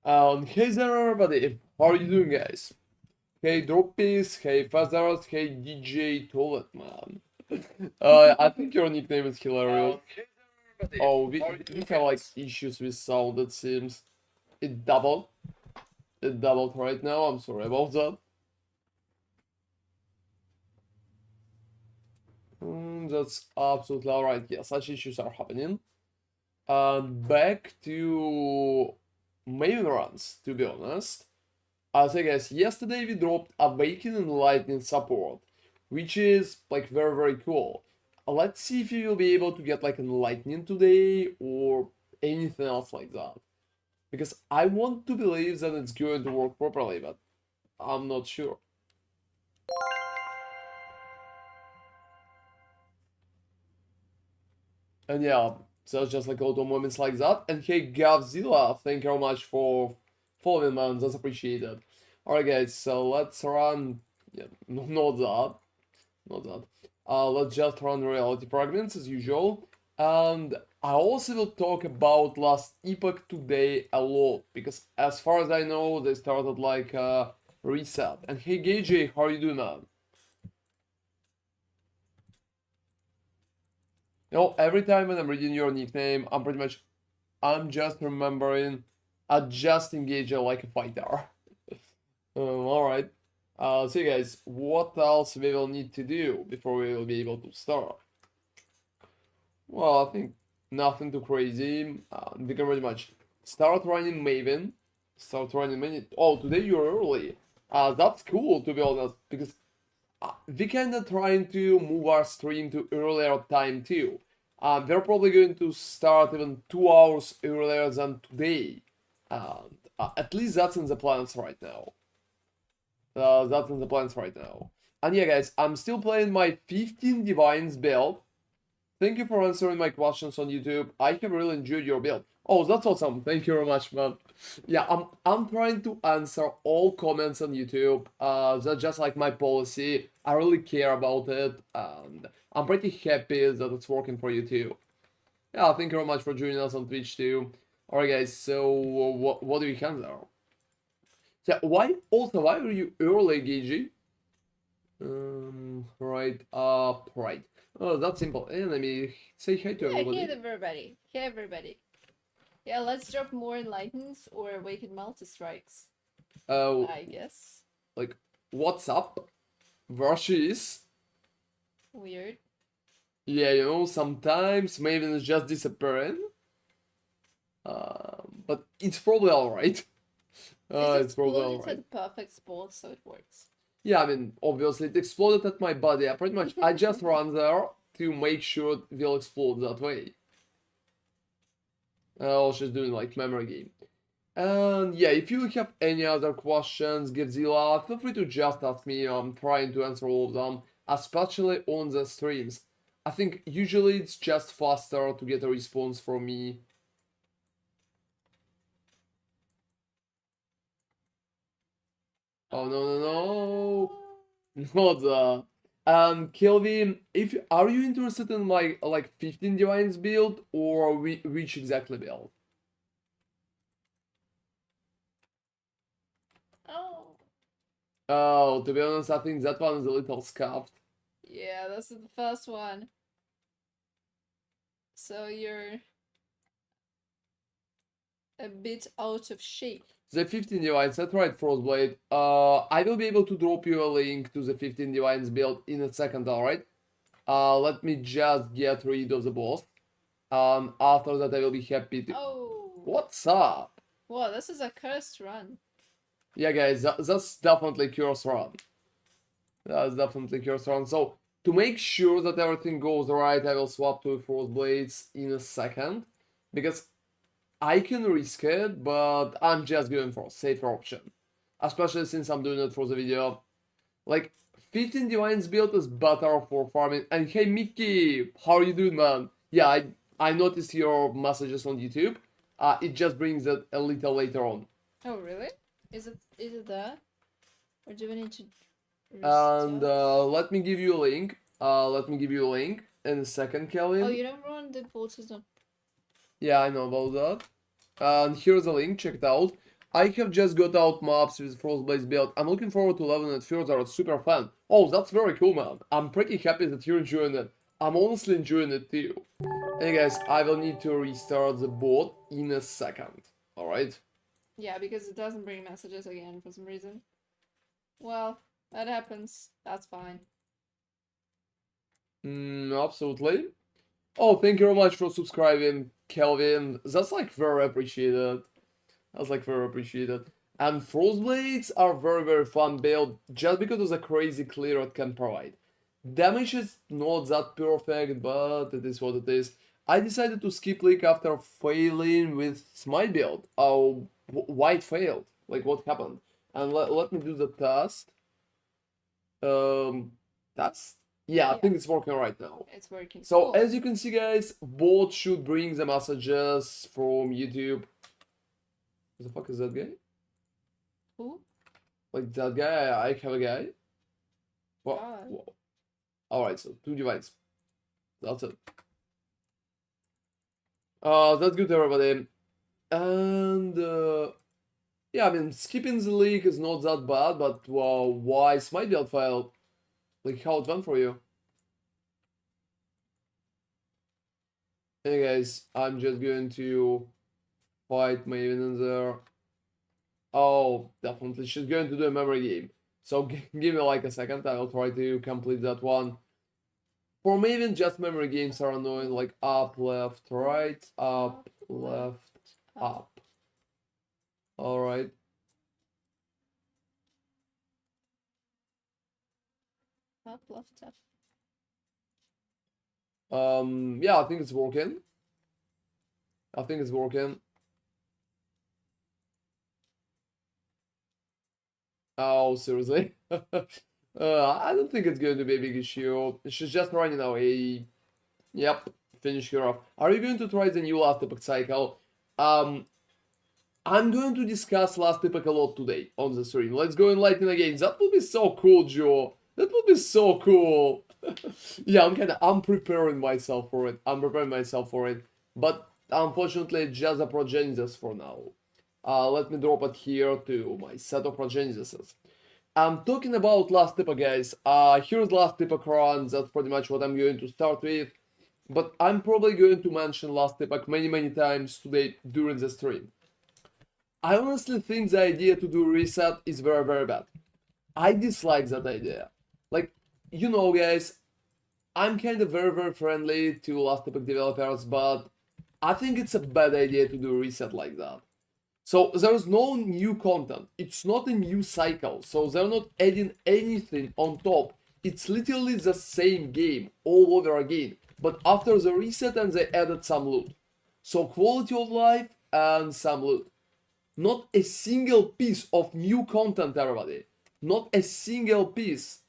Hey there everybody, how are you doing guys? Hey Droppies, hey Feathers, hey DJ Toilet Man. I think your nickname is hilarious. Oh, we have like issues with sound it seems. It doubled. It doubled right now, I'm sorry about that. That's absolutely alright, yeah, such issues are happening. Back to main runs, to be honest. So guys, yesterday we dropped Awakening Lightning support, which is like very cool. Let's see if you will be able to get like Enlightening today or anything else like that. Because I want to believe that it's going to work properly, but I'm not sure. And yeah, so it's just like little moments like that. And hey, Gavzilla, thank you very much for following, man. That's appreciated. Alright, guys, so let's run. Yeah, not that. Not that. Let's just run reality fragments as usual. And I also will talk about last Epoch today a lot. Because as far as I know, they started like a reset. And hey, GJ, how are you doing, man? You know, every time when I'm reading your nickname, I'm just remembering adjusting Gage like a fighter. Alright. So you guys, what else we will need to do before we will be able to start? Well, I think nothing too crazy. We can pretty much start running Maven. Start running Maven. Oh, today you're early. That's cool to be honest, because we kinda trying to move our stream to earlier time too. We're probably going to start even 2 hours earlier than today. At least that's in the plans right now. That's in the plans right now. And yeah, guys, I'm still playing my 15 Divines build. Thank you for answering my questions on YouTube. I have really enjoyed your build. Oh, that's awesome. Thank you very much, man. Yeah, I'm trying to answer all comments on YouTube. That's just like my policy. I really care about it, and I'm pretty happy that it's working for you too. Yeah, thank you very much for joining us on Twitch too. Alright, guys. So what do we have there? So why are you early, Gigi? Right up, right. Oh, that's simple. And let me say hi to everybody. Hey everybody. Hey everybody. Yeah, let's drop more enlightens or awaken multi-strikes. Oh, I guess. like, what's up? Where she is? Weird. Yeah, you know, sometimes Maven is just disappearing. But it's probably alright. It's probably alright. alright. The perfect spot, so it works. Yeah, I mean, obviously it exploded at my body. Pretty much, I just run there to make sure it will explode that way. I was just doing like memory game. And yeah, if you have any other questions, Godzilla, feel free to just ask me. I'm trying to answer all of them, especially on the streams. I think usually it's just faster to get a response from me. Oh no. Not that. Kelvin, if are you interested in my like 15 divines build or which exactly build? Oh. Oh, to be honest, I think that one is a little scuffed. Yeah, this is the first one. So you're a bit out of shape. The 15 divines, that's right, Frostblade. I will be able to drop you a link to the 15 divines build in a second, alright? Let me just get rid of the boss. After that I will be happy to... Oh. What's up? Whoa, this is a cursed run. Yeah, guys, that's definitely Curse Run. That's definitely Curse Run. So, to make sure that everything goes right, I will swap to Frostblades in a second. Because I can risk it, but I'm just going for a safer option. Especially since I'm doing it for the video. Like, 15 Divines build is better for farming. And hey, Mickey, how are you doing, man? Yeah, I noticed your messages on YouTube. It just brings it a little later on. Oh, really? Is it there? Or do we need to And let me give you a link. Let me give you a link in a second, Kelly. Oh, you don't run the portals, no? Yeah, I know about that. And here's a link, check it out. I have just got out maps with Frostblaze build. I'm looking forward to leveling it further. It's super fun. Oh, that's very cool, man. I'm pretty happy that you're enjoying it. I'm honestly enjoying it too. Hey guys, I will need to restart the bot in a second. Alright? Yeah, because it doesn't bring messages again for some reason. Well, that happens. That's fine. Absolutely. Oh, thank you very much for subscribing, Kelvin. That's like very appreciated. That's like very appreciated. And Frostblades are very fun build just because of the crazy clear it can provide. Damage is not that perfect, but it is what it is. I decided to skip League after failing with SMITE build. Oh, why it failed? Like what happened? And let me do the test. That's yeah, I think it's working right now. It's working. So Cool. as you can see, guys, bot should bring the messages from YouTube. Who the fuck is that guy? Who? Like that guy? I have a guy. What? God. Alright, so 2 divides. That's it. That's good, everybody. And yeah, I mean, skipping the league is not that bad, but wow, why SMITE build failed? Like how it went for you? Hey guys, I'm just going to fight Maven in there. Oh, definitely, she's going to do a memory game. So give me like a second, I will try to complete that one. For Maven, just memory games are annoying, like up, left, right, up, left, up. Alright. Up, left, up. Yeah, I think it's working. I think it's working. Oh, seriously? I don't think it's going to be a big issue. She's just running away. Yep, finish her off. Are you going to try the new last epoch cycle? I'm going to discuss last epoch a lot today on the stream. Let's go enlighten again. That would be so cool, Joe. That would be so cool. Yeah, I'm preparing myself for it. But unfortunately, just a Progenesis for now. Let me drop it here to my set of Progenesises. I'm talking about last epoch, guys. Here's last epoch run. That's pretty much what I'm going to start with. But I'm probably going to mention last epoch many times today during the stream. I honestly think the idea to do reset is very bad. I dislike that idea. Like, you know, guys, I'm kind of very friendly to last epoch developers, but I think it's a bad idea to do reset like that. So there's no new content. It's not a new cycle. So they're not adding anything on top. It's literally the same game all over again. But after the reset and they added some loot. So quality of life and some loot. Not a single piece of new content, everybody. Not a single piece.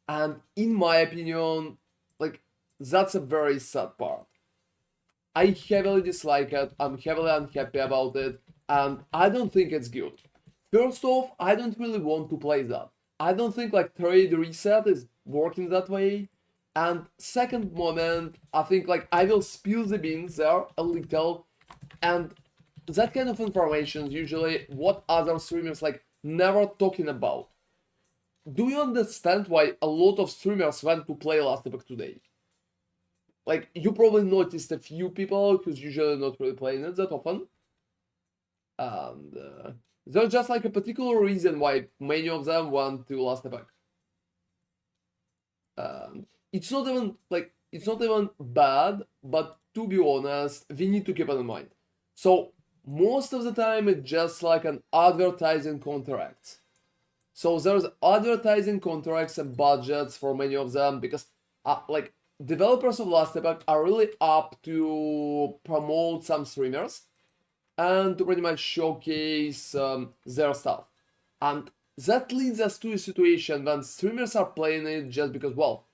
And in my opinion, like, that's a very sad part. I heavily dislike it. I'm heavily unhappy about it. And I don't think it's good. First off, I don't really want to play that. I don't think like trade reset is working that way. And second moment, I think like I will spill the beans there a little. And that kind of information is usually what other streamers like never talking about. Do you understand why a lot of streamers went to play Last Epoch today? Like, you probably noticed a few people who's usually not really playing it that often. And there's just like a particular reason why many of them went to Last Epoch. It's not even bad, but to be honest, we need to keep it in mind. So most of the time it's just like an advertising contract. So there's advertising contracts and budgets for many of them because like developers of Last Epoch are really up to promote some streamers and to pretty much showcase their stuff. And that leads us to a situation when streamers are playing it just because, well,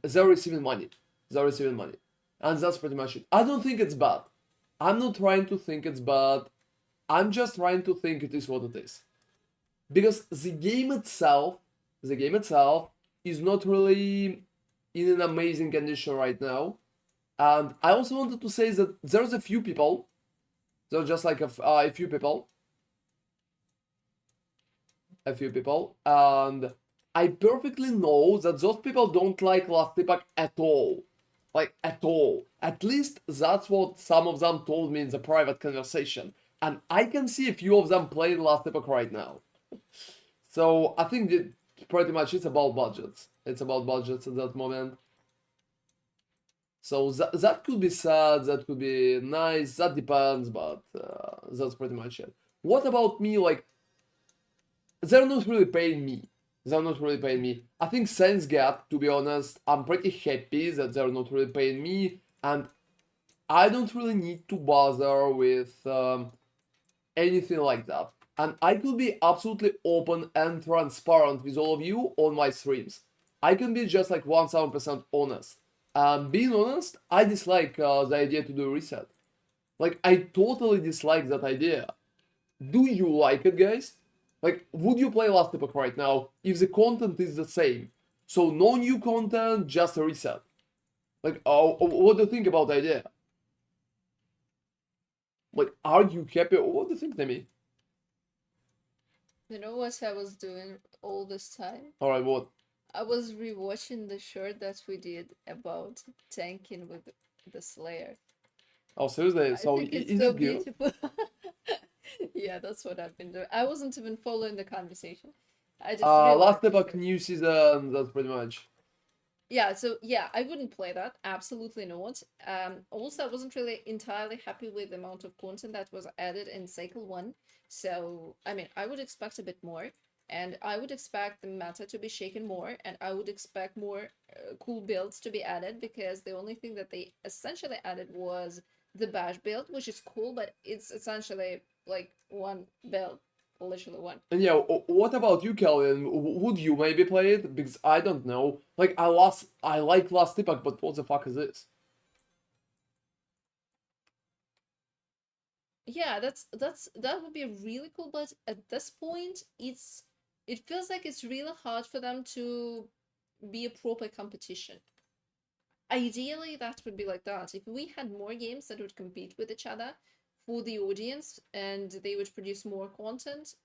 they're receiving money. And that's pretty much it. I don't think it's bad. I'm not trying to think it's bad. I'm just trying to think it is what it is. Because the game itself is not really in an amazing condition right now. And I also wanted to say that there's a few people, there's just like a few people a few people, and I perfectly know that those people don't like Last Epoch at all. Like, at all. At least that's what some of them told me in the private conversation. And I can see a few of them playing Last Epoch right now. So I think that pretty much it's about budgets. It's about budgets at that moment. So that could be sad, that could be nice, that depends, but that's pretty much it. What about me? Like, they're not really paying me. They're not really paying me. I think since Gap, to be honest, I'm pretty happy that they're not really paying me, and I don't really need to bother with anything like that. And I could be absolutely open and transparent with all of you on my streams. I can be just like 1000% honest. Being honest, I dislike the idea to do a reset. Like, I totally dislike that idea. Do you like it, guys? Like, would you play Last Epoch right now if the content is the same? So no new content, just a reset. Like, what do you think about the idea? Like, are you happy? What do you think, Nemi? You know what I was doing all this time? Alright, what? I was rewatching the short that we did about tanking with the Slayer. Oh, seriously? I So think it's is so it good? beautiful. Yeah, that's what I've been doing. I wasn't even following the conversation. I just Last rewatched the Epoch short. new season, that's pretty much. Yeah, so yeah, I wouldn't play that. Absolutely not. Also, I wasn't really entirely happy with the amount of content that was added in Cycle 1. So, I mean, I would expect a bit more, and I would expect the meta to be shaken more, and I would expect more cool builds to be added, because the only thing that they essentially added was the bash build, which is cool, but it's essentially like one build, literally one. And yeah, what about you, Kelvin? Would you maybe play it? Because I don't know. Like, I like Last Epoch, but what the fuck is this? Yeah, that would be really cool, but at this point, it feels like it's really hard for them to be a proper competition. Ideally, that would be like that. If we had more games that would compete with each other for the audience, and they would produce more content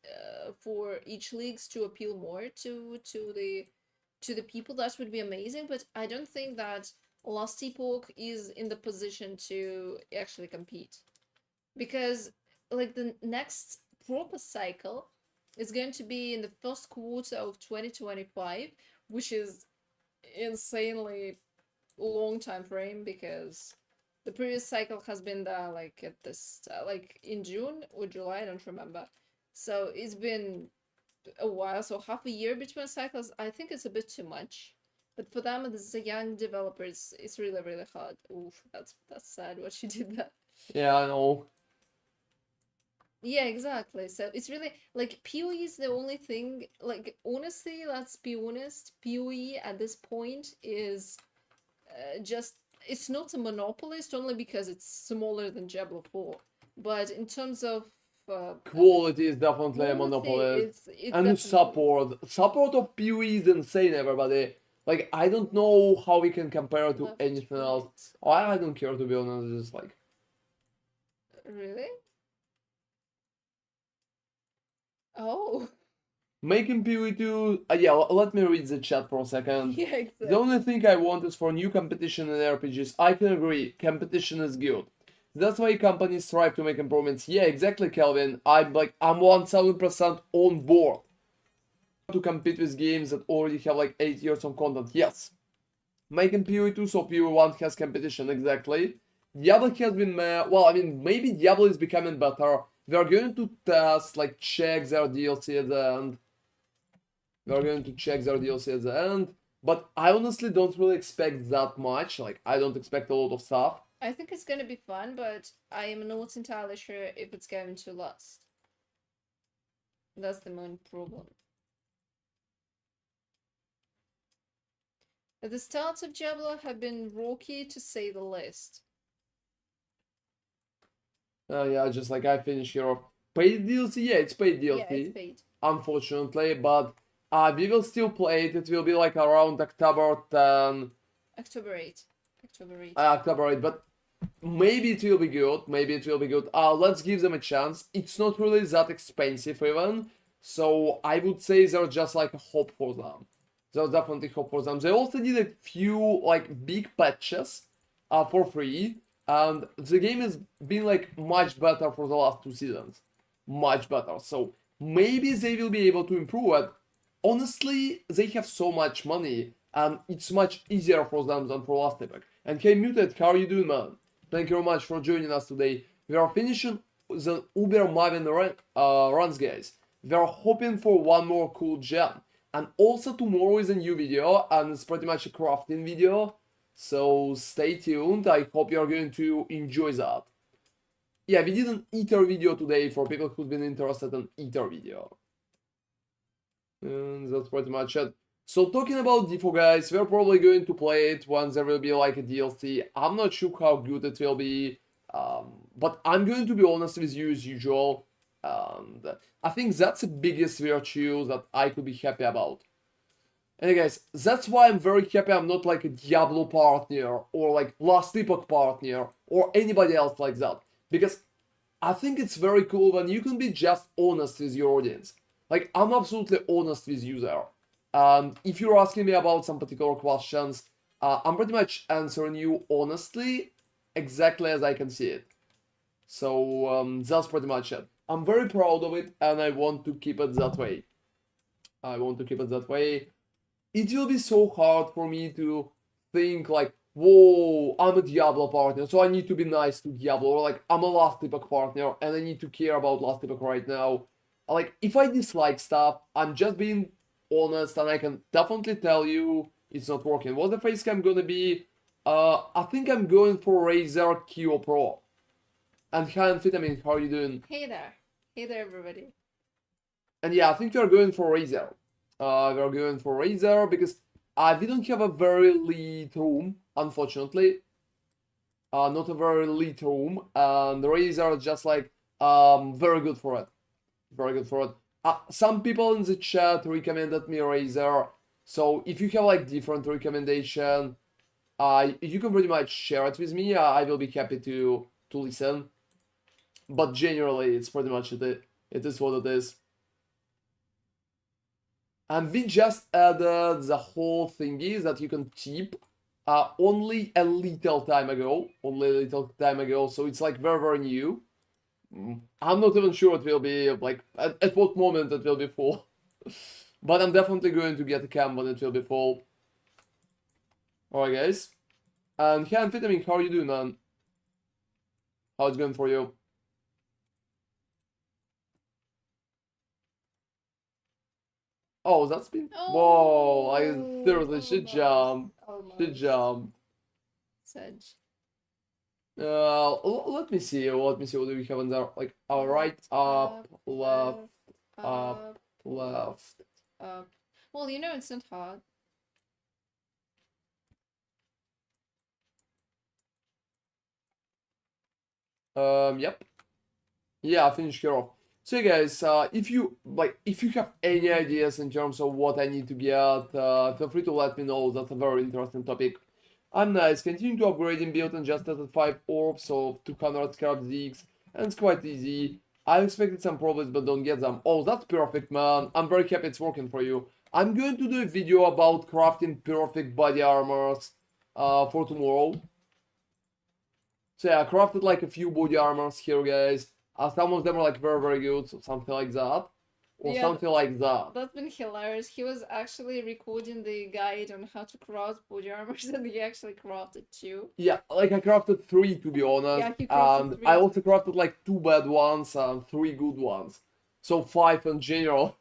for each leagues to appeal more to the people, that would be amazing. But I don't think that Last Epoch is in the position to actually compete, because like the next proper cycle is going to be in the first quarter of 2025, which is insanely long time frame, because the previous cycle has been there like at this like in June or July, I don't remember. So it's been a while, so half a year between cycles. I think it's a bit too much. But for them, as a young developers, it's really, really hard. Oof, that's sad what she did there. Yeah, I know. Yeah, exactly. So it's really like PoE is the only thing. Like, honestly, let's be honest, PoE at this point is just, it's not a monopolist only because it's smaller than Diablo 4. But in terms of Quality is definitely a quality, monopolist. it's And definitely support of PoE is insane, everybody. Like, I don't know how we can compare it to left anything else. right. I don't care, to be honest. It's just like, Really? Oh, making PoE 2. Yeah, let me read the chat for a second. yeah, The exactly. only thing I want is for new competition in RPGs. I can agree, competition is good. That's why companies strive to make improvements. Yeah, exactly, Kelvin. I'm 1000% on board to compete with games that already have like 8 years of content. Yes. Making PoE 2 so PoE 1 has competition, exactly. Diablo has been, well, I mean, maybe Diablo is becoming better. We're going to test, like, check their DLC at the end. We're going to check their DLC at the end. But I honestly don't really expect that much. Like, I don't expect a lot of stuff. I think it's gonna be fun, but I am not entirely sure if it's going to last. That's the main problem. The starts of Diablo have been rocky, to say the least. Yeah, just like I finished here. Paid DLC? Yeah, it's paid Yeah, it's DLC, paid. unfortunately, but we will still play it. It will be like around October 10, October 8. October 8. October 8, but maybe it will be good. Maybe it will be good. Let's give them a chance. It's not really that expensive even. So I would say there's just like a hope for them. There's definitely hope for them. They also did a few like big patches for free, and the game has been like much better for the last 2 seasons. Much better. So maybe they will be able to improve it. Honestly, they have so much money, and it's much easier for them than for last Epoch. And hey Muted, how are you doing, man? Thank you very much for joining us today. We are finishing the UBER MAVEN runs, guys. We are hoping for one more cool gem. And also tomorrow is a new video, and it's pretty much a crafting video. So stay tuned, I hope you're going to enjoy that. Yeah, we did an Ether video today for people who've been interested in Ether video. And that's pretty much it. So talking about Defo, guys, we're probably going to play it once there will be like a DLC. I'm not sure how good it will be, but I'm going to be honest with you as usual. And I think that's the biggest virtue that I could be happy about. And guys, that's why I'm very happy I'm not like a Diablo partner or like Last Epoch partner or anybody else like that. Because I think it's very cool when you can be just honest with your audience. Like, I'm absolutely honest with you there. And if you're asking me about some particular questions, I'm pretty much answering you honestly, exactly as I can see it. So that's pretty much it. I'm very proud of it, and I want to keep it that way. I want to keep it that way. It will be so hard for me to think like, whoa, I'm a Diablo partner, so I need to be nice to Diablo, or like, I'm a Last Epoch partner, and I need to care about Last Epoch right now. Like, if I dislike stuff, I'm just being honest, and I can definitely tell you it's not working. What's the face cam gonna be? I think I'm going for Razer Kyo Pro. And hi, Amphetamine, how are you doing? Hey there. Hey there, everybody. And yeah, I think we're going for Razer. We're going for Razer because we don't have a very lit room, unfortunately. Not a very lit room, and Razer is just like very good for it. Very good for it. Some people in the chat recommended me Razer, so if you have like different recommendation, you can pretty much share it with me. I will be happy to listen. But generally, it's pretty much it. It is what it is. And we just added the whole thingy that you can tip only a little time ago. Only a little time ago, so it's like very, very new. I'm not even sure it will be, like, at what moment it will be full. But I'm definitely going to get a cam when it will be full. Alright, guys. And hey, Amphetamine, how are you doing, man? How's it going for you? Oh, that's been. Whoa! I seriously should jump. Should jump. Sedge. Let me see. Let me see what do we have in there. Like, right, up, left, up, left. Up. Well, you know it's not hard. Yep. Yeah, I finished here off. So guys, if you have any ideas in terms of what I need to get, feel free to let me know. That's a very interesting topic. I'm nice. Continue to upgrading build and just added 5 orbs of 200 scrap zigs, and it's quite easy. I expected some problems, but don't get them. Oh, that's perfect, man. I'm very happy it's working for you. I'm going to do a video about crafting perfect body armors for tomorrow. So yeah, I crafted like a few body armors here, guys. Some of them are like very, very good, so something like that. Or Yeah, something like that. That's been hilarious. He was actually recording the guide on how to craft body armors, and he actually crafted 2. Yeah, like I crafted 3 to be honest. Yeah, he crafted and 3. I also crafted like 2 bad ones and 3 good ones. So 5 in general.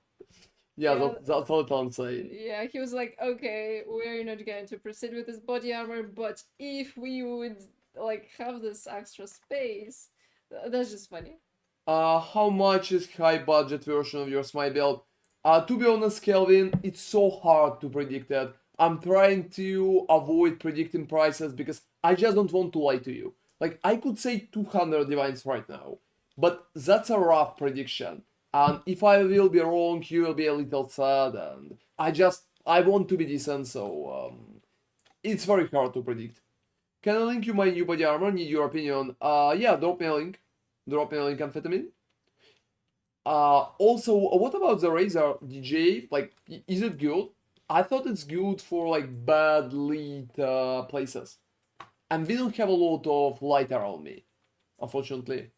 Yeah, Yeah. that's what I'm saying. Yeah, he was like, okay, we're not going to proceed with this body armor, but if we would like have this extra space, that's just funny. How much is high budget version of your SMITE build? To be honest, Kelvin, it's so hard to predict that. I'm trying to avoid predicting prices because I just don't want to lie to you. Like, I could say 200 divines right now, but that's a rough prediction. And if I will be wrong, you will be a little sad, and I want to be decent, so it's very hard to predict. Can I link you my new body armor? Need your opinion. Yeah, drop me a link. Drop me a link, Amphetamine. Also, what about the Razor DJ? Like, is it good? I thought it's good for like bad lead places, and we don't have a lot of light around me, unfortunately.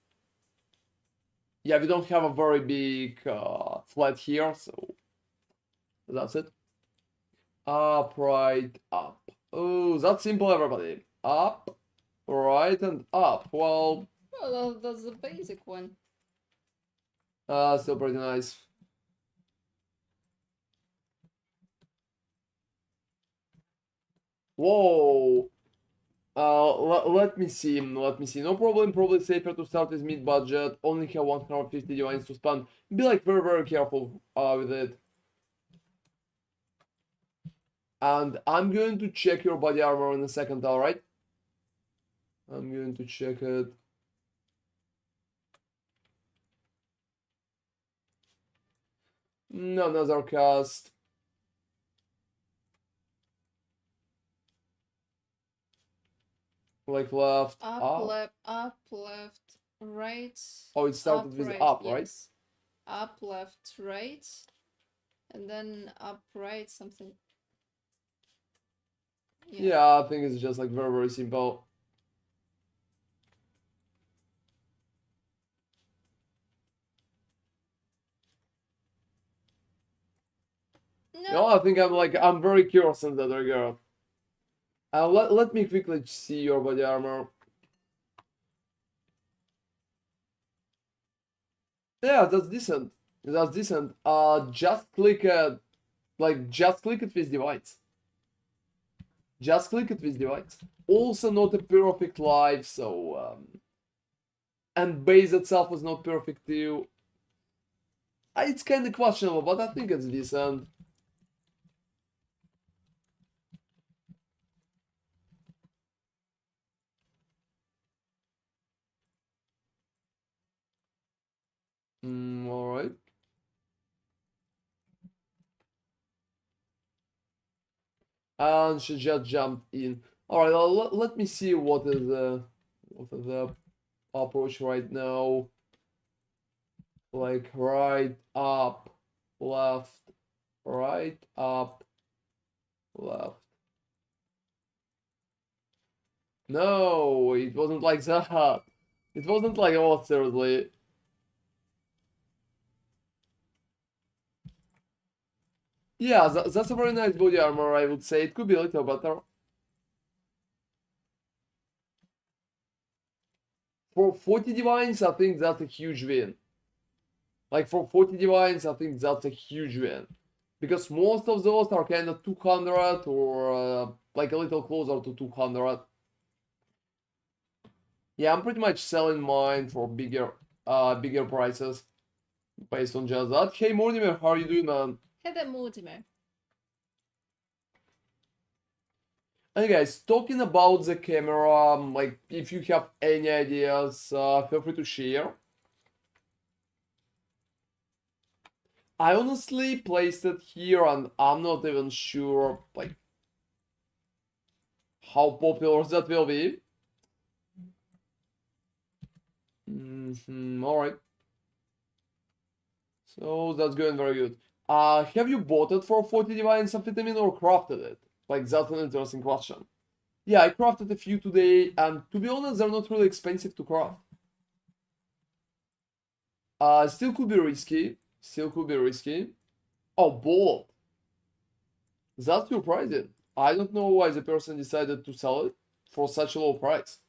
Yeah, we don't have a very big flat here, so that's it. Up, right, up. Oh, that's simple, everybody. Up, right, and up. Well, Well, that's the basic one. still pretty nice. Whoa. Let me see. Let me see. No problem. Probably safer to start with mid budget. Only have 150 divines to spend. Be like very careful with it. And I'm going to check your body armor in a second. All right. I'm going to check it. No, another cast. Like left, up. Up, left, right. Oh, it started up, with right. up, Yes. right? Up, left, right, and then up, right, something. Yeah, I think it's just like very simple. No, I think I'm very curious in that regard. Let me quickly see your body armor. Yeah, that's decent. That's decent. Just click it, just click it with device. Just click it with device. Also not a perfect life, so and base itself was not perfect too. It's kind of questionable, but I think it's decent. All right. And she just jumped in. All right, let me see what is the approach right now. Like right, up, left, right, up, left. No, it wasn't like that. It wasn't like, oh, seriously. Yeah, that's a very nice body armor, I would say. It could be a little better. For 40 divines, I think that's a huge win. Like for 40 divines, I think that's a huge win. Because most of those are kind of 200 or like a little closer to 200. Yeah, I'm pretty much selling mine for bigger prices based on just that. Hey Mortimer, how are you doing, man? Hey there, Mortimer. And guys, talking about the camera, like if you have any ideas, feel free to share. I honestly placed it here and I'm not even sure like how popular that will be. All right. So that's going very good. Have you bought it for 40 divines amphetamine or crafted it? Like that's an interesting question. Yeah, I crafted a few today, and to be honest, they're not really expensive to craft. Still could be risky. Still could be risky. Oh, bold. That's surprising. I don't know why the person decided to sell it for such a low price.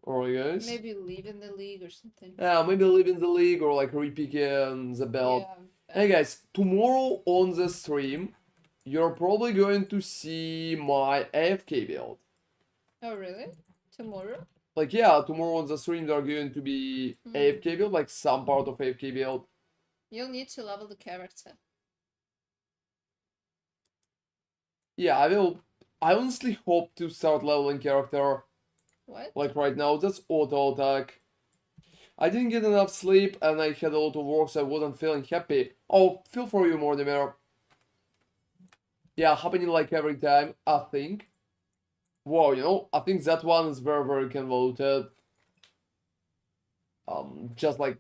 Alright, guys. Maybe leave in the league or something. Yeah, maybe leaving the league or like repicking the belt. Yeah. Hey guys, tomorrow on the stream, you're probably going to see my AFK build. Oh, really? Tomorrow? Like, yeah, tomorrow on the stream, there are going to be AFK build, like some part of AFK build. You'll need to level the character. Yeah, I honestly hope to start leveling character. What? Like right now, that's auto attack. I didn't get enough sleep and I had a lot of work, so I wasn't feeling happy. Oh, feel for you, Mortimer. Yeah, happening like every time, I think. Wow, I think that one is very convoluted. just like,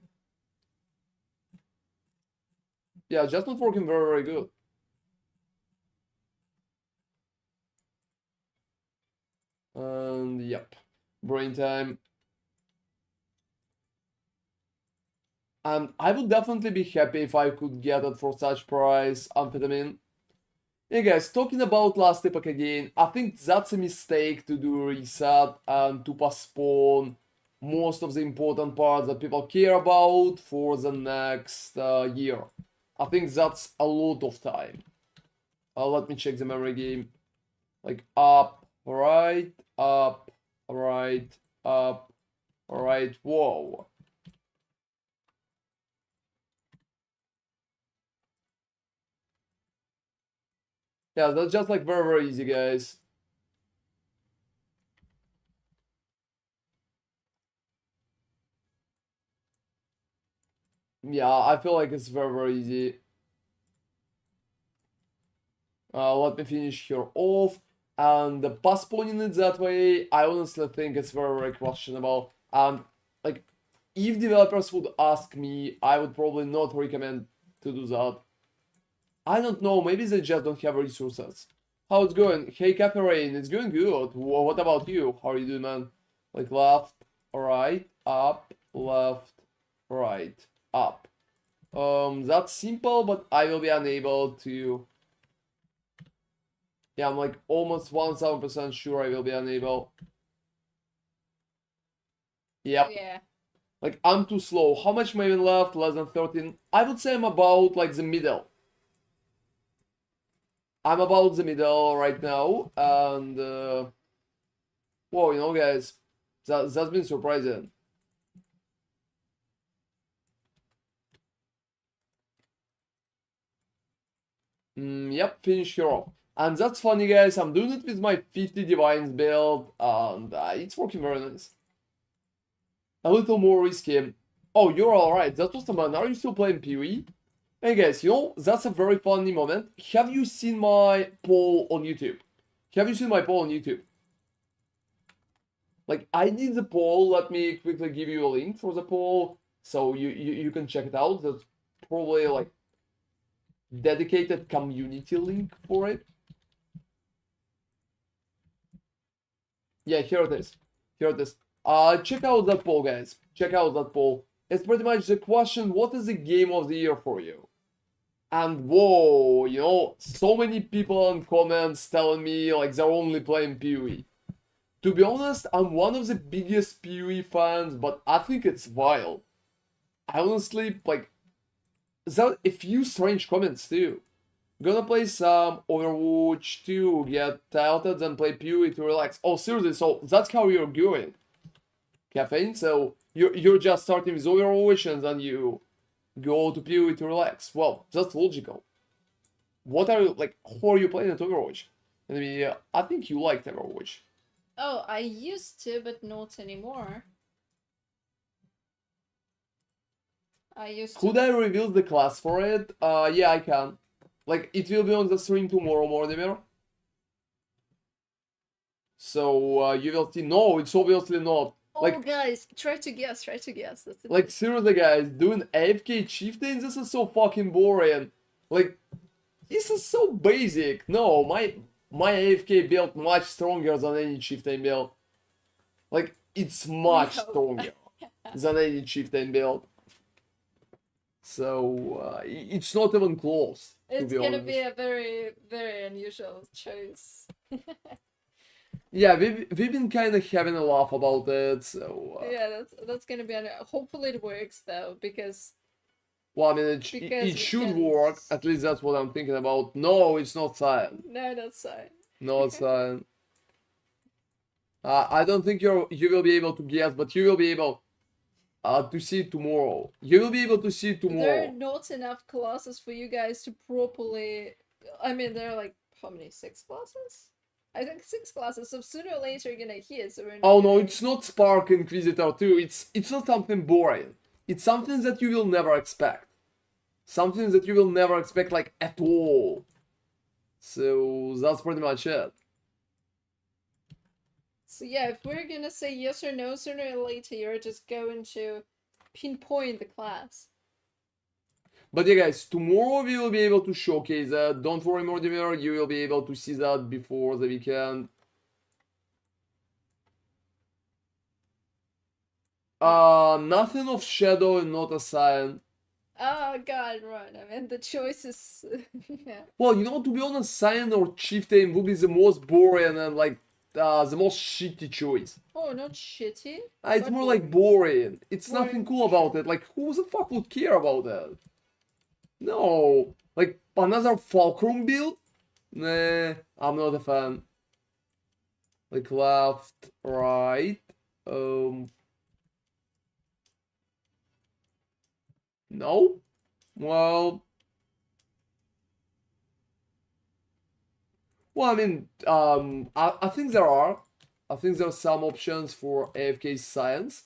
yeah, just not working very, very good. And yep, brain time. And I would definitely be happy if I could get it for such price, amphetamine. Hey guys, talking about last epoch again, I think that's a mistake to do a reset and to postpone most of the important parts that people care about for the next year. I think that's a lot of time. Let me check the memory game. Like up, right, up, right, up, right, whoa. Yeah, that's just like very, very easy, guys. Yeah, I feel like it's very, very easy. Let me finish here off. And postponing it that way, I honestly think it's very, very questionable. And like, if developers would ask me, I would probably not recommend to do that. I don't know, maybe they just don't have resources. How it's going? Hey, Cafe Rain, it's going good. What about you? How are you doing, man? Like left, right, up, left, right, up. That's simple, but I will be unable to. Yeah, I'm like almost 1000% sure I will be unable. Yep. Yeah. Like I'm too slow. How much Maven left? Less than 13. I would say I'm about like the middle. I'm about the middle right now, and whoa, you know, guys, that's been surprising. Yep, finish here off. And that's funny, guys. I'm doing it with my 50 Divines build, and it's working very nice. A little more risky. Oh, you're alright. That was the man. Are you still playing PoE? Hey guys, you know, that's a very funny moment. Have you seen my poll on YouTube? Have you seen my poll on YouTube? Like, I did the poll. Let me quickly give you a link for the poll so you can check it out. That's probably like dedicated community link for it. Yeah, here it is. Here it is. Check out that poll, guys. Check out that poll. It's pretty much the question, what is the game of the year for you? And whoa, you know, so many people in comments telling me like they're only playing PoE. To be honest, I'm one of the biggest PoE fans, but I think it's wild. I honestly, like, there are a few strange comments too. Gonna play some Overwatch 2, get tilted, then play PoE to relax. Oh, seriously, so that's how you're going, Caffeine? So you're just starting with Overwatch and then you go to PoE to relax. Well, that's logical. What are you, like, who are you playing at Overwatch? I mean, I think you liked Overwatch. Oh, I used to, but not anymore. I used Could to. I reveal the class for it? Yeah, I can. Like, it will be on the stream tomorrow morning. So, you will see. No, it's obviously not. Oh, Like, guys, try to guess. Try to guess. That's like, seriously, guys, doing AFK chieftain, this is so fucking boring. Like, this is so basic. No, my AFK build much stronger than any chieftain build. Like, it's much No. stronger than any chieftain build. So, it's not even close. It's to be gonna honest. be a very, very unusual choice. Yeah, we've been kind of having a laugh about it, so... Yeah, that's gonna be... Hopefully it works, though, because... Well, I mean, Because it we should can- work. At least that's what I'm thinking about. No, it's not cyan. No, that's fine. No, it's cyan. I don't think you will be able to guess, but you will be able to see it tomorrow. You will be able to see it There tomorrow. are not enough classes for you guys to properly... I mean, there are like, how many? 6 classes? I think 6 classes, so sooner or later you're gonna hit, so we're not Oh no, gonna- it's not Spark Inquisitor 2. It's not something boring. It's something that you will never expect. Something that you will never expect, like, at all. So, that's pretty much it. So yeah, if we're gonna say yes or no, sooner or later you're just going to pinpoint the class. But yeah, guys, tomorrow we will be able to showcase that. Don't worry, Mortimer, you will be able to see that before the weekend. Nothing of Shadow and not a Sign. Oh god, right. I mean, the choice is... yeah. Well, you know, to be honest, Sign or Chieftain would be the most boring and like the most shitty choice. Oh, not shitty. It's but more like boring. It's Boring, nothing cool about it. Like, who the fuck would care about that? No. Like, another Fulcrum build? Nah, I'm not a fan. Like, left, right. No? Well, I mean, I think there are. I think there are some options for AFK science.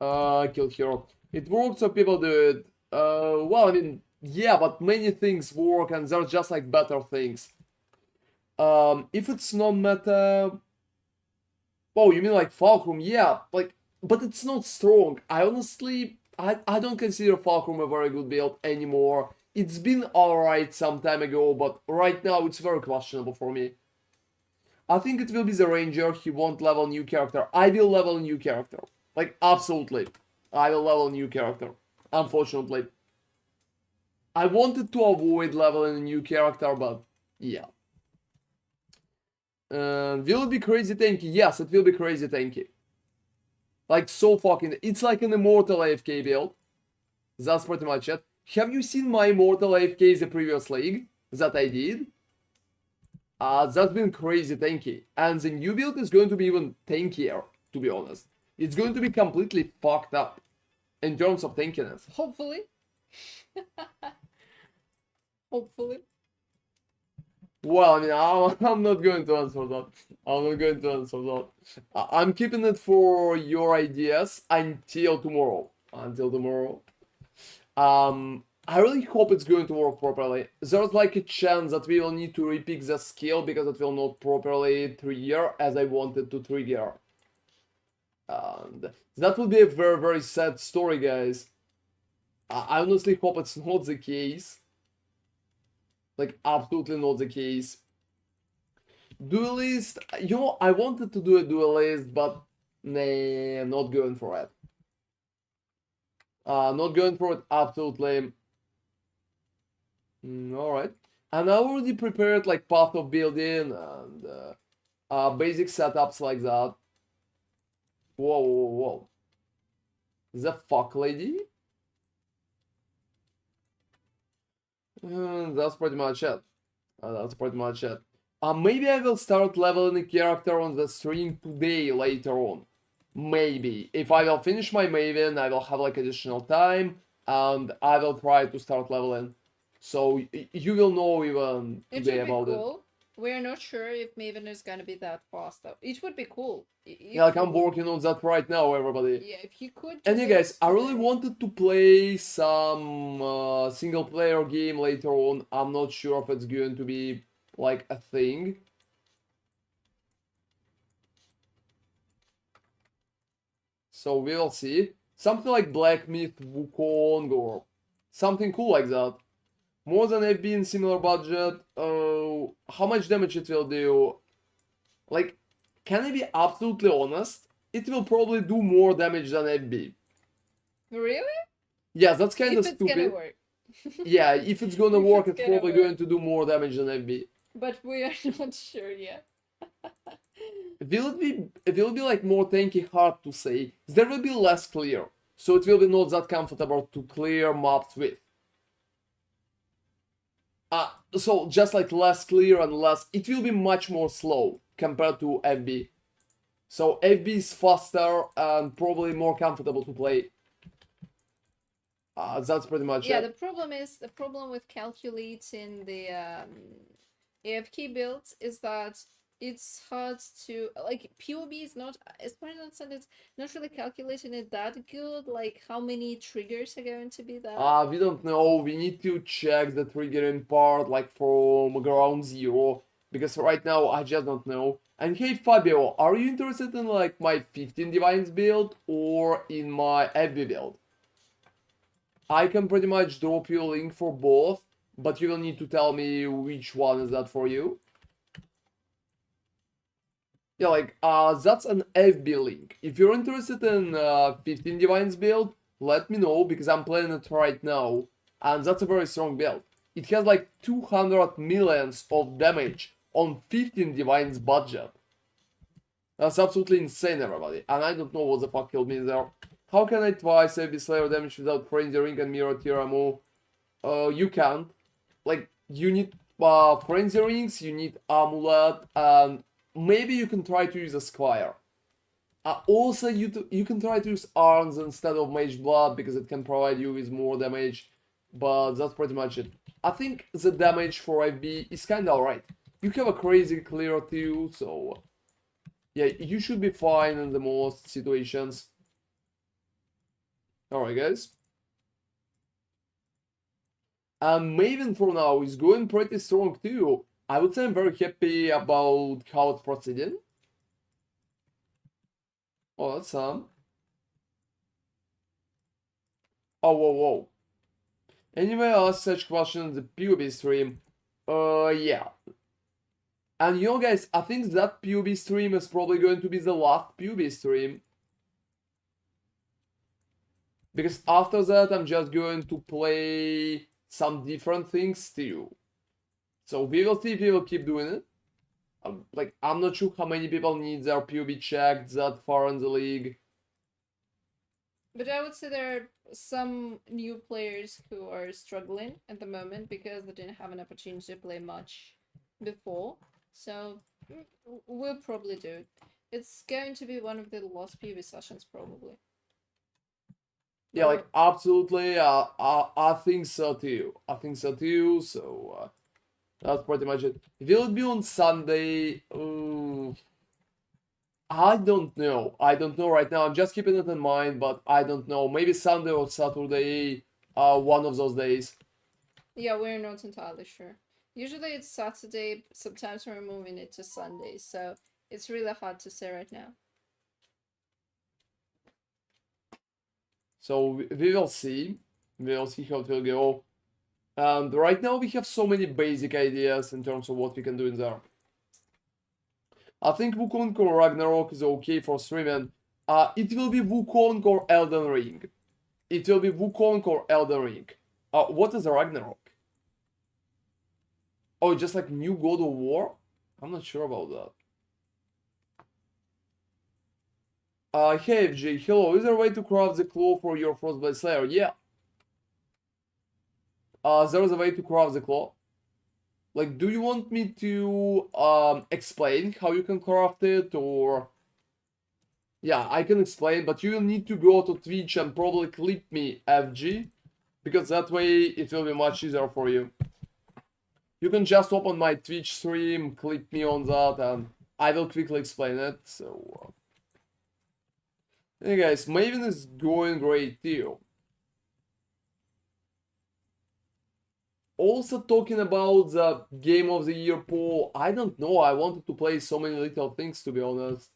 Kill hero. It works, so people do it. Well, I mean, yeah, but many things work, and there's just like better things. If it's not meta, oh, you mean like Fulcrum? Yeah, like, but it's not strong. I honestly, I don't consider Fulcrum a very good build anymore. It's been alright some time ago, but right now it's very questionable for me. I think it will be the Ranger. He won't level new character. I will level new character. Like, absolutely. I will level new character. Unfortunately. I wanted to avoid leveling a new character, but yeah. Will it be crazy tanky? Yes, it will be crazy tanky. Like, so fucking... It's like an Immortal AFK build. That's pretty much it. Have you seen my Immortal AFK the previous league? That I did? That's been crazy tanky. And the new build is going to be even tankier, to be honest. It's going to be completely fucked up in terms of tankiness. Hopefully. Hopefully. Well, I mean, I'm not going to answer that. I'm not going to answer that. I'm keeping it for your ideas until tomorrow. Until tomorrow. I really hope it's going to work properly. There's like a chance that we will need to repick the skill because it will not properly trigger as I wanted to trigger. And that would be a very, very sad story, guys. I honestly hope it's not the case. Like, absolutely not the case. Duelist, you know, I wanted to do a duelist, but nah, not going for it. Not going for it, absolutely. Alright. And I already prepared like path of building and basic setups like that. Whoa, whoa, whoa. The fuck lady? That's pretty much it. That's pretty much it. Maybe I will start leveling a character on the stream today later on. Maybe. If I will finish my Maven, I will have like additional time and I will try to start leveling. So you will know even today about it. We're not sure if Maven is gonna be that fast though. It would be cool. Yeah, like I'm working on that right now, everybody. Yeah, if you could. And yeah, guys, I really wanted to play some single player game later on. I'm not sure if it's going to be like a thing. So we'll see. Something like Black Myth Wukong or something cool like that. More than FB in similar budget. How much damage it will do? Like, can I be absolutely honest? It will probably do more damage than FB. Really? Yeah, that's kind of stupid. If it's gonna work. Yeah, if it's gonna work, it's probably going to do more damage than FB. But we are not sure yet. Will it be like more tanky? Hard to say. There will be less clear, so it will be not that comfortable to clear maps with. So just like less clear and less, it will be much more slow compared to FB. So FB is faster and probably more comfortable to play. That's pretty much it. Yeah, the problem with calculating the AFK builds is that it's hard to like PoB is not, as far as I understand, it's not really calculating it that good. Like how many triggers are going to be there? We don't know. We need to check the triggering part like from ground zero because right now I just don't know. And hey Fabio, are you interested in like my 15 Divines build or in my FB build? I can pretty much drop you a link for both, but you will need to tell me which one is that for you. Yeah, like, that's an FB link. If you're interested in 15 Divines build, let me know, because I'm playing it right now, and that's a very strong build. It has like 200 millions of damage on 15 Divines budget. That's absolutely insane, everybody, and I don't know what the fuck killed me there. How can I twice FB Slayer damage without Frenzy Ring and Mirror Tiramo? You can't. Like, you need Frenzy Rings, you need Amulet, and maybe you can try to use a Squire. Also, you can try to use Arms instead of Mage Blood because it can provide you with more damage, but that's pretty much it. I think the damage for FB is kinda alright. You have a crazy clear too, so yeah, you should be fine in the most situations. Alright, guys. And Maven for now is going pretty strong too. I would say I'm very happy about how it's proceeding. Oh, that's some. Oh, whoa, whoa. Anyway, I asked such questions in the PoB stream. Yeah. And you know, guys, I think that PoB stream is probably going to be the last PoB stream. Because after that, I'm just going to play some different things too. So we will see if we will keep doing it. Like, I'm not sure how many people need their PoB checked that far in the league. But I would say there are some new players who are struggling at the moment because they didn't have an opportunity to play much before. So we'll probably do it. It's going to be one of the last PoB sessions, probably. Yeah, like, absolutely. I think so too. I think so too. So that's pretty much it. Will it be on Sunday? I don't know. I don't know right now. I'm just keeping it in mind, but I don't know. Maybe Sunday or Saturday. One of those days. Yeah, we're not entirely sure. Usually it's Saturday. Sometimes we're moving it to Sunday, so it's really hard to say right now. So we will see. We will see how it will go. And right now we have so many basic ideas in terms of what we can do in there. I think Wukong or Ragnarok is okay for streaming. It will be Wukong or Elden Ring. It will be Wukong or Elden Ring. What is Ragnarok? Oh, just like new God of War? I'm not sure about that. Hey FJ, hello, is there a way to craft the claw for your Frostblade Slayer? Yeah. There is a way to craft the claw. Like, do you want me to explain how you can craft it, or... Yeah, I can explain, but you will need to go to Twitch and probably clip me FG, because that way it will be much easier for you. You can just open my Twitch stream, clip me on that, and I will quickly explain it, so... Hey guys, Maven is going great too. Also talking about the Game of the Year poll, I don't know, I wanted to play so many little things to be honest.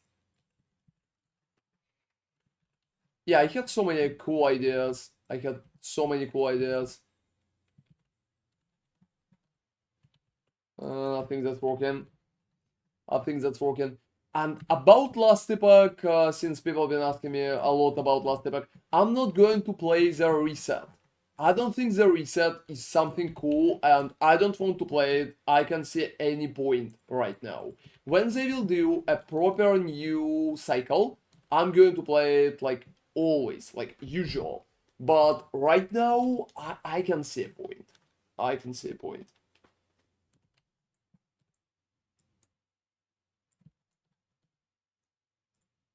Yeah, I had so many cool ideas. I had so many cool ideas. I think that's working. I think that's working. And about Last Epoch, since people have been asking me a lot about Last Epoch, I'm not going to play the reset. I don't think the reset is something cool, and I don't want to play it. I can see any point right now. When they will do a proper new cycle, I'm going to play it like always, like usual. But right now, I can see a point. I can see a point.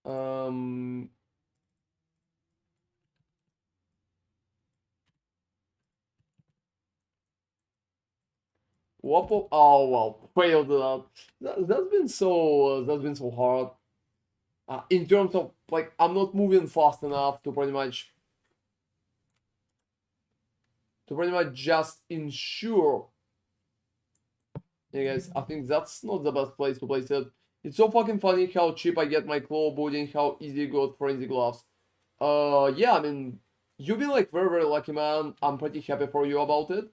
Um, Whoop, oh well, failed that. That's been so hard. In terms of like, I'm not moving fast enough to pretty much just ensure. Yeah, guys, I think that's not the best place to place it. It's so fucking funny how cheap I get my claw booty and how easy you got frenzy gloves. Yeah, I mean, you've been like very lucky, man. I'm pretty happy for you about it.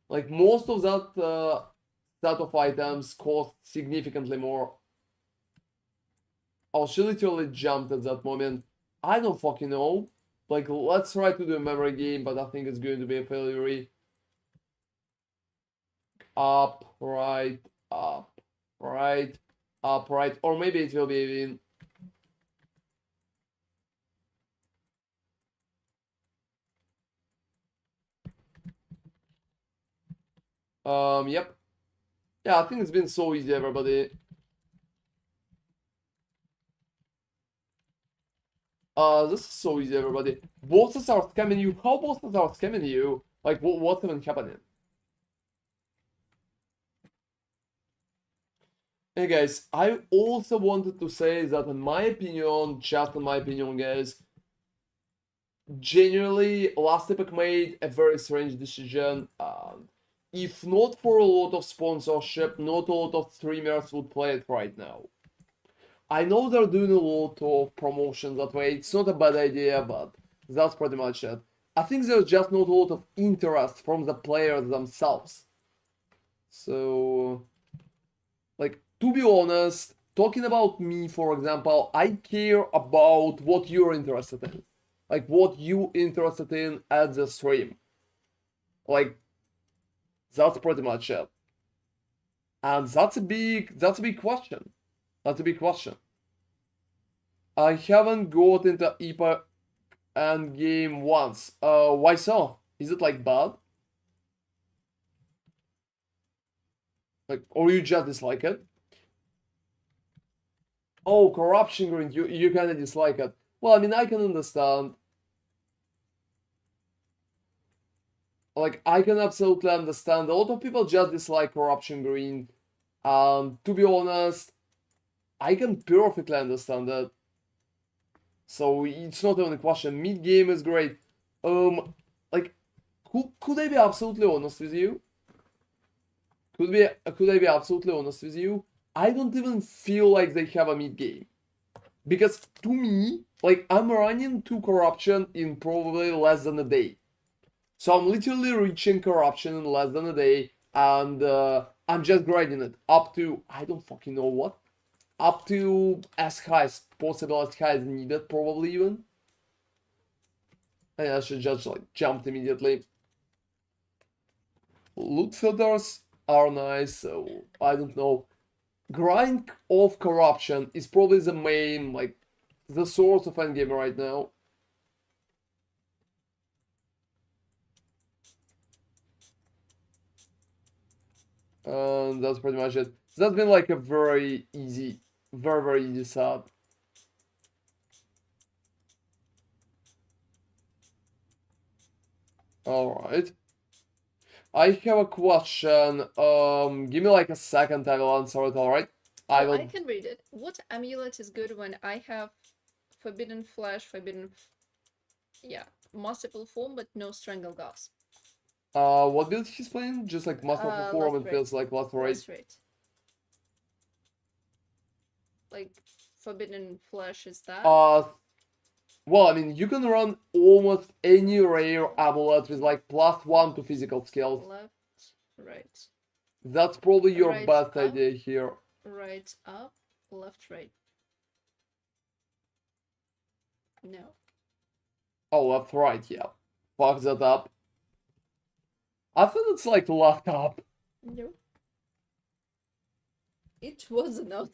Like most of that set of items cost significantly more. She literally jumped at that moment. I don't fucking know. Like, let's try to do a memory game, but I think it's going to be a failure. Up, right, up, right, up, right. Or maybe it will be even. Yep. Yeah, I think it's been so easy, everybody. This is so easy, everybody. Bosses are scamming you. How bosses are scamming you? Like, what's even happening? Hey guys, I also wanted to say that in my opinion, just in my opinion, guys, genuinely, Last Epoch made a very strange decision. If not for a lot of sponsorship, not a lot of streamers would play it right now. I know they're doing a lot of promotions that way. It's not a bad idea, but that's pretty much it. I think there's just not a lot of interest from the players themselves. So, like, to be honest, talking about me, for example, I care about what you're interested in. Like, what you interested in at the stream. Like, that's pretty much it. And that's a big question. That's a big question. I haven't got into Epoch Endgame once. Why so? Is it like bad? Like, or you just dislike it? Oh, corruption green, you kinda dislike it. Well, I mean, I can understand. Like, I can absolutely understand. A lot of people just dislike corruption green. To be honest, I can perfectly understand that. So it's not even a question. Mid game is great. Like, could I be absolutely honest with you? Could I be absolutely honest with you? I don't even feel like they have a mid game. Because to me, like, I'm running to corruption in probably less than a day. So I'm literally reaching corruption in less than a day, and I'm just grinding it up to, I don't fucking know what, up to as high as possible, as high as needed, probably even. And I should just like jumped immediately. Loot filters are nice, so I don't know. Grind of corruption is probably the main, like, the source of endgame right now. And that's pretty much it. So that's been like a very easy, very easy sub. Alright. I have a question. Give me like a second, I will answer it, alright? I can read it. What amulet is good when I have forbidden flesh, yeah, multiple form, but no strangle gas? What build he's playing? Just like Master of Form, it Lacerate. feels like Lacerate. Lacerate. Like, forbidden flesh is that? Well, I mean, you can run almost any rare amulet with like +1 to physical skills. Left, right. That's probably your Right best up. idea here. Right up, left, right. No. Oh, left, right, yeah. Fuck that up. I thought it's like left up. No. It was not.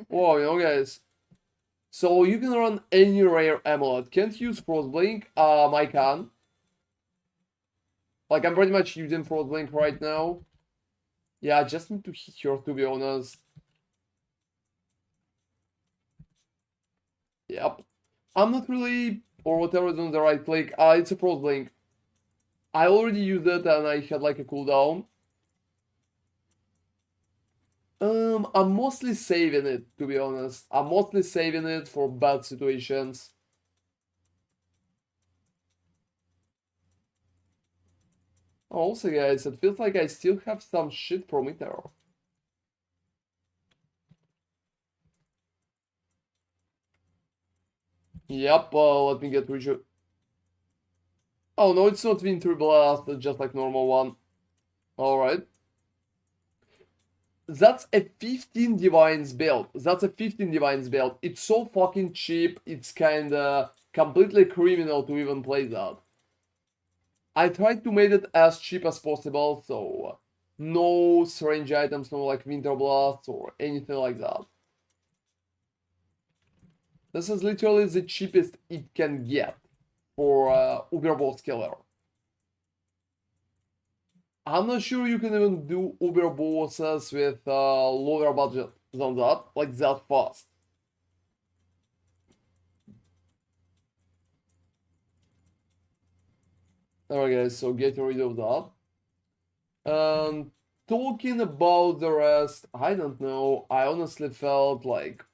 Whoa, you know, guys. So you can run any rare amulet. Can't use Frostblink. I can. Like, I'm pretty much using Frostblink right now. Yeah, I just need to hit her, to be honest. Yep. I'm not really, or whatever is on the right click. It's a Frostblink. I already used it and I had like a cooldown. I'm mostly saving it, to be honest. I'm mostly saving it for bad situations. Also, guys, it feels like I still have some shit from Ether. Yep, let me get rid of... Oh, no, it's not Winter Blast, it's just like normal one. Alright. That's a 15 Divines build. That's a 15 Divines build. It's so fucking cheap, it's kinda completely criminal to even play that. I tried to make it as cheap as possible, so no strange items, no like Winter Blast or anything like that. This is literally the cheapest it can get for Uber Boss Killer. I'm not sure you can even do Uber bosses with lower budget than that, like that fast. Alright guys, so getting rid of that. And talking about the rest, I don't know, I honestly felt like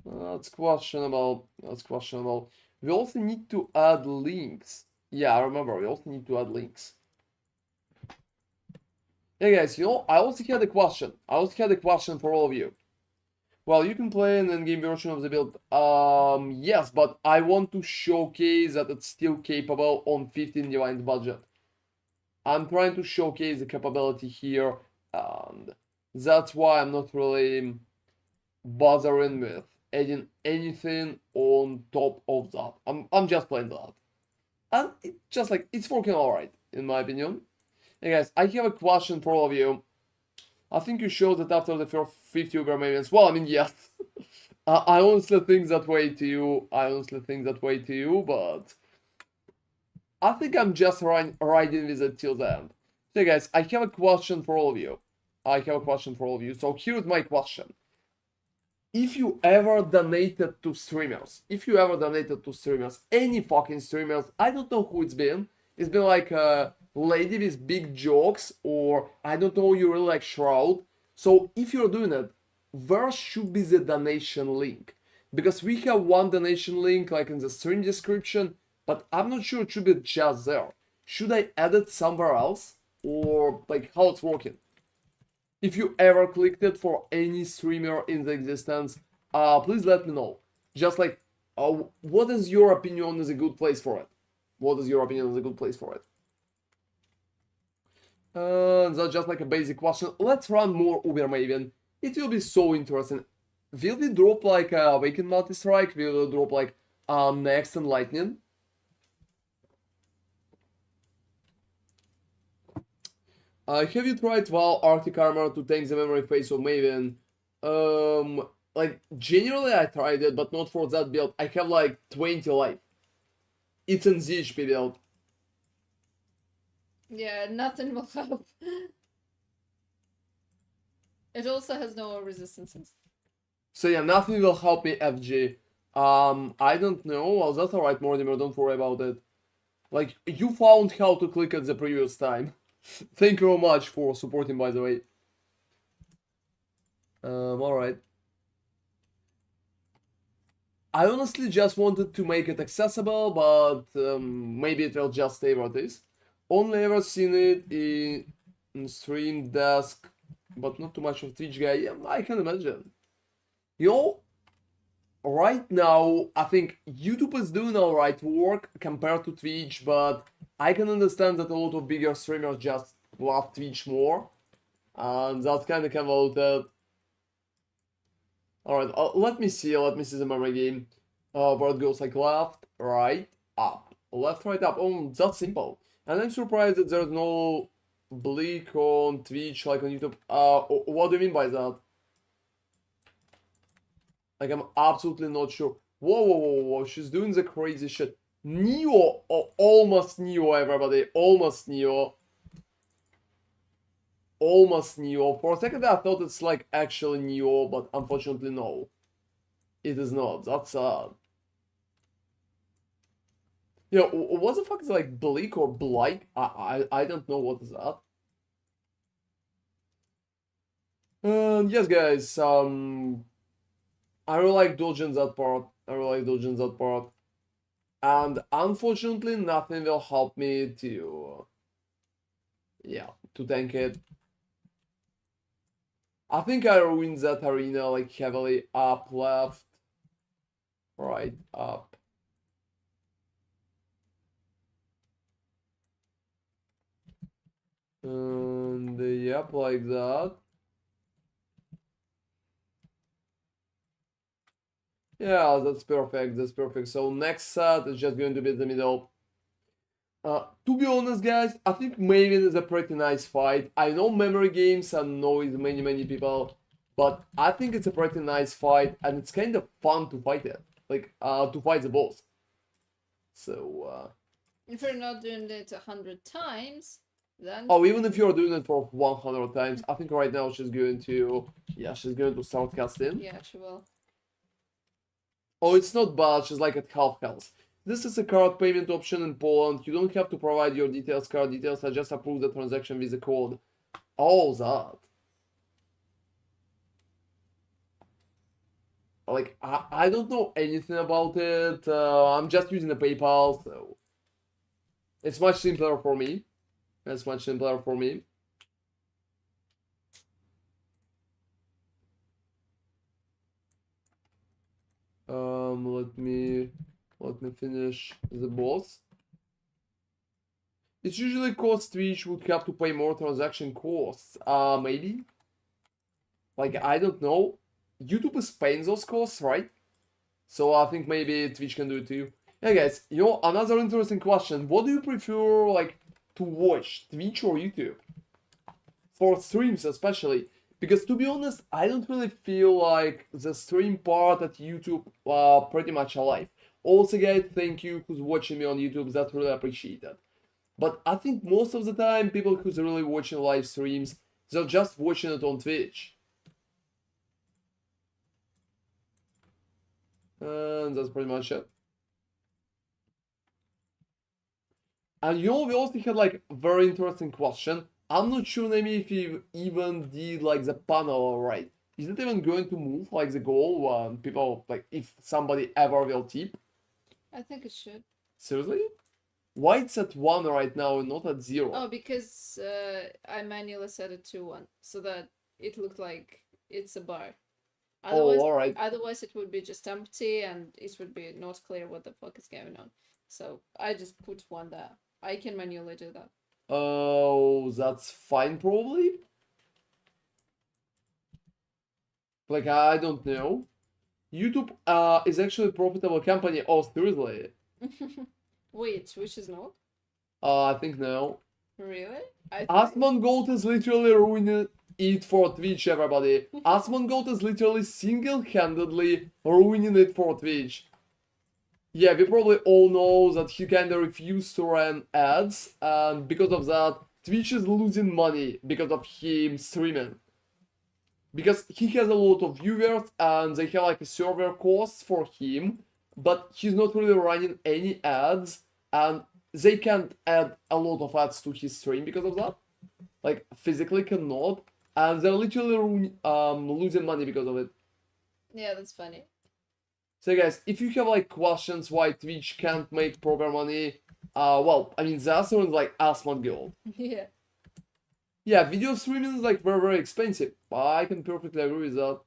that's questionable. That's questionable. We also need to add links. Yeah, I remember. We also need to add links. Hey guys, you know, I also had a question. I also had a question for all of you. Well, you can play an in-game version of the build. Yes, but I want to showcase that it's still capable on 15 Divine budget. I'm trying to showcase the capability here, and that's why I'm not really bothering with adding anything on top of that. I'm just playing that. And it just like, it's working alright, in my opinion. Hey guys, I have a question for all of you. I think you showed that after the first 50 Uber Mavens. Well, I mean, yes. I honestly think that way too. I honestly think that way too, but I think I'm just riding with it till the end. So guys, I have a question for all of you. So here's my question. If you ever donated to streamers, any fucking streamers, I don't know who it's been like a lady with big jokes, or I don't know, you really like Shroud. So if you're doing it, where should be the donation link? Because we have one donation link like in the stream description, but I'm not sure it should be just there. Should I add it somewhere else? Or like how it's working? If you ever clicked it for any streamer in the existence, please let me know. Just like, what is your opinion is a good place for it? That's just like a basic question. Let's run more Uber Maven. It will be so interesting. Will we drop like a Awakened Multi-Strike? Will we drop like Next and Lightning? Have you tried Val Arctic Armor to tank the memory phase of Maven? Like, generally I tried it, but not for that build. I have like 20 life. It's an ZHP build. Yeah, nothing will help. It also has no resistances. So yeah, nothing will help me FG. I don't know. Well, that's alright, Mortimer, don't worry about it. Like, you found how to click at the previous time. Thank you very much for supporting, by the way. Alright. I honestly just wanted to make it accessible, but maybe it will just stay where it is. Only ever seen it in stream desk, but not too much of Twitch guy. Yeah, I can imagine. You know, right now, I think YouTube is doing alright work compared to Twitch, but I can understand that a lot of bigger streamers just love Twitch more. And that's kind of convoluted. Alright, let me see the memory game. Where it goes like left, right, up. Left, right, up. Oh, that's simple. And I'm surprised that there's no Bleak on Twitch like on YouTube. What do you mean by that? Like, I'm absolutely not sure. Whoa, she's doing the crazy shit. Neo, almost Neo, everybody. Almost Neo. For a second I thought it's like actually Neo, but unfortunately no. It is not. That's sad. Yeah, what the fuck is like bleak or blight? I don't know what is that. Yes, guys. I really like dodging that part. I really like dodging that part. And unfortunately, nothing will help me to, yeah, to tank it. I think I ruined that arena like heavily. Up, left, right, up. And yep, like that. Yeah, that's perfect. That's perfect. So next set is just going to be the middle. To be honest, guys, I think Maven is a pretty nice fight. I know memory games annoys many people, but I think it's a pretty nice fight, and it's kind of fun to fight it. Like, to fight the boss. So, If you're not doing it 100 times, then. oh, even if you're doing it for 100 times, I think right now she's going to, yeah, she's going to start casting. Yeah, she will. Oh, it's not bad, she's like at half health. This is a card payment option in Poland. You don't have to provide your details, card details. I just approve the transaction with the code. Oh, that. Like, I don't know anything about it. I'm just using the PayPal, so it's much simpler for me. It's much simpler for me. Let me finish the boss. It's usually cost Twitch would have to pay more transaction costs. Maybe. Like, I don't know. YouTube is paying those costs, right? So I think maybe Twitch can do it too. Yeah, guys, you know, another interesting question. What do you prefer, like, to watch, Twitch or YouTube? For streams especially. Because to be honest, I don't really feel like the stream part at YouTube pretty much alive. Also, guys, thank you who's watching me on YouTube. That's really appreciated. But I think most of the time, people who's really watching live streams, they're just watching it on Twitch. And that's pretty much it. And you know, we also had like a very interesting question. I'm not sure, maybe if you even did like the panel right. Is it even going to move like the goal when people, like, if somebody ever will tip? I think it should. Seriously? Why it's at 1 right now and not at 0? Oh, because I manually set it to 1 so that it looked like it's a bar. Otherwise, alright. Otherwise, it would be just empty and it would be not clear what the fuck is going on. So I just put 1 there. I can manually do that. Oh, that's fine probably? Like, I don't know. YouTube is actually a profitable company. Oh, seriously? Wait, which is not? I think no. Really? Asmongold is literally ruining it for Twitch, everybody. Asmongold is literally single-handedly ruining it for Twitch. Yeah, we probably all know that he kinda refused to run ads, and because of that, Twitch is losing money because of him streaming. Because he has a lot of viewers, and they have like a server costs for him, but he's not really running any ads, and they can't add a lot of ads to his stream because of that. Like, physically cannot, and they're literally losing money because of it. Yeah, that's funny. So guys, if you have like questions why Twitch can't make proper money, well, I mean, the answer is like Asmongold. Yeah. Yeah, video streaming is like very expensive. I can perfectly agree with that.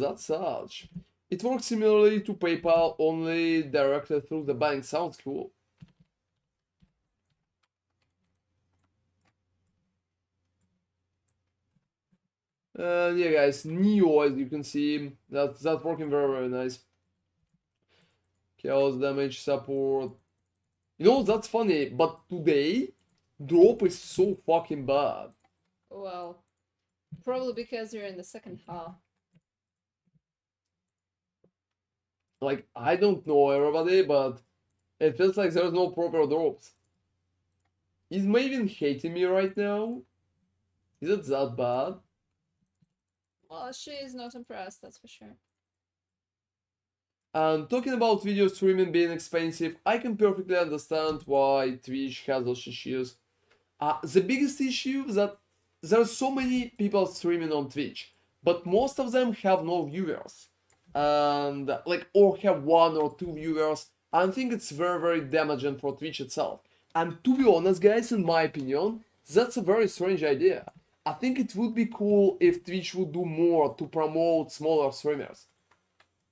That's such. It works similarly to PayPal, only directed through the bank. Sounds cool. Yeah, guys, Neo, as you can see, that's working very nice. Chaos damage support. You know, that's funny, but today, drop is so fucking bad. Well, probably because you're in the second half. Like, I don't know everybody, but it feels like there's no proper drops. Is Maven hating me right now? Is it that bad? Well, she is not impressed, that's for sure. And talking about video streaming being expensive, I can perfectly understand why Twitch has those issues. The biggest issue is that there are so many people streaming on Twitch, but most of them have no viewers, and like or have 1 or 2 viewers. I think it's very damaging for Twitch itself. And to be honest, guys, in my opinion, that's a very strange idea. I think it would be cool if Twitch would do more to promote smaller streamers.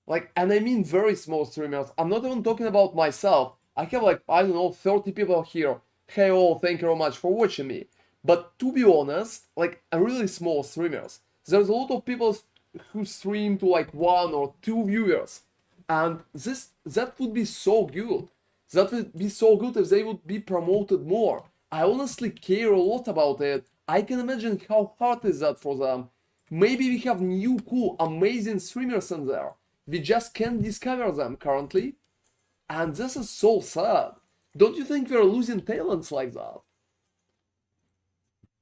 Like, and I mean very small streamers. I'm not even talking about myself. I have like, I don't know, 30 people here. Hey all, thank you very much for watching me. But to be honest, like a really small streamers, there's a lot of people who stream to like 1 or 2 viewers. And that would be so good. That would be so good if they would be promoted more. I honestly care a lot about it. I can imagine how hard is that for them. Maybe we have new, cool, amazing streamers in there. We just can't discover them currently. And this is so sad. Don't you think we're losing talents like that?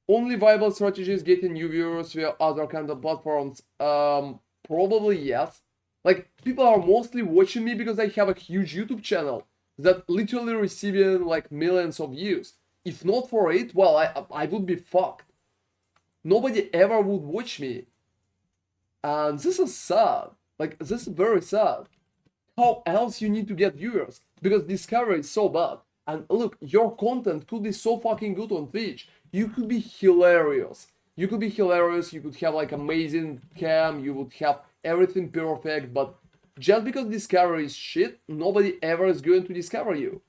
Only viable strategy is getting new viewers via other kind of platforms. Probably yes. Like, people are mostly watching me because I have a huge YouTube channel that literally receiving like millions of views. If not for it, well, I would be fucked. Nobody ever would watch me. And this is sad. Like, this is very sad. How else you need to get viewers? Because discovery is so bad. And look, your content could be so fucking good on Twitch. You could be hilarious. You could be hilarious, you could have like amazing cam, you would have everything perfect, but just because discovery is shit, nobody ever is going to discover you.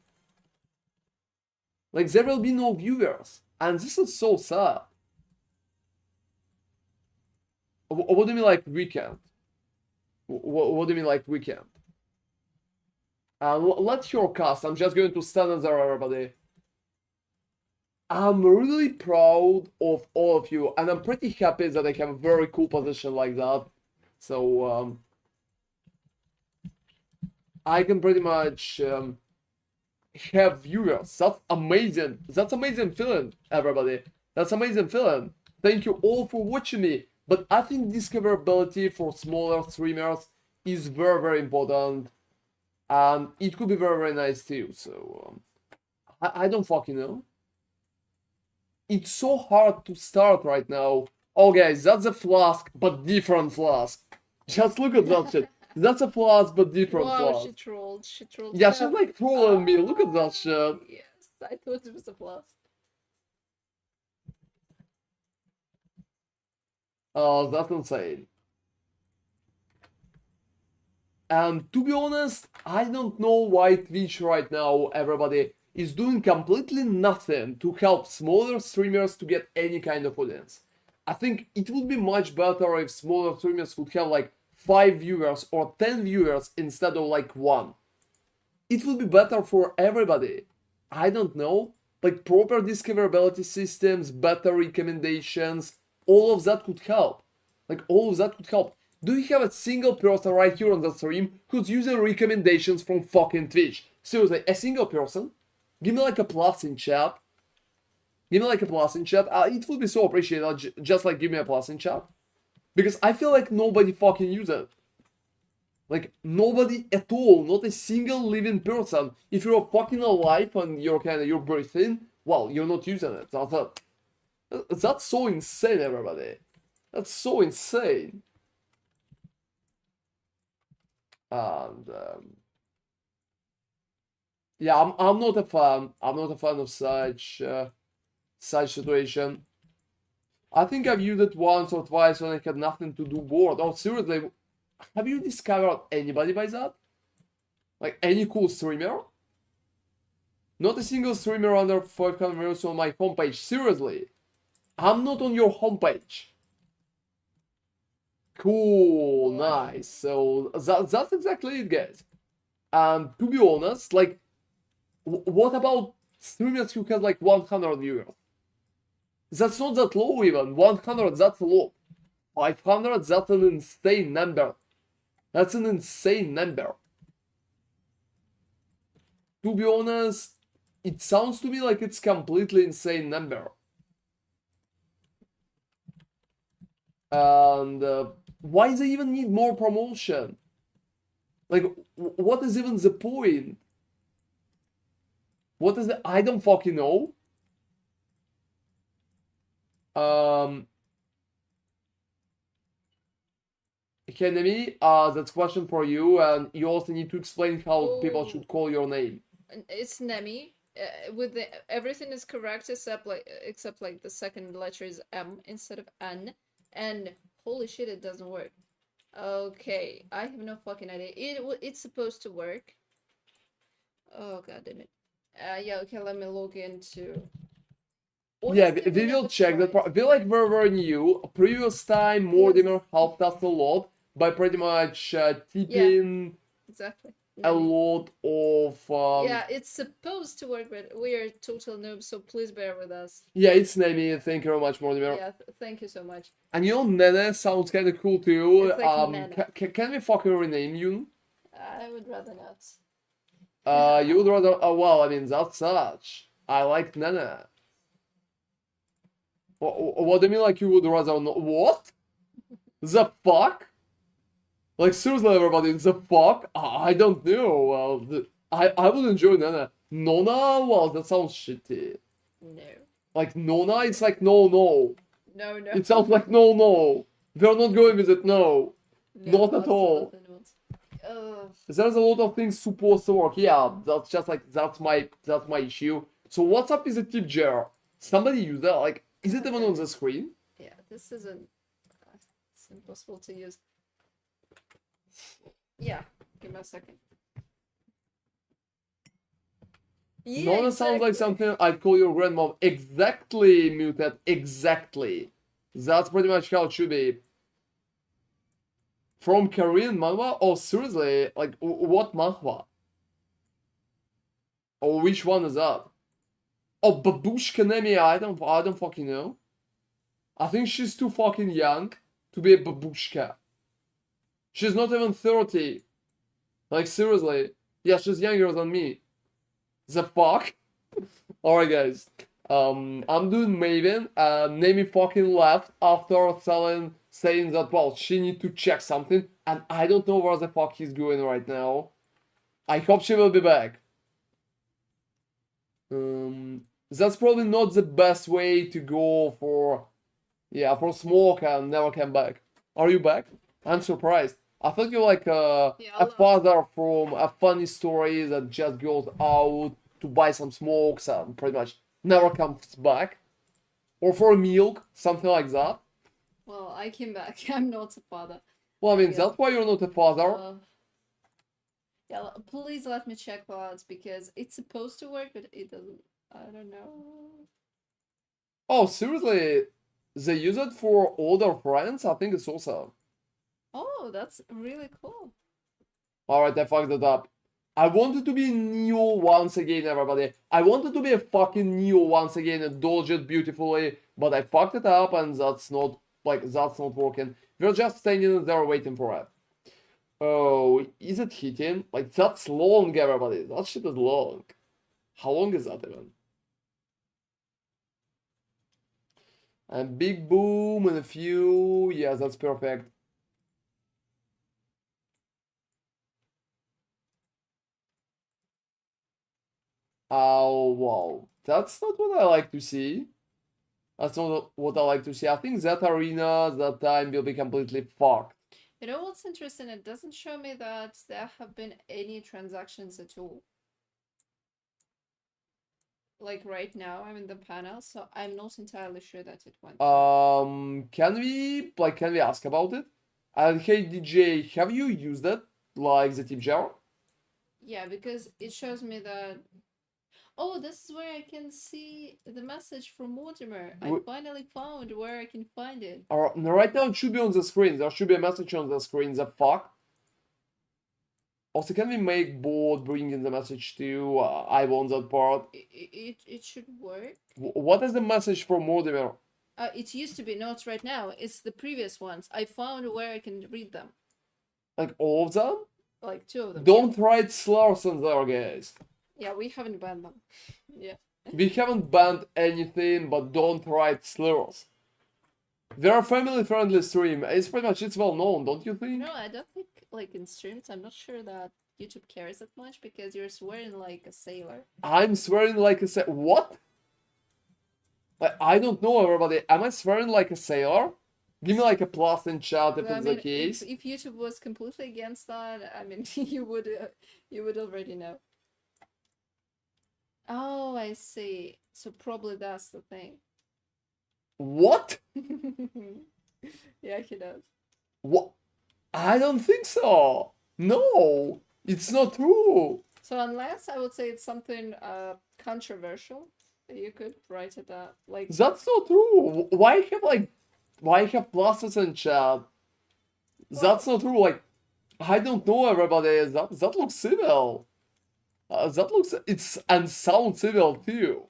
Like, there will be no viewers. And this is so sad. What do you mean like weekend? What do you mean like weekend? Let's your cast. I'm just going to stand there, everybody. I'm really proud of all of you, and I'm pretty happy that I have a very cool position like that. So I can pretty much have viewers. That's amazing. That's amazing feeling, everybody. That's amazing feeling. Thank you all for watching me. But I think discoverability for smaller streamers is very important. And it could be very nice too. So I don't fucking know. It's so hard to start right now. Oh guys, that's a flask, but different flask. Just look at that shit. That's a flask, but different Wow, flask. she trolled. She trolled. Yeah, she's like trolling me. Look at that shit. Yes, I thought it was a plus. Oh, that's insane. And to be honest, I don't know why Twitch right now, everybody, is doing completely nothing to help smaller streamers to get any kind of audience. I think it would be much better if smaller streamers would have like 5 viewers or 10 viewers instead of like 1. It would be better for everybody. I don't know, like proper discoverability systems, better recommendations, all of that could help. Like all of that could help. Do you have a single person right here on the stream who's using recommendations from fucking Twitch? Seriously, a single person? Give me like a plus in chat. Give me like a plus in chat. It would be so appreciated. Just like give me a plus in chat. Because I feel like nobody fucking uses it. Like nobody at all. Not a single living person. If you're fucking alive and you're breathing, well, you're not using it. That's so insane, everybody. That's so insane. And yeah, I'm not a fan. I'm not a fan of such situation. I think I've used it once or twice when I had nothing to do bored. Oh, seriously, have you discovered anybody by that? Like any cool streamer? Not a single streamer under 500 views on my homepage. Seriously, I'm not on your homepage. Cool, nice. So that's exactly it, guys. And to be honest, like, what about streamers who have like 100 viewers? That's not that low even. 100, that's low. 500, that's an insane number. That's an insane number. To be honest, it sounds to me like it's completely insane number. And why does they even need more promotion? Like, what is even the point? What is the... I don't fucking know. Academy, that's a question for you, and you also need to explain how people should call your name. It's Nemi. With the everything is correct except like the second letter is M instead of N, and holy shit, it doesn't work. Okay, I have no fucking idea. It's supposed to work. Oh god damn it. Yeah. Okay, let me log into. Yeah, we will check that part. We like very new. Previous time, Mortimer helped us a lot by pretty much tipping exactly. a lot of. Yeah, it's supposed to work, but we are total noobs, so please bear with us. Yeah, it's Nemi. Thank you very much, Mortimer. Yeah, thank you so much. And you know, Nene sounds kind of cool too. It's like Nene. Can we fucking rename you? I would rather not. You would rather. Oh, well, I mean, that's such. I like Nene. What do you mean, like, you would rather not? What? The fuck? Like, seriously, everybody, the fuck? I don't know. Well, I would enjoy Nana. Nona? Well, that sounds shitty. No. Like, Nona? It's like, no. No. It sounds like, no. We're not going with it, no. Not at all. There's a lot of things supposed to work. Yeah, that's just like, that's my issue. So what's up with the tip jar? Somebody use that? Like, is it even on the screen? Yeah, this isn't... it's impossible to use. Yeah, give me a second. Yeah, Nona exactly. sounds like something I'd call your grandmom. Exactly, Muted. Exactly. That's pretty much how it should be. From Korean manhwa? Oh, seriously? Like, what manhwa? Or which one is that? Oh, Babushka Nemi, I don't fucking know. I think she's too fucking young to be a babushka. She's not even 30. Like, seriously. Yeah, she's younger than me. The fuck? Alright, guys. I'm doing Maven, and Nemi fucking left after saying that, well, she need to check something, and I don't know where the fuck he's going right now. I hope she will be back. That's probably not the best way to go for smoke and never come back. Are you back? I'm surprised. I thought you're like a father from a funny story that just goes out to buy some smokes and pretty much never comes back. Or for a milk, something like that. Well, I came back. I'm not a father. Well, I mean, that's why you're not a father. Yeah, please let me check that because it's supposed to work, but it doesn't. I don't know. Oh, seriously? They use it for older friends? I think it's awesome. Oh, that's really cool. Alright, I fucked it up. I wanted to be Neo once again, everybody. I wanted to be a fucking Neo once again and dodge it beautifully, but I fucked it up and that's not working. We're just standing there waiting for it. Oh, is it hitting? Like, that's long, everybody. That shit is long. How long is that even? And big boom and a few. Yes, that's perfect. Oh, wow. That's not what I like to see. That's not what I like to see. I think that arena, that time will be completely fucked. You know what's interesting? It doesn't show me that there have been any transactions at all. Like right now, I'm in the panel, so I'm not entirely sure that it went. Can we ask about it? And hey DJ, have you used it? Like the tip jar? Yeah, because it shows me that. Oh, this is where I can see the message from Mortimer. I finally found where I can find it. Right now it should be on the screen. There should be a message on the screen. The fuck? Also, can we make board bring in the message too? I want that part. It should work. What is the message from Mortimer? It used to be, not right now. It's the previous ones. I found where I can read them. Like all of them? Like 2 of them. Don't write slurs in there, guys. Yeah, we haven't banned them. Yeah. We haven't banned anything, but don't write slurs. They're a family-friendly stream. It's pretty much, it's well known, don't you think? No, I don't think like in streams. I'm not sure that YouTube cares that much because you're swearing like a sailor. I'm swearing like a what? Like, I don't know, everybody. Am I swearing like a sailor? Give me like a plus in chat if Well, I it's mean, the case. if YouTube was completely against that, I mean, you would already know. Oh, I see. So probably that's the thing. What? Yeah, he does. What? I don't think so. No, it's not true. So unless I would say it's something controversial, you could write it out. Like That's not true. Why have pluses in chat? That's not true. Like, I don't know, everybody. That looks civil. It's and sounds civil too.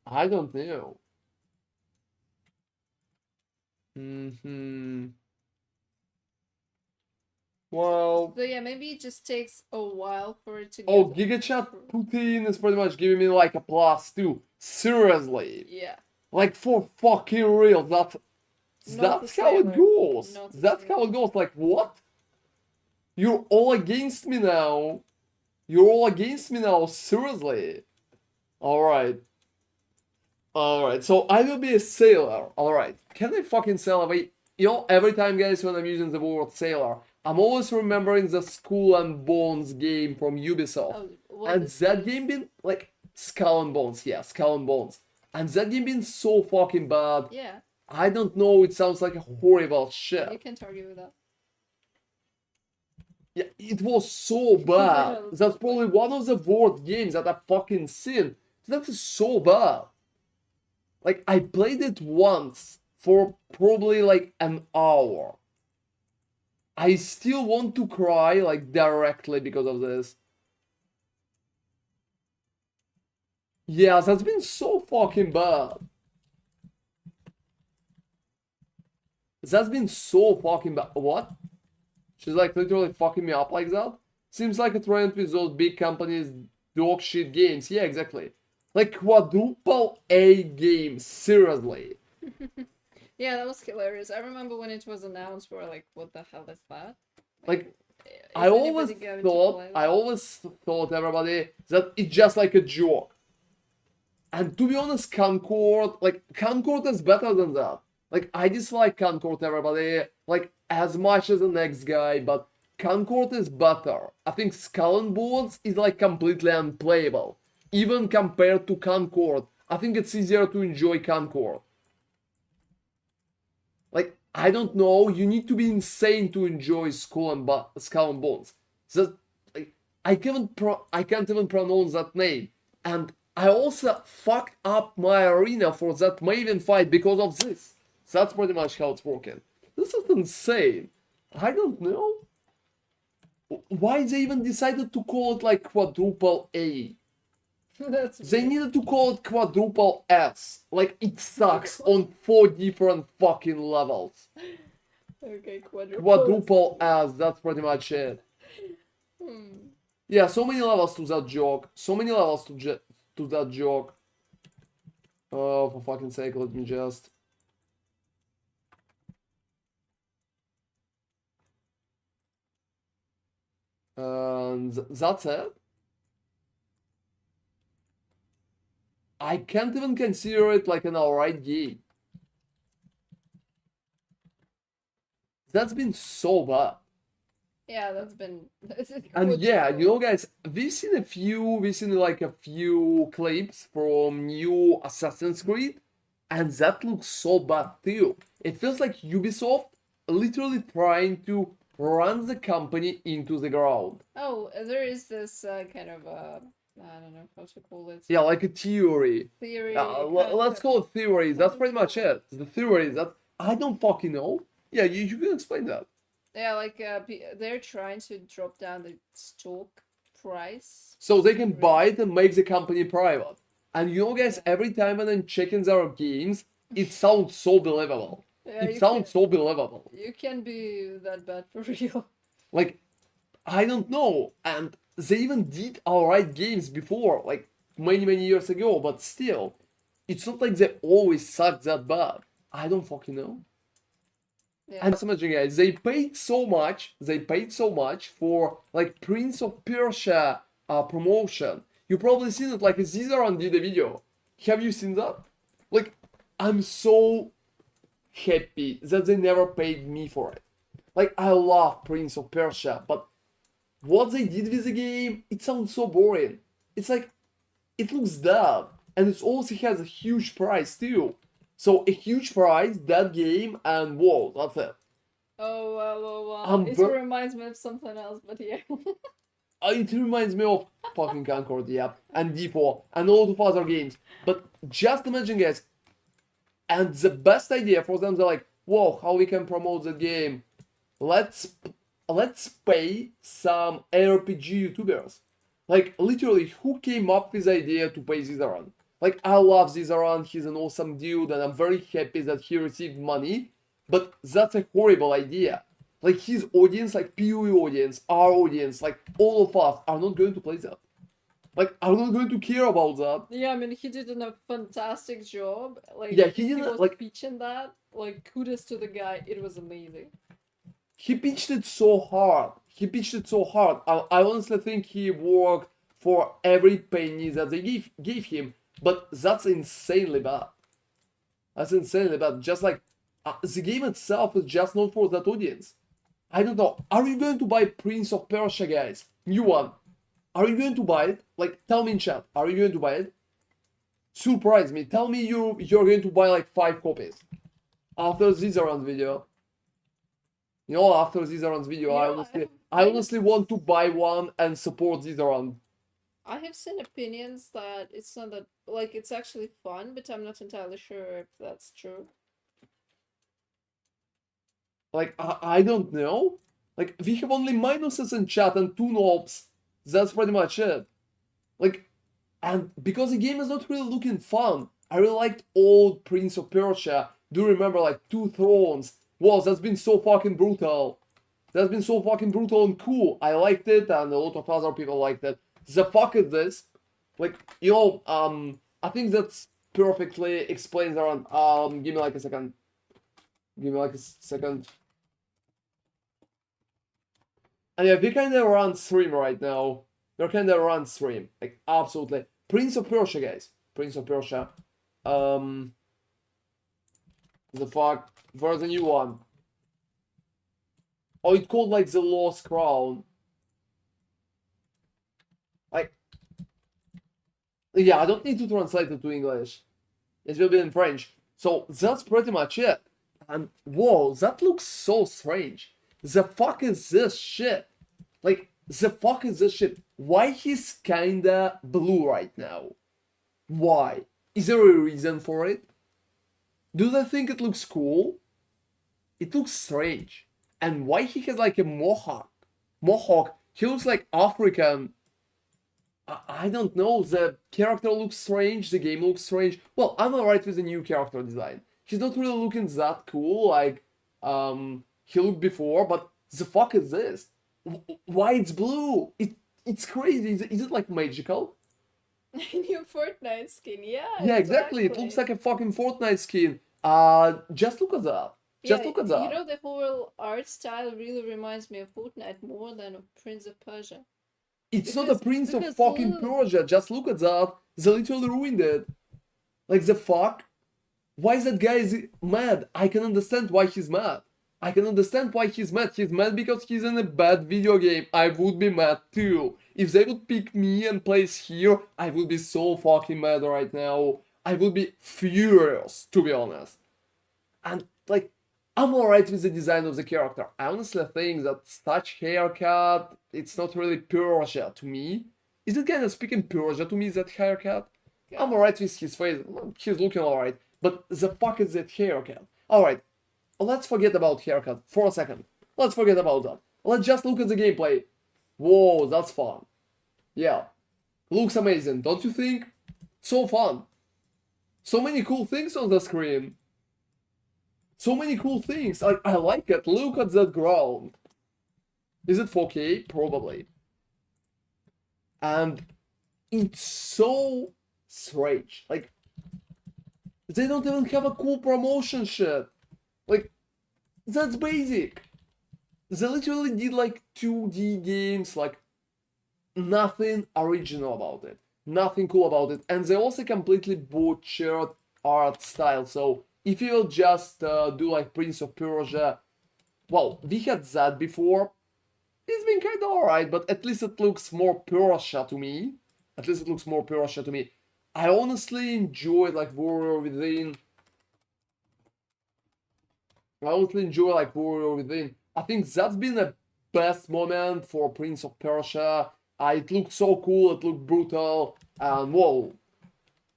I don't know. Well. so yeah, maybe it just takes a while for it to Oh, get. GigaChat Putin is pretty much giving me like a plus too. Seriously. Yeah. Like for fucking real. Not That's the how it sailor. goes. Not the That's how it goes. Like what? You're all against me now. You're all against me now. Seriously. Alright. Alright. So I will be a sailor. Alright. Can I fucking sail away? You know, every time, guys, when I'm using the word sailor, I'm always remembering the Skull and Bones game from Ubisoft. Oh, what And is that this? game been like Skull and Bones, yeah, Skull and Bones. And that game been so fucking bad. Yeah, I don't know, it sounds like a horrible you shit. can't argue with that. Yeah, it was so bad. Yeah, That's probably one of the worst games that I've fucking seen. That is so bad. Like, I played it once for probably like an hour. I still want to cry like directly because of this. Yeah, that's been so fucking bad. That's been so fucking bad. What? She's like literally fucking me up like that? Seems like a trend with those big companies dog shit games. Yeah, exactly. Like quadruple A games, seriously. Yeah, that was hilarious. I remember when it was announced, we were like, "What the hell is that?" Like, is I always anybody going to thought, play I that? always thought, everybody, that it's just like a joke. And to be honest, Concord is better than that. Like, I dislike Concord, everybody, like, as much as the next guy, but Concord is better. I think Skull and Bones is, like, completely unplayable. Even compared to Concord, I think it's easier to enjoy Concord. Like, I don't know, you need to be insane to enjoy Skull and Bones. That, like, I can't even pronounce that name. And I also fucked up my arena for that Maven fight because of this. That's pretty much how it's working. This is insane. I don't know. Why they even decided to call it like quadruple A? That's They weird. needed to call it quadruple S. Like, it sucks on 4 different fucking levels. Okay, Quadruple S, that's pretty much it. Hmm. Yeah, so many levels to that joke. So many levels to that joke. Oh, for fucking sake, let me just... And that's it. I can't even consider it like an alright game. That's been so bad. Yeah, that's been. And yeah, you know, guys, we've seen like a few clips from new Assassin's Creed, and that looks so bad too. It feels like Ubisoft literally trying to run the company into the ground. Oh, there is this kind of I don't know how to call it. Yeah, like a theory. Theory. Let's call it theory. That's pretty much it. The theory that I don't fucking know. Yeah, you can explain that. Yeah, like they're trying to drop down the stock price. So they can buy it and make the company private. And you know, guys, every time when I'm checking their games, it sounds so believable. Yeah, It sounds so believable. You can be that bad for real. Like, I don't know. And they even did alright games before, like many years ago, but still, it's not like they always suck that bad. I don't fucking know. Yeah. And imagine, guys, they paid so much for like Prince of Persia promotion. You probably seen it, like Zizaran did a video. Have you seen that? Like, I'm so happy that they never paid me for it. Like, I love Prince of Persia, but what they did with the game, it sounds so boring. It's like, it looks dumb, and it also has a huge price too. So a huge price, that game, and whoa, that's it. Oh wow. I'm It ver- reminds me of something else, but yeah. It reminds me of fucking Concord, yeah, and D4, and a lot of other games. But just imagine, guys, and the best idea for them, they're like, whoa, how we can promote the game? Let's pay some RPG YouTubers. Like, literally, who came up with the idea to pay Zizaran? Like, I love Zizaran, he's an awesome dude, and I'm very happy that he received money, but that's a horrible idea. Like, his audience, like PoE audience, our audience, like all of us are not going to play that. Like, I'm not going to care about that. Yeah, I mean, he did a fantastic job. Like, Yeah, he did was like pitching that. Like, kudos to the guy. It was amazing. he pitched it so hard. I honestly think he worked for every penny that they gave him, but that's insanely bad. Just like the game itself is just not for that audience. I don't know. Are you going to buy Prince of Persia, guys? New one. Are you going to buy it? Like, tell me in chat. Are you going to buy it? Surprise me. Tell me you're going to buy like 5 copies after Zizaran's video. You know, after Zizaran's video, Yeah, I honestly want to buy one and support Zizaran. I have seen opinions that it's not that, like, it's actually fun, but I'm not entirely sure if that's true. Like, I don't know. Like, we have only minuses in chat and 2 knobs. That's pretty much it. Like, and because the game is not really looking fun, I really liked old Prince of Persia. Do you remember, like, 2 Thrones? Wow, that's been so fucking brutal. That's been so fucking brutal and cool. I liked it, and a lot of other people liked it. The fuck is this? Like, you know, I think that's perfectly explains around. Give me like a second. And yeah, we kinda run stream right now. We're kinda run stream. Like, absolutely. Prince of Persia, guys. Prince of Persia. The fuck? Where's the new one? Oh, it's called like the Lost Crown. Like, yeah, I don't need to translate it to English. It will be in French. So that's pretty much it. And whoa, that looks so strange. The fuck is this shit? Like, the fuck is this shit? Why he's kinda blue right now? Why? Is there a reason for it? Do they think it looks cool? It looks strange. And why he has like a mohawk? He looks like African. I don't know. The character looks strange. The game looks strange. Well, I'm alright with the new character design. He's not really looking that cool like he looked before. But the fuck is this? Why it's blue? It's crazy. Is it like magical? New Fortnite skin, yeah. Yeah, exactly. It looks like a fucking Fortnite skin. Just look at that. Just Yeah, look at that. You know, the whole art style really reminds me of Fortnite more than of Prince of Persia. It's not a Prince of because fucking Persia. Just look at that. They literally ruined it. Like, the fuck? Why is that guy mad? I can understand why he's mad. He's mad because he's in a bad video game. I would be mad too. If they would pick me and place here, I would be so fucking mad right now. I would be furious, to be honest. And, like, I'm alright with the design of the character. I honestly think that such haircut, it's not really Persia to me. Is it kind of speaking Persia to me, that haircut? Yeah. I'm alright with his face. He's looking alright. But the fuck is that haircut? Alright, let's forget about haircut for a second. Let's forget about that. Let's just look at the gameplay. Whoa, that's fun. Yeah. Looks amazing, don't you think? So fun. So many cool things on the screen. So many cool things. I like it. Look at that ground. Is it 4K? Probably. And it's so strange. Like, they don't even have a cool promotion shit. Like, That's basic. They literally did like 2D games, like nothing original about it, nothing cool about it, and they also completely butchered art style. So if you will just do like Prince of Persia, well, we had that before. It's been kind of alright, but at least it looks more Persia to me. At least it looks more Persia to me. I honestly enjoyed like Warrior Within. I think that's been the best moment for Prince of Persia. It looked so cool, it looked brutal, and whoa.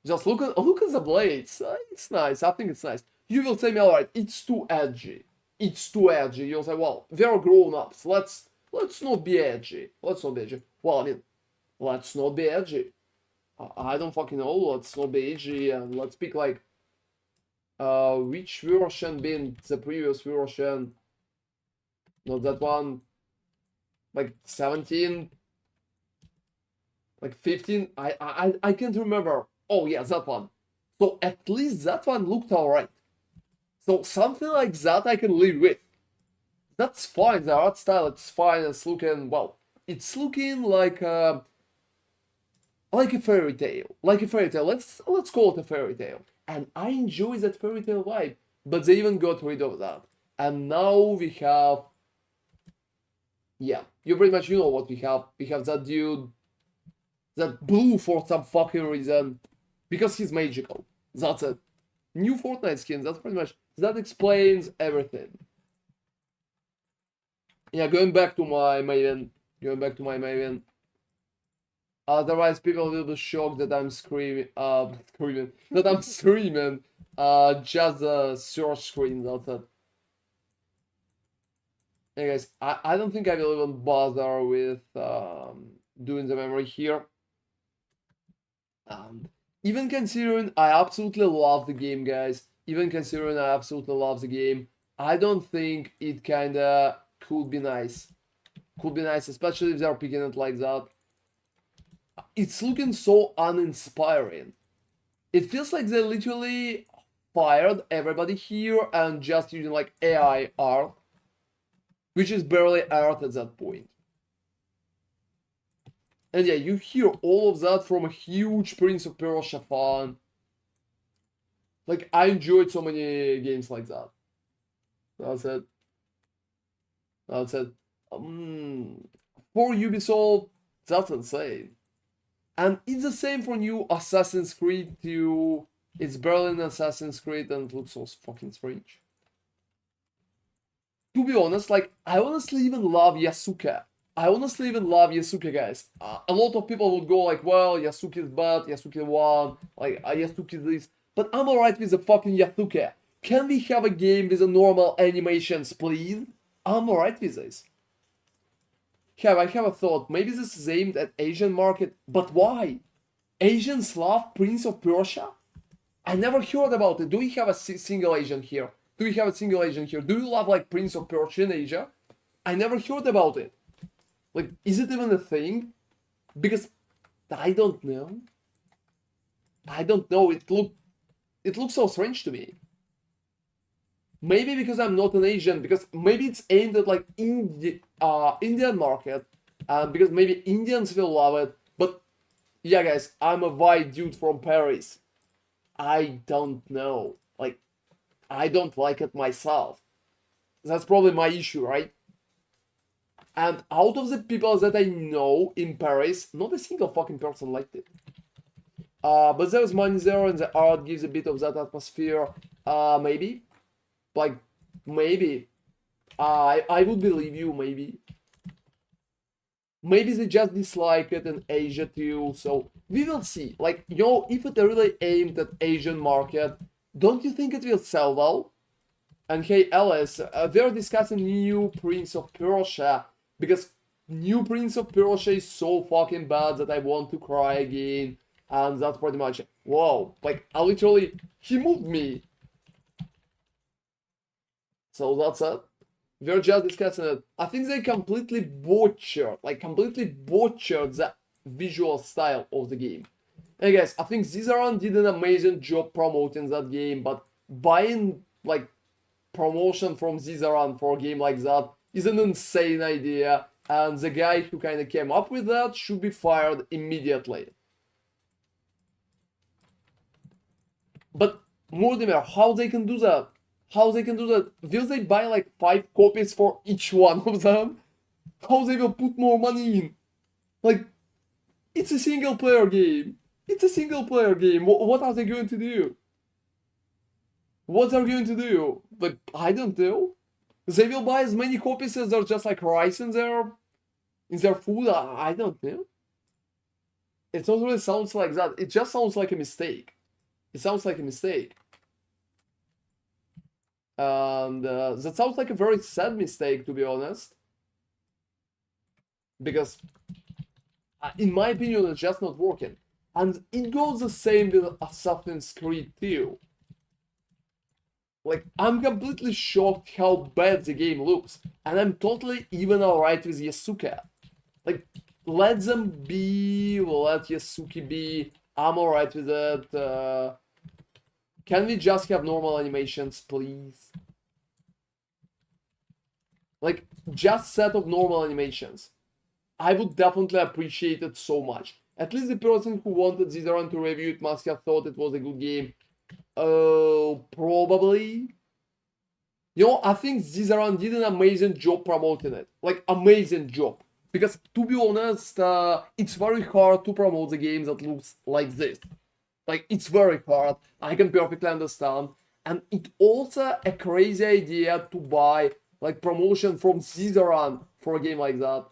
Just look at the blades. It's nice. I think it's nice. You will say me, alright, it's too edgy. It's too edgy. You'll say, well, they're grown-ups. Let's not be edgy. Let's not be edgy. Well, I mean, let's not be edgy. I don't fucking know. Let's not be edgy, and let's pick like which version been the previous version. Not that one. Like 17. Like 15. I can't remember. Oh yeah, that one. So at least that one looked alright. So something like that I can live with. That's fine. The art style, it's fine. It's looking, well, it's looking like a fairy tale. Like a fairy tale. Let's call it a fairy tale. And I enjoy that fairy tale vibe. But they even got rid of that. And now we have, yeah, you pretty much, you know what we have. We have that dude that blue for some fucking reason. Because he's magical. That's it. New Fortnite skins, that's pretty much, that explains everything. Yeah, going back to my Maven. Otherwise, people will be shocked that I'm screaming, that I'm streaming, just the search screen, that's it. Hey guys, I don't think I will even bother with doing the memory here. Even considering I absolutely love the game, guys. I don't think it kinda could be nice. Especially if they're picking it like that. It's looking so uninspiring. It feels like they literally fired everybody here and just using like AI art, which is barely art at that point. And yeah, you hear all of that from a huge Prince of Persia fan. Like, I enjoyed so many games like that. That's it. For Ubisoft, that's insane. And it's the same for new Assassin's Creed 2. It's barely an Assassin's Creed and it looks so fucking strange. To be honest, like, I honestly even love Yasuke. Guys. A lot of people would go like, well, Yasuke is bad, Yasuke won, like, Yasuke is this. But I'm alright with the fucking Yasuke. Can we have a game with a normal animations, please? I'm alright with this. I have a thought. Maybe this is aimed at Asian market, but why? Asians love Prince of Persia? I never heard about it. Do we have a single Asian here? Do you love like Prince of Persia in Asia? I never heard about it. Like, is it even a thing? Because I don't know. It looks so strange to me. Maybe because I'm not an Asian, because maybe it's aimed at like Indian market, because maybe Indians will love it. But yeah, guys, I'm a white dude from Paris. I don't know. Like, I don't like it myself. That's probably my issue, right? And out of the people that I know in Paris, not a single fucking person liked it. But there's money there, and the art gives a bit of that atmosphere. Maybe. Like, maybe. I would believe you, maybe. Maybe they just dislike it in Asia too, so we will see. Like, you know, if it really aimed at Asian market, don't you think it will sell well? And hey, Alice, they're discussing new Prince of Persia, because new Prince of Persia is so fucking bad that I want to cry again, and that's pretty much it. Whoa, like, he moved me. So that's it. We're just discussing it. I think they completely butchered the visual style of the game. And guys, I think Zizaran did an amazing job promoting that game, but buying, like, promotion from Zizaran for a game like that is an insane idea, and the guy who kind of came up with that should be fired immediately. But Mortimer, how they can do that? How they can do that? Will they buy like 5 copies for each one of them? How they will put more money in? Like, it's a single player game. It's a single player game. What are they going to do? What are they going to do? Like, I don't know. They will buy as many copies as there's just like rice in their food. I don't know. It not really sounds like that. It just sounds like a mistake. It sounds like a mistake. And that sounds like a very sad mistake, to be honest. Because, in my opinion, it's just not working. And it goes the same with Assassin's Creed 2. Like, I'm completely shocked how bad the game looks. And I'm totally even alright with Yasuke. Like, let them be, let Yasuke be. I'm alright with it. Can we just have normal animations, please? Like, just set of normal animations. I would definitely appreciate it so much. At least the person who wanted Zizaran to review it must have thought it was a good game. Oh, probably. You know, I think Zizaran did an amazing job promoting it. Like, amazing job. Because, to be honest, it's very hard to promote the game that looks like this. Like, it's very hard. I can perfectly understand. And it's also a crazy idea to buy, like, promotion from Zizaran for a game like that.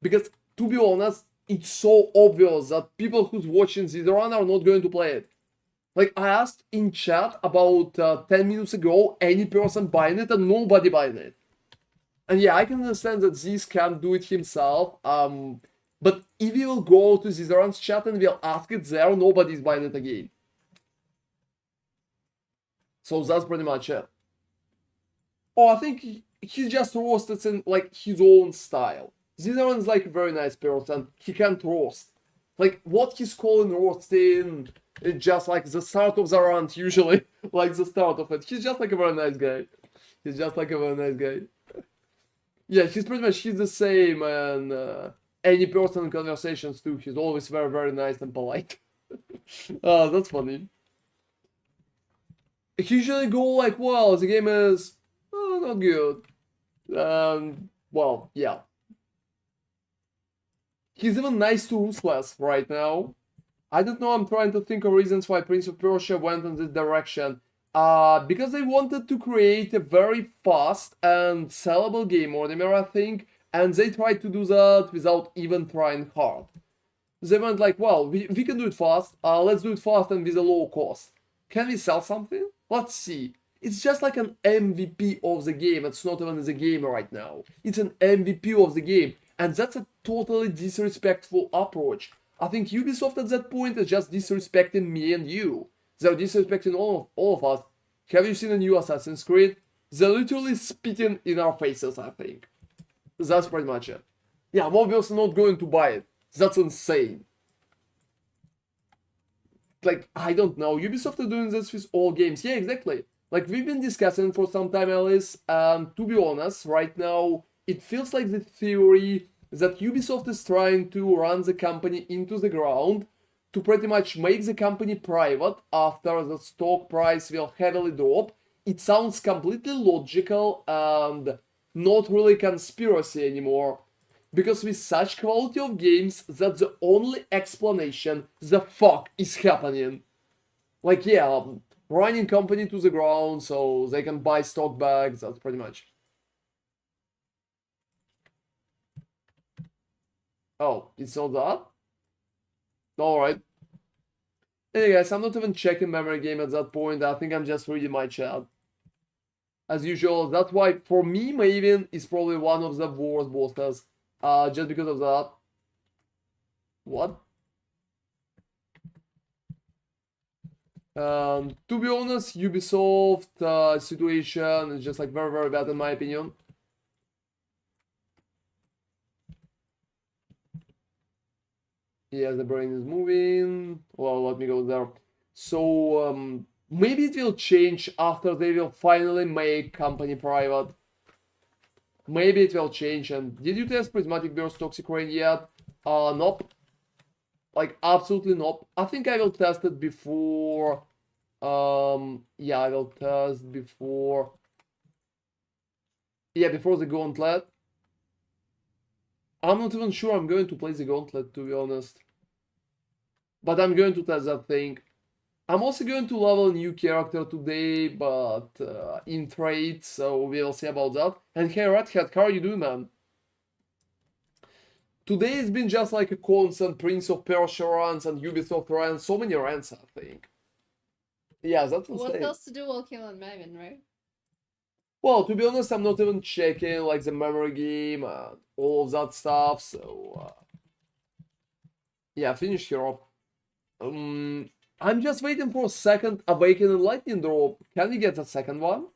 Because, to be honest, it's so obvious that people who's watching Zizaran are not going to play it. Like, I asked in chat about 10 minutes ago, any person buying it, and nobody buying it. And yeah, I can understand that Ziz can't do it himself, but if you will go to Zizaran's chat and we'll ask it there, nobody's buying it again. So that's pretty much it. Oh, I think he just roasted in, like, his own style. Zizaran's, like, a very nice person. He can't roast. Like, what he's calling roasting... It's just like the start of the rant, usually. Like the start of it. He's just like a very nice guy. He's just like a very nice guy. Yeah, he's pretty much, he's the same, and any person in conversations too, he's always very, very nice and polite. That's funny. He usually go like, well, the game is not good. Well, yeah. He's even nice to Ruthless right now. I don't know, I'm trying to think of reasons why Prince of Persia went in this direction. Because they wanted to create a very fast and sellable game, Mortimer, I think, and they tried to do that without even trying hard. They went like, well, we can do it fast, let's do it fast and with a low cost. Can we sell something? Let's see. It's just like an MVP of the game, it's not even the game right now. It's an MVP of the game, and that's a totally disrespectful approach. I think Ubisoft at that point is just disrespecting me and you. They're disrespecting all of us. Have you seen a new Assassin's Creed? They're literally spitting in our faces, I think. That's pretty much it. Yeah, I'm obviously not going to buy it. That's insane. Like, I don't know. Ubisoft are doing this with all games. Yeah, exactly. Like, we've been discussing for some time, Alice, and to be honest, right now, it feels like the theory that Ubisoft is trying to run the company into the ground to pretty much make the company private after the stock price will heavily drop. It sounds completely logical and not really conspiracy anymore. Because with such quality of games, that's the only explanation the fuck is happening. Like, yeah, running company to the ground so they can buy stock back, that's pretty much. Oh, it's not that? Alright. Hey guys, I'm not even checking memory game at that point. I think I'm just reading my chat. As usual, that's why for me, Maven is probably one of the worst bosses. Just because of that. What? To be honest, Ubisoft situation is just like very, very bad in my opinion. Yeah, the brain is moving. Well, let me go there. So, Maybe it will change after they will finally make company private. Maybe it will change. And did you test Prismatic Burst Toxic Rain yet? Nope. Like, absolutely nope. I think I will test it before. Yeah, I will test before. Yeah, before the Gauntlet. I'm not even sure I'm going to play the Gauntlet, to be honest. But I'm going to test that thing. I'm also going to level a new character today, but in trade, so we'll see about that. And hey, Redhead, how are you doing, man? Today has been just like a constant Prince of Persia runs and Ubisoft runs, so many runs, I think. Yeah, that's insane. What else to do while killing Maven, right? Well, to be honest, I'm not even checking like the memory game and all of that stuff, so yeah, finish here up. I'm just waiting for a second Awakening Lightning drop. Can we get a second one?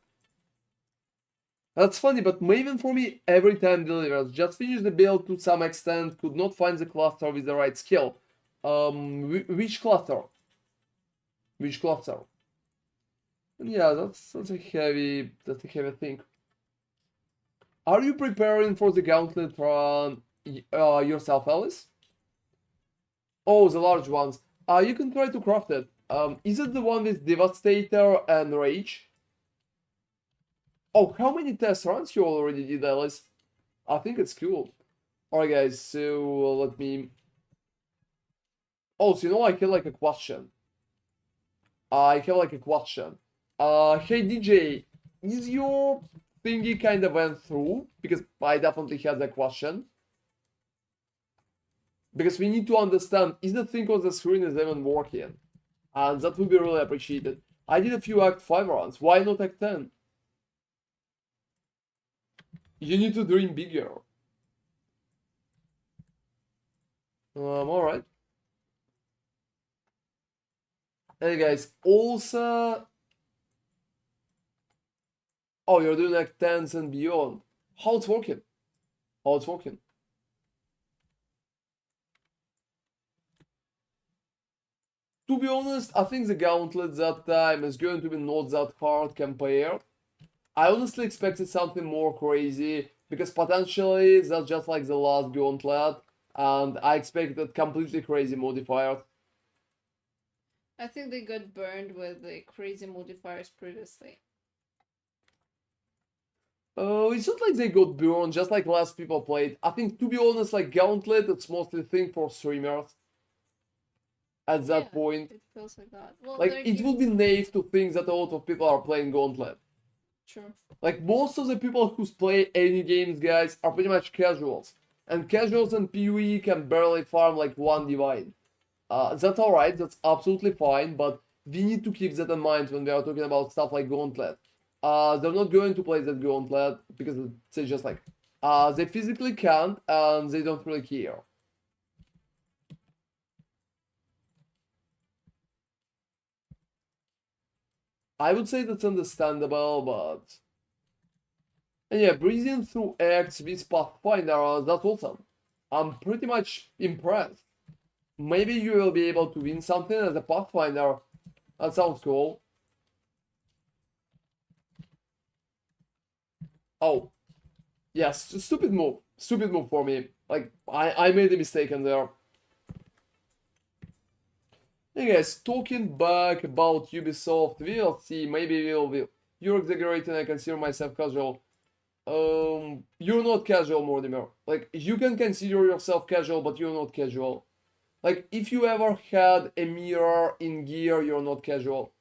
That's funny, but Maven for me every time delivers. Just finished the build to some extent, could not find the cluster with the right skill. Which cluster? Which cluster? Yeah, that's a heavy thing. Are you preparing for the Gauntlet run yourself, Alice? Oh, the large ones. You can try to craft it. Is it the one with Devastator and Rage? Oh, how many test runs you already did, Alice? I think it's cool. Alright, guys, so let me... Oh, so you know, I have like a question. I have like a question. Hey DJ, is your thingy kind of went through? Because I definitely had that question. Because we need to understand, is the thing on the screen is even working? And that would be really appreciated. I did a few Act 5 runs, why not Act 10? You need to dream bigger. Alright. Hey guys, also... Oh, you're doing Act 10s and beyond. How it's working? How it's working? To be honest, I think the Gauntlet that time is going to be not that hard compared. I honestly expected something more crazy, because potentially that's just like the last Gauntlet, and I expected completely crazy modifiers. I think they got burned with the crazy modifiers previously. It's not like they got burned, just like less people played. I think, to be honest, like Gauntlet, it's mostly thing for streamers. At that point. It feels like that. Well, like, it would be naive to think that a lot of people are playing Gauntlet. True. Like, most of the people who play any games, guys, are pretty much casuals. And casuals in PoE can barely farm like one Divine. That's alright, that's absolutely fine, but we need to keep that in mind when we are talking about stuff like Gauntlet. They're not going to play that Gauntlet because it's just like, they physically can't and they don't really care. I would say that's understandable, but... And yeah, breezing through acts with Pathfinder, that's awesome. I'm pretty much impressed. Maybe you will be able to win something as a Pathfinder. That sounds cool. Oh. Yes, stupid move. Stupid move for me. Like, I made a mistake in there. Hey guys, talking back about Ubisoft, we'll see, maybe we'll... You're exaggerating, I consider myself casual. You're not casual, Mortimer. Like, you can consider yourself casual, but you're not casual. Like, if you ever had a mirror in gear, you're not casual.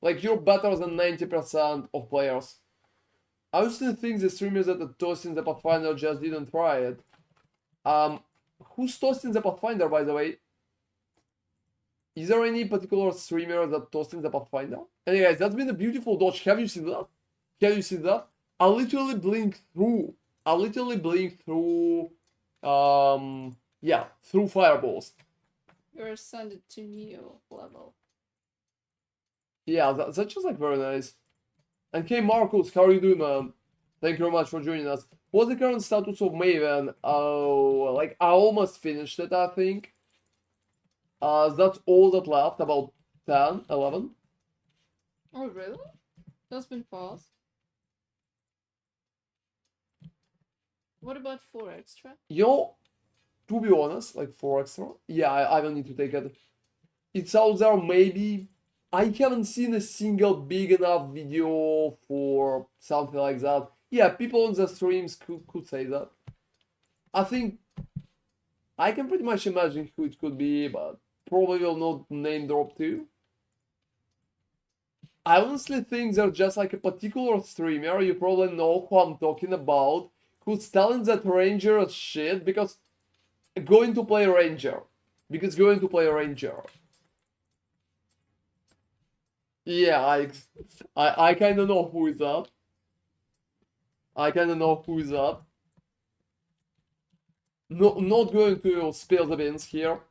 Like, you're better than 90% of players. I used think the streamers that are tossing the Pathfinder just didn't try it. Who's tossing the Pathfinder, by the way? Is there any particular streamer that tossing the Pathfinder? And guys, that's been a beautiful dodge. Have you seen that? Can you see that? I literally blinked through. Yeah, through fireballs. You're ascended to new level. Yeah, that's just like very nice. And hey Marcus, how are you doing, man? Thank you very much for joining us. What's the current status of Maven? Oh, like I almost finished it, I think. That's all that left, about 10, 11. Oh, really? That's been fast. What about 4 extra? Yo, to be honest, like 4 extra, yeah, I don't need to take it. It's out there, maybe. I haven't seen a single big enough video for something like that. Yeah, people on the streams could say that. I think I can pretty much imagine who it could be, but probably will not name drop too. I honestly think they're just like a particular streamer, you probably know who I'm talking about, who's telling that Ranger is shit because going to play Ranger. Because going to play Ranger. Yeah, I kind of know who is that. I kind of know who is that. No, not going to spill the beans here.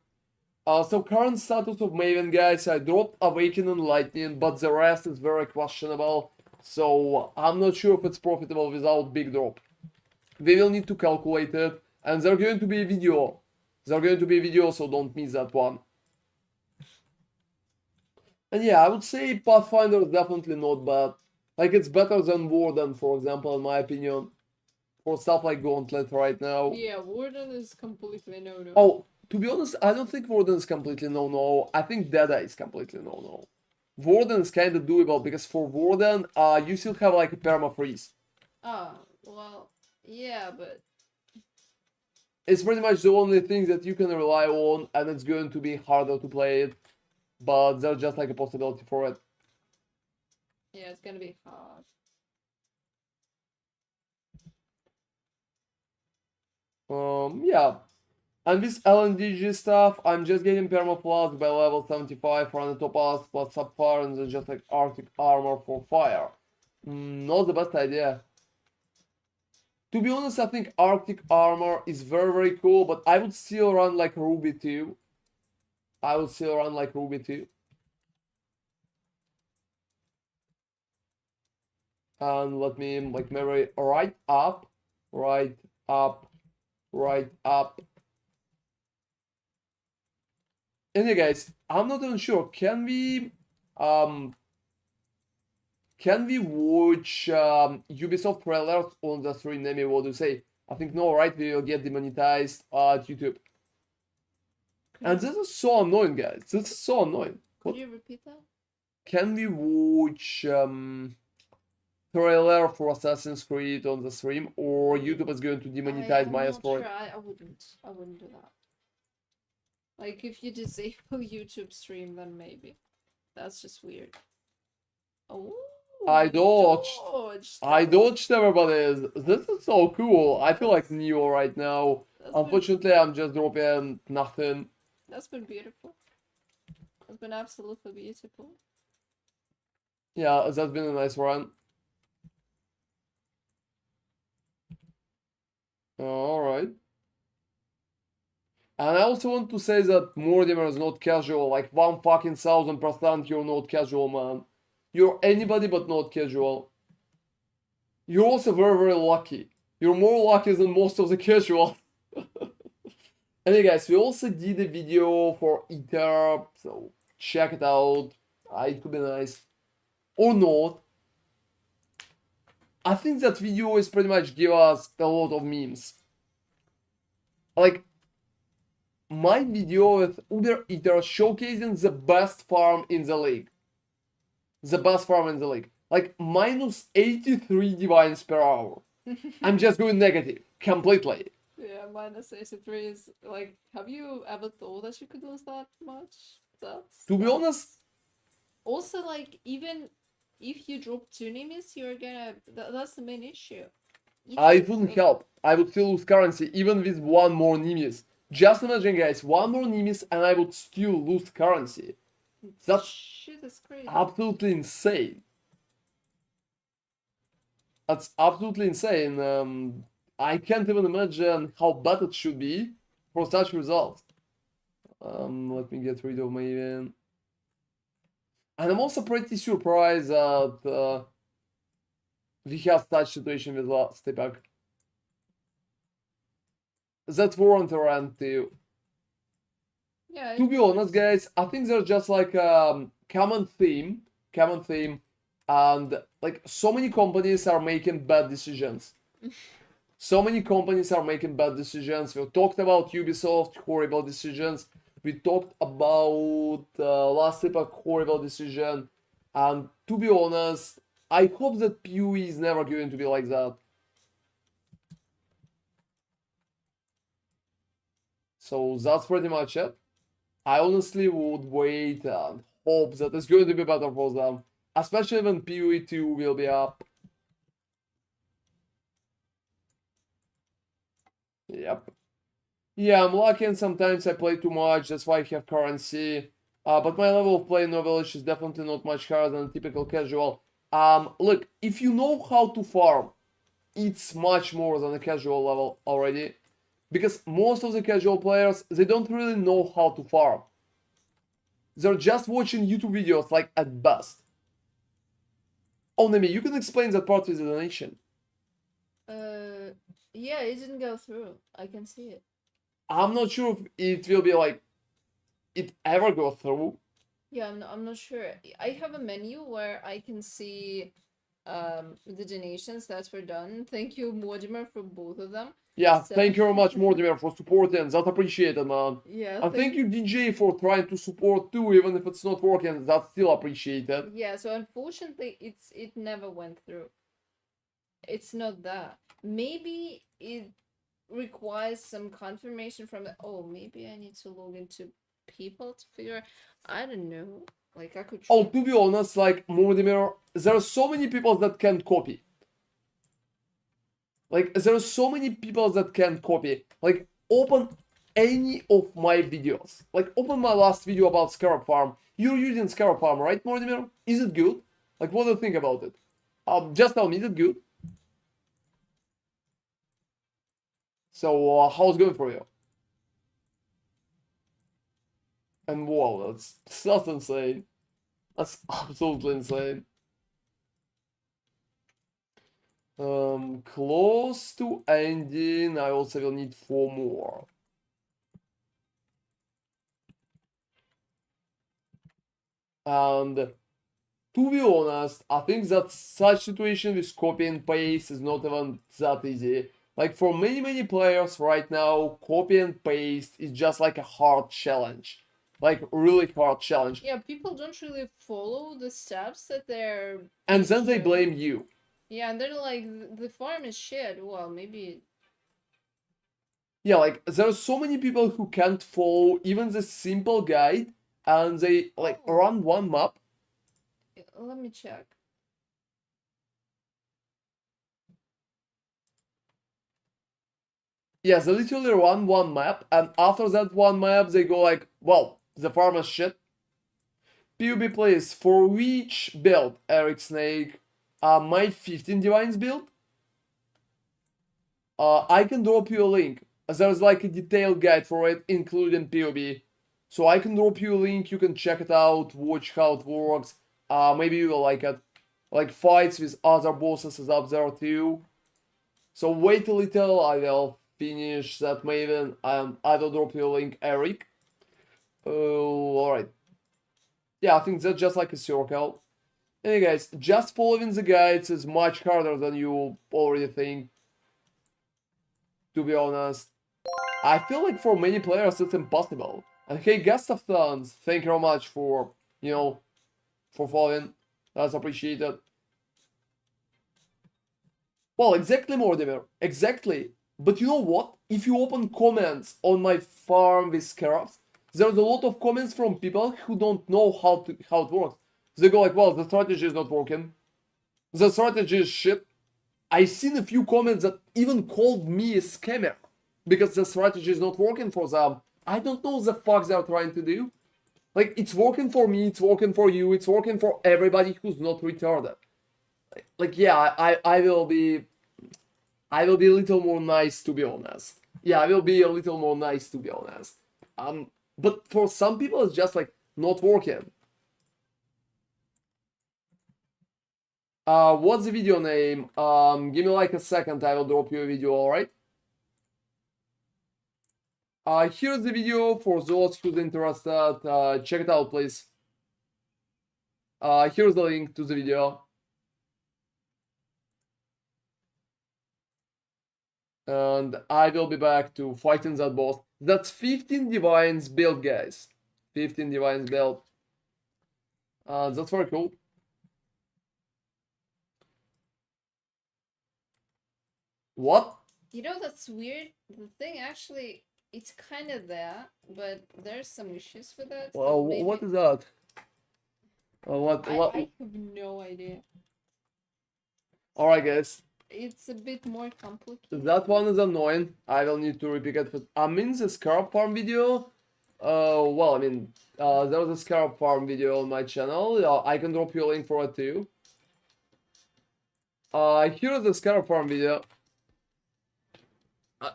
So current status of Maven, guys, I dropped Awakening Lightning, but the rest is very questionable. So I'm not sure if it's profitable without big drop. We will need to calculate it, and there's going to be a video. There's going to be a video, so don't miss that one. And yeah, I would say Pathfinder is definitely not bad. Like, it's better than Warden, for example, in my opinion. For stuff like Gauntlet right now. Yeah, Warden is completely no-no. Oh, to be honest, I don't think Warden is completely no-no. I think Deadeye is completely no-no. Warden is kind of doable, because for Warden, you still have like a perma-freeze. Ah, well, yeah, but... It's pretty much the only thing that you can rely on, and it's going to be harder to play it. But there's just like a possibility for it. Yeah, it's gonna be hard. Yeah. And this LNDG stuff, I'm just getting permaflood by level 75 for the top us plus subfire and then just like Arctic armor for fire. Not the best idea. To be honest, I think Arctic armor is very cool, but I would still run like Ruby 2. I would still run like Ruby 2. And let me like maybe right up, right up, right up. Anyway, guys, I'm not even sure. Can we watch Ubisoft trailers on the stream? Name, what do you say? I think no, right? We will get demonetized at YouTube. And this is so annoying, guys. This is so annoying. Could you repeat that? Can we watch trailer for Assassin's Creed on the stream, or YouTube is going to demonetize my for it? I wouldn't do that. Like, if you disable YouTube stream, then maybe. That's just weird. Oh, I dodged everybody. This is so cool. I feel like Neo right now. Unfortunately, I'm just dropping nothing. That's been beautiful. It's been absolutely beautiful. Yeah, that's been a nice run. Alright. And I also want to say that Mortimer is not casual. Like 1,000% you're not casual, man. You're anybody but not casual. You're also very lucky. You're more lucky than most of the casual. Anyway, guys, we also did a video for Ether, so check it out. It could be nice. Or not. I think that video is pretty much give us a lot of memes. Like, my video with Uber Eater showcasing the best farm in the league. The best farm in the league. Like, minus 83 divines per hour. I'm just going negative. Completely. Yeah, minus 83 is, like, have you ever thought that you could lose that much? To be honest... Also, like, even if you drop 2 enemies, you're gonna... That's the main issue. It wouldn't help. I would still lose currency, even with 1 more Nemesis. Just imagine, guys, 1 more Nemesis and I would still lose currency. That's shit is crazy. Absolutely insane. That's absolutely insane. I can't even imagine how bad it should be for such results. Let me get rid of Maven. And I'm also pretty surprised that we have such situation with last Epoch. That warrant around too. Yeah. To be honest, guys, I think there's just like a common theme And like so many companies are making bad decisions. So many companies are making bad decisions. We talked about Ubisoft, horrible decisions. We talked about last Epoch, horrible decision. And to be honest, I hope that PoE is never going to be like that. So that's pretty much it. I honestly would wait and hope that it's going to be better for them. Especially when PoE 2 will be up. Yep. Yeah, I'm lucky and sometimes I play too much, that's why I have currency. But my level of play in Village is definitely not much higher than a typical casual. Look, if you know how to farm, it's much more than a casual level already. Because most of the casual players, they don't really know how to farm. They're just watching YouTube videos, like, at best. Oh, Nemi, you can explain that part with the donation. Yeah, it didn't go through. I can see it. I'm not sure if it will be like it ever go through. Yeah, I'm not sure. I have a menu where I can see the donations that were done. Thank you, Mortimer, for both of them. Yeah, So- thank you very much, Mortimer, for supporting. That's appreciated, man. Yeah, And thank you, DJ, for trying to support too, even if it's not working. That's still appreciated. Yeah, so unfortunately, it never went through. It's not that. Maybe it requires some confirmation from the. Oh, maybe I need to log into people to figure. I don't know. Like I could. Oh, to be honest, like Mortimer, there are so many people that can copy. Like, there are so many people that can copy. Like, open any of my videos. Like, open my last video about Scarab Farm. You're using Scarab Farm, right, Mortimer? Is it good? Like, what do you think about it? Just tell me, is it good? So, how's it going for you? And wow, that's insane. That's absolutely insane. Close to ending. I also will need 4 more. And to be honest, I think that such situation with copy and paste is not even that easy. Like for many players right now, copy and paste is just like a hard challenge. Like really hard challenge. Yeah, people don't really follow the steps that they're. And then they blame you. Yeah, and they're like, the farm is shit. Well, maybe. Yeah, like there are so many people who can't follow even the simple guide, and they like run one map. Let me check. Yeah, they literally run one map, and after that one map, they go like, well, the farm is shit. PUB plays for which build, Eric Snake? My 15 Divines build? I can drop you a link. There's like a detailed guide for it, including PUB. So I can drop you a link, you can check it out, watch how it works. Maybe you will like it. Like fights with other bosses is up there too. So wait a little, I will finish that Maven and I will drop you a link, Eric. Alright. Yeah, I think that's just like a circle. Anyway guys, just following the guides is much harder than you already think. To be honest. I feel like for many players it's impossible. And hey, Gustav-thans, thank you very much for, for following. That's appreciated. Well, exactly, Mortimer. Exactly. But you know what? If you open comments on my farm with scarabs, there's a lot of comments from people who don't know how it works. They go like, well, the strategy is not working. The strategy is shit. I seen a few comments that even called me a scammer because the strategy is not working for them. I don't know the fuck they're trying to do. Like, it's working for me, it's working for you, it's working for everybody who's not retarded. Like, yeah, I will be a little more nice, to be honest. Yeah, I will be a little more nice, to be honest. But for some people, it's just like not working. What's the video name? Give me like a second, I will drop you a video, alright? Here's the video for those who's interested. Check it out, please. Here's the link to the video. and I will be back to fighting that boss. That's 15 Divines build, guys. 15 Divines build. That's very cool. What? You know, that's weird. The thing actually, it's kind of there, but there's some issues with it. Well, Maybe... what is that? What? I have no idea. Alright, guys. It's a bit more complicated. That one is annoying. I will need to repeat it. But I'm in the Scarab Farm video. Well, I mean, there was a Scarab Farm video on my channel. I can drop you a link for it too. Here is the Scarab Farm video.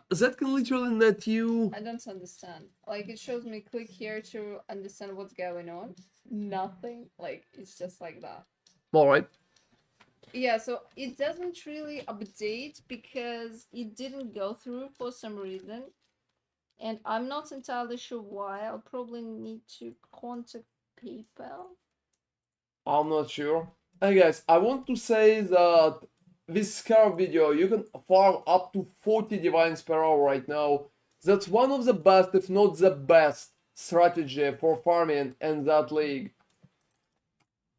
That can literally net you. I don't understand. Like, it shows me click here to understand what's going on. Nothing. Like, it's just like that. Alright. Yeah, so it doesn't really update because it didn't go through for some reason. And I'm not entirely sure why. I'll probably need to contact PayPal. I'm not sure. Hey guys, I want to say that this Scarab video, you can farm up to 40 divines per hour right now. That's one of the best, if not the best, strategy for farming in that league.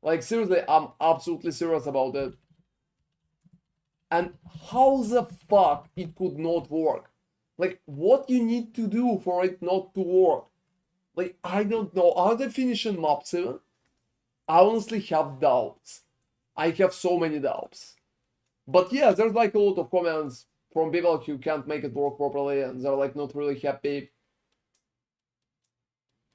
Like, seriously, I'm absolutely serious about it. And how the fuck it could not work? Like, what you need to do for it not to work? Like, I don't know. Are they finishing map 7? I honestly have doubts. I have so many doubts. But yeah, there's like a lot of comments from people who can't make it work properly and they're like not really happy.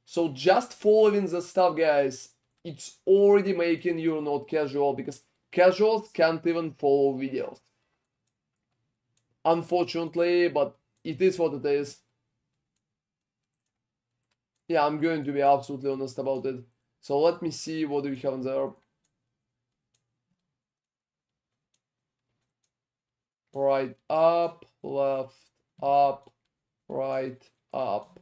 So just following the stuff, guys, it's already making you not casual, because casuals can't even follow videos. Unfortunately, but it is what it is. Yeah, I'm going to be absolutely honest about it. So let me see what do we have in there. Right, up, left, up, right, up.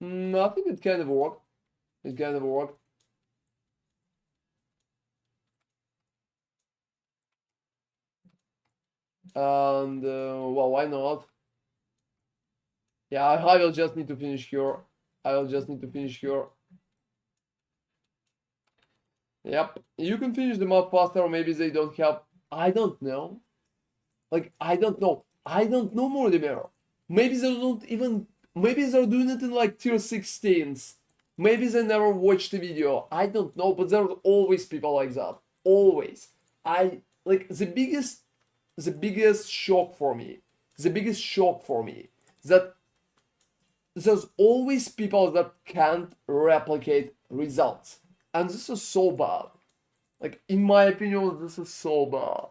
I think it kind of worked. It kind of worked. And, well, why not? Yeah, I will just need to finish here. I will just need to finish here. Yep, you can finish the map faster, or maybe they don't have... I don't know. Like, I don't know. I don't know more than Maybe they don't even... Maybe they're doing it in like tier 16s. Maybe they never watched the video. I don't know, but there's always people like that. Always. Like, the biggest shock for me. The biggest shock for me. That there's always people that can't replicate results. And this is so bad. Like, in my opinion, this is so bad.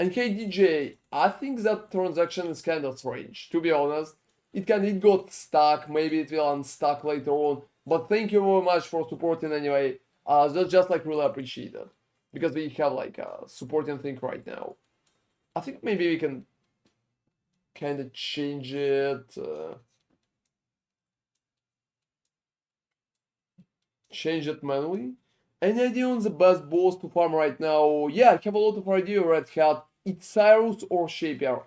And hey DJ, I think that transaction is kind of strange, to be honest. It got stuck, maybe it will unstuck later on. But thank you very much for supporting anyway. That's just like really appreciated. Because we have like a supporting thing right now. I think maybe we can kind of change it. Change it manually. Any idea on the best boss to farm right now? Yeah, I have a lot of idea, Red Hat. It's Cyrus or Shaper.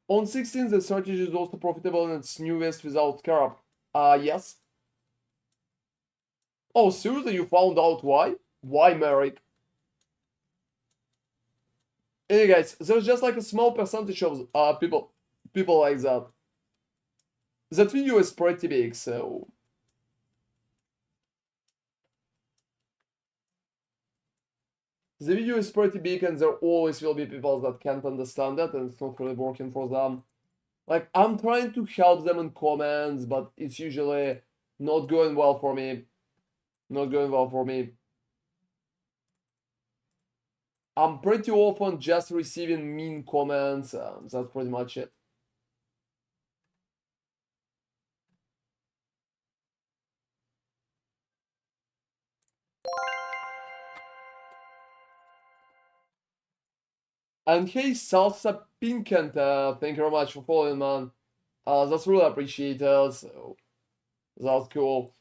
On 16, the strategy is also profitable in its newest without Scarab. Yes. Oh, seriously, you found out why? Why, Merrick? Anyway, guys, there's just like a small percentage of people like that. That video is pretty big, so... The video is pretty big and there always will be people that can't understand it and it's not really working for them. Like, I'm trying to help them in comments, but it's usually not going well for me. Not going well for me. I'm pretty often just receiving mean comments, that's pretty much it. And hey, Salsa Pinkant, thank you very much for following, man. That's really appreciated, so that's cool.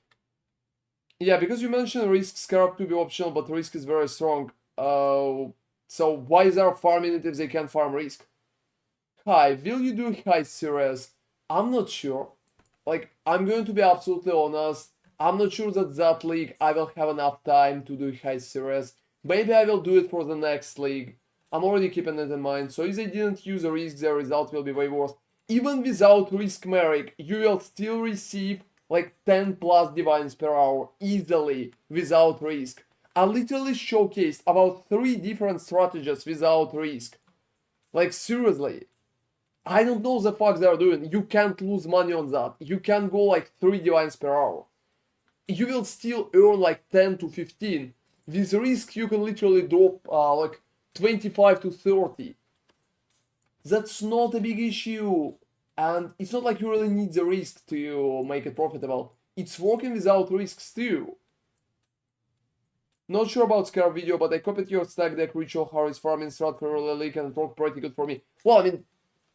Yeah, because you mentioned risk scarab to be optional, but risk is very strong. So why is there farming it if they can farm risk? Hi, will you do high series? I'm not sure. Like, I'm going to be absolutely honest. I'm not sure that league I will have enough time to do high series. Maybe I will do it for the next league. I'm already keeping it in mind. So if they didn't use a risk, their result will be way worse. Even without risk Merrick, you will still receive like 10 plus divines per hour easily without risk. I literally showcased about 3 different strategies without risk. Like seriously. I don't know the fuck they're doing. You can't lose money on that. You can go like 3 divines per hour. You will still earn like 10 to 15. With risk, you can literally drop like 25 to 30. That's not a big issue. And it's not like you really need the risk to make it profitable. It's working without risks too. Not sure about Scar video, but I copied your stack deck ritual Harris farming strat for early league and it worked pretty good for me. Well, I mean,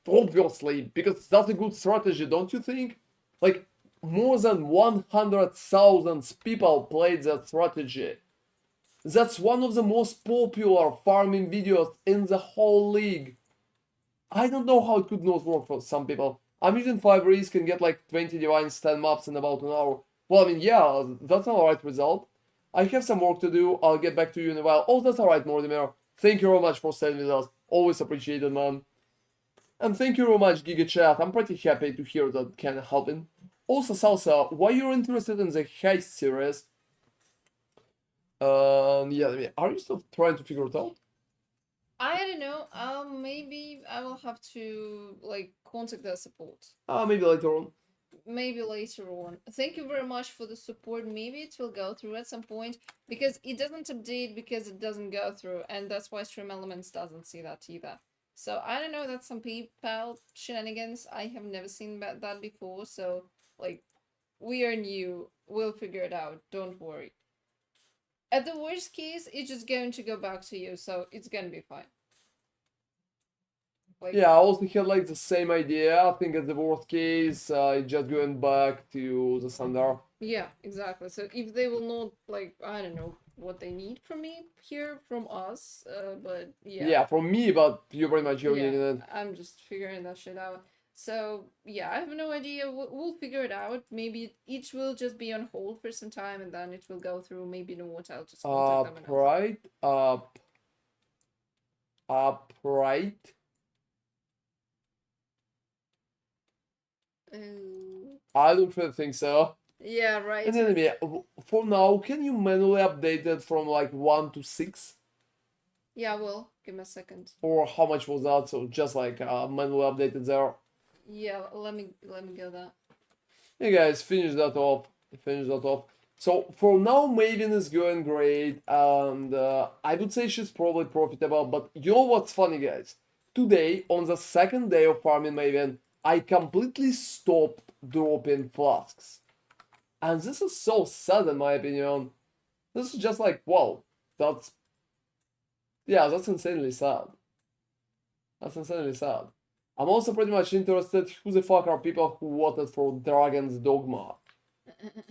obviously, because that's a good strategy, don't you think? Like, more than 100,000 people played that strategy. That's one of the most popular farming videos in the whole league. I don't know how it could not work for some people. I'm using 5 risk and get like 20 divines, 10 maps in about an hour. Well, I mean, yeah, that's an alright result. I have some work to do, I'll get back to you in a while. Oh, that's alright, Mortimer. Thank you very much for staying with us. Always appreciated, man. And thank you very much, GigaChat. I'm pretty happy to hear that can helping. Also, Salsa, why you're interested in the Heist series? Yeah, are you still trying to figure it out? I don't know. Maybe I will have to like contact their support. Maybe later on. Maybe later on. Thank you very much for the support. Maybe it will go through at some point because it doesn't update because it doesn't go through, and that's why Stream Elements doesn't see that either. So I don't know. That's some PayPal shenanigans. I have never seen that before. So like, we are new. We'll figure it out. Don't worry. At the worst case, it's just going to go back to you, so it's gonna be fine. Like, yeah, I also had like the same idea. I think at the worst case, it's just going back to the standard. yeah, exactly. So if they will not, like, I don't know what they need from me here, from us, but yeah. Yeah, from me, but you're pretty much you're Yeah, getting it. I'm just figuring that shit out. So yeah, I have no idea. We'll figure it out. Maybe each will just be on hold for some time, and then it will go through. Maybe not. I'll just contact them. Upright. I don't really think so. Yeah, right. And anyway, for now, can you manually update it from like 1 to 6? Yeah, well, give me a second. Or how much was that? So just like manually updated there. Yeah, let me go that. Hey guys, finish that off. So for now, Maven is going great, and I would say she's probably profitable. But you know what's funny, guys? Today, on the second day of farming Maven, I completely stopped dropping flasks. And this is so sad in my opinion. This is just like, wow, that's insanely sad. That's insanely sad. I'm also pretty much interested who the fuck are people who voted for Dragon's Dogma.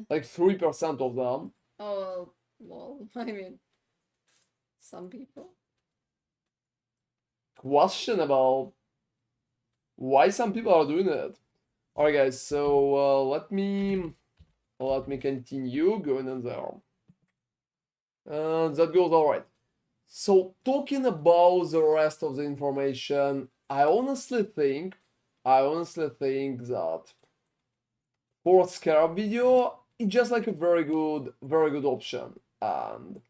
Like 3% of them. Oh, well, I mean, some people. Questionable. Why some people are doing it. Alright guys, so let me continue going in there. That goes alright. So talking about the rest of the information, I honestly think that for Scarab video, it's just like a very good option. And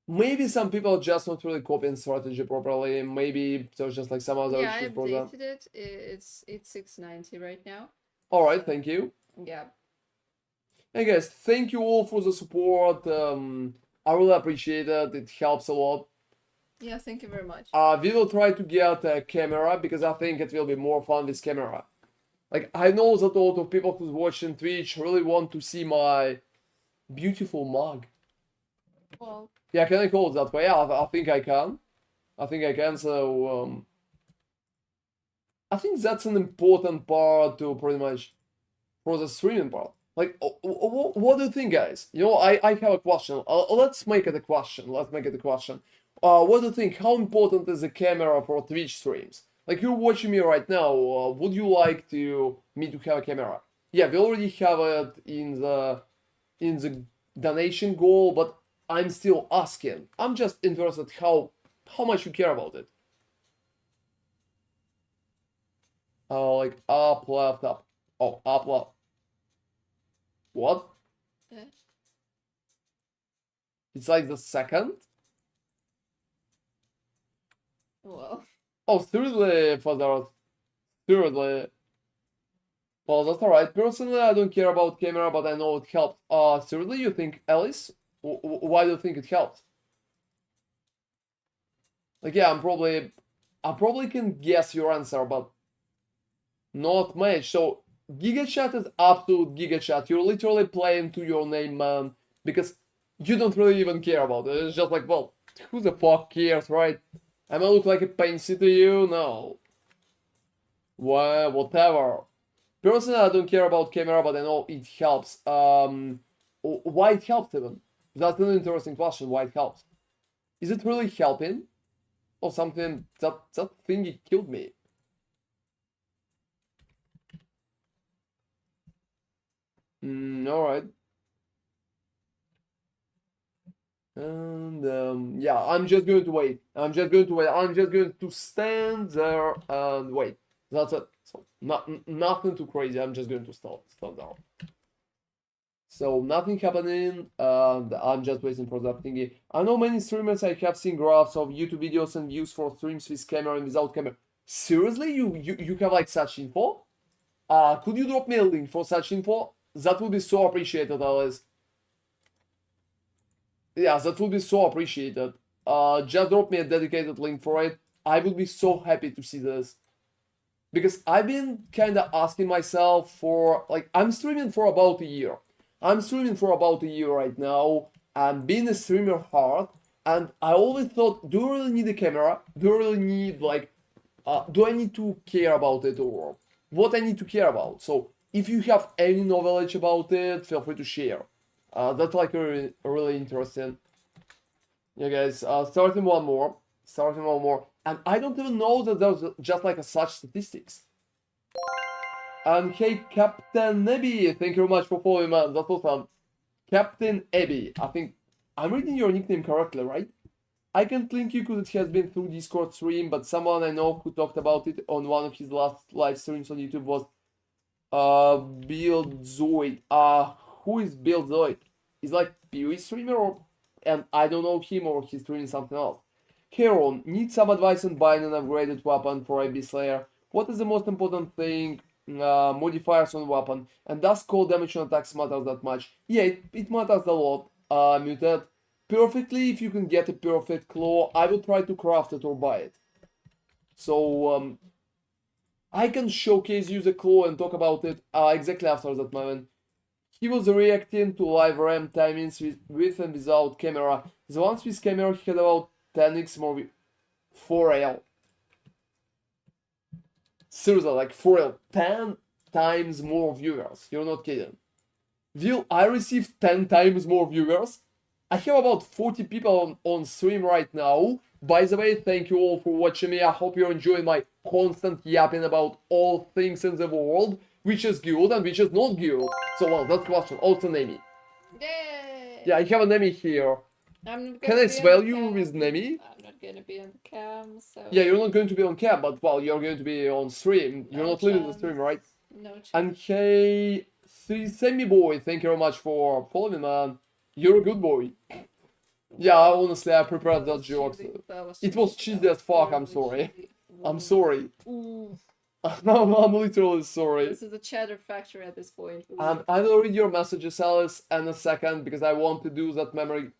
maybe some people just not really copying strategy properly. Maybe there's just like some other Yeah, I issues for them. updated it. It's 690 right now. Alright, thank you. Yeah. Hey guys, thank you all for the support. I really appreciate it. It helps a lot. Yeah, thank you very much. We will try to get a camera because I think it will be more fun with camera. Like, I know that a lot of people who's watching Twitch really want to see my beautiful mug. Well, Yeah, can I call it that way? Yeah, I think I can. So, I think that's an important part to pretty much, for the streaming part. Like, what do you think, guys? You know, I have a question. Let's make it a question. Let's make it a question. What do you think? How important is the camera for Twitch streams? Like, you're watching me right now. Would you like me to have a camera? Yeah, we already have it in the donation goal, but I'm still asking. I'm just interested how much you care about it. Like up, left, up. Oh, up, left. What? It's like the second? Well. Oh, seriously, father. Seriously. Well, that's alright. Personally, I don't care about camera, but I know it helps. Seriously, you think, Alice? Why do you think it helps? Like, yeah, I probably can guess your answer, but not much. So, Giga Chat is absolute Giga Chat. You're literally playing to your name, man, because you don't really even care about it. It's just like, well, who the fuck cares, right? Am I look like a pansy to you? No. Well, whatever. Personally, I don't care about camera, but I know it helps. Why it helps even? That's an interesting question. Why it helps? Is it really helping? Or something that thingy killed me? Alright. And yeah, I'm just going to wait. I'm just going to stand there and wait. That's it. So nothing too crazy. I'm just going to stand down. So nothing happening, and I'm just waiting for that thingy. I know many streamers. I have seen graphs of YouTube videos and views for streams with camera and without camera. Seriously, you have like such info? Could you drop me a link for such info? That would be so appreciated, Alice. Yeah, that would be so appreciated. Just drop me a dedicated link for it. I would be so happy to see this. Because I've been kind of asking myself for, like, I'm streaming for about a year. I'm streaming for about a year right now, and being a streamer hard, and I always thought, do I really need a camera? Do I really need, like, do I need to care about it, or what I need to care about? So, if you have any knowledge about it, feel free to share. That's, like, really interesting. Yeah, guys, starting one more. And I don't even know that there's just, like, such statistics. And hey, Captain Nebby, thank you very much for following, man. That's awesome. Captain Ebby, I think I'm reading your nickname correctly, right? I can't link you because it has been through Discord stream, but someone I know who talked about it on one of his last live streams on YouTube was Build Zoid. Who is Build Zoid? He's like PoE streamer, and I don't know him, or he's streaming something else. Heron, need some advice on buying an upgraded weapon for AB Slayer. What is the most important thing? Modifiers on weapon, and does cold damage on attacks matter that much? Yeah, it matters a lot. Muted. Perfectly, if you can get a perfect claw, I will try to craft it or buy it. So, I can showcase you the claw and talk about it exactly after that moment. He was reacting to live RAM timings with and without camera. The ones with camera, he had about 10x more for real. Seriously, like for real, 10 times more viewers. You're not kidding. Will I receive 10 times more viewers? I have about 40 people on stream right now. By the way, thank you all for watching me. I hope you're enjoying my constant yapping about all things in the world, which is good and which is not good. So, well, that's question. Also, Nemi. Yay! Yeah, I have a Nemi here. Can I swell you with Nemi? I'm not gonna be on the cam, so... Yeah, you're not going to be on cam, but, well, you're going to be on stream. You're No not leaving the chance. stream, right? No chance. And hey, Semi Boy, thank you very much for following me, man. You're a good boy. Yeah, honestly, I prepared that jokes. It was cheesy as fuck, I'm sorry. I'm sorry. Ooh. I'm literally sorry. This is a cheddar factory at this point. And I will read your messages, Alice, in a second, because I want to do that memory...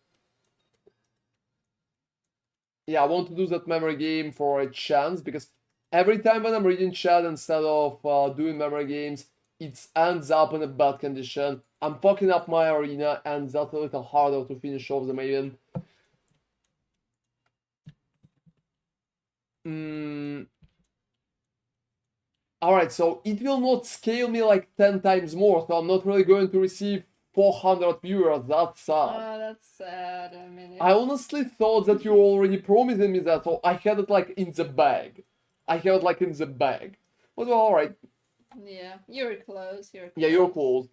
Yeah, I want to do that memory game for a chance, because every time when I'm reading chat instead of doing memory games, it ends up in a bad condition. I'm fucking up my arena, and that's a little harder to finish off the Maven. Alright, so it will not scale me like 10 times more, so I'm not really going to receive 400 viewers. That's sad. Oh, that's sad. I mean, I honestly thought that you were already promising me that, so I had it like in the bag. I had it like in the bag. But well, alright. yeah, you're close. You're close. Yeah, you're close.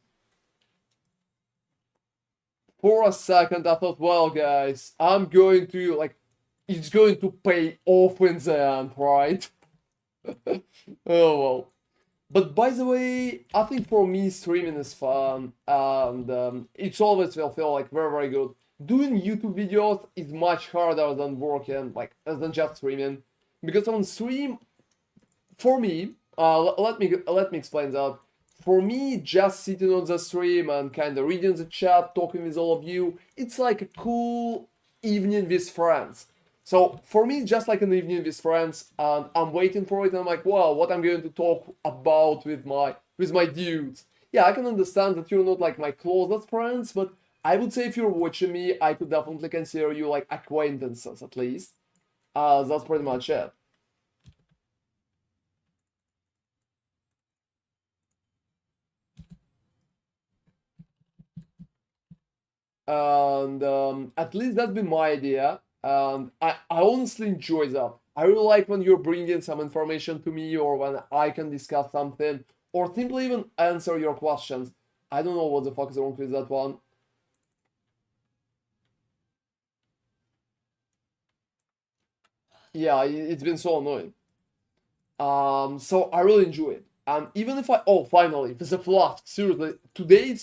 For a second, I thought, well, guys, I'm going to, like, it's going to pay off in the end, right? Oh, well. But by the way, I think for me, streaming is fun, and it's always will feel like very, very good. Doing YouTube videos is much harder than working, like, than just streaming. Because on stream, for me, let me explain that. For me, just sitting on the stream and kind of reading the chat, talking with all of you, it's like a cool evening with friends. So for me, it's just like an evening with friends, and I'm waiting for it. And I'm like, well, what I'm going to talk about with my dudes. Yeah, I can understand that you're not like my closest friends, but I would say if you're watching me, I could definitely consider you like acquaintances at least. That's pretty much it. And at least that's been my idea. And I honestly enjoy that. I really like when you're bringing some information to me, or when I can discuss something, or simply even answer your questions. I don't know what the fuck is wrong with that one. Yeah, it's been so annoying. So I really enjoy it. And even if finally, there's a flask. Seriously, today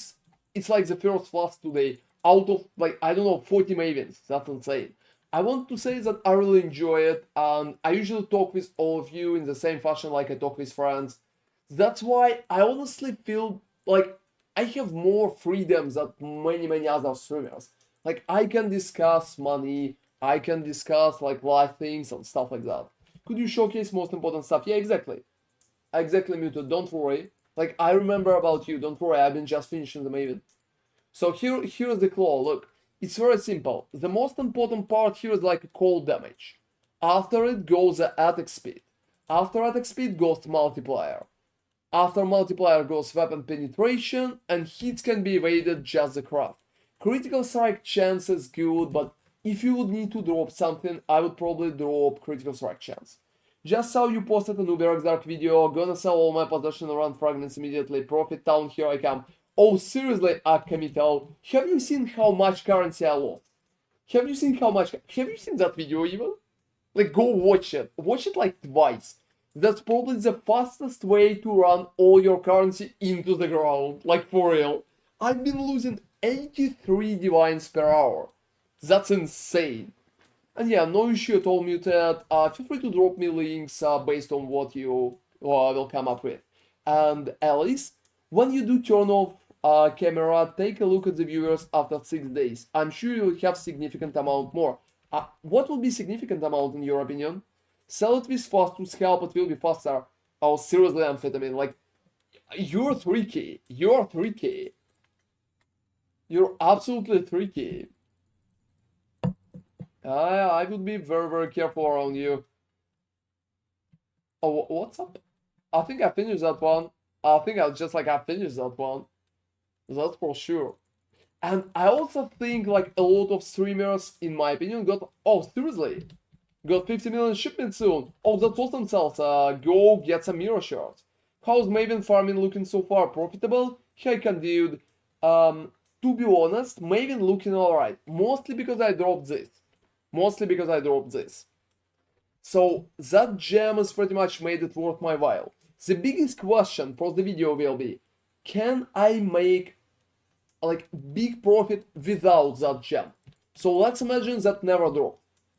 it's like the first flask today out of like, I don't know, 40 mavens. That's insane. I want to say that I really enjoy it, and I usually talk with all of you in the same fashion like I talk with friends. That's why I honestly feel like I have more freedom than many other streamers. Like I can discuss money, I can discuss like life things and stuff like that. Could you showcase most important stuff? Yeah, exactly. Exactly, Muted. Don't worry. Like I remember about you. Don't worry. I've been just finishing the Maven. So here's the claw. Look, it's very simple. The most important part here is like cold damage. After it goes the attack speed. After attack speed goes multiplier. After multiplier goes weapon penetration, and hits can be evaded just the craft. Critical strike chance is good, but if you would need to drop something, I would probably drop critical strike chance. Just saw you posted an Uber Dark video, gonna sell all my possession around fragments immediately, profit town, here I come. Oh, seriously, Akamital, have you seen how much currency I lost? Have you seen that video even? Like, go watch it. Watch it like twice. That's probably the fastest way to run all your currency into the ground. Like, for real. I've been losing 83 divines per hour. That's insane. And yeah, no issue at all, Muted. Feel free to drop me links based on what you will come up with. And Alice, when you do turn off camera, take a look at the viewers after 6 days. I'm sure you'll have significant amount more. What will be significant amount in your opinion? Sell it with fast to scalp, it will be faster. Oh, seriously, amphetamine, like, you're 3k. You're 3k. You're absolutely 3k. I would be very careful around you. Oh, what's up? I think I finished that one. I think I finished that one. That's for sure. And I also think like a lot of streamers, in my opinion, seriously, got 50 million shipments soon. Oh, that's awesome, Salsa. Go get some mirror shards. How's Maven farming looking so far? Profitable? Hey, dude. To be honest, Maven looking alright. Mostly because I dropped this. So that gem has pretty much made it worth my while. The biggest question for the video will be, can I make like big profit without that gem? So let's imagine that never dropped.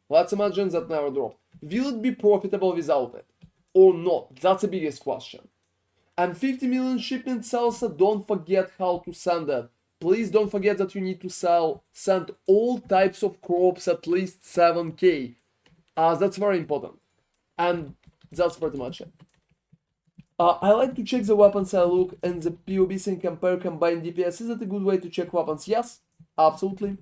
Will it be profitable without it? Or not? That's the biggest question. And 50 million shipment salsa, don't forget how to send it. Please don't forget that you need to send all types of crops at least 7k. That's very important. And that's pretty much it. I like to check the weapons I look and the POBs and compare combined DPS. Is that a good way to check weapons? Yes, absolutely.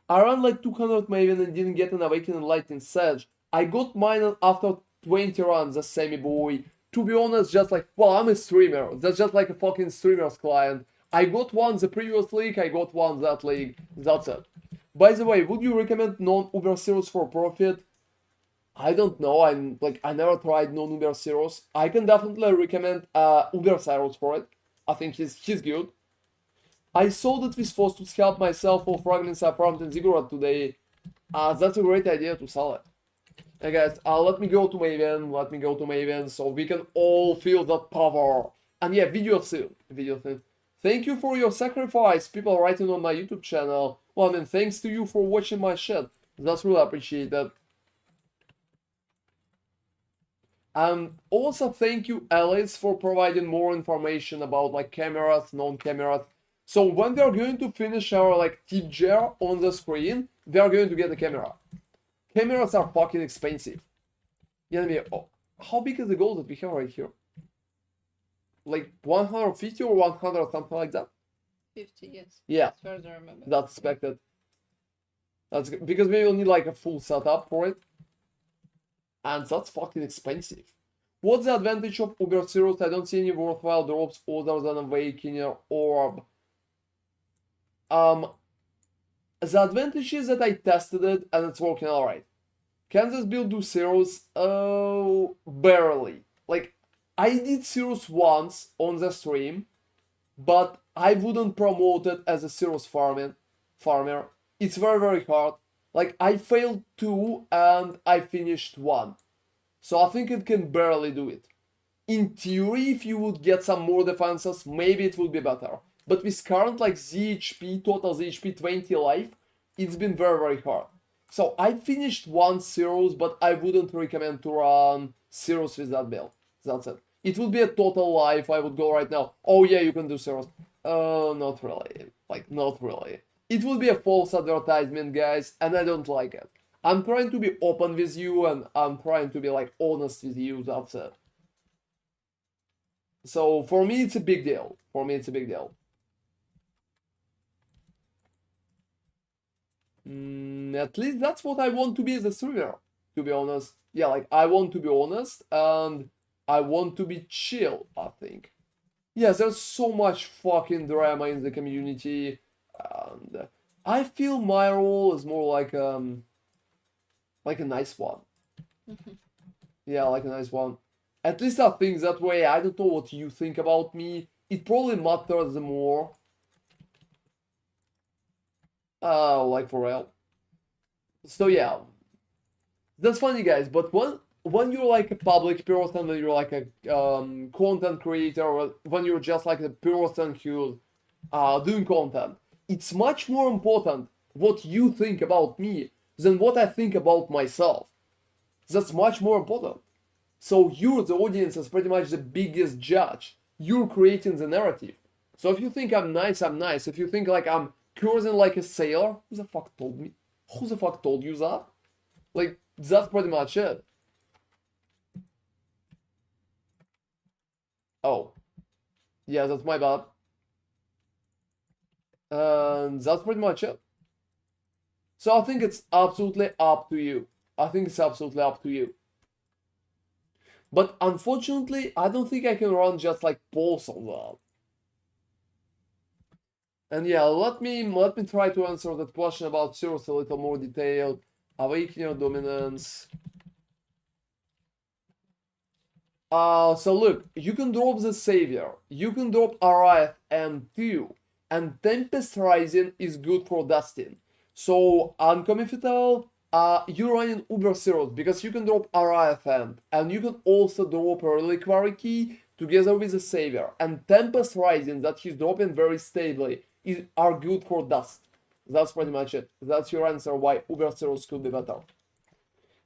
I ran like 200 Maven and didn't get an Awakening Lightning Sedge. I got mine after 20 runs, the semi boy. to be honest, just like, well, I'm a streamer. That's just like a fucking streamer's client. I got one the previous league, I got one that league. That's it. By the way, would you recommend non-Uber Zeros for profit? I don't know. I never tried non-Uber Zeros. I can definitely recommend Uber Zeros for it. I think he's good. I saw that this Fostus helped myself for fragments I farmed in Ziggurat today. That's a great idea to sell it. And guys, let me go to Maven, so we can all feel that power. And yeah, video soon. Thank you for your sacrifice, people writing on my YouTube channel. Well, I mean, thanks to you for watching my shit. That's really appreciated. And also thank you, Alice, for providing more information about like cameras, non-cameras. So when they're going to finish our like teaser on the screen, they're going to get a camera. Cameras are fucking expensive. You know what I mean? Oh, how big is the goal that we have right here? Like 150 or 100, something like that? 50, yes. Yeah. As far as I remember. That's expected. That's because we will need like a full setup for it. And that's fucking expensive. What's the advantage of Uber Zeros? I don't see any worthwhile drops other than Awakening Orb. The advantage is that I tested it and it's working alright. Can this build do zeros? Oh, barely. Like, I did zeros once on the stream, but I wouldn't promote it as a zeros farmer. It's very, very hard. Like, I failed 2 and I finished 1. So I think it can barely do it. In theory, if you would get some more defenses, maybe it would be better. But with current like ZHP, total ZHP 20 life, it's been very, very hard. So I finished 1 zeros, but I wouldn't recommend to run zeros with that build. That's it. It would be a total life. I would go right now. Oh yeah, you can do zeros. Not really. Like, not really. It would be a false advertisement, guys, and I don't like it. I'm trying to be open with you, and I'm trying to be like honest with you. That's it. So for me, it's a big deal. At least that's what I want to be as a streamer, to be honest. Yeah, like, I want to be honest, and I want to be chill, I think. Yeah, there's so much fucking drama in the community, and I feel my role is more like a nice one. Yeah, like a nice one. At least I think that way. I don't know what you think about me. It probably matters more. Like for real. So yeah, that's funny, guys. But when you're like a public person, when you're like a content creator, or when you're just like a person who's doing content, it's much more important what you think about me than what I think about myself. That's much more important. So you, the audience, is pretty much the biggest judge. You're creating the narrative. So if you think I'm nice, I'm nice. If you think like I'm cursing like a sailor, who the fuck told me? Who the fuck told you that? Like, that's pretty much it. Oh. Yeah, that's my bad. And that's pretty much it. So I think it's absolutely up to you. But unfortunately, I don't think I can run just like polls on that. And yeah, let me try to answer that question about zeros a little more detailed. Awakening dominance. So look, you can drop the Savior, you can drop Ariath and Theo, and Tempest Rising is good for Dustin. So Uncommon Fatal, you're running Uber Zeros because you can drop Ariath and you can also drop a Reliquary Key together with the Savior. And Tempest Rising that he's dropping very stably are good for Dust. That's pretty much it. That's your answer why Uber Zeros could be better.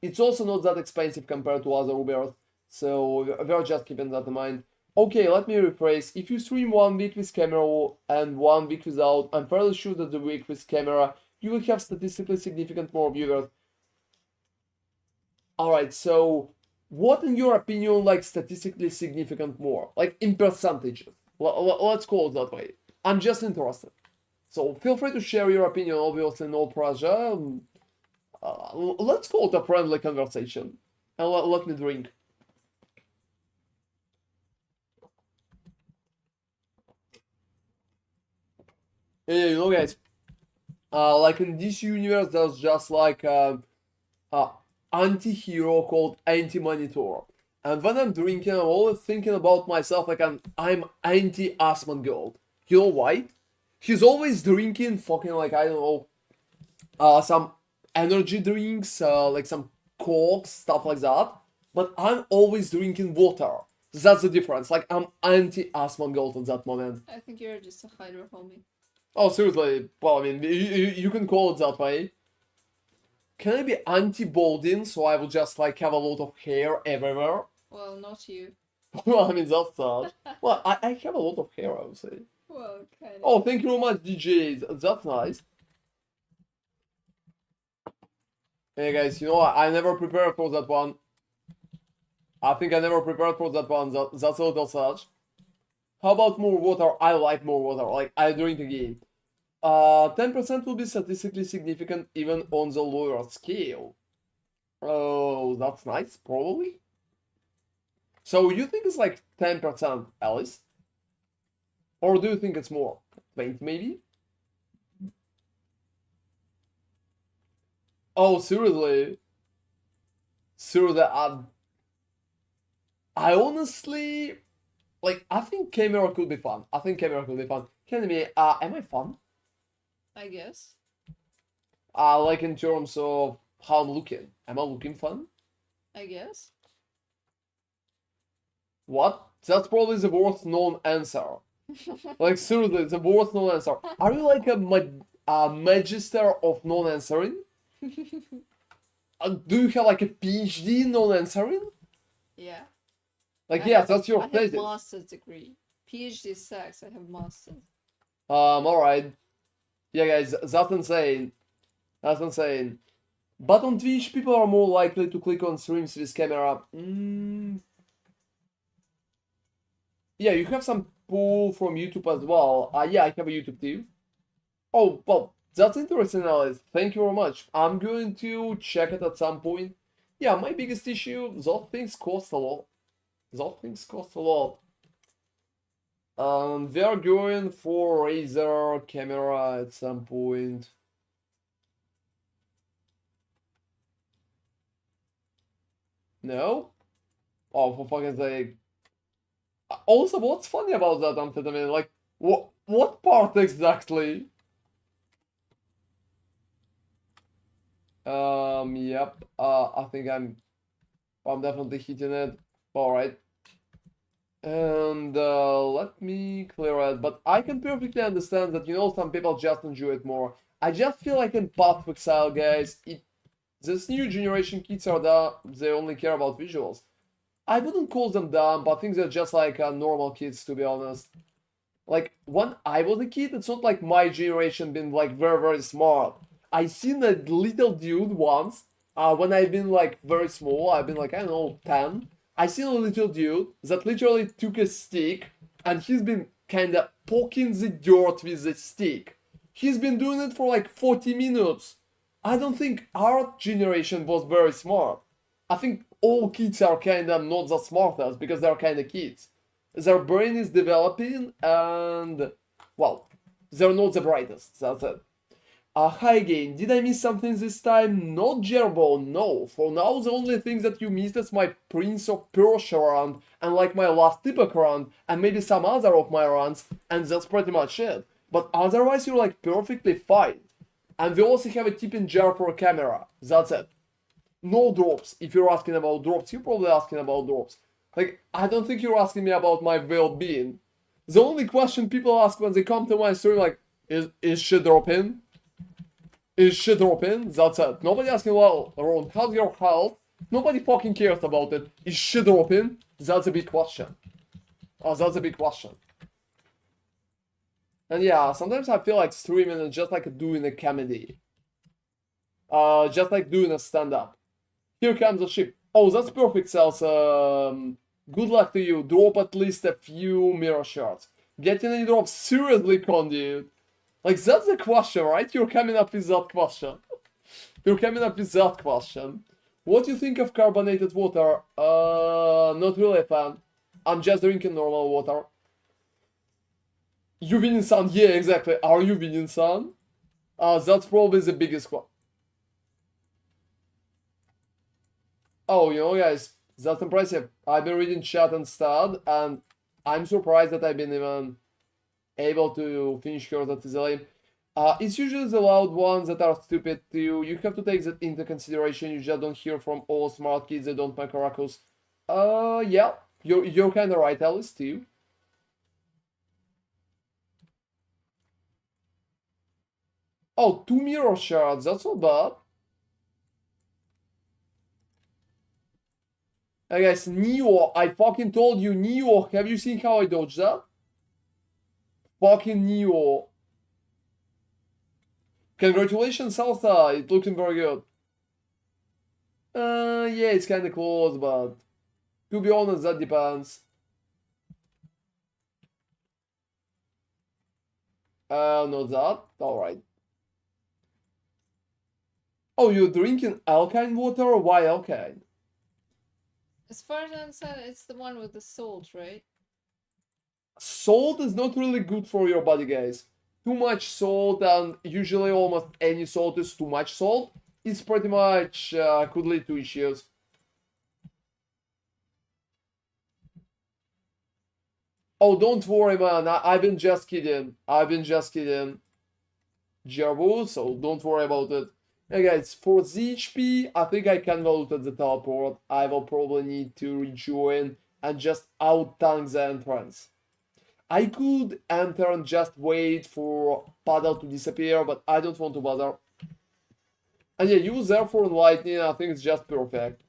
It's also not that expensive compared to other Ubers, so we're just keeping that in mind. Okay, let me rephrase. If you stream 1 week with camera and 1 week without, I'm fairly sure that the week with camera, you will have statistically significant more viewers. Alright, so what in your opinion like statistically significant more? Like in percentages. Let's call it that way. I'm just interested. So feel free to share your opinion, obviously no pressure. Let's call it a friendly conversation. And let me drink. Yeah, you know, guys, like in this universe, there's just like a anti-hero called Anti-Monitor. And when I'm drinking, I'm always thinking about myself like I'm anti-Asmongold. You know why? He's always drinking fucking like, I don't know, some energy drinks, like some coke, stuff like that. But I'm always drinking water. That's the difference. Like I'm anti-Asmongold at that moment. I think you're just a Hydra homie. Oh, seriously. Well, I mean, you can call it that way. Can I be anti-balding so I will just like have a lot of hair everywhere? Well, not you. Well, I mean, that's sad. Well, I have a lot of hair, I would say. Well, kind of. Oh, thank you very much, DJ. That's nice. Hey guys, you know what? I never prepared for that one. I think I never prepared for that one. That's a little sad. How about more water? I like more water. Like, I drink again. 10% will be statistically significant even on the lower scale. Oh, that's nice, probably. So you think it's like 10%, Alice? Or do you think it's more? 20 maybe? Oh, seriously? Seriously, I honestly, like, I think camera could be fun. I think camera could be fun. Can me, am I fun? I guess. Like in terms of how I'm looking. Am I looking fun? I guess. What? That's probably the worst known answer. Like, seriously, the worst known answer. Are you like a magister of non-answering? Do you have like a PhD in non-answering? Yeah. Like, I yes, have- that's your I have thesis. master's degree. PhD sucks. I have master's. Alright. Yeah, guys, that's insane. That's insane. But on Twitch, people are more likely to click on streams with camera. Yeah, you have some pull from YouTube as well. Yeah, I have a YouTube too. Oh, well, that's interesting, Alice. Thank you very much. I'm going to check it at some point. Yeah, my biggest issue, those things cost a lot. Those things cost a lot. They are going for Razer camera at some point. No? Oh, for fucking sake. Also, what's funny about that amphetamine? Like, what part exactly? Yep. I think I'm definitely hitting it. Alright. And let me clear it. But I can perfectly understand that, you know, some people just enjoy it more. I just feel like in Path of Exile, guys, this new generation kids are they only care about visuals. I wouldn't call them dumb, but I think they're just like normal kids, to be honest. Like, when I was a kid, it's not like my generation been like very, very smart. I seen a little dude once, when I've been like very small, I've been like, I don't know, 10. I seen a little dude that literally took a stick and he's been kinda poking the dirt with the stick. He's been doing it for like 40 minutes. I don't think our generation was very smart. I think all kids are kinda not the smartest because they're kinda kids. Their brain is developing and, well, they're not the brightest, that's it. Hi again, did I miss something this time? Not Gerbo, no. For now, the only thing that you missed is my Prince of Persia run, and like my last Epoch run, and maybe some other of my runs, and that's pretty much it. But otherwise, you're like perfectly fine. And we also have a tip in jar for a camera, that's it. No drops. If you're asking about drops, you're probably asking about drops. Like, I don't think you're asking me about my well-being. The only question people ask when they come to my stream, like, is she dropping? Is she dropping? That's it. Nobody asking, well, Ron, how's your health? Nobody fucking cares about it. Is she dropping? That's a big question. Oh, that's a big question. And yeah, sometimes I feel like streaming is just like doing a comedy. Just like doing a stand-up. Here comes the ship. Oh, that's perfect, Cells. Good luck to you. Drop at least a few mirror shards. Getting any drops? Seriously, con dude. Like, that's the question, right? You're coming up with that question. You're coming up with that question. What do you think of carbonated water? Not really a fan. I'm just drinking normal water. You winning, son? Yeah, exactly. Are you winning, son? That's probably the biggest one. Oh, you know, guys, that's impressive. I've been reading chat and stud, and I'm surprised that I've been even able to finish yours at Exile. It's usually the loud ones that are stupid too. You have to take that into consideration. You just don't hear from all smart kids that don't make oracles. Yeah, you're kind of right, Alice, too. Oh, 2 mirror shards. That's not bad. Hey guys, Neo, I fucking told you, Neo. Have you seen how I dodged that? Fucking Neo. Congratulations, Salsa. It's looking very good. Yeah, it's kind of close, but to be honest, that depends. Not that. Alright. Oh, you're drinking alkaline water? Why alkaline? As far as I understand, it's the one with the salt, right? Salt is not really good for your body, guys. Too much salt, and usually almost any salt is too much salt. It's pretty much could lead to issues. Oh, don't worry, man. I've been just kidding. I've been just kidding. Jabu, so don't worry about it. Hey guys, for the HP, I think I can vote at the teleport. I will probably need to rejoin and just out-tank the entrance. I could enter and just wait for Paddle to disappear, but I don't want to bother. And yeah, use Therefore Lightning, I think it's just perfect.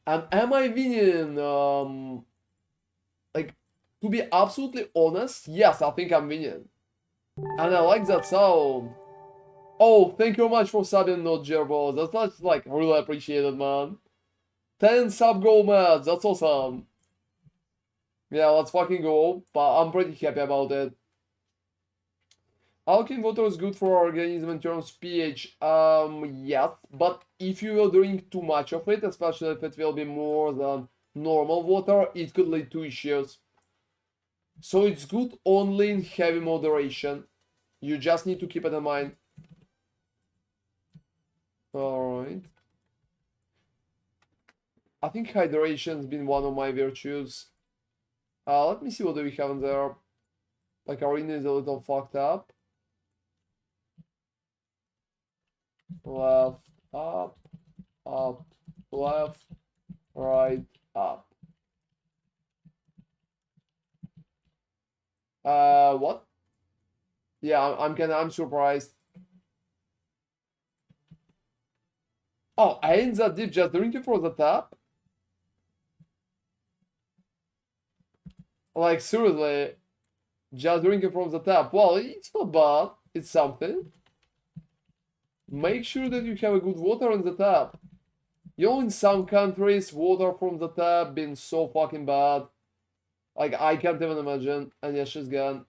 And am I winning? Like, to be absolutely honest, yes, I think I'm winning. And I like that sound. Oh, thank you very much for subbing, not Gerbo. That's like really appreciated, man. 10 sub goal match, that's awesome. Yeah, let's fucking go. But I'm pretty happy about it. Alkaline water is good for our organism in terms of pH. Yes, but if you will drink too much of it, especially if it will be more than normal water, it could lead to issues. So it's good only in heavy moderation. You just need to keep it in mind. Alright. I think hydration's been one of my virtues. Let me see what do we have in there. Like, arena is a little fucked up. Left, up, left, right, up. What? Yeah, I'm surprised. Oh, I ain't that deep, just drinking for the tap? Like, seriously, just drinking from the tap. Well, it's not bad, it's something. Make sure that you have a good water in the tap. You know, in some countries, water from the tap been so fucking bad. Like, I can't even imagine. And yeah, she's gone.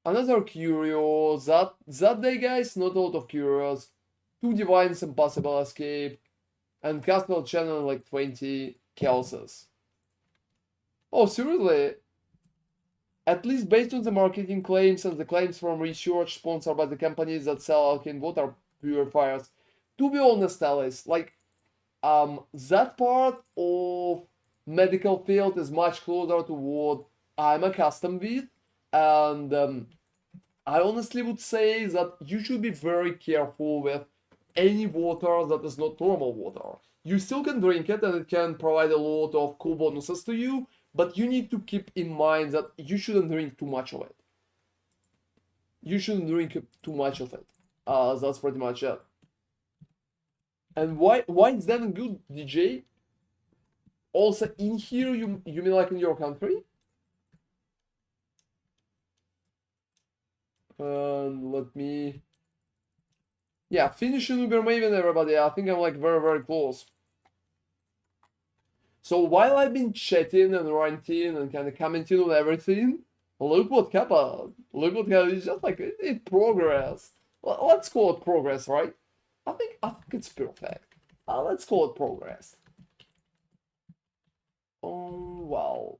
Another curious. That day, guys, not a lot of curious. 2 divines, impossible escape. And Castle channel like 20 Kelses. Oh, seriously? At least based on the marketing claims and the claims from research sponsored by the companies that sell alkaline water purifiers. To be honest, Alice, like, that part of medical field is much closer to what I'm accustomed with, and I honestly would say that you should be very careful with any water that is not normal water. You still can drink it and it can provide a lot of cool bonuses to you, but you need to keep in mind that you shouldn't drink too much of it. You shouldn't drink too much of it. That's pretty much it. And why is that good, DJ? Also in here, you mean like in your country? Let me... Yeah, finishing Uber Maven, everybody. I think I'm like very, very close. So while I've been chatting and ranting and kind of commenting on everything, look what happened. Look what happened. It's just like it progressed. Let's call it progress, right? I think it's perfect. Let's call it progress. Oh, wow.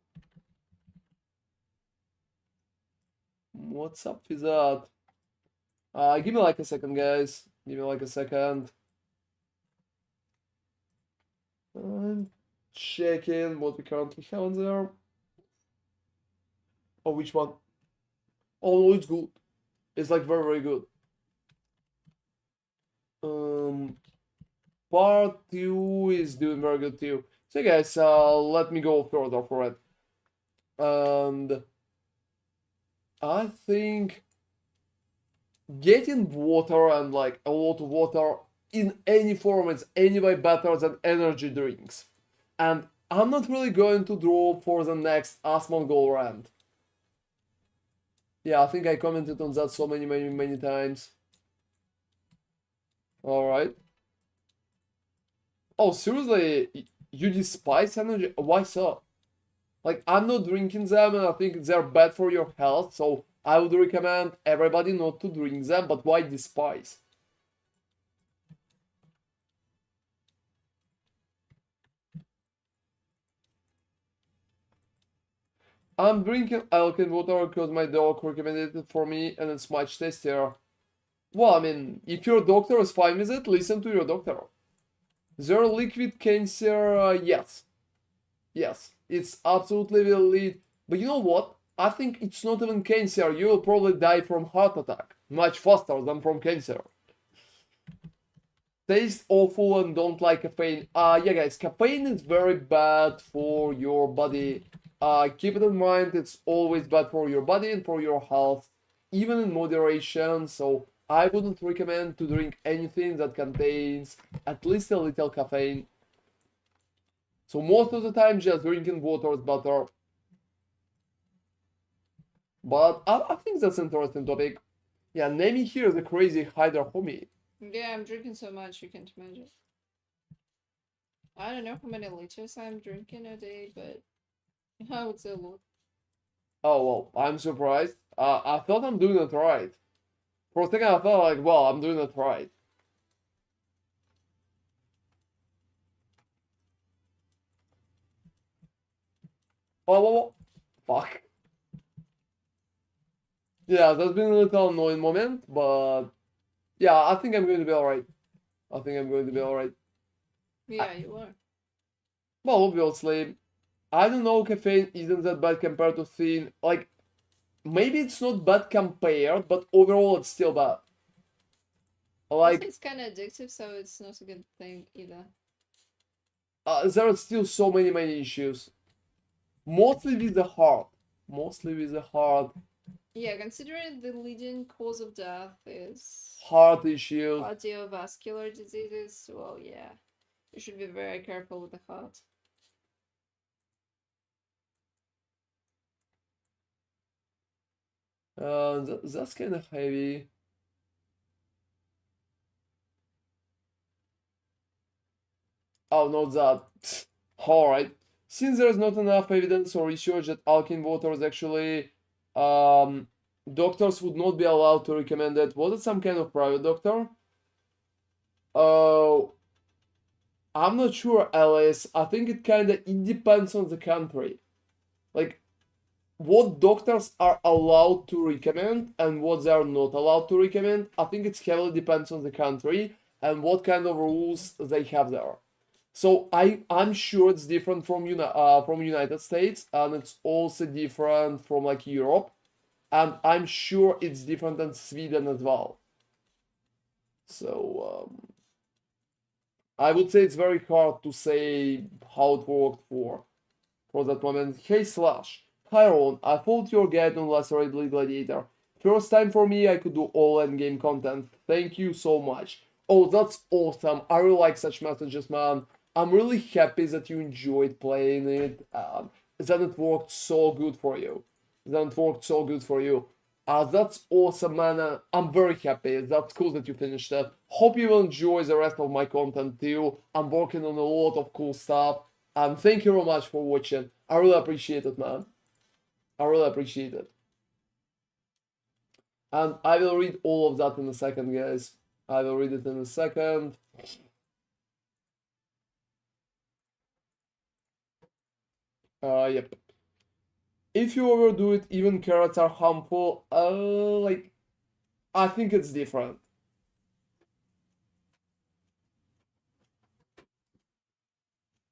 What's up with that? Give me like a second, guys. Give me like a second. I'm checking what we currently have on there. Oh, which one? Oh, no, it's good. It's like very, very good. Part 2 is doing very good too. So guys, let me go further for it. And I think getting water and like a lot of water in any form is anyway better than energy drinks. And I'm not really going to draw for the next Asmongold round. Yeah, I think I commented on that so many times. Alright. Oh, seriously? You despise energy? Why so? Like, I'm not drinking them and I think they're bad for your health, so I would recommend everybody not to drink them, but why despise? I'm drinking alkaline water because my dog recommended it for me and it's much tastier. Well, I mean, if your doctor is fine with it, listen to your doctor. Their liquid cancer, yes. Yes, it's absolutely will lead. But you know what? I think it's not even cancer. You will probably die from heart attack much faster than from cancer. Taste awful and don't like caffeine. Yeah, guys, caffeine is very bad for your body. Keep it in mind, it's always bad for your body and for your health, even in moderation. So I wouldn't recommend to drink anything that contains at least a little caffeine. So most of the time, just drinking water is better. But I think that's an interesting topic. Yeah, naming here is a crazy Hydra homie. Yeah, I'm drinking so much, you can't imagine. I don't know how many liters I'm drinking a day, but I would say a lot. Oh, well, I'm surprised. I thought I'm doing it right. For a second, I thought, like, well, I'm doing it right. Oh, fuck. Yeah, that's been a little annoying moment, but yeah, I think I'm going to be alright. I think I'm going to be alright. Yeah, you are. Well, obviously, I don't know, caffeine isn't that bad compared to thin. Like, maybe it's not bad compared, but overall it's still bad. Like, Like, it's kind of addictive, so it's not a good thing either. there are still so many issues. Mostly with the heart. Mostly with the heart. Yeah, considering the leading cause of death is Heart issues. cardiovascular diseases, well, yeah, you should be very careful with the heart. That's kind of heavy. Oh, not that. Alright. Since there's not enough evidence or research that alkaline water is actually doctors would not be allowed to recommend it. Was it some kind of private doctor? Oh, I'm not sure, Alice. I think it depends on the country. Like, what doctors are allowed to recommend and what they are not allowed to recommend. I think it heavily depends on the country and what kind of rules they have there. So I'm sure it's different from United States, and it's also different from like Europe, and I'm sure it's different in Sweden as well. So I would say it's very hard to say how it worked for that moment. Hey Slash, hi Ron, I followed your guide on Lacerate Gladiator. First time for me, I could do all endgame content. Thank you so much. Oh, that's awesome. I really like such messages, man. I'm really happy that you enjoyed playing it. That it worked so good for you. That's awesome, man. I'm very happy. That's cool that you finished that. Hope you will enjoy the rest of my content too. I'm working on a lot of cool stuff. Thank you very much for watching. I really appreciate it, man. I really appreciate it. And I will read all of that in a second, guys. I will read it in a second. Yep. If you overdo it, even carrots are harmful. Like, I think it's different.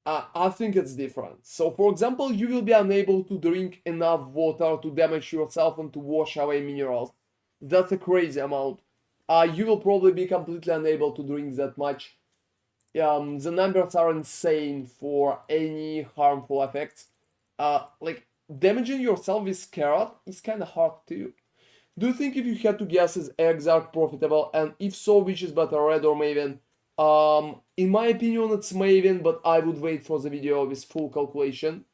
I think it's different. So, for example, you will be unable to drink enough water to damage yourself and to wash away minerals. That's a crazy amount. You will probably be completely unable to drink that much. The numbers are insane for any harmful effects. Like, damaging yourself with carrot is kind of hard too. Do you think if you had to guess is Exile profitable, and if so, which is better, Red or Maven? In my opinion, it's Maven, but I would wait for the video with full calculation.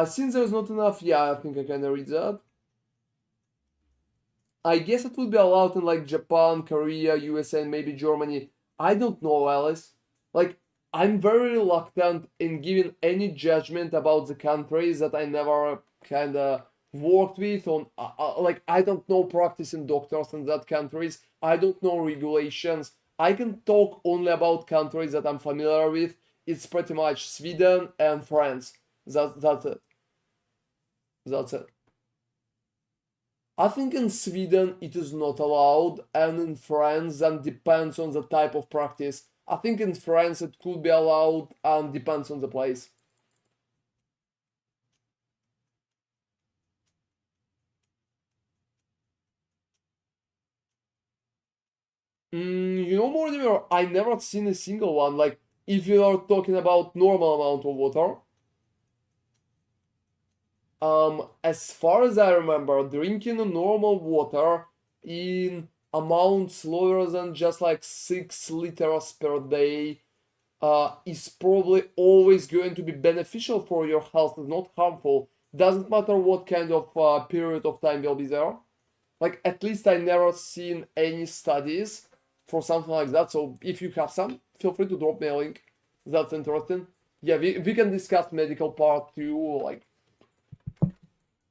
Since there's not enough, yeah, I think I can read that. I guess it would be allowed in like Japan, Korea, USA, and maybe Germany. I don't know, Alice. Like, I'm very reluctant in giving any judgment about the countries that I never kind of worked with. On like, I don't know practicing doctors in that countries. I don't know regulations. I can talk only about countries that I'm familiar with. It's pretty much Sweden and France. That's it. That's it. I think in Sweden it is not allowed, and in France then depends on the type of practice. I think in France it could be allowed and depends on the place. You know, Mortimer, I never seen a single one. Like, if you are talking about normal amount of water, as far as I remember, drinking normal water in amounts lower than just like 6 liters per day is probably always going to be beneficial for your health, not harmful. Doesn't matter what kind of period of time will be there. Like, at least I never seen any studies for something like that. So if you have some, feel free to drop me a link. That's interesting. Yeah, we can discuss medical part too. Like,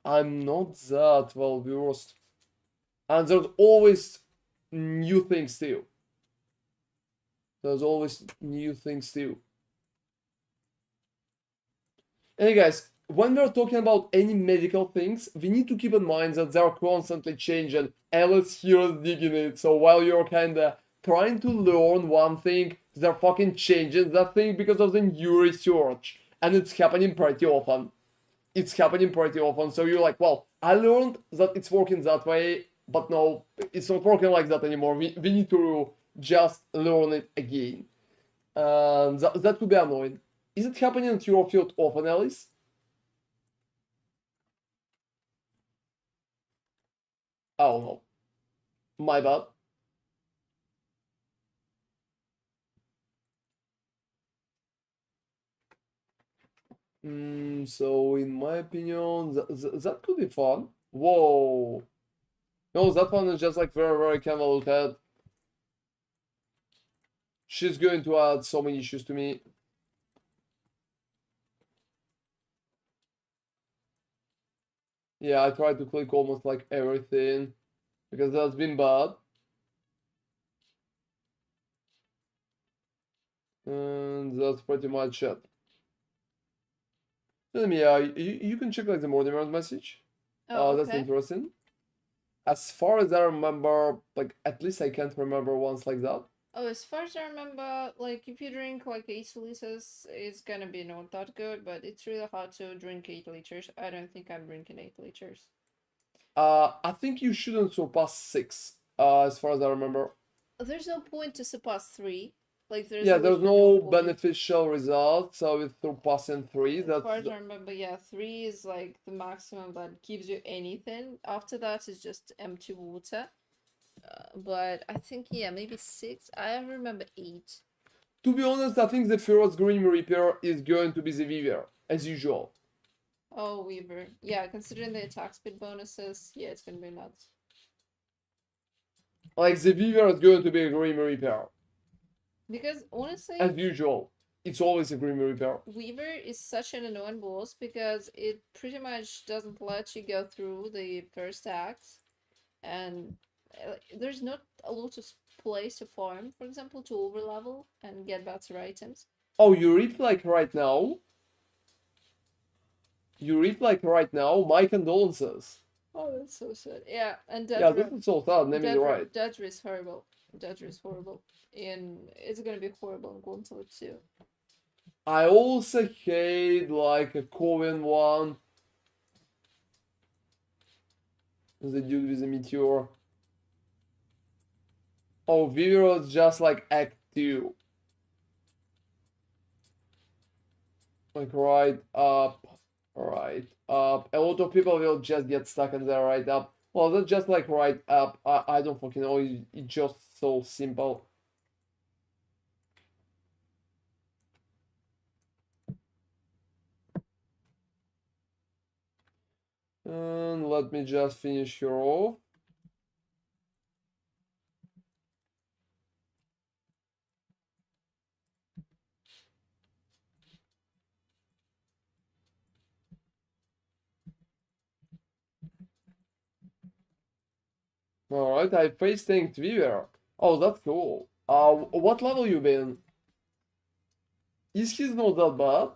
I'm not that well versed. And there's always new things too. There's always new things too. Hey guys, when we're talking about any medical things, we need to keep in mind that they're constantly changing, and let's hear us digging it. So while you're kinda trying to learn one thing, they're fucking changing that thing because of the new research. And it's happening pretty often. It's happening pretty often. So you're like, well, I learned that it's working that way, but no, it's not working like that anymore. We need to just learn it again. That could be annoying. Is it happening at your field often, Alice? Oh no, my bad. So in my opinion, that could be fun. Whoa. No, that one is just like very, very convoluted. She's going to add so many issues to me. Yeah, I tried to click almost like everything because that's been bad. And that's pretty much it. Yeah, you can check like the Mortimer's message. Oh, That's okay. interesting. As far as I remember, like at least I can't remember once like that. Oh, as far as I remember, like if you drink like 8 liters, it's gonna be not that good, but it's really hard to drink 8 liters. I don't think I'm drinking 8 liters. I think you shouldn't surpass 6. As far as I remember. There's no point to surpass 3. Like there's Yeah, there's literally no point. beneficial results with surpassing 3. As far as I remember, yeah, 3 is like the maximum that gives you anything. After that is just empty water. But I think, yeah, maybe 6. I remember 8. To be honest, I think the first Grim Reaper is going to be the Weaver, as usual. Oh, Weaver. Yeah, considering the attack speed bonuses, yeah, it's gonna be nuts. Like, the Weaver is going to be a Grim Reaper. Because honestly, As usual, it's always a Grim Reaper. Weaver is such an annoying boss because it pretty much doesn't let you go through the first act. And There's not a lot of place to farm, for example, to overlevel and get better items. Oh, you read like right now? You read like right now? My condolences. Oh, that's so sad. Yeah, and Yeah, this is so sad. Name is right. Deadra is horrible. Deadra is horrible. And it's gonna be horrible in Gauntlet too. I also hate like a Coven one. The dude with the meteor. Oh, Vivero is just like Act 2. Like right up, right up. A lot of people will just get stuck in there right up. Well, that's just like right up. I don't fucking know. It's just so simple. And let me just finish her off. Alright, I face tanked Weaver. Oh, that's cool. What level you been? Is he's not that bad?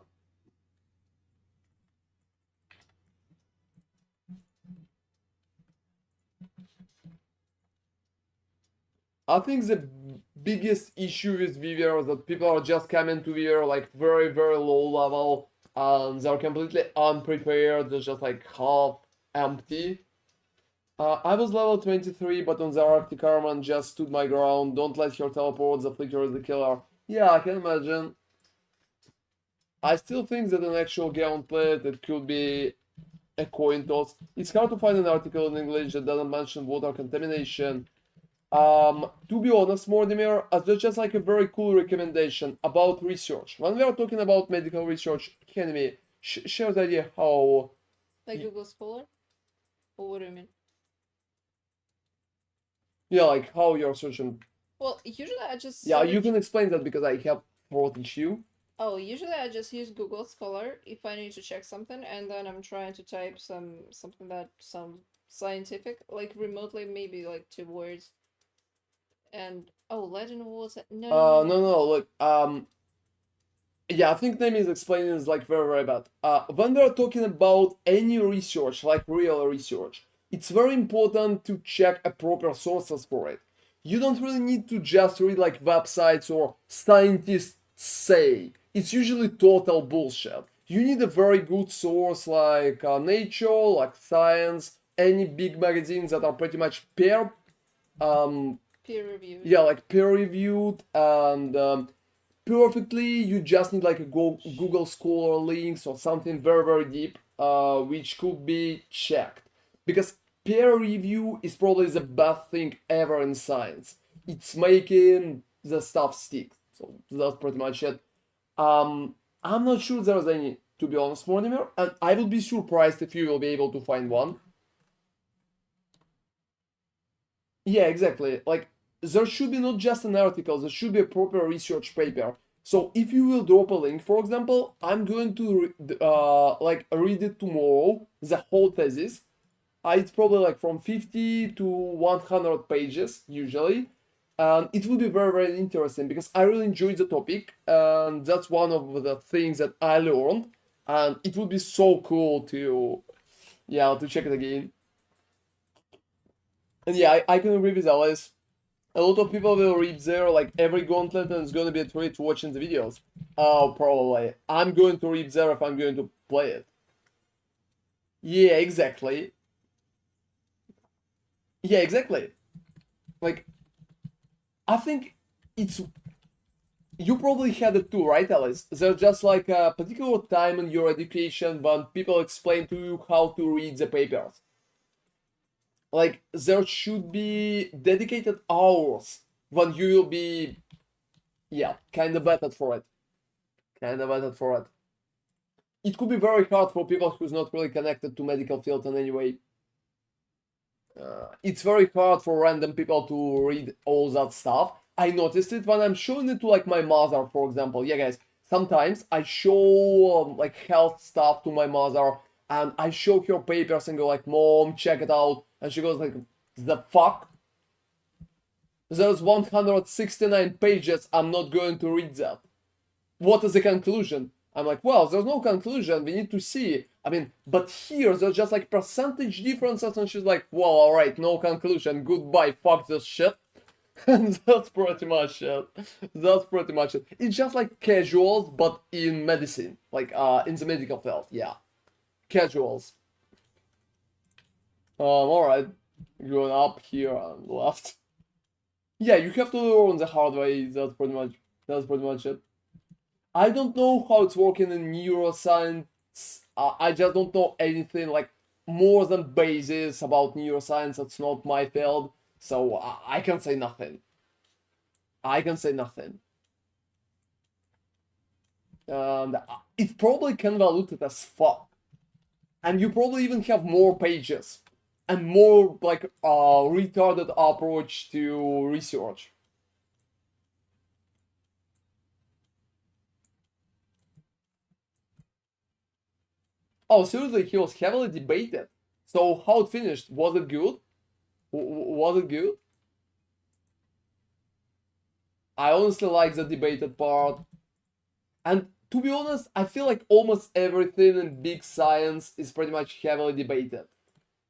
I think the biggest issue with Weaver is that people are just coming to Weaver like very, very low level and they're completely unprepared. They're just like half empty. I was level 23, but on the Arctic Armor just stood my ground. Don't let her teleport, the flicker is the killer. Yeah, I can imagine. I still think that an actual gauntlet, it could be a coin toss. It's hard to find an article in English that doesn't mention water contamination. To be honest, Mortimer, that's just like a very cool recommendation about research. When we are talking about medical research, can we share the idea how... Like Google Scholar? Or what do you mean? Yeah, like how you're searching. Well, usually I just Yeah, search... you can explain that because I have throat issue. Oh, usually I just use Google Scholar if I need to check something, and then I'm trying to type something that some scientific, like remotely, maybe like 2 words. And oh, Legend was No, look, yeah, I think name is explaining is like very, very bad. When we're talking about any research, like real research, it's very important to check a proper sources for it. You don't really need to just read like websites or scientists say. It's usually total bullshit. You need a very good source like Nature, like Science, any big magazines that are pretty much peer reviewed. yeah, like peer reviewed and perfectly. You just need like a Google Scholar links or something very, very deep, which could be checked. Because peer review is probably the best thing ever in science. It's making the stuff stick. So that's pretty much it. I'm not sure there's any, to be honest, Mortimer, and I will be surprised if you will be able to find one. Yeah, exactly. Like, there should be not just an article, there should be a proper research paper. So if you will drop a link, for example, I'm going to like read it tomorrow, the whole thesis. It's probably like from 50 to 100 pages usually. And it will be very, very interesting because I really enjoyed the topic, and that's one of the things that I learned. And it would be so cool to, yeah, to check it again. And yeah, I can agree with Alice. A lot of people will read there like every gauntlet and it's gonna be a treat watching the videos. Oh, probably. I'm going to read there if I'm going to play it. Yeah, exactly. Yeah, exactly. Like, I think it's... You probably had it too, right, Alice? There's just like a particular time in your education when people explain to you how to read the papers. Like, there should be dedicated hours when you will be, yeah, kind of vetted for it. Kind of vetted for it. It could be very hard for people who's not really connected to medical field in any way. It's very hard for random people to read all that stuff. I noticed it when I'm showing it to like my mother, for example. Yeah, guys, sometimes I show like health stuff to my mother and I show her papers and go like, Mom, check it out. And she goes like, the fuck? There's 169 pages, I'm not going to read that. What is the conclusion? I'm like, well, there's no conclusion, we need to see. I mean, but here there's just like percentage differences, and she's like, well, alright, no conclusion, goodbye, fuck this shit. And that's pretty much it. That's pretty much it. It's just like casuals, but in medicine, like in the medical field, yeah. Casuals. Alright, going up here and left. Yeah, you have to learn the hard way. That's pretty much it. I don't know how it's working in neuroscience. I just don't know anything like more than basis about neuroscience. It's not my field, so I can say nothing. I can say nothing. And it's probably convoluted as fuck. And you probably even have more pages and more like retarded approach to research. Oh, seriously, he was heavily debated. So how it finished? Was it good? Was it good? I honestly like the debated part. And to be honest, I feel like almost everything in big science is pretty much heavily debated.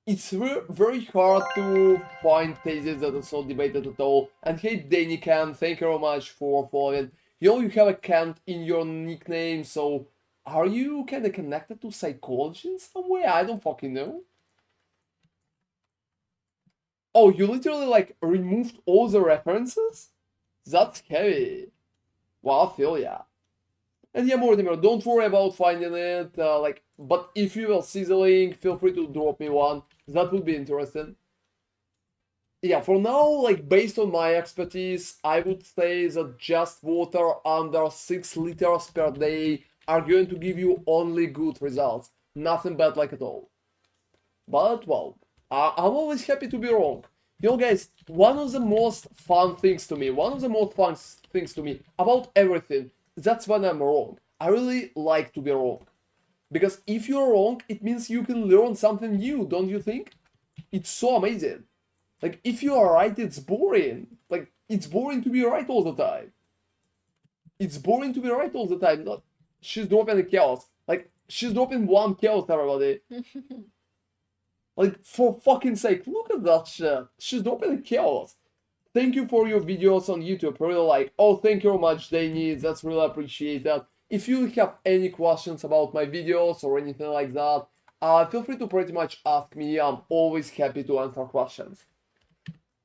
It's very hard to find theses that are so debated at all. And hey, Danny Kant, thank you very much for following. You know you have a Kant in your nickname, so are you kind of connected to psychology in some way? I don't fucking know. Oh, you literally like removed all the references? That's heavy. Wow, I feel ya. And yeah, Mortimer, don't worry about finding it. But if you will see the link, feel free to drop me one. That would be interesting. Yeah, for now, like based on my expertise, I would say that just water under 6 liters per day are going to give you only good results. Nothing bad like at all. But well, I'm always happy to be wrong. You know, guys, one of the most fun things to me about everything, that's when I'm wrong. I really like to be wrong. Because if you're wrong, it means you can learn something new, don't you think? It's so amazing. Like, if you are right, it's boring. Like, it's boring to be right all the time. It's boring to be right all the time. Not, she's dropping a chaos. Like, she's dropping one chaos, everybody. Like, for fucking sake, look at that shit. She's dropping a chaos. Thank you for your videos on YouTube. I really like. Oh, thank you very much, Danny. That's really appreciated. If you have any questions about my videos or anything like that, feel free to pretty much ask me. I'm always happy to answer questions.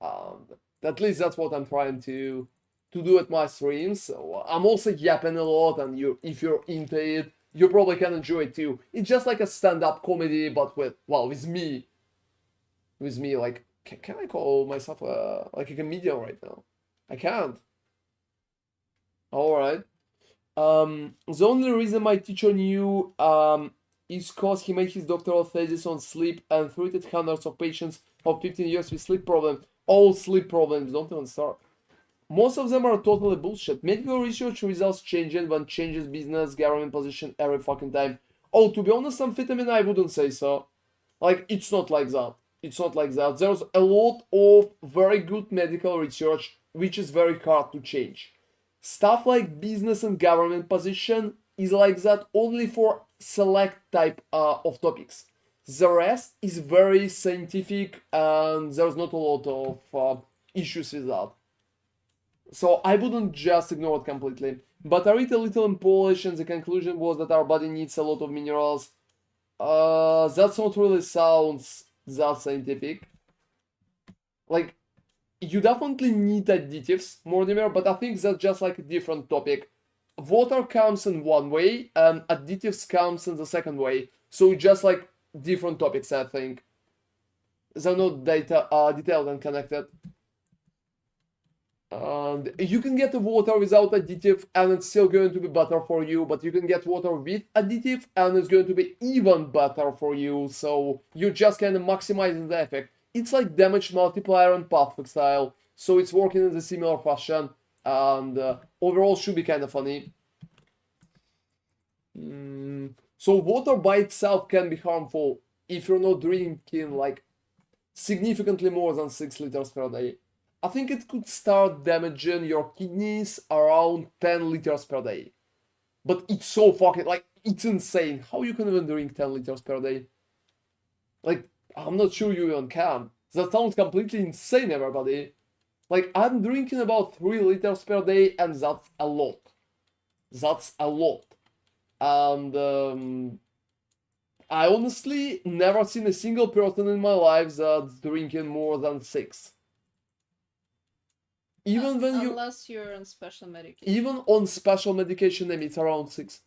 At least that's what I'm trying to do at my streams. So I'm also yapping a lot, and if you're into it, you probably can enjoy it too. It's just like a stand-up comedy, but with me. With me, like, can I call myself like a comedian right now? I can't. Alright. The only reason my teacher knew is cause he made his doctoral thesis on sleep and treated hundreds of patients for 15 years with sleep problems. All sleep problems, don't even start. Most of them are totally bullshit. Medical research results changing when changes business, government position every fucking time. Oh, to be honest, amphetamine, I wouldn't say so. Like, it's not like that. It's not like that. There's a lot of very good medical research which is very hard to change. Stuff like business and government position is like that only for select type of topics. The rest is very scientific and there's not a lot of issues with that. So I wouldn't just ignore it completely. But I read a little in Polish and the conclusion was that our body needs a lot of minerals. That's not really sounds that scientific. Like, you definitely need additives, Mortimer, but I think that's just like a different topic. Water comes in one way and additives comes in the second way. So just like different topics, I think. They're not detailed and connected. And you can get the water without additive and it's still going to be better for you, but you can get water with additive and it's going to be even better for you, so you're just kind of maximizing the effect. It's like damage multiplier and path Exile, so it's working in a similar fashion, and overall should be kind of funny. So water by itself can be harmful if you're not drinking like significantly more than 6 liters per day. I think it could start damaging your kidneys around 10 liters per day. But it's so fucking, like, it's insane. How you can even drink 10 liters per day? Like, I'm not sure you even can. That sounds completely insane, everybody. Like, I'm drinking about 3 liters per day, and that's a lot. That's a lot. And I honestly never seen a single person in my life that's drinking more than 6. Even when you, unless you're on special medication. even on special medication, it's around 6.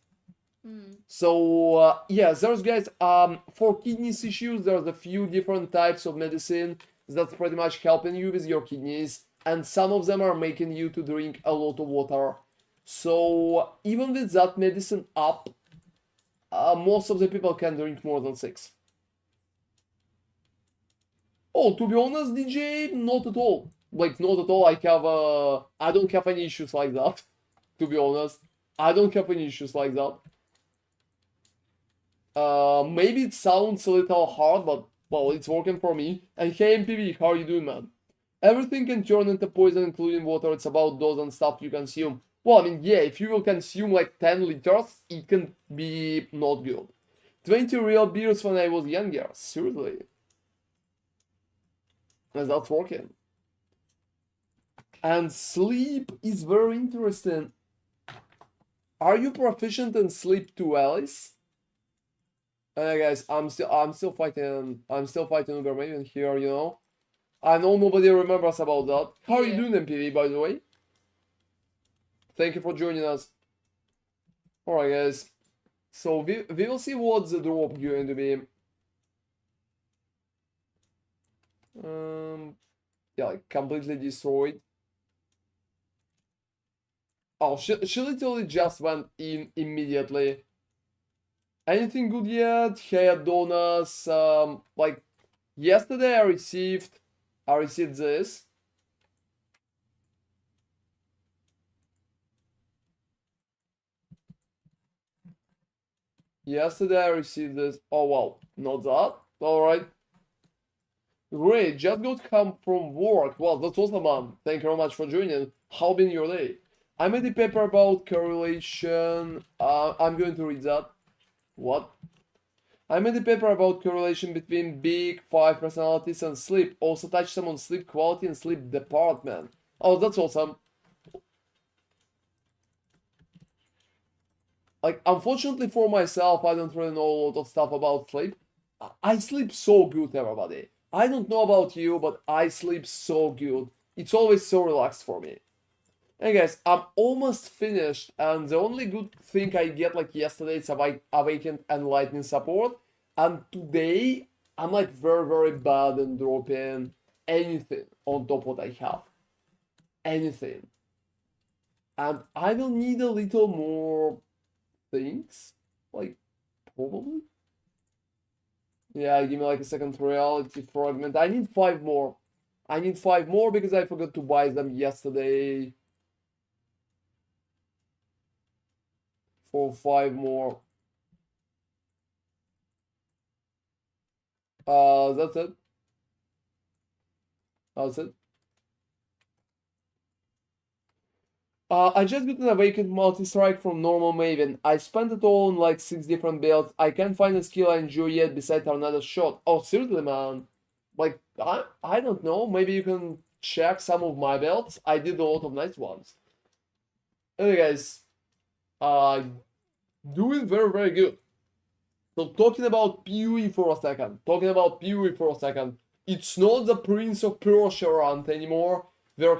Mm. So yeah, there's guys, for kidneys issues, there's a few different types of medicine that's pretty much helping you with your kidneys, and some of them are making you to drink a lot of water. So even with that medicine up, most of the people can drink more than 6. Oh, to be honest, DJ, not at all. Like, not at all. I don't have any issues like that. To be honest, I don't have any issues like that. Maybe it sounds a little hard, but well, it's working for me. And hey, MPV, how are you doing, man? Everything can turn into poison, including water. It's about dose and stuff you consume. Well, I mean, yeah, if you will consume like 10 liters, it can be not good. 20 real beers when I was younger. Seriously. And that's working. And sleep is very interesting. Are you proficient in sleep too, Alice? Guys, I'm still fighting Uber Maven here, you know. I know nobody remembers about that. How are you doing, MPV, by the way? Thank you for joining us. Alright, guys. So we will see what the drop going to be. Yeah, like completely destroyed. Oh, she literally just went in immediately. Anything good yet? Hey, Adonis. Like yesterday I received this. Yesterday I received this. Oh wow, not that. Alright. Great, just got home from work. Well, that's awesome, man. Thank you very much for joining. How been your day? I made a paper about correlation. I'm going to read that. What? I made a paper about correlation between big 5 personalities and sleep. Also touched some on sleep quality and sleep department. Oh, that's awesome. Like, unfortunately for myself, I don't really know a lot of stuff about sleep. I sleep so good, everybody. I don't know about you, but I sleep so good. It's always so relaxed for me. Hey guys, I'm almost finished, and the only good thing I get like yesterday is Awakened and Lightning support, and today I'm like very bad in dropping anything on top what I have. Anything. And I will need a little more things, like probably. Yeah, give me like a second reality fragment. I need 5 more. I need 5 more because I forgot to buy them yesterday. For 5 more. That's it. That's it. I just got an Awakened multi-strike from normal Maven. I spent it all on like 6 different builds. I can't find a skill I enjoy yet besides another shot. Oh, seriously, man. Like, I don't know. Maybe you can check some of my builds. I did a lot of nice ones. Anyway, guys. Doing very good. So talking about PoE for a second. It's not the Prince of Persia rant anymore. We're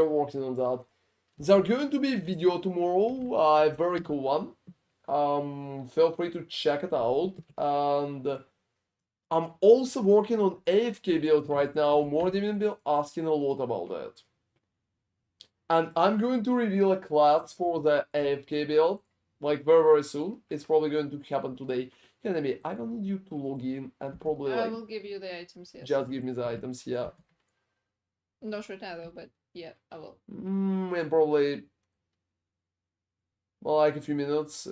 working on that. There's going to be a video tomorrow, a very cool one. Feel free to check it out. And I'm also working on AFK build right now. More than been asking a lot about it. And I'm going to reveal a class for the AFK build, like very soon. It's probably going to happen today. Enemy, I don't need you to log in and probably I will give you the items, yes. Just give me the items, yeah. Not right now though, but yeah, I will. And probably like a few minutes.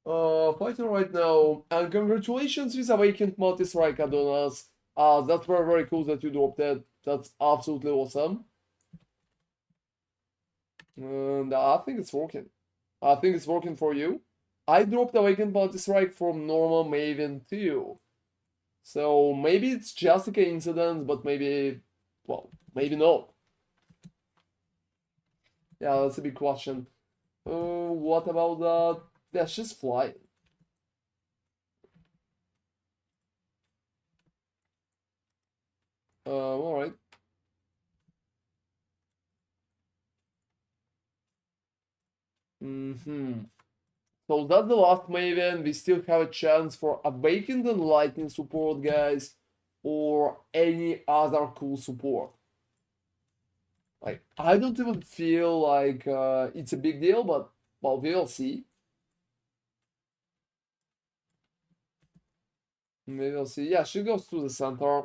Fighting right now, and congratulations with Awakened multi-strike, Adonis. That's very, very cool that you dropped it. That's absolutely awesome. And I think it's working. I think it's working for you. I dropped Awakened Bounty Strike from normal Maven too. So maybe it's just a coincidence, but maybe, well, maybe not. Yeah, that's a big question. What about that? Yeah, she's flying. Alright. So that's the last Maven. We still have a chance for Awakened and Lightning support, guys, or any other cool support. Like, I don't even feel like it's a big deal, but, well, we'll see. Maybe we'll see. Yeah, she goes to the center.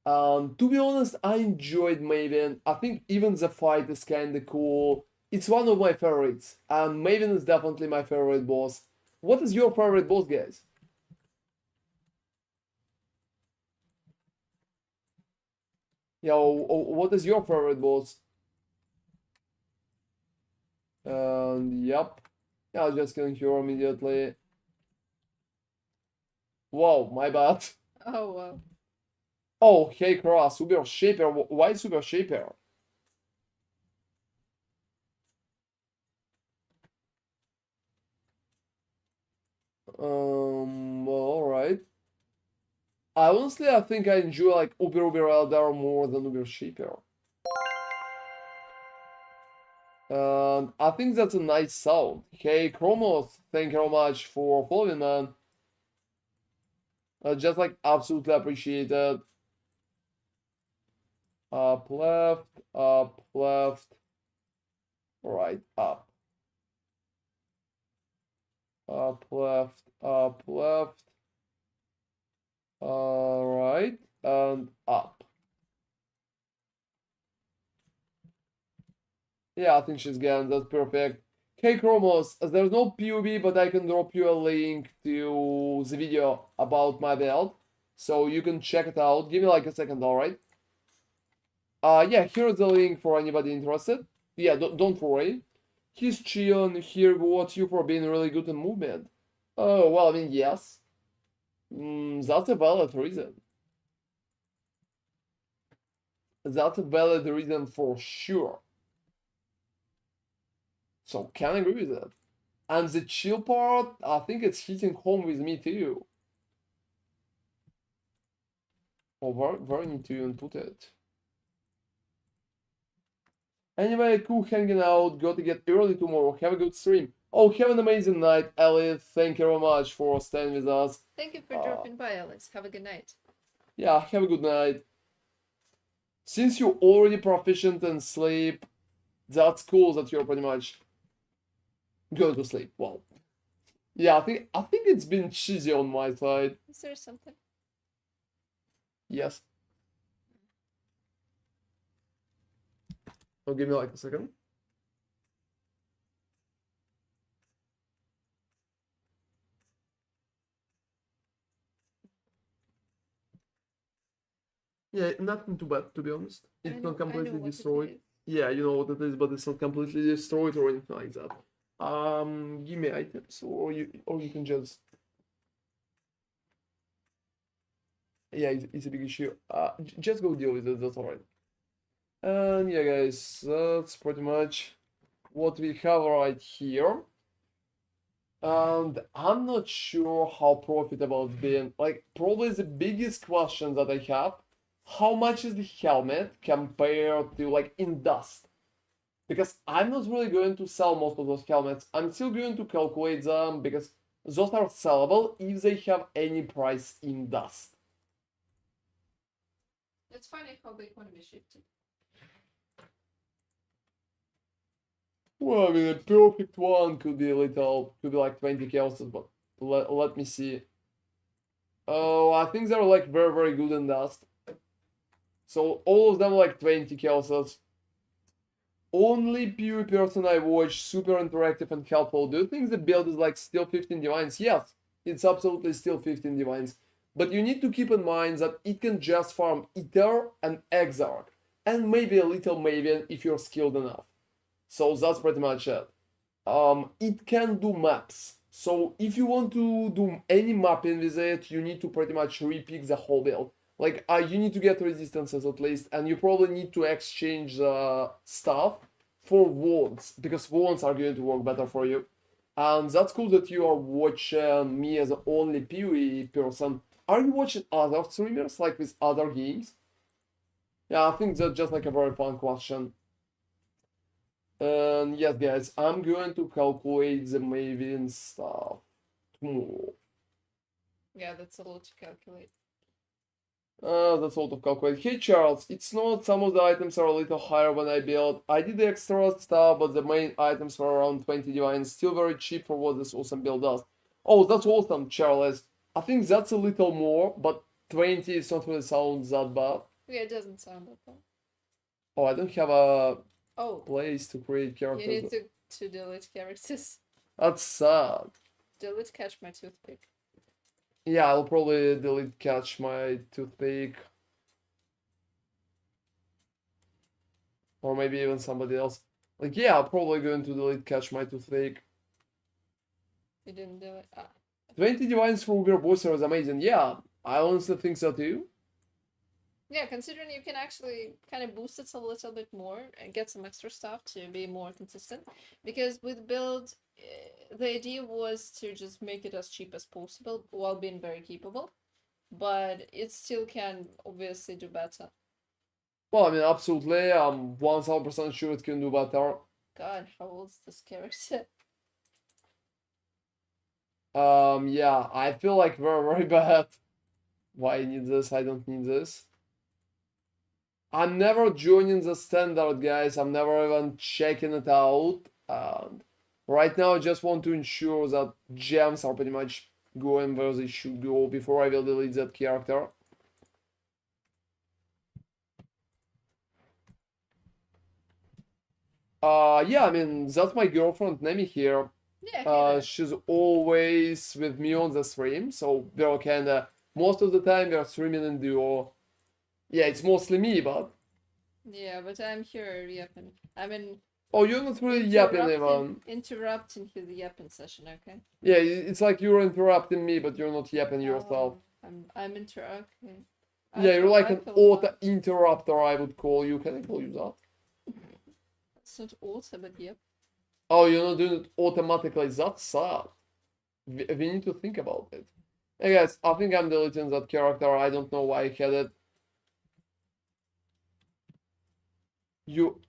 To be honest, I enjoyed Maven. I think even the fight is kinda cool. It's one of my favorites. And Maven is definitely my favorite boss. What is your favorite boss, guys? Yeah, what is your favorite boss? And yep. Yeah, I'll just killing her immediately. Whoa, my bad. Oh wow. Oh, hey Cross, Super Shaper. Why Super Shaper? Well, alright. Honestly, I think I enjoy like Uber Elder more than Uber Shaper. And I think that's a nice sound. Hey Chromos, thank you very much for following, man. Just like absolutely appreciate it. Up left, right, up. Up left, right, and up. Yeah, I think she's gone. That's perfect. Hey Chromos, there's no PoE, but I can drop you a link to the video about my build, so you can check it out. Give me like a second, alright? Yeah, here's the link for anybody interested. Yeah, don't worry. He's chilling. He rewards you for being really good in movement. Oh, well, I mean, yes. That's a valid reason. That's a valid reason for sure. So, can agree with that. And the chill part, I think it's hitting home with me too. Oh, where need to input it? Anyway, cool hanging out. Got to get early tomorrow. Have a good stream. Oh, have an amazing night, Elliot. Thank you very much for staying with us. Thank you for dropping by, Alex. Have a good night. Yeah, have a good night. Since you're already proficient in sleep, that's cool that you're pretty much going to sleep. Well, yeah, I think it's been cheesy on my side. Is there something? Yes. Oh, give me like a second. Yeah, nothing too bad, to be honest. It's not completely destroyed. Yeah, you know what it is, but it's not completely destroyed or anything like that. Give me items, or you can just. Yeah, it's a big issue. Just go deal with it. That's alright. And yeah, guys, that's pretty much what we have right here. And I'm not sure how profitable it's been. Like, probably the biggest question that I have, how much is the helmet compared to like in dust? Because I'm not really going to sell most of those helmets. I'm still going to calculate them because those are sellable if they have any price in dust. It's funny how the economy shifted. Well, I mean, a perfect one could be a little, could be like 20 kelses, but let me see. Oh, I think they're like very, very good in dust. So all of them like 20 kelses. Only PoE person I watch, super interactive and helpful. Do you think the build is like still 15 divines? Yes, it's absolutely still 15 divines. but you need to keep in mind that it can just farm Ether and Exile, and maybe a little Maven if you're skilled enough. So that's pretty much it. It can do maps. So if you want to do any mapping with it, you need to pretty much repick the whole build. Like, you need to get resistances at least, and you probably need to exchange stuff for wands, because wands are going to work better for you. And that's cool that you are watching me as the only PoE person. Are you watching other streamers, like with other games? Yeah, I think that's just like a very fun question. And yes, guys, I'm going to calculate the Maven stuff tomorrow. Yeah, that's a lot to calculate. That's a lot of calculate. Hey Charles, it's not some of the items are a little higher when I built. I did the extra stuff, but the main items were around 20 divine. Still very cheap for what this awesome build does. Oh, that's awesome, Charles. I think that's a little more, but 20 is not really sounds that bad. Yeah, it doesn't sound that bad. Oh, I don't have a Oh, place to create characters. you need to delete characters. That's sad. Delete catch my toothpick. Yeah, I'll probably delete catch my toothpick. Or maybe even somebody else. Like, yeah, I'm probably going to delete catch my toothpick. You didn't do it. 20 divines for Uber Booster is amazing. Yeah, I honestly think so too. Yeah, considering you can actually kind of boost it a little bit more and get some extra stuff to be more consistent. Because with build, the idea was to just make it as cheap as possible while being very capable. But it still can obviously do better. Well, I mean, absolutely. I'm 1000% sure it can do better. God, how old's this character? Yeah, I feel like very, very bad. Why I need this? I don't need this. I'm never joining the standard, guys. I'm never even checking it out. And right now, I just want to ensure that gems are pretty much going where they should go before I will delete that character. Yeah, I mean, that's my girlfriend, Nemi here. Yeah, She's always with me on the stream, so we're kinda, most of the time we're streaming in duo. Yeah, it's mostly me, but... yeah, but I'm here yapping. I mean... Oh, you're not really yapping, Evan. Interrupting his yapping session, okay? Yeah, it's like you're interrupting me, but you're not yapping yourself. I'm interrupting. Yeah, you're like an auto-interrupter, I would call you. Can I call you that? It's not auto, but yep. Oh, you're not doing it automatically. That's sad. We need to think about it. Hey guys, I think I'm deleting that character. I don't know why I had it. You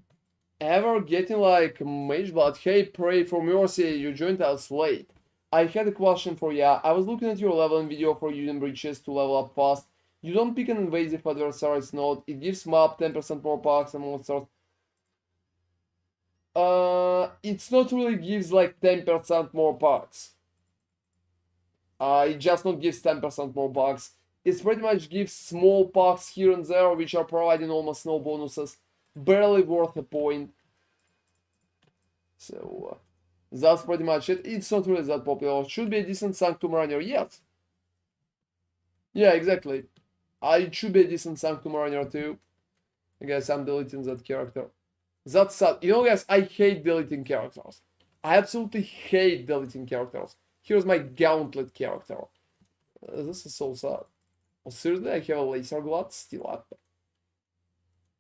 ever getting like Mage Blood? Hey, pray for mercy, you joined us late. I had a question for ya. I was looking at your leveling video for using breaches to level up fast. You don't pick an invasive adversary's node. It gives map 10% more packs and monsters. It's not really gives like 10% more packs. It just not gives 10% more packs. It pretty much gives small packs here and there, which are providing almost no bonuses. Barely worth a point. So, that's pretty much it. It's not really that popular. Should be a decent Sanctum runner, yes. Yeah, exactly. It should be a decent Sanctum runner too. I guess I'm deleting that character. That's sad. You know, guys, I hate deleting characters. I absolutely hate deleting characters. Here's my Gauntlet character. This is so sad. Oh, seriously, I have a Laser Glad still up.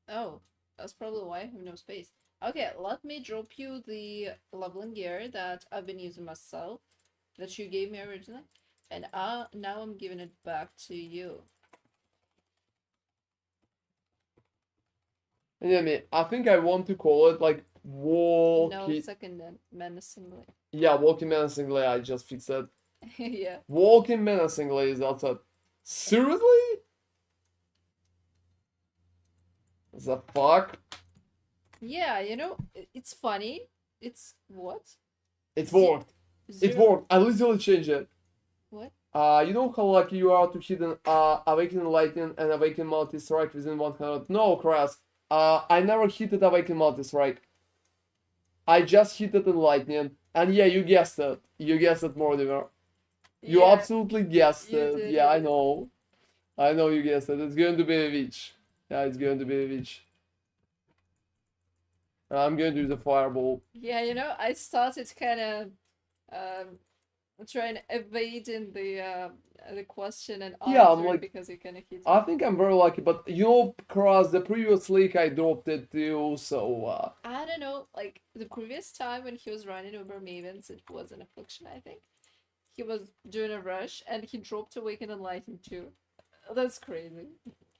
Oh, that's probably why I have no space. Okay, let me drop you the leveling gear that I've been using myself, that you gave me originally, and now I'm giving it back to you. Yeah, I think I want to call it like walking. No, second then, menacingly. Yeah, walking menacingly. I just fixed it. Yeah. Walking menacingly is outside. Seriously? The fuck? Yeah, you know, it's funny. It's what? It worked. It worked. I literally changed it. What? You know how lucky you are to hit an Awakening Lightning and Awakening Multi-Strike within 100? No, Kras. I never hit it Awakening Multi-Strike. I just hit it in Lightning. And yeah, you guessed it. You guessed it, Mortimer. You Yeah, absolutely guessed you it. did, Yeah, you I did. know. I know you guessed it. It's going to be a witch. Yeah, it's going to be a witch. I'm going to use a fireball. Yeah, you know, I started kind of trying to evading the question and Yeah, I'm answering like, because you kind of hit I it. think I'm very lucky, but you know, Cross, the previous league I dropped it too, so I don't know, like the previous time when he was running Uber Mavens, it was an affliction, I think. He was doing a rush and he dropped Awaken and Lightning too. That's crazy.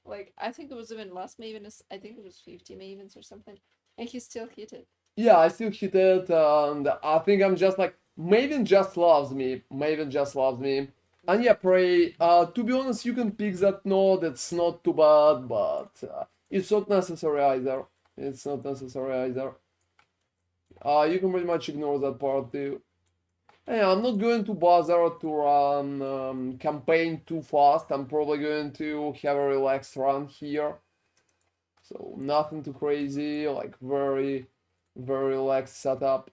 Like, I think it was even last Maven, I think it was 50 Mavens or something, and he still hit it. yeah, I still hit it, and I think I'm just like, Maven just loves me. Maven just loves me. And yeah, Prey, to be honest, you can pick that node, it's not too bad, but it's not necessary either. It's not necessary either. You can pretty much ignore that part too. Yeah, I'm not going to bother to run campaign too fast. I'm probably going to have a relaxed run here. So nothing too crazy, like very, very relaxed setup.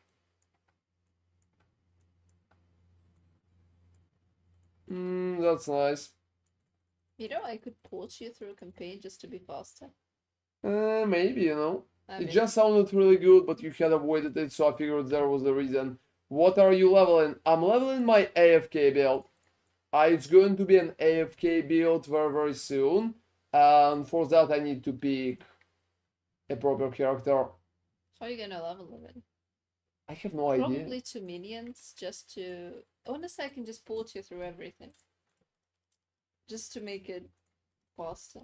That's nice. You know, I could port you through a campaign just to be faster. Maybe, you know. I It mean, just sounded really good, but you had avoided it, so I figured there was the reason. What are you leveling? I'm leveling my AFK build. It's going to be an AFK build very, very soon. And for that, I need to pick a proper character. how are you gonna level it? I have no idea. Probably 2 minions just to. Honestly, I can just port you through everything. Just to make it faster.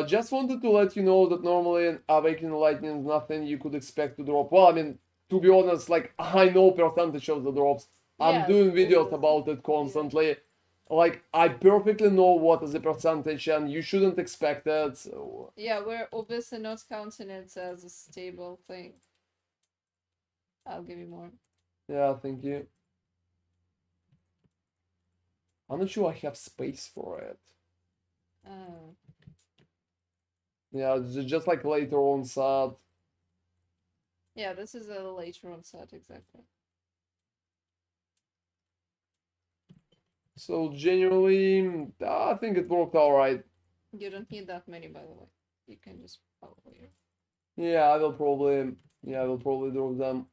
Just wanted to let you know that normally in Awakening Lightning is nothing you could expect to drop. Well, I mean, to be honest, like, I know percentage of the drops. I'm Yeah, doing videos oh, about it constantly. Like, I perfectly know what is the percentage and you shouldn't expect it, so... yeah, we're obviously not counting it as a stable thing. I'll give you more. Yeah, thank you. I'm not sure I have space for it. Oh. Yeah, just like later on sad. Yeah, this is a later on set, exactly. So generally, I think it worked alright. You don't need that many, by the way. You can just follow here. Yeah, I will probably drop them.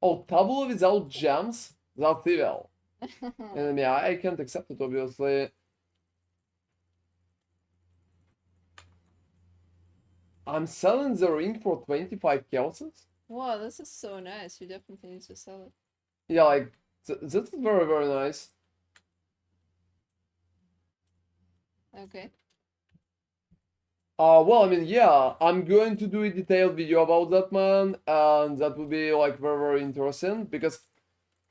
Oh, tableau without gems? That's evil. And yeah, I can't accept it, obviously. I'm selling the ring for 25 kelses? Wow, this is so nice. You definitely need to sell it. Yeah, like, this is very, very nice. Okay. Well, I mean, yeah, I'm going to do a detailed video about that, man, and that will be, like, very, very interesting, because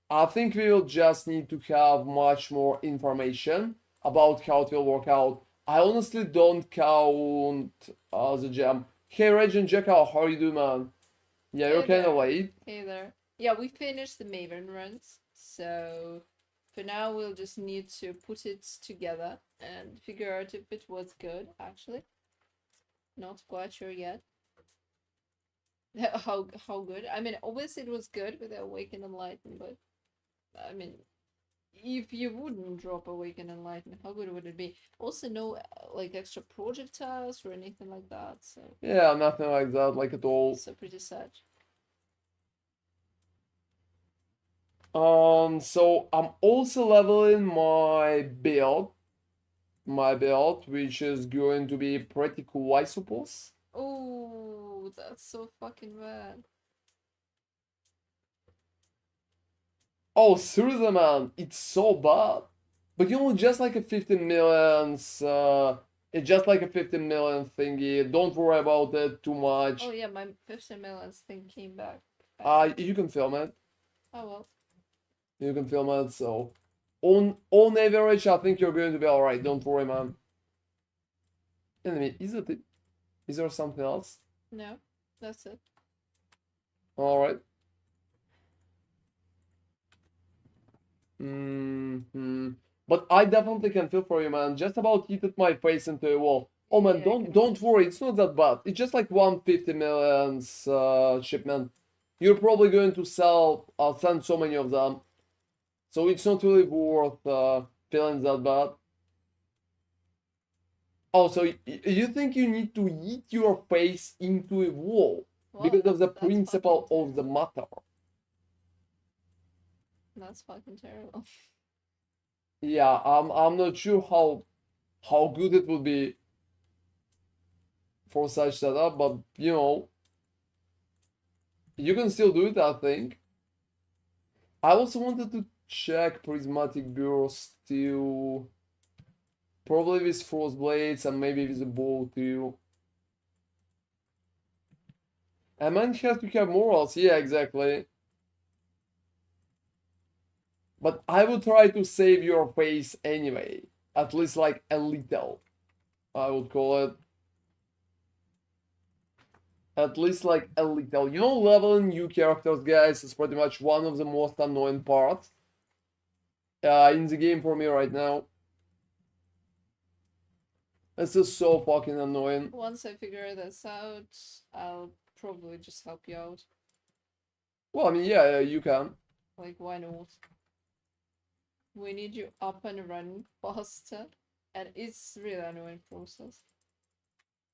I think we will just need to have much more information about how it will work out. I honestly don't count the gem. Hey, Regin, Jekyll, how are you doing, man? Yeah, you're Hey kind of there. late. Hey there. Yeah, we finished the Maven runs, so for now we'll just need to put it together and figure out if it was good, actually. Not quite sure yet. How good? I mean, obviously it was good with Awaken and Lighten, but I mean, if you wouldn't drop Awaken and Lighten, how good would it be? Also, no like extra projectiles or anything like that, so Yeah, nothing like that, like at all. so pretty sad. So I'm also leveling my build, which is going to be pretty cool, I suppose. Oh, that's so fucking bad. Oh, seriously, man, it's so bad. But you know, just like a 15 millions, it's just like a 15 million thingy. Don't worry about it too much. Oh yeah, my 15 millions thing came back. You can film it. Oh well. You can film it. So, on average, I think you're going to be alright. Don't worry, man. Enemy, is there something else? No, that's it. Alright. But I definitely can feel for you, man. Just about hit my face into a wall. Oh man, Yeah, I can don't worry. It's not that bad. It's just like 150 millions shipment. you're probably going to send so many of them. So it's not really worth feeling that bad. Oh, so you think you need to eat your face into a wall because of the That's principle fucking of the matter? That's fucking terrible. Yeah, I'm not sure how good it would be for such setup, but you know, you can still do it, I think. I also wanted to check prismatic burst too. Probably with frost blades and maybe with a bow too. And man has to have morals, yeah, exactly. But I would try to save your face anyway. At least like a little, I would call it. At least like a little. You know, leveling new characters, guys, is pretty much one of the most annoying parts in the game for me right now. This is so fucking annoying. Once I figure this out, I'll probably just help you out. Well, I mean, yeah, you can. Like, why not? We need you up and running faster, and it's really annoying process.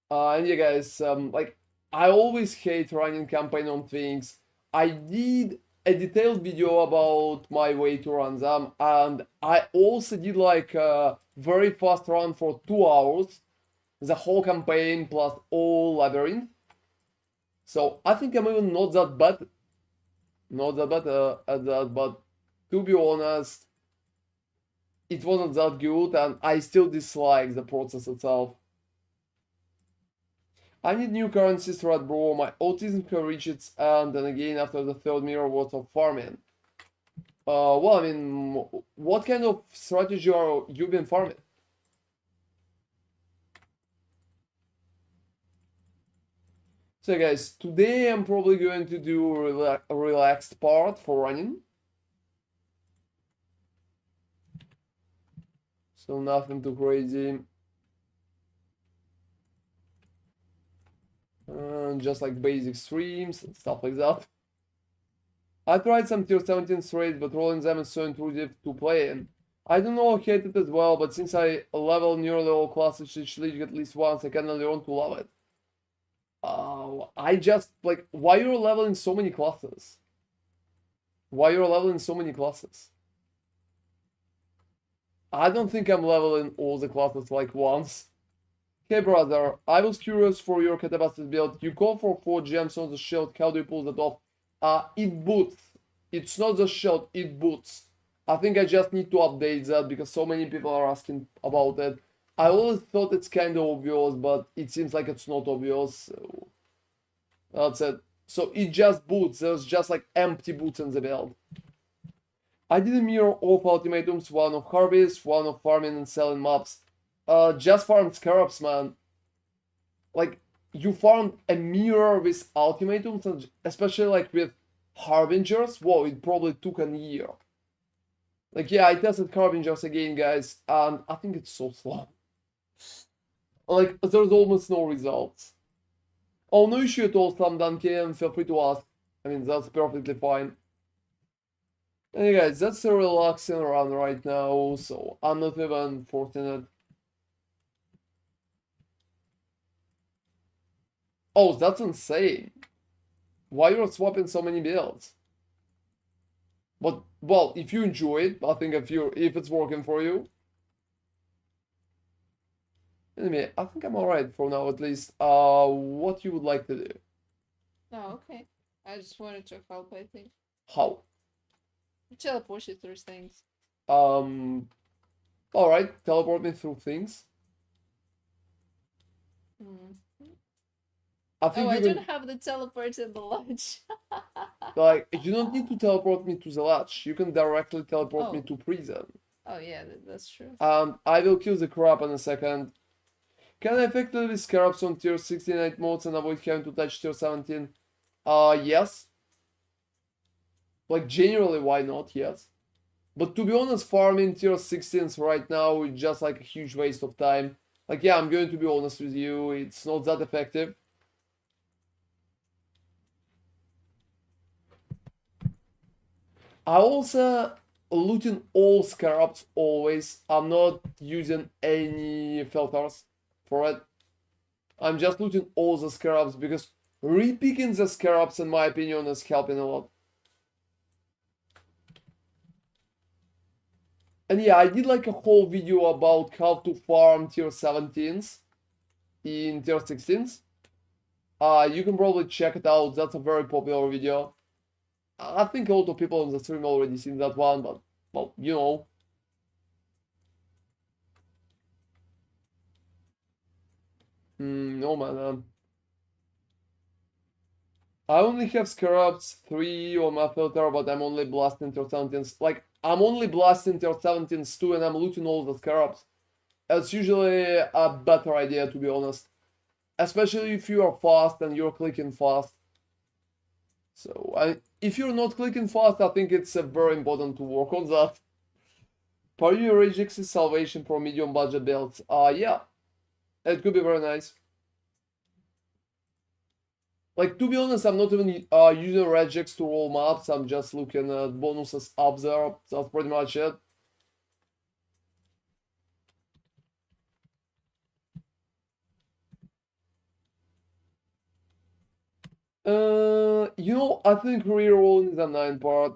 And yeah, guys, like, I always hate running campaign on things. I did a detailed video about my way to run them, and I also did like a very fast run for 2 hours, the whole campaign plus all labyrinth. So I think I'm even not that bad, at that, but to be honest, it wasn't that good, and I still dislike the process itself. I need new currencies, right, bro? My autism can reach its end, and again after the third mirror worth of farming. Well, I mean, what kind of strategy are you been farming? So guys, today I'm probably going to do a relaxed part for running. So nothing too crazy. Just like basic streams and stuff like that. I tried some tier 17 raids, but rolling them is so intuitive to play in. I don't know, I hate it as well, but since I level nearly all classes each league at least once, I kinda learn to love it. I just, like, why you're leveling so many classes? Why you're leveling so many classes? I don't think I'm leveling all the classes like once. Hey brother, I was curious for your Catabastis build. You call for 4 gems on the shield, how do you pull that off? It boots. It's not the shield, it boots. I think I just need to update that because so many people are asking about it. I always thought it's kind of obvious, but it seems like it's not obvious. So that's it. So it just boots. There's just like empty boots in the build. I did a mirror of ultimatums, one of harvest, one of farming and selling mobs. Just farm scarabs, man. Like, you farmed a mirror with ultimatums, and especially like with harbingers. Whoa, it probably took a year. Like, yeah, I tested harbingers again, guys, and I think it's so slow. Like, there's almost no results. Oh, no issue at all, Slam Duncan. Feel free to ask. I mean, that's perfectly fine. Hey guys, that's a relaxing run right now, so I'm not even fortunate. Oh, that's insane. Why you're swapping so many builds? But, well, if you enjoy it, I think if it's working for you. Anyway, I think I'm alright for now at least. What you would like to do? Oh, okay. I just wanted to help, I think. How? Teleport you through things. Alright, teleport me through things. I think Oh, I you can, don't have the teleport in the lodge. like, you don't need to teleport me to the latch. You can directly teleport me Oh. to prison. Oh yeah, that's true. I will kill the crab in a second. Can I effectively scarabs on tier 68 modes and avoid having to touch tier 17? Yes. Like, generally, why not? Yes. But to be honest, farming tier 16s right now is just like a huge waste of time. Like, yeah, I'm going to be honest with you, it's not that effective. I also looting all scarabs always. I'm not using any filters for it. I'm just looting all the scarabs because repicking the scarabs, in my opinion, is helping a lot. And yeah, I did like a whole video about how to farm tier 17s in tier 16s. You can probably check it out. That's a very popular video. I think a lot of people on the stream already seen that one, but well, you know. No man. I only have scarabs 3 on my filter, but I'm only blasting tier 17s. Like, I'm only blasting tier 17s too, and I'm looting all the scarabs. It's usually a better idea, to be honest. Especially if you are fast and you're clicking fast. So, if you're not clicking fast, I think it's very important to work on that. PoE Regix is salvation for medium budget builds. Yeah, it could be very nice. Like, to be honest, I'm not even using regex to roll maps. I'm just looking at bonuses up there. That's pretty much it. You know, I think rerolling is a 9 part.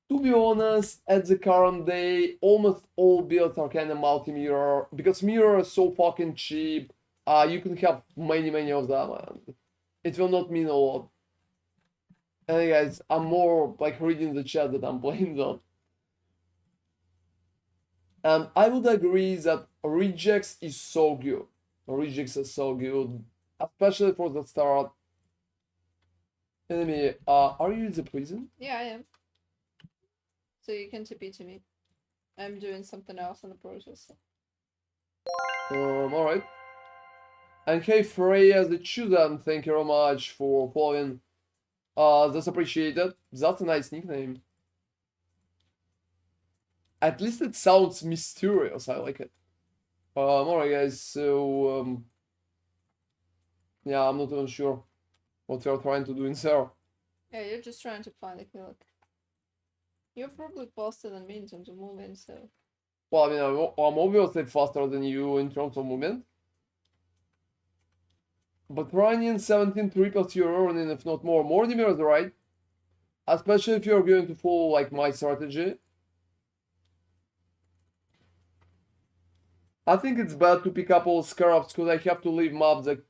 To be honest, at the current day, almost all builds are kind of multi-mirror, because mirror is so fucking cheap. You can have many of them, and it will not mean a lot. And guys, I'm more like reading the chat that I'm playing them. And I would agree that regex is so good. Regex is so good, especially for the start. Enemy, are you in the prison? Yeah, I am. So you can TP to me. I'm doing something else in the process. Alright. And hey Freya the Chosen, thank you very much for following. That's appreciated. That's a nice nickname. At least it sounds mysterious, I like it. Alright guys, so yeah, I'm not even sure what you're trying to do in there. Yeah, you're just trying to find a kill. You're probably faster than me in terms of movement, so... Well, I mean, I'm obviously faster than you in terms of movement. But running 17 triples you're earning, if not more. Mortimer is right. Especially if you're going to follow, like, my strategy. I think it's bad to pick up all scarabs, because I have to leave maps that...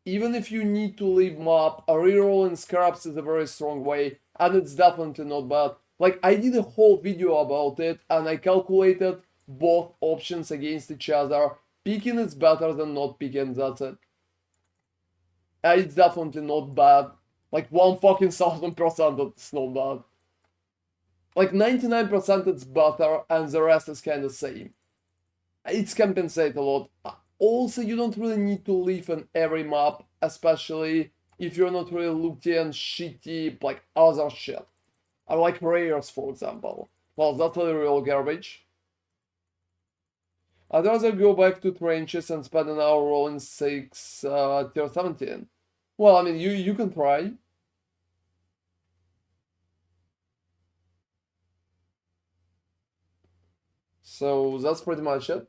even if you need to leave map, a rerolling scarabs is a very strong way. And it's definitely not bad. Like, I did a whole video about it, and I calculated both options against each other. Picking is better than not picking, that's it. And it's definitely not bad. Like, 1,000% it's not bad. Like, 99% it's better, and the rest is kinda same. It's compensate a lot. Also, you don't really need to leave on every map, especially if you're not really looting shitty, like, other shit. I like rares, for example. Well, that's really real garbage. I'd rather go back to trenches and spend an hour rolling 6 tier 17. Well, I mean, you can try. So that's pretty much it.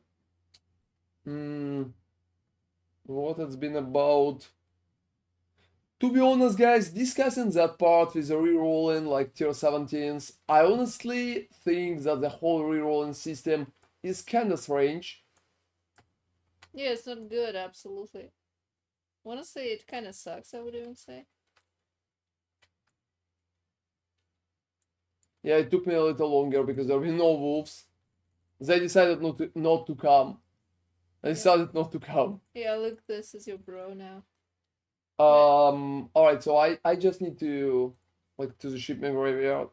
What it's been about. To be honest, guys, discussing that part with the rerolling, like tier 17s, I honestly think that the whole rerolling system is kinda strange. Yeah, it's not good, absolutely. Honestly, it kind of sucks, I would even say. Yeah, it took me a little longer because there were no wolves. They decided not to come. They decided not to come. Yeah, look, this is your bro now. Alright, so I just need to, like, to the shipment graveyard.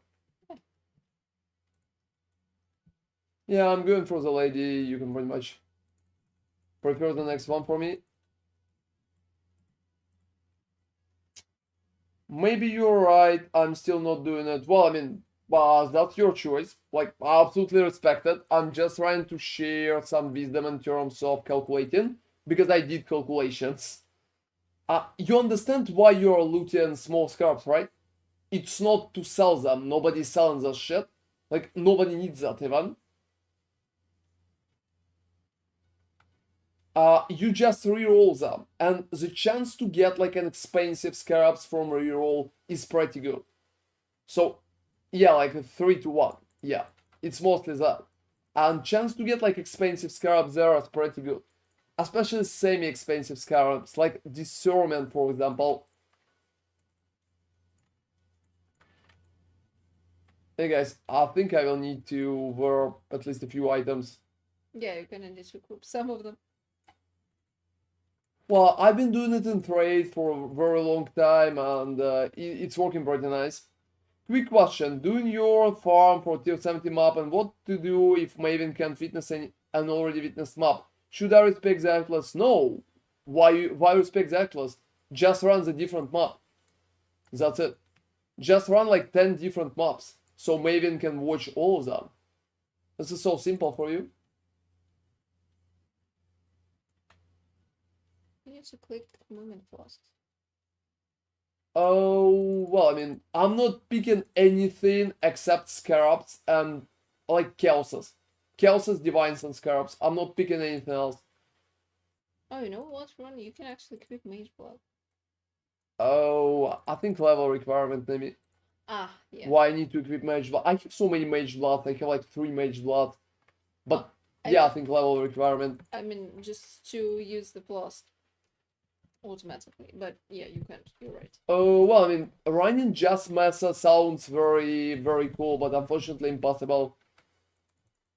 Yeah, I'm going for the lady. You can pretty much prepare the next one for me. Maybe you're right, I'm still not doing it. Well, I mean, that's your choice. Like, I absolutely respect it. I'm just trying to share some wisdom in terms of calculating. because I did calculations. You understand why you're looting small scarabs, right? It's not to sell them. Nobody's selling that shit. Like, nobody needs that even. You just reroll them, and the chance to get like an expensive scarabs from reroll is pretty good. So, yeah, like a 3 to 1. Yeah, it's mostly that. And chance to get like expensive scarabs there is pretty good. Especially semi-expensive scarabs, like Discernment, for example. Hey guys, I think I will need to wear at least a few items. Yeah, you're gonna need to group some of them. Well, I've been doing it in trade for a very long time, and it's working pretty nice. Quick question, doing your farm for tier 70 map, and what to do if Maven can't witness an already witnessed map? Should I respect the Atlas? No! Why respect the Atlas? Just run the different map. That's it. Just run like 10 different maps, so Maven can watch all of them. This is so simple for you. You need to click movement fast. Oh, well, I mean, I'm not picking anything except Scarabs and, like, Chaoses. Chaoses, Divines, and Scarabs. I'm not picking anything else. Oh, you know what, Ron? You can actually equip Mage Blood. Oh, I think level requirement, maybe. Ah, yeah. Why I need to equip Mage Blood? I have so many Mage Blood. I have, like, 3 Mage Blood. But, yeah, I think level requirement. I mean, just to use the blast automatically, but yeah, you can't. You're right. Oh, well, I mean, running just Mesa sounds very, very cool, but unfortunately impossible.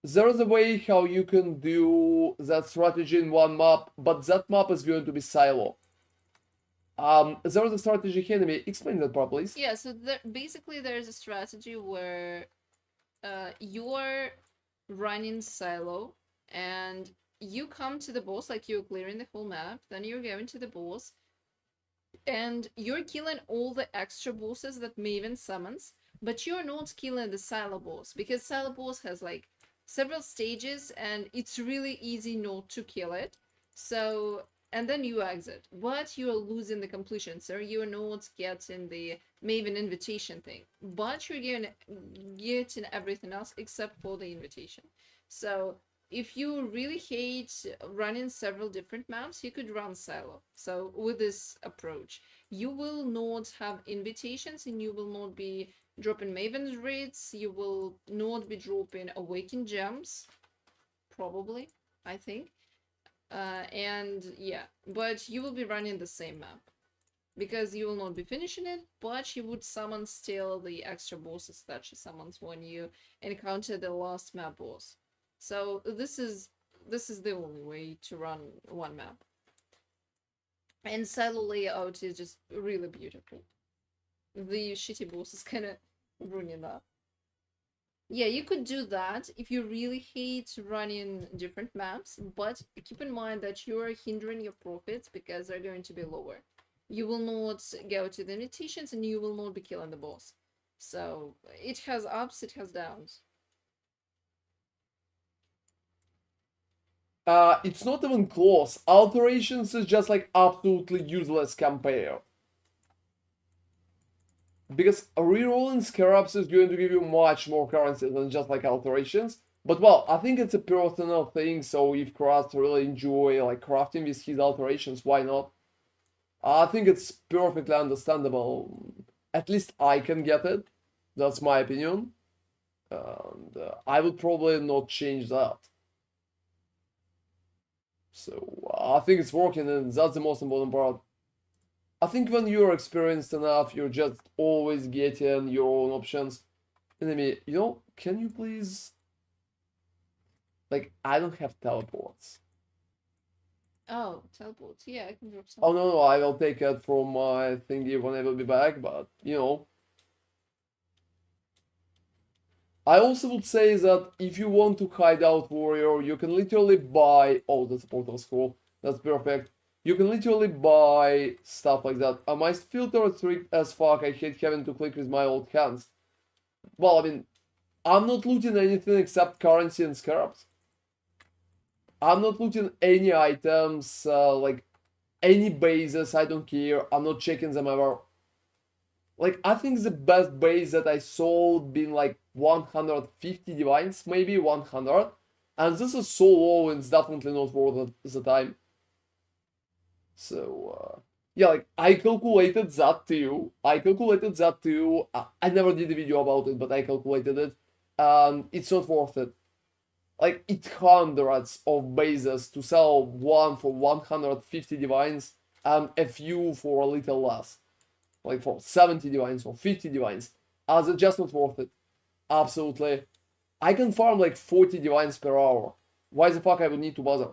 There is a way how you can do that strategy in one map, but that map is going to be silo. There is a strategy here, enemy. Explain that part, please. Yeah, so basically there's a strategy where you're running silo and you come to the boss, like you're clearing the whole map, then you're going to the boss, and you're killing all the extra bosses that Maven summons, but you're not killing the silo boss, because silo boss has like several stages and it's really easy not to kill it. So, and then you exit, but you're losing the completion, so you're not getting the Maven invitation thing, but you're getting everything else except for the invitation. So if you really hate running several different maps, you could run silo. So with this approach, you will not have invitations and you will not be dropping Maven's raids, you will not be dropping Awakened Gems, probably, I think. And yeah, but you will be running the same map. Because you will not be finishing it, but you would summon still the extra bosses that she summons when you encounter the last map boss. So this is the only way to run one map. And silo layout is just really beautiful. The shitty boss is kind of ruining that. Yeah, you could do that if you really hate running different maps, but keep in mind that you're hindering your profits because they're going to be lower. You will not go to the invitations and you will not be killing the boss. So it has ups, it has downs. It's not even close. Alterations is just like absolutely useless compare. Because rerolling Scarabs is going to give you much more currency than just like alterations. But well, I think it's a personal thing, so if Krast really enjoy like crafting with his alterations, why not? I think it's perfectly understandable. At least I can get it. That's my opinion. And I would probably not change that. So I think it's working, and that's the most important part. I think when you're experienced enough, you're just always getting your own options. Enemy, you know, can you please... Like, I don't have teleports. Oh, teleports. Yeah, I can drop some. Oh, no, I will take it from my thingy when I will be back, but, you know. I also would say that if you want to hide out warrior, you can literally buy... Oh, that's a portal scroll. That's perfect. You can literally buy stuff like that. My filter is strict as fuck. I hate having to click with my old hands. Well, I mean, I'm not looting anything except currency and scarabs. I'm not looting any items, like any bases, I don't care. I'm not checking them ever. Like, I think the best base that I sold been like 150 divines, maybe 100. And this is so low and it's definitely not worth the time. So, yeah, like, I calculated that too. I never did a video about it, but I calculated it. It's not worth it. Like, it's hundreds of bases to sell one for 150 divines and a few for a little less. Like for 70 divines or 50 divines. It's just not worth it. Absolutely. I can farm like 40 divines per hour. Why the fuck I would need to bother?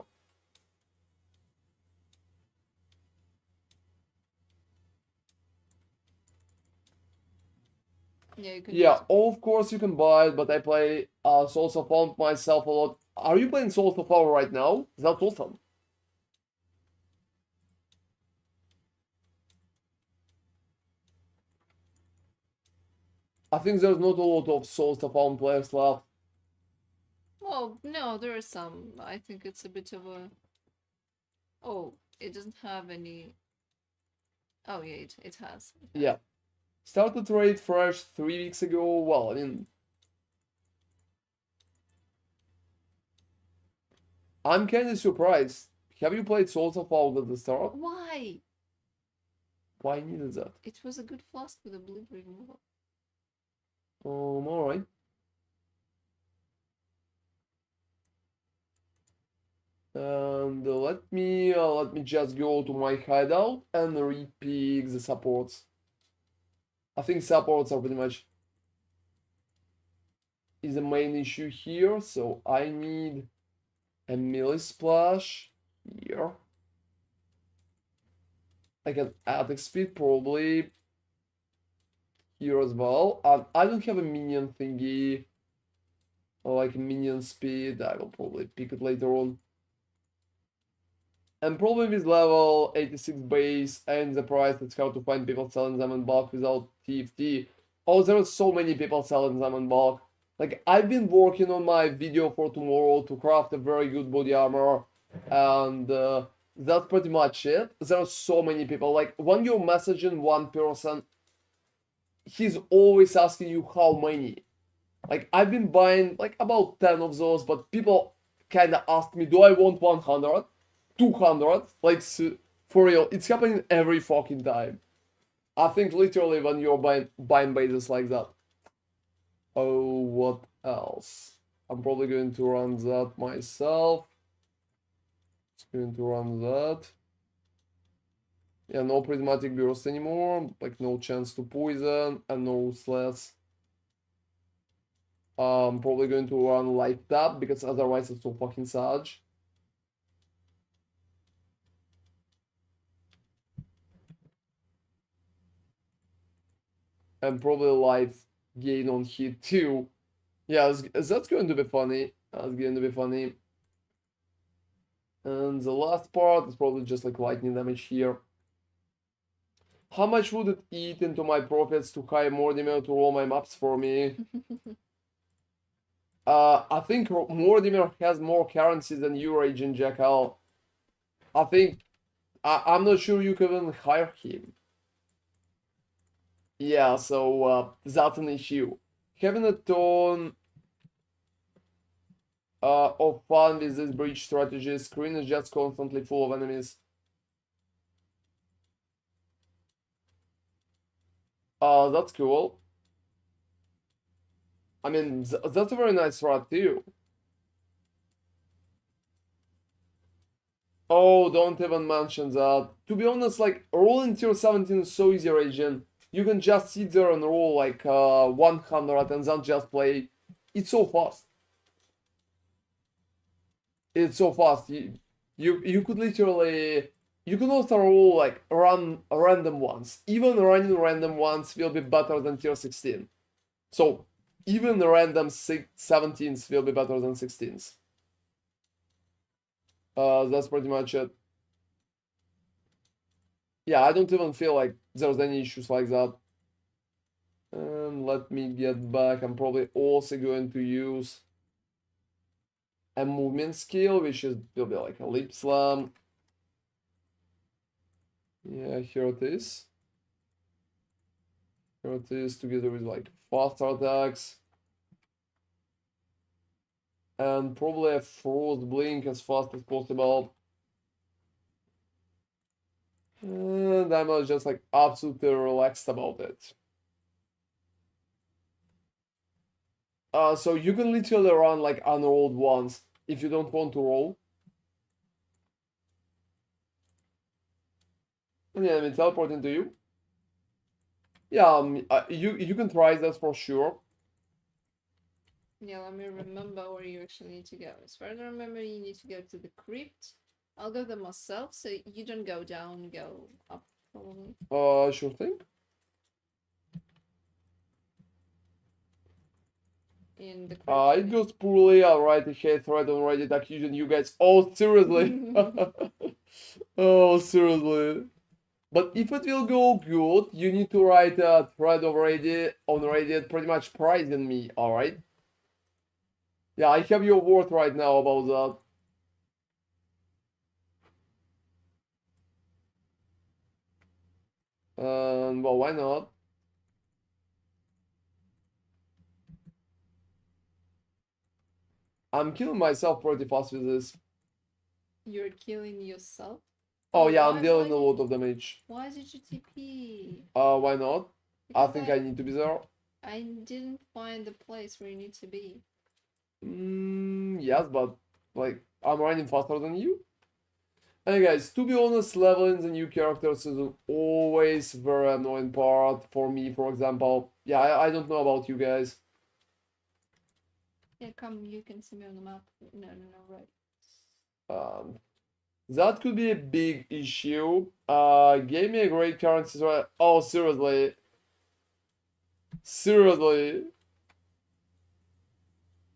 Yeah, you can. Yeah, of course you can buy it, but I play Souls of Fallen myself a lot. Are you playing Souls of Fallen right now? That's awesome. I think there's not a lot of Souls of Fallen players left. Well, no, there are some. I think it's a bit of a. Oh, it doesn't have any. Oh yeah, it has. Yeah. Started to raid fresh 3 weeks ago. Well, I mean, I'm kind of surprised. Have you played Souls of Fallen at the start? Why? Why needed that? It was a good flask with a bleed removal. Alright. And let me just go to my hideout and repick the supports. I think supports are pretty much is the main issue here, so I need a melee splash here. I can attack speed probably here as well. I don't have a minion thingy or like minion speed. I will probably pick it later on. And probably with level 86 base and the price, it's hard to find people selling them in bulk without TFT. Oh, there are so many people selling them in bulk. Like, I've been working on my video for tomorrow to craft a very good body armor. And that's pretty much it. There are so many people. Like, when you're messaging one person, he's always asking you how many. Like, I've been buying like about 10 of those, but people kind of ask me, do I want 100? 200, like, for real, it's happening every fucking time. I think literally when you're buying bases like that. Oh, what else? I'm probably going to run that myself. It's going to run that. Yeah, no prismatic burst anymore, like no chance to poison and no slats. I'm probably going to run life tap because otherwise it's so fucking sad. And probably life gain on hit too. Yeah, that's going to be funny. That's going to be funny. And the last part is probably just like lightning damage here. How much would it eat into my profits to hire Mortimer to roll my maps for me? I think Mortimer has more currency than you, Agent Jackal. I think I'm not sure you can even hire him. Yeah, so that's an issue. Having a ton of fun with this breach strategy. Screen is just constantly full of enemies. That's cool. I mean, that's a very nice strat too. Oh, don't even mention that. To be honest, like, rolling tier 17 is so easy, Regen. You can just sit there and roll like 100 and then just play. It's so fast. It's so fast. You could literally... You can also roll like run random ones. Even running random ones will be better than tier 16. So even random 17s will be better than 16s. That's pretty much it. Yeah, I don't even feel like there's any issues like that. And let me get back. I'm probably also going to use a movement skill, which will be like a lip slam. Yeah, here it is. Here it is, together with like faster attacks. And probably a frost blink as fast as possible. And I'm just like absolutely relaxed about it. So you can literally run like unrolled ones if you don't want to roll. Yeah, I mean, teleport into you. Yeah, you can try that for sure. Yeah, let me remember where you actually need to go. As far as I remember, you need to go to the crypt. I'll go there myself, so you don't go down, go up, probably. Sure thing. In the crypt. It goes poorly. I'll write a hate thread on Reddit accusing you guys. Oh, seriously? Oh, seriously? But if it will go good, you need to write a thread on Reddit pretty much praising me, alright? Yeah, I have your word right now about that. Well, why not? I'm killing myself pretty fast with this. You're killing yourself? Oh yeah, I'm dealing a lot of damage. Why did you TP? Why not? Because I think I need to be there. I didn't find the place where you need to be. Yes, but like I'm running faster than you. And guys, to be honest, leveling the new characters is always very annoying part for me, for example. Yeah, I don't know about you guys. Yeah, come, you can see me on the map. No, right. That could be a big issue. Gave me a great currency. Oh, seriously. Seriously.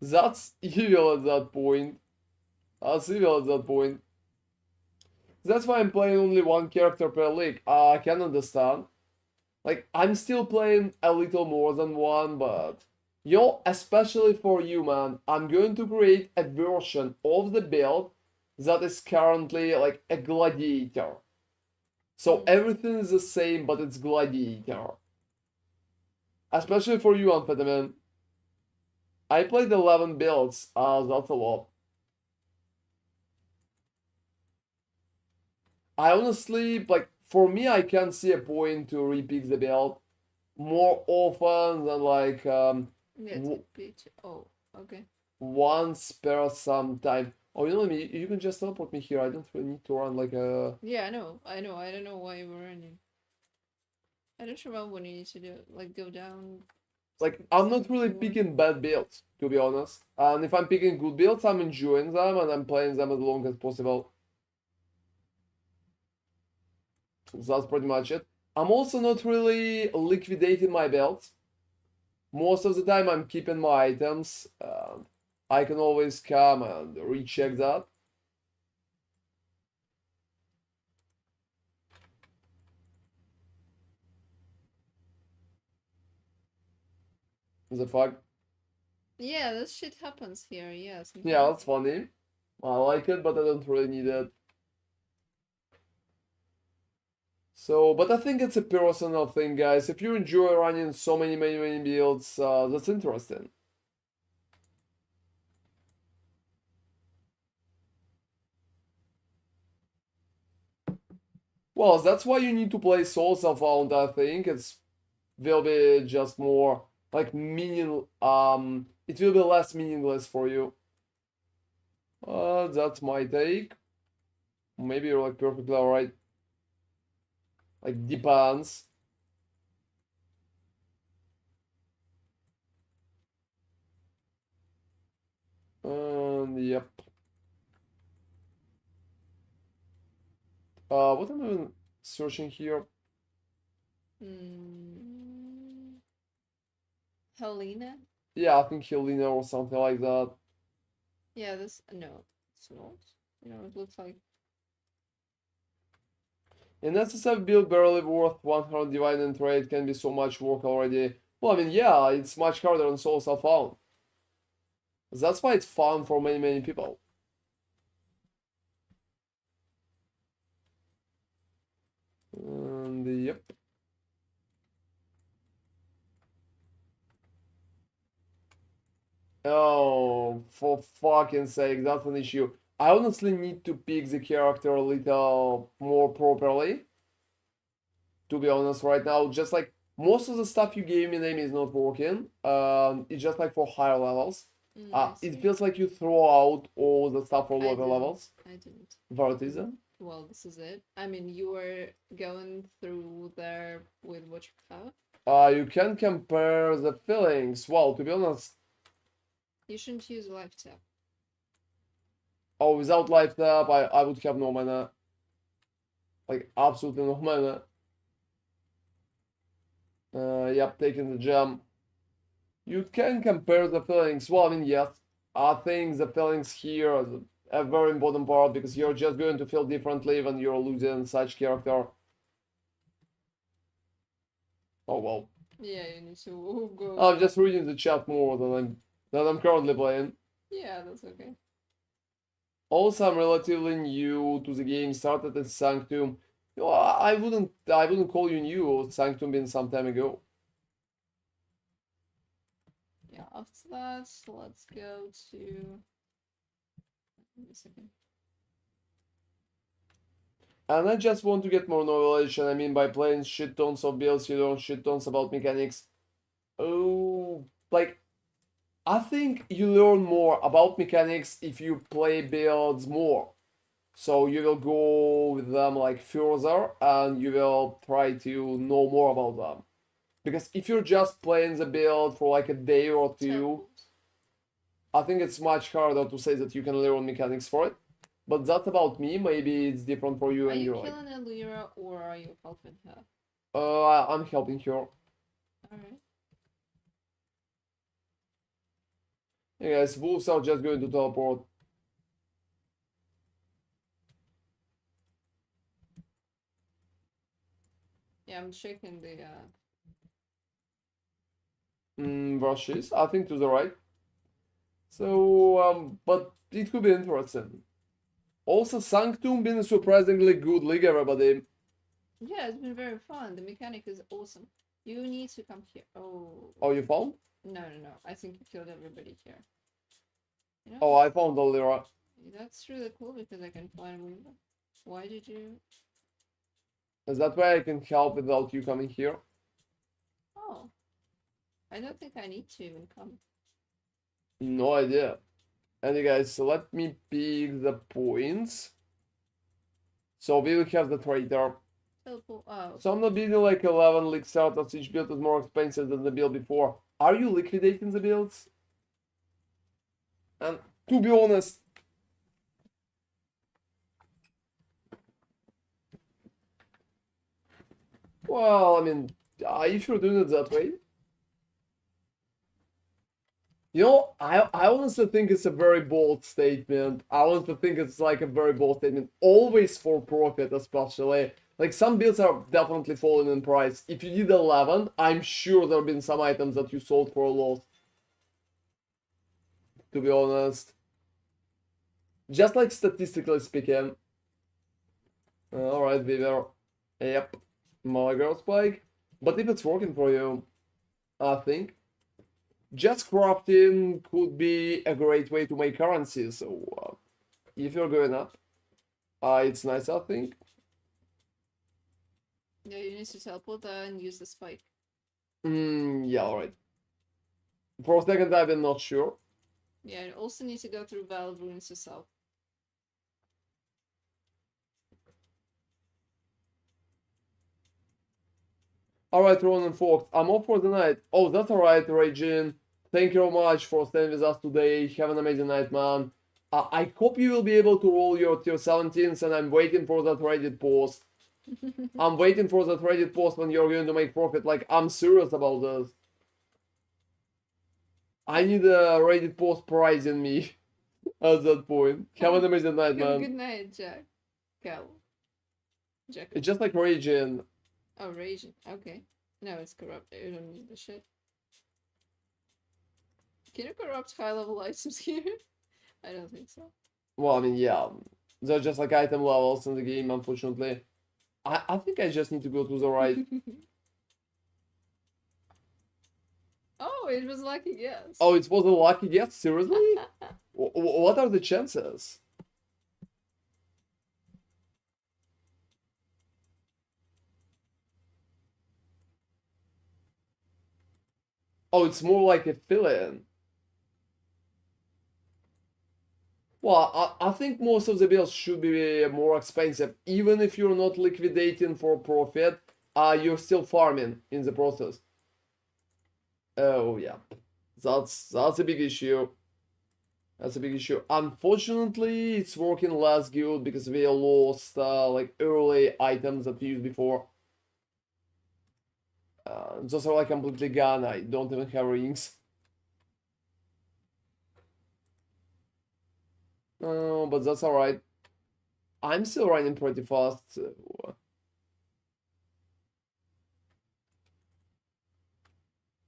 That's evil at that point. That's evil at that point. That's why I'm playing only one character per league. I can understand. Like, I'm still playing a little more than one, but... Yo, especially for you, man, I'm going to create a version of the build that is currently like a gladiator. So everything is the same, but it's gladiator. Especially for you, Amphetamine. I played 11 builds, that's a lot. I honestly, like, for me, I can't see a point to repick the build more often than like, oh, okay. Once per some time. Oh, you know me, you can just teleport me here. I don't really need to run like a... Yeah, I know. I don't know why you were running. I don't remember when you need to do it. Like, go down. Like, I'm not really picking bad builds, to be honest. And if I'm picking good builds, I'm enjoying them and I'm playing them as long as possible. So that's pretty much it. I'm also not really liquidating my builds. Most of the time I'm keeping my items. I can always come and recheck that. The fuck? Yeah, this shit happens here, yes. Yeah, that's funny. I like it, but I don't really need it. So, but I think it's a personal thing, guys. If you enjoy running so many builds, that's interesting. Well, that's why you need to play Soul Self-Found, I think. It's will be just more like it will be less meaningless for you. That's my take. Maybe you're like perfectly alright. Like depends. Yep. What am I searching here? Helena? Yeah, I think Helena or something like that. Yeah, no, it's not. You know, it looks like... An SSF build barely worth 100 divine and trade can be so much work already. Well, I mean, yeah, it's much harder on Soul Self-Found. That's why it's fun for many people. And yep. Oh, for fucking sake, that's an issue. I honestly need to pick the character a little more properly. To be honest, right now, just like most of the stuff you gave me name is not working. It's just like for higher levels. I It see. feels like you throw out all the stuff for lower levels. I didn't. What is it? Well, this is it. I mean, you were going through there with what you have. You can compare the feelings. Well, to be honest, You shouldn't use life tap. oh, without life tap, I would have no mana. Like, absolutely no mana. Yep, taking the gem. You can compare the feelings. Well, I mean, yes, I think the feelings here are a very important part because you're just going to feel differently when you're losing such character. Oh well. Yeah, you need to go. I'm just reading the chat more than I'm currently playing. Yeah, that's okay. Also, I'm relatively new to the game. Started at Sanctum. You know, I wouldn't call you new. Sanctum been some time ago. Yeah, after that, let's go to. Wait a second. And I just want to get more knowledge, and I mean by playing shit tons of builds, you learn shit tons about mechanics. Oh, like, I think you learn more about mechanics if you play builds more. So you will go with them like further, and you will try to know more about them. Because if you're just playing the build for like a day or two, Teleport. I think it's much harder to say that you can learn mechanics for it. But that's about me. Maybe it's different for you Are and you you're like, killing Elira or are you helping her? I'm helping her. Alright. Hey guys, wolves are just going to teleport. Yeah, I'm checking the Rushes, I think to the right. So, but it could be interesting. Also, Sanctum been a surprisingly good league, everybody. Yeah, it's been very fun. The mechanic is awesome. You need to come here. Oh. Oh, you found? No. I think you killed everybody here. You know, Oh, I found the Lyra. that's really cool because I can find Weaver. Why did you? Is that way I can help without you coming here? Oh. I don't think I need to even come. No idea. Anyway, guys, so let me pick the points. So we will have the traitor. Teleport. Oh. So I'm not building like 11 league starters. Each build is more expensive than the build before. Are you liquidating the builds? And to be honest, well, I mean, if you're doing it that way, you know, I honestly think it's a very bold statement. I honestly think it's like a very bold statement. Always for profit, especially. Like, some builds are definitely falling in price. If you did 11, I'm sure there have been some items that you sold for a loss. To be honest. Just like statistically speaking. Alright, Viver. Yep. My girl spike. But if it's working for you, I think just crafting could be a great way to make currency. So if you're going up, it's nice, I think. Yeah, you need to teleport and use the spike. Yeah, alright. For a second, I've been not sure. Yeah, you also need to go through Valid Ruins yourself. Alright, Ron and Fox, I'm off for the night. Oh, that's alright, Raging. Thank you very much for staying with us today. Have an amazing night, man. I hope you will be able to roll your tier 17s, and I'm waiting for that Reddit post. I'm waiting for that Reddit post when you're going to make profit. Like, I'm serious about this. I need a Reddit post prizing me at that point. Have an amazing night, Have a man. good night, Jack. Go. Jack. It's just like Raging. Oh, Raging. Okay. No, it's corrupt. You don't need the shit. Can you corrupt high-level items here? I don't think so. Well, I mean, yeah, they're just like item levels in the game, unfortunately. I think I just need to go to the right. Oh, it was lucky guess. Oh, it was a lucky guess? Seriously? What are the chances? Oh, it's more like a fill-in. Well, I think most of the builds should be more expensive. Even if you're not liquidating for profit, you're still farming in the process. Oh, yeah. That's a big issue. That's a big issue. Unfortunately, it's working less good because we lost like early items that we used before. Those are like completely gone. I don't even have rings. Oh, but that's alright. I'm still running pretty fast. So,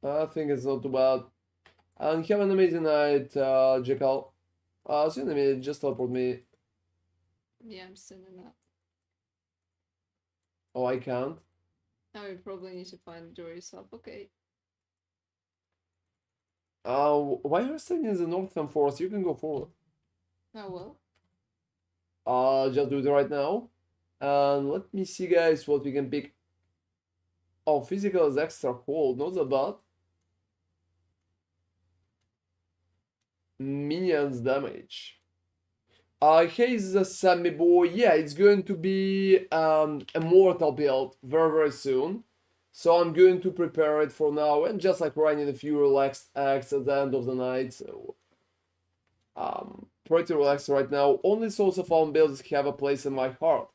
I think it's not too bad. And have an amazing night, Jackal. See you in a minute. Just teleport me. Yeah, I'm still in that. Oh, I can't. Now you probably need to find the door yourself. Okay. Why are you staying in the northern forest? You can go forward. Oh well. Just do it right now. And let me see, guys, what we can pick. Oh, physical is extra cold. Not that bad. Minions damage. Here's the Sammy boy. Yeah, it's going to be a mortal build very soon. So I'm going to prepare it for now and just like running a few relaxed acts at the end of the night. So pretty relaxed right now. Only Souls of Faun builds have a place in my heart.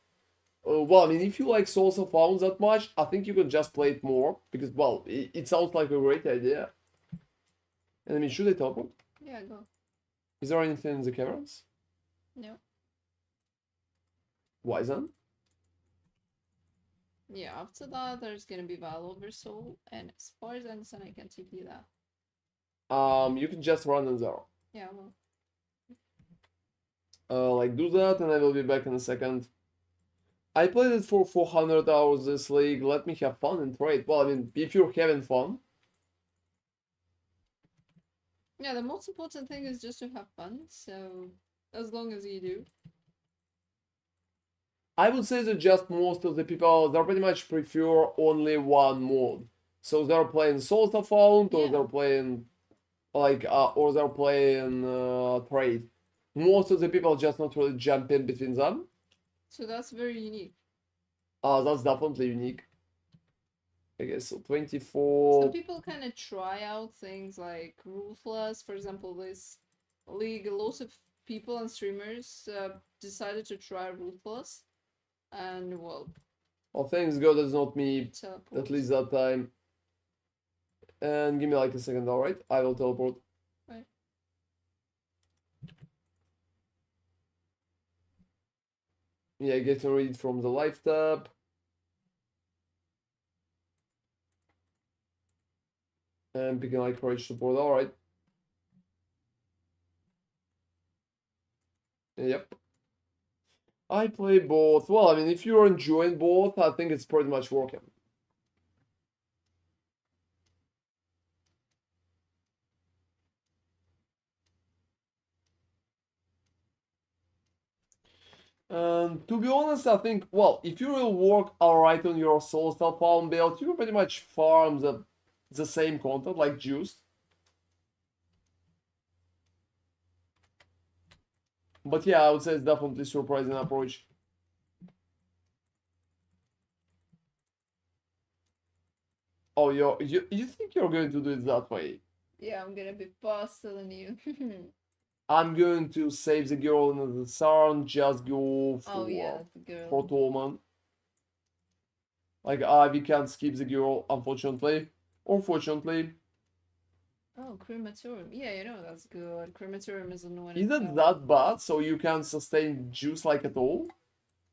Well, I mean, if you like Souls of Faun that much, I think you can just play it more because, well, it sounds like a great idea. And I mean, should I teleport? Yeah, go. Is there anything in the caverns? No. Why then? Yeah, after that there's gonna be Val Oversoul, and as far as I understand I can TP that. You can just run in there. Yeah, well. Like do that and I will be back in a second. I played it for 400 hours this league. Let me have fun and trade. Well, I mean, if you're having fun. Yeah, the most important thing is just to have fun, so as long as you do. I would say that just most of the people, they pretty much prefer only one mode. So they're playing Souls of Faun, or Yeah. they're playing like or they're playing trade. Most of the people just not really jump in between them. So that's very unique. That's definitely unique. I guess so. 24. Some people kind of try out things like Ruthless. For example, this league, lots of people and streamers decided to try Ruthless, and well, Oh, thanks God it's not me, teleport. at least that time. And give me like a second, alright? I will teleport. Right. Yeah, get to read from the live tab. And picking like courage support, alright. Yep. I play both. Well, I mean, if you're enjoying both, I think it's pretty much working. To be honest, I think, well, if you will work alright on your Soulstar Farm build, you can pretty much farm the same content, like Juiced. But yeah, I would say it's definitely surprising approach. Oh, you think you're going to do it that way? Yeah, I'm gonna be faster than you. I'm going to save the girl in the sun, just go Oh yeah, the girl. for Tolman. Like, we can't skip the girl, unfortunately. Or fortunately. Oh, crematorium. Yeah, you know that's good. Crematorium is annoying. Is it that bad, so you can't sustain juice like at all?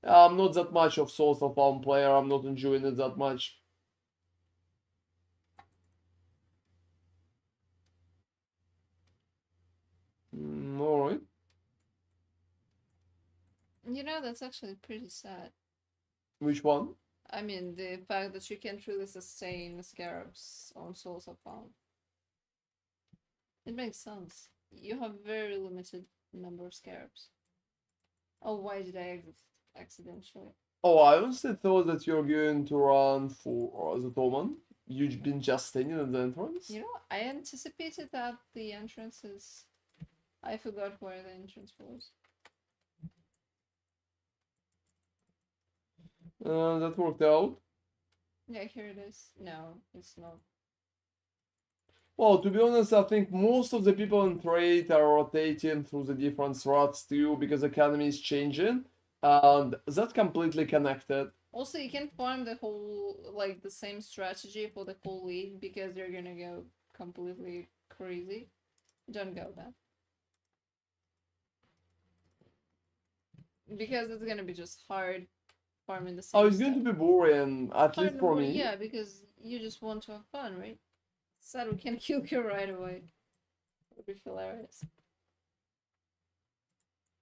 I'm not that much of Souls of Faun player, I'm not enjoying it that much. You know, that's actually pretty sad. Which one? I mean, the fact that you can't really sustain scarabs on Souls of Found. It makes sense. You have very limited number of scarabs. Oh, why did I exit accidentally? Oh, I honestly thought that you're going to run for the Toman. You've been just standing at the entrance? You know, I anticipated that the entrance is... I forgot where the entrance was. That worked out. Yeah, here it is. No, it's not. Well, to be honest, I think most of the people in trade are rotating through the different slots too, because the economy is changing, and that's completely connected. Also, you can farm the whole, like, the same strategy for the whole league because you're gonna go completely crazy. Don't go then. Because it's gonna be just hard farming the same Oh, it's going to be boring, at least for me. Yeah, because you just want to have fun, right? Sad we can kill you right away. It would be hilarious.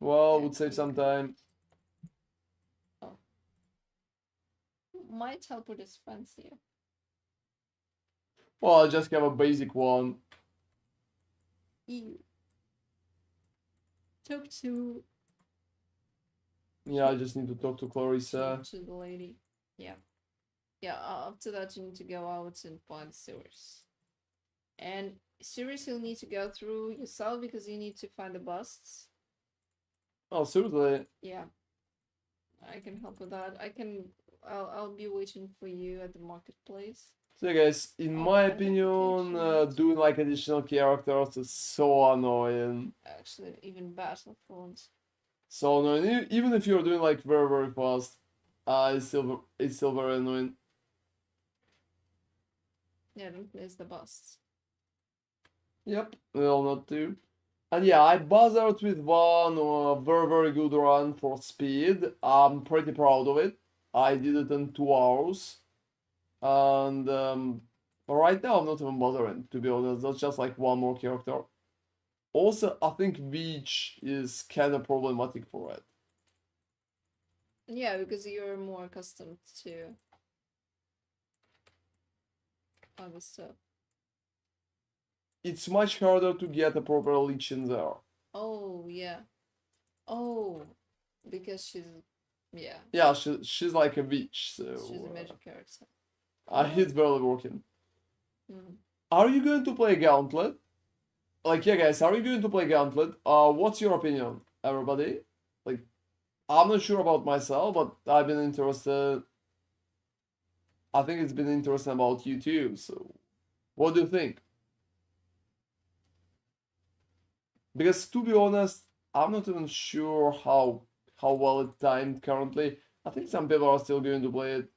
Well, Yeah, would save okay. some time. My teleport is fancier. Well, I just have a basic one. Ew. Talk to Yeah, I just need to talk to Clarissa. the lady. Yeah. Yeah, after that you need to go out and find sewers. And sewers you'll need to go through yourself because you need to find the busts. Oh, seriously? Yeah. I can help with that. I'll be waiting for you at the marketplace. So guys, in my opinion, doing like additional characters is so annoying. Actually, even Battlefront. So annoying. Even if you're doing like very fast, it's still very annoying. Yeah, don't miss the busts. Yep, well, not too. And yeah, I bothered with one very good run for speed. I'm pretty proud of it. I did it in 2 hours. And right now I'm not even bothering, to be honest. That's just like one more character. Also, I think Veach is kind of problematic for it. Yeah, because you're more accustomed to other stuff. It's much harder to get a proper leech in there. Oh, yeah. Oh, because she's... Yeah. Yeah, she's like a Veach, so... She's a magic character. It's barely working. Mm. Are you going to play Gauntlet? Like, yeah, guys, are you going to play Gauntlet? What's your opinion, everybody? Like, I'm not sure about myself, but I've been interested. I think it's been interesting about you too, so what do you think? Because to be honest, I'm not even sure how well it timed currently. I think some people are still going to play it.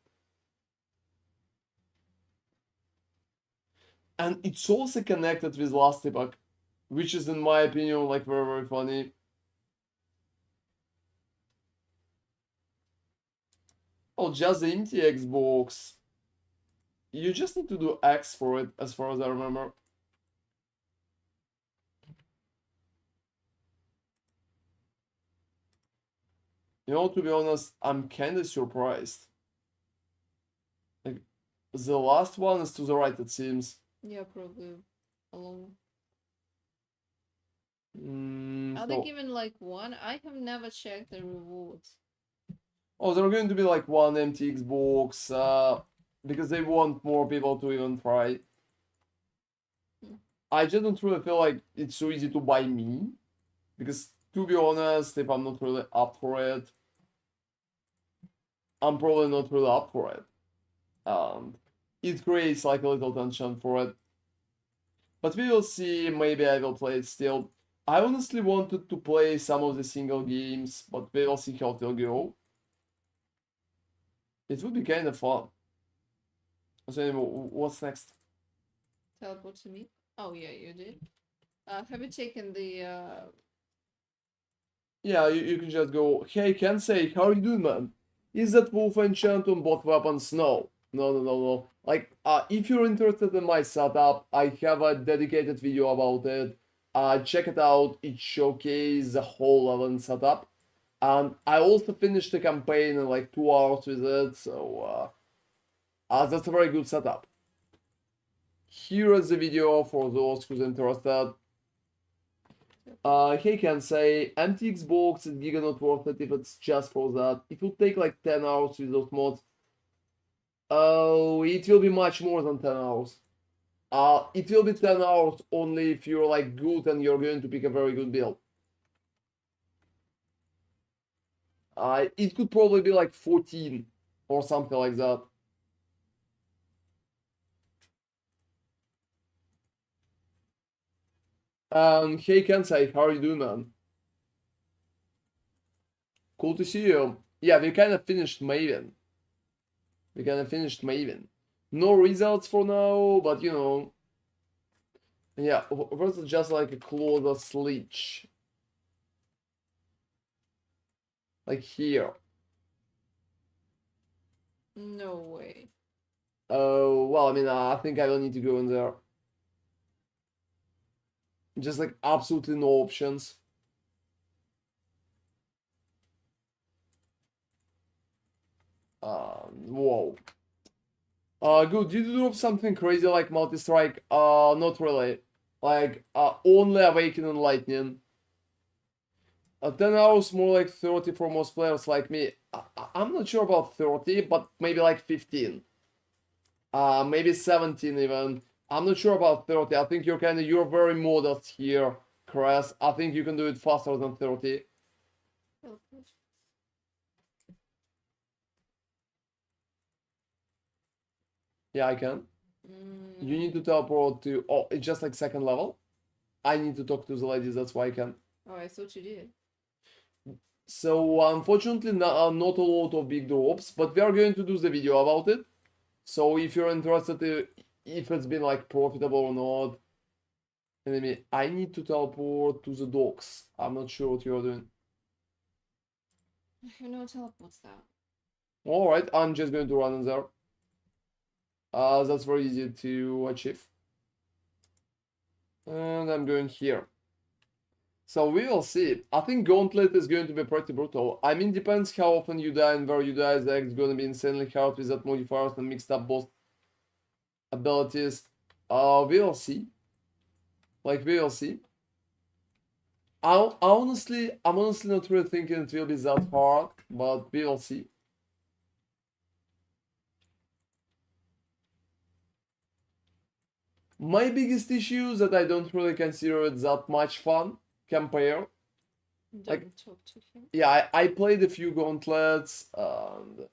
And it's also connected with last Epoch, which is in my opinion like very funny. Oh, just the empty Xbox. You just need to do X for it, as far as I remember. You know, to be honest, I'm kinda surprised. Like, the last one is to the right, it seems. Yeah, probably alone. Are So... they given like one? I have never checked the rewards. Oh, there are going to be like one empty Xbox, because they want more people to even try. I just don't really feel like it's so easy to buy me, because to be honest, if I'm not really up for it, I'm probably not really up for it. It creates like a little tension for it. But we will see, maybe I will play it still. I honestly wanted to play some of the single games, but we will see how it will go. It would be kind of fun. So anyway, what's next? Teleport to me? Oh yeah, you did. Have you taken the Yeah, you can just go, hey Kensei, how are you doing, man? Is that wolf enchant on both weapons? No. No. Like, if you're interested in my setup, I have a dedicated video about it. Check it out, it showcases the whole 11 setup. And I also finished the campaign in like 2 hours with it, so that's a very good setup. Here is the video for those who's interested. He can say empty Xbox is giga not worth it if it's just for that. It will take like 10 hours with those mods. Oh, it will be much more than 10 hours. It will be 10 hours only if you're like good and you're going to pick a very good build. It could probably be like 14 or something like that. Hey Kensei, how are you doing, man? Cool to see you. Yeah, we kind of finished Maven. No results for now, but you know. Yeah, versus just like a closer sledge. Like here. No way. Oh, well, I mean, I think I don't need to go in there. Just like absolutely no options. Whoa. Good. Did you drop something crazy like multi-strike? Not really. Like, only Awakening Lightning. 10 hours, more like 30 for most players like me. I'm not sure about 30, but maybe like 15. Maybe 17 even. I'm not sure about 30. I think you're very modest here, Cress. I think you can do it faster than 30. Yeah, I can. You need to teleport to... Oh, it's just like second level? I need to talk to the ladies, that's why I can. Oh, I thought you did. So, unfortunately, not a lot of big drops, but we are going to do the video about it. So, if you're interested if it's been like profitable or not, enemy, I need to teleport to the docks. I'm not sure what you're doing. I have no teleports now. Alright, I'm just going to run in there. That's very easy to achieve. And I'm going here. So we will see. I think Gauntlet is going to be pretty brutal. I mean, depends how often you die and where you die. The X is going to be insanely hard with that modifiers and mixed up both abilities. We will see. Like, we will see. I'm honestly not really thinking it will be that hard, but we will see. My biggest issue is that I don't really consider it that much fun compare. Don't talk to him. Yeah, I played a few gauntlets and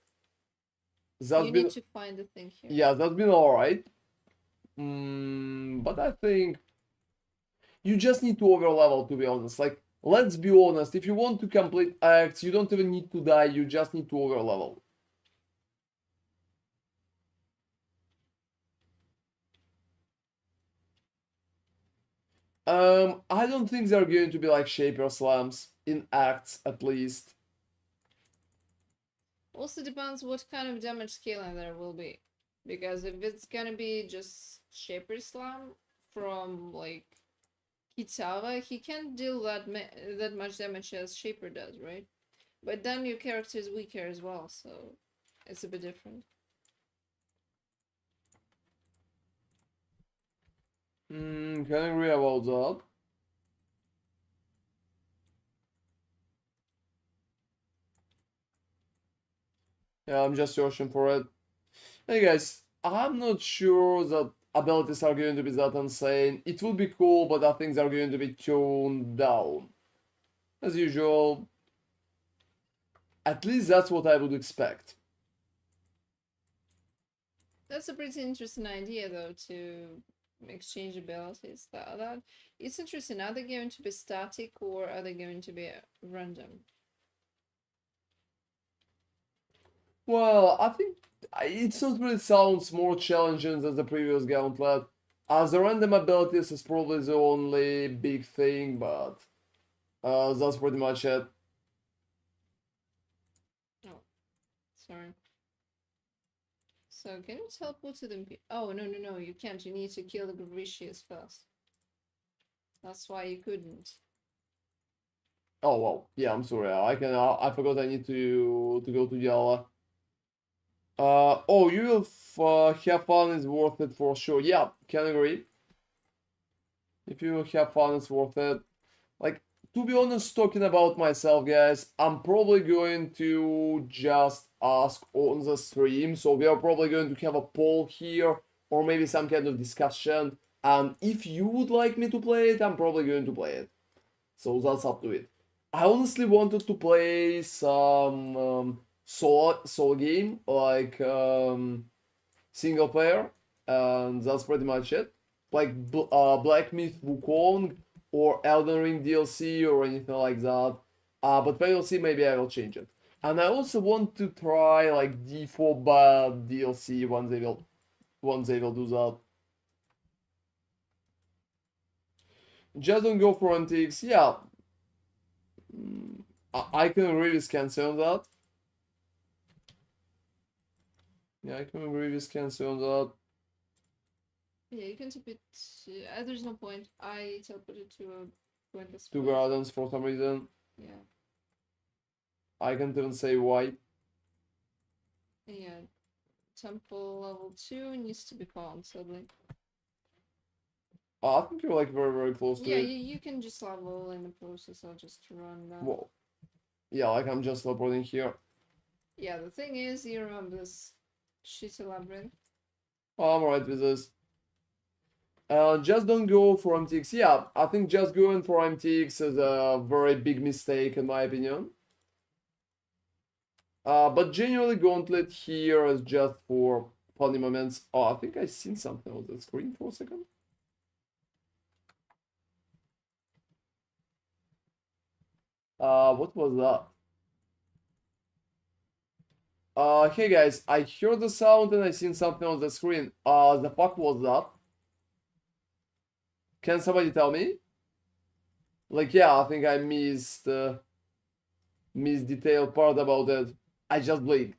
that's You been need to find the thing here. yeah, that's been alright. But I think you just need to overlevel, to be honest. Like, let's be honest, if you want to complete acts, you don't even need to die, you just need to overlevel. I don't think there are going to be like Shaper Slams in acts at least. Also depends what kind of damage scaling there will be. Because if it's gonna be just Shaper Slam from like Kitava, he can't deal that much damage as Shaper does, right? But then your character is weaker as well, so it's a bit different. Can I agree about that? Yeah, I'm just searching for it. Hey guys, I'm not sure that abilities are going to be that insane. It will be cool, but I think they're going to be toned down. As usual. At least that's what I would expect. That's a pretty interesting idea, though, to exchange abilities. That it's interesting. Are they going to be static or are they going to be random? Well, I think it not really sounds more challenging than the previous Gauntlet. As the random abilities is probably the only big thing, but that's pretty much it. Oh, sorry. So can you teleport to them? Oh, no, you can't. You need to kill the Gravricius first. That's why you couldn't. Oh well, yeah, I'm sorry. I forgot I need to go to Diablo. Oh, you will have fun is worth it for sure. Yeah, can agree. If you have fun, it's worth it. Like, to be honest, talking about myself, guys, I'm probably going to just ask on the stream. So we are probably going to have a poll here, or maybe some kind of discussion. And if you would like me to play it, I'm probably going to play it. So that's up to it. I honestly wanted to play some solo game, like single player, and that's pretty much it. Like Black Myth Wukong or Elden Ring DLC or anything like that. But we'll see, maybe I will change it. And I also want to try like D4 Bad DLC once they will do that. Just don't go for antiques, yeah. I can agree with Kenzie on that. Yeah, I can agree with Kenzie on that. Yeah, you can tip it. There's no point. I teleported to a pointless Two place. gardens for some reason. Yeah. I can't even say why. Yeah. Temple level 2 needs to be found, sadly. I think you're like very, very close to Yeah, it. you can just level in the process. I'll just run that. Well, yeah, like I'm just teleporting here. Yeah, the thing is, you remember this shitty labyrinth. I'm alright with this. Just don't go for MTX. Yeah, I think just going for MTX is a very big mistake in my opinion. But genuinely Gauntlet here is just for funny moments. Oh, I think I seen something on the screen for a second. What was that? Hey guys, I heard the sound and I seen something on the screen. The fuck was that? Can somebody tell me? Like, yeah, I think I missed detailed part about it. I just blinked.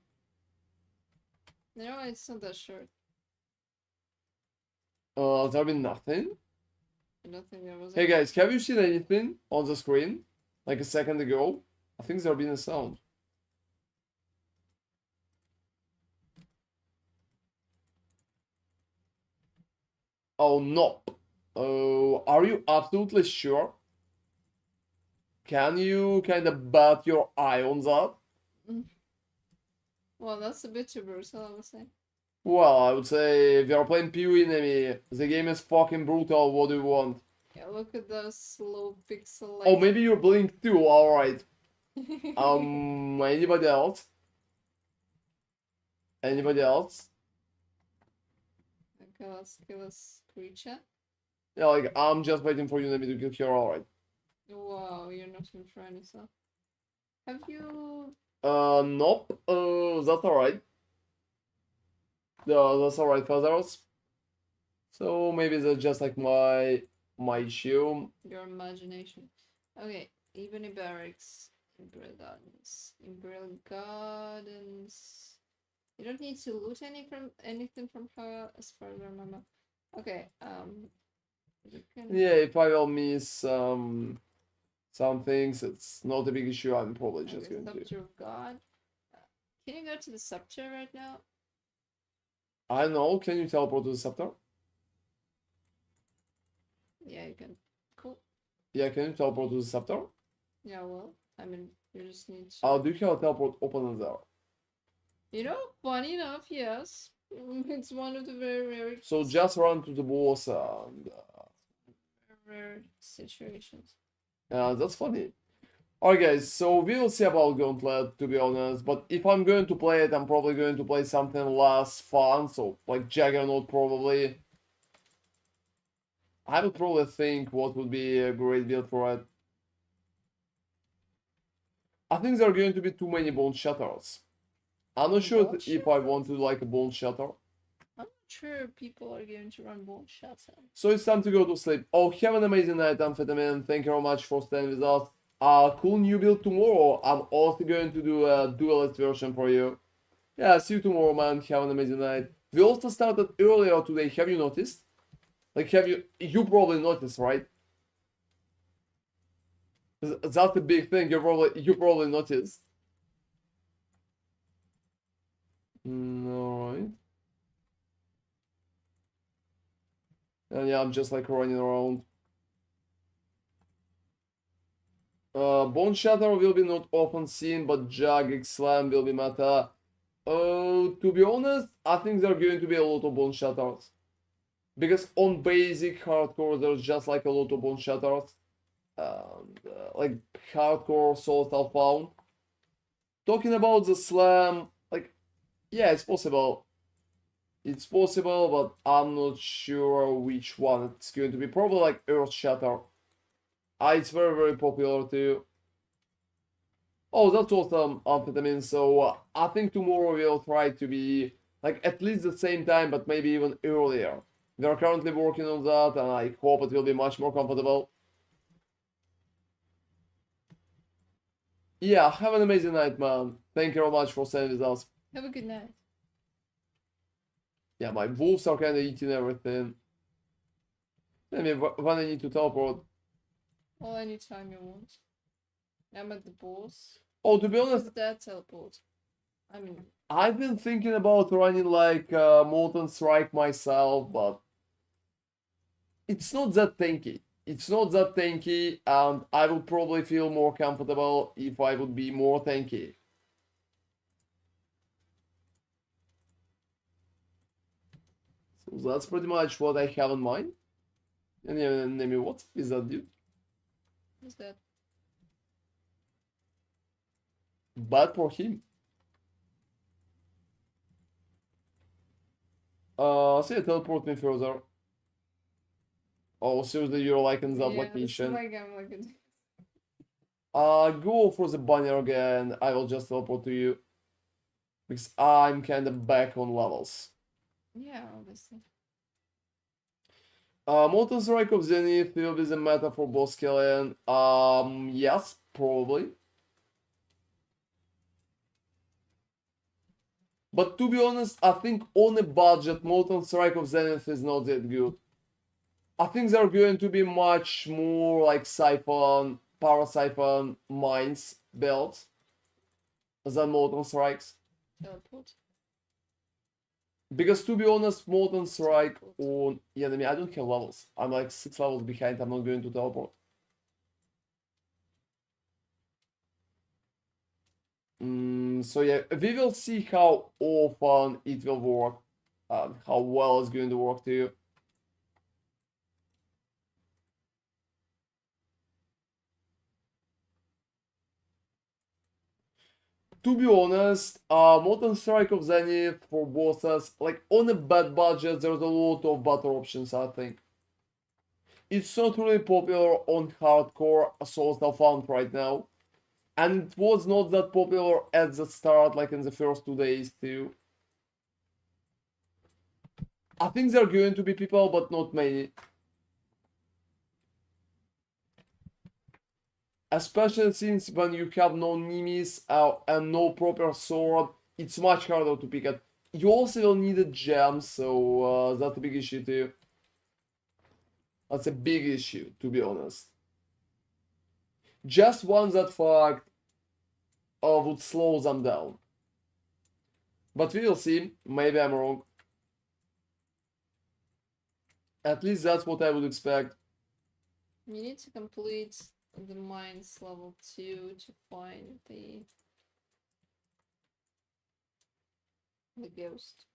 No, it's not that short. There been nothing. I don't think there was. Hey guys, have you seen anything on the screen? Like a second ago? I think there been a sound. Oh, no. Oh, are you absolutely sure? Can you kind of bat your eye on that? Well, that's a bit too brutal, I would say. Well, I would say if you're playing PoE enemy, the game is fucking brutal. What do you want? Yeah, look at those low pixel. Oh, maybe you're blink too. All right. Anybody else? Anybody else? Okay, let's kill this creature. Yeah, like I'm just waiting for you enemy to kill her. All right. Wow, you're not even trying this out. Have you? Nope. That's all right. That's all right, feathers. So maybe that's just like my issue. Your imagination. Okay, Ebony Barracks, Imperial Gardens, Imperial Gardens. You don't need to loot anything from her, as far as I remember. Okay, you can... Yeah, if I will miss some things, it's not a big issue. I'm probably just going to. Scepter of God. Can you go to the Scepter right now? I don't know. Can you teleport to the scepter? Yeah, you can. Cool. Yeah, can you teleport to the scepter? Yeah, well, I mean, you just need to... Do you have a teleport open there? You know, funny enough, yes. It's one of the very rare... So just run to the boss and... rare situations. That's funny. Alright guys, so we will see about Gauntlet, to be honest, but if I'm going to play it, I'm probably going to play something less fun, so like Juggernaut probably. I would probably think what would be a great build for it. I think there are going to be too many Bone Shatters. I'm not sure if I want to like a Bone Shatter. I'm not sure people are going to run Bone Shatter. So it's time to go to sleep. Oh, have an amazing night, Amphetamine. Thank you very much for staying with us. Cool new build tomorrow. I'm also going to do a duelist version for you. Yeah, see you tomorrow, man. Have an amazing night. We also started earlier today. Have you noticed? Like, you probably noticed, right? That's a big thing. You probably noticed. All right. And yeah, I'm just like running around. Bone Shatter will be not often seen, but Jag Slam will be meta. To be honest, I think there are going to be a lot of Bone Shatters. Because on basic hardcore, there's just like a lot of Bone Shatters. Like hardcore Soul found. Talking about the slam, like, yeah, it's possible. It's possible, but I'm not sure which one it's going to be. Probably like Earth Shatter. It's very, very popular too. Oh, that's awesome, amphetamine. So I think tomorrow we'll try to be like at least the same time, but maybe even earlier. We are currently working on that, and I hope it will be much more comfortable. Yeah, have an amazing night, man. Thank you very much for staying with us. Have a good night. Yeah, my wolves are kind of eating everything. I mean, when I need to teleport. Well, anytime you want. I'm at the boss. Oh, to be honest, That teleport. I mean, I've been thinking about running like Molten Strike myself, but it's not that tanky. It's not that tanky, and I would probably feel more comfortable if I would be more tanky. So that's pretty much what I have in mind. And yeah, name what is that dude? what's that? Bad for him. So yeah, teleport me further. Oh, seriously, you're like in that Yeah, location. like I'm like Go for the banner again. I will just teleport to you. Because I'm kind of back on levels. yeah, obviously. Molten Strike of Zenith will be the meta for boss killing. Yes, probably. But to be honest, I think on a budget, Molten Strike of Zenith is not that good. I think they're going to be much more like Siphon, Power Siphon, Mines builds than Molten Strikes. Teleport. Because to be honest, Molten Strike on enemy, I don't have levels. I'm like 6 levels behind, I'm not going to teleport. So yeah, we will see how often it will work and how well it's going to work to you. To be honest, Molten Strike of Zenith for bosses, like on a bad budget, there's a lot of better options, I think. It's not really popular on hardcore Souls found right now. And it was not that popular at the start, like in the first 2 days too. I think there are going to be people, but not many. Especially since when you have no Nimis and no proper sword, it's much harder to pick it. You also will need a gem, so that's a big issue too. That's a big issue, to be honest. Just one that fact would slow them down. But we will see. Maybe I'm wrong. At least that's what I would expect. You need to complete the mines level 2 to find the ghost.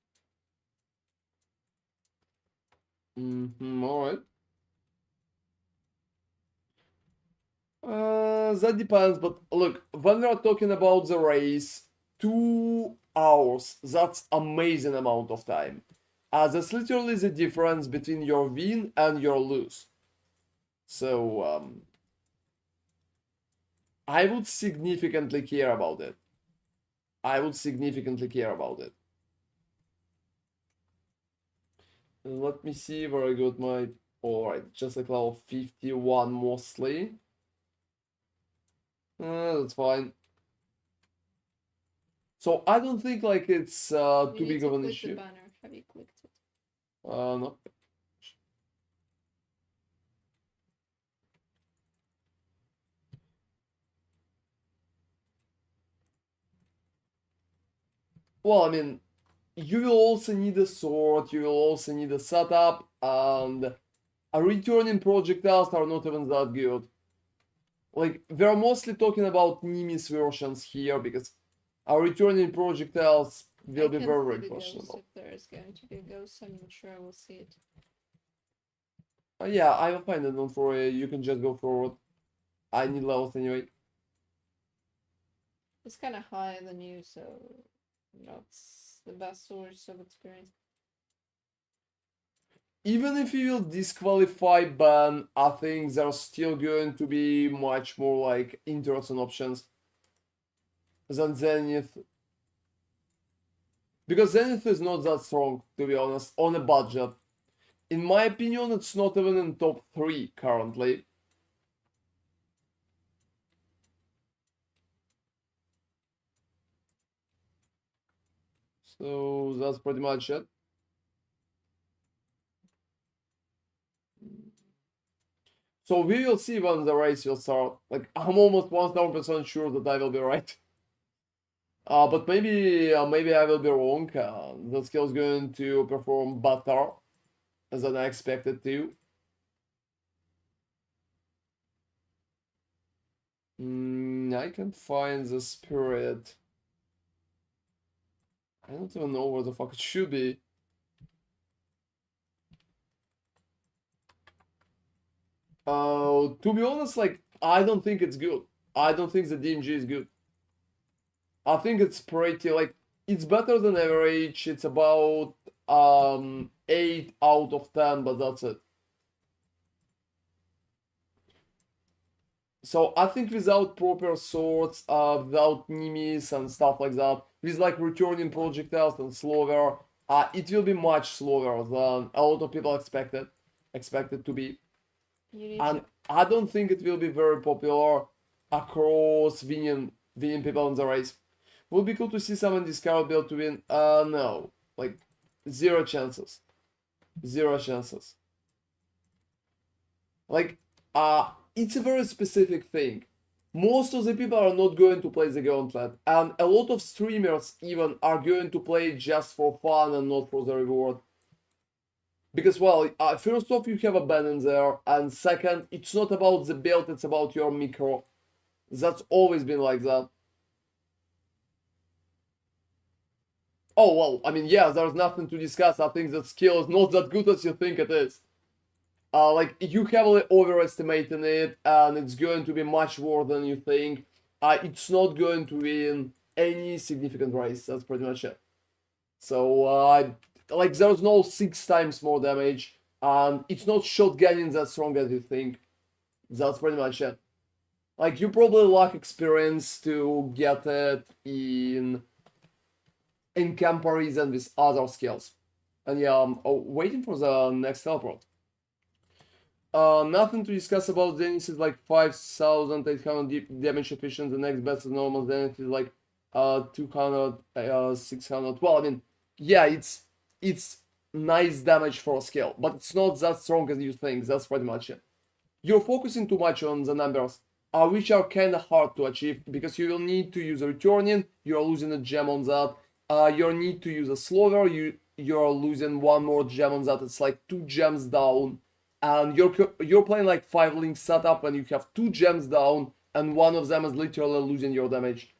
Alright. That depends, but look, when we are talking about the race, 2 hours, that's amazing amount of time. That's literally the difference between your win and your lose. So, I would significantly care about it. I would significantly care about it. Let me see where I got my... Alright, just like level 51 mostly. That's fine. So I don't think like it's too big of an issue. The banner. Have you clicked it? No. Well, I mean, you will also need a sword, you will also need a setup, and a returning projectiles are not even that good. Like, we're mostly talking about Nimis versions here, because our returning projectiles will be I very, can't very see the ghost. questionable. If there is going to be a ghost, I'm not sure I will see it. Yeah, I will find it, don't worry, you can just go forward. I need levels anyway. It's kind of higher than you, so not the best source of experience. Even if you will disqualify ban, I think there's still going to be much more like interesting options than Zenith. Because Zenith is not that strong, to be honest, on a budget. In my opinion, it's not even in top 3 currently. So that's pretty much it. So we will see when the race will start. Like, I'm almost 1000% sure that I will be right. But maybe I will be wrong. The skill is going to perform better than I expected to. I can't find the spirit. I don't even know where the fuck it should be. To be honest, like, I don't think it's good. I don't think the DMG is good. I think it's pretty, like, it's better than average. It's about 8 out of 10, but that's it. So I think without proper swords, without Nimis and stuff like that, with like returning projectiles and slower, it will be much slower than a lot of people expected to be. And I don't think it will be very popular across winning people in the race. Would be cool to see someone discard build to win. No, like 0 chances, 0 chances. Like, it's a very specific thing. Most of the people are not going to play the gauntlet, and a lot of streamers even are going to play just for fun and not for the reward. Because, well, first off, you have a ban in there, and second, it's not about the build, it's about your micro. That's always been like that. Oh, well, I mean, yeah, there's nothing to discuss. I think that skill is not that good as you think it is. Like, you heavily overestimating it, and it's going to be much more than you think. It's not going to win any significant race. That's pretty much it. So, like, there's no 6 times more damage, and it's not shotgunning that strong as you think. That's pretty much it. Like, you probably lack experience to get it in comparison with other skills. And yeah, I'm waiting for the next teleport. Nothing to discuss about Zenith is like 5800 damage efficient. The next best is normal Zenith is like 200, 600. Well, I mean, yeah, it's nice damage for a skill, but it's not that strong as you think. That's pretty much it. You're focusing too much on the numbers, which are kind of hard to achieve because you will need to use a returning. You're losing a gem on that. You'll need to use a slower. You're losing 1 more gem on that. It's like 2 gems down. And you're playing like 5 link setup and you have 2 gems down and one of them is literally losing your damage.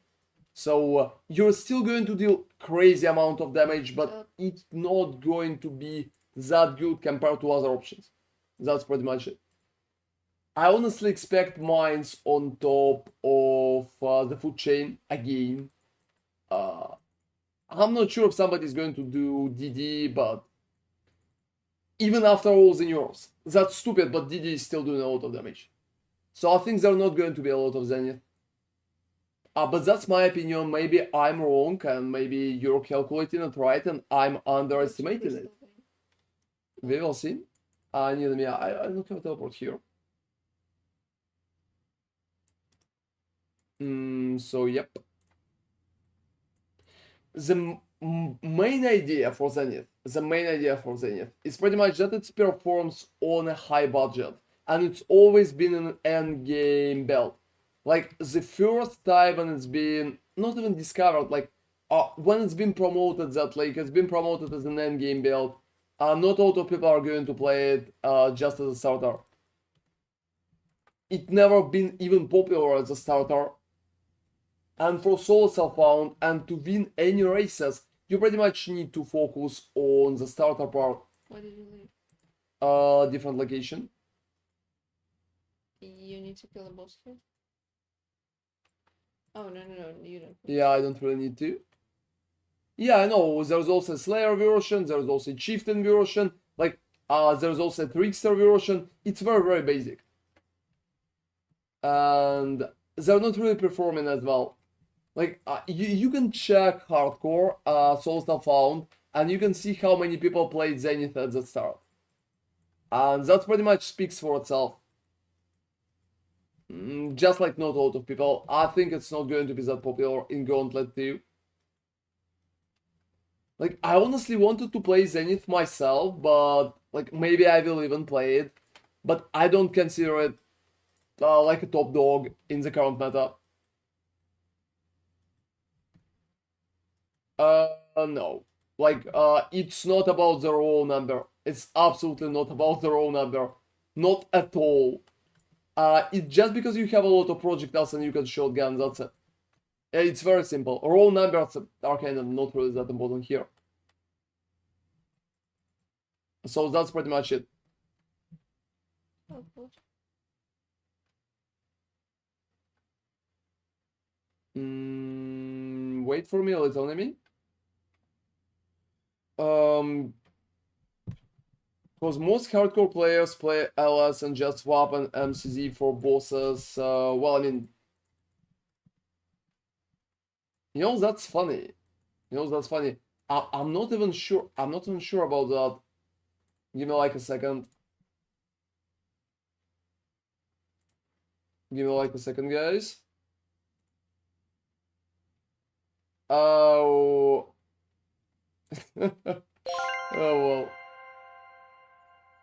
So you're still going to deal crazy amount of damage, but it's not going to be that good compared to other options. That's pretty much it. I honestly expect mines on top of the food chain again. I'm not sure if somebody's going to do DD, but even after all the nerfs. That's stupid, but DD is still doing a lot of damage. So I think there are not going to be a lot of Zenith. But that's my opinion. Maybe I'm wrong, and maybe you're calculating it right, and I'm underestimating it. We will see. I don't have a teleport here. So, yep. The main idea for Zenith is pretty much that it performs on a high budget, and it's always been an endgame build. Like, the first time when it's been not even discovered, like, when it's been promoted that like it's been promoted as an endgame build, not a lot of people are going to play it just as a starter. It never been even popular as a starter. And for solo self-found and to win any races, you pretty much need to focus on the starter part. Why did you leave? Different location. You need to kill a boss here. Oh no, you don't. Yeah, I don't really need to. Yeah, I know. There's also a Slayer version. There's also a Chieftain version. Like, there's also a Trickster version. It's very, very basic. And they're not really performing as well. Like, you can check hardcore, solo self-found, and you can see how many people played Zenith at the start. And that pretty much speaks for itself. Just like not a lot of people. I think it's not going to be that popular in Gauntlet 2. Like, I honestly wanted to play Zenith myself, but, like, maybe I will even play it. But I don't consider it, like a top dog in the current meta. No. Like, it's not about the raw number. It's absolutely not about the raw number. Not at all. It's just because you have a lot of projectiles and you can shotgun, that's it. It's very simple. Raw numbers are kind of not really that important here. So that's pretty much it. Oh, good. Wait for me, little enemy. Because most hardcore players play LS and just swap an MCZ for bosses. Well, I mean, you know, that's funny. You know, that's funny. I'm not even sure. I'm not even sure about that. Give me like a second. Give me like a second, guys. Oh. Oh well.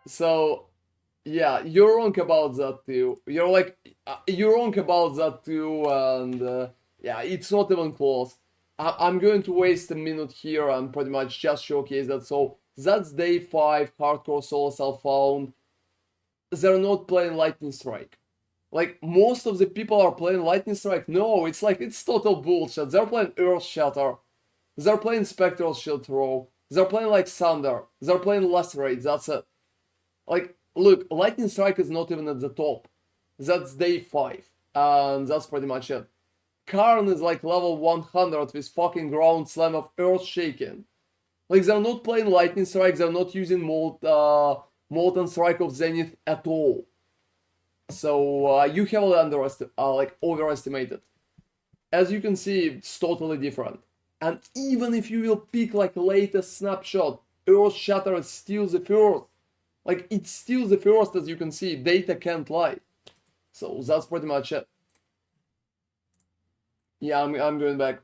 So, yeah, you're wrong about that too. You're wrong about that too, and yeah, it's not even close. I'm going to waste a minute here and pretty much just showcase that. So that's day 5, hardcore solo self-found. They're not playing Lightning Strike. Like, most of the people are playing Lightning Strike. No, it's like, it's total bullshit. They're playing Earth Shatter. They're playing Spectral Shield Throw. They're playing like Thunder. They're playing Lacerate, that's it. Like, look, Lightning Strike is not even at the top. That's day 5. And that's pretty much it. Karn is like level 100 with fucking Ground Slam of Earth Shaking. Like, they're not playing Lightning Strike, they're not using Molten Strike of Zenith at all. So, you have overestimated. As you can see, it's totally different. And even if you will pick like latest snapshot, Earth Shatter is still the first. Like, it's still the first, as you can see. Data can't lie. So that's pretty much it. Yeah, I'm going back.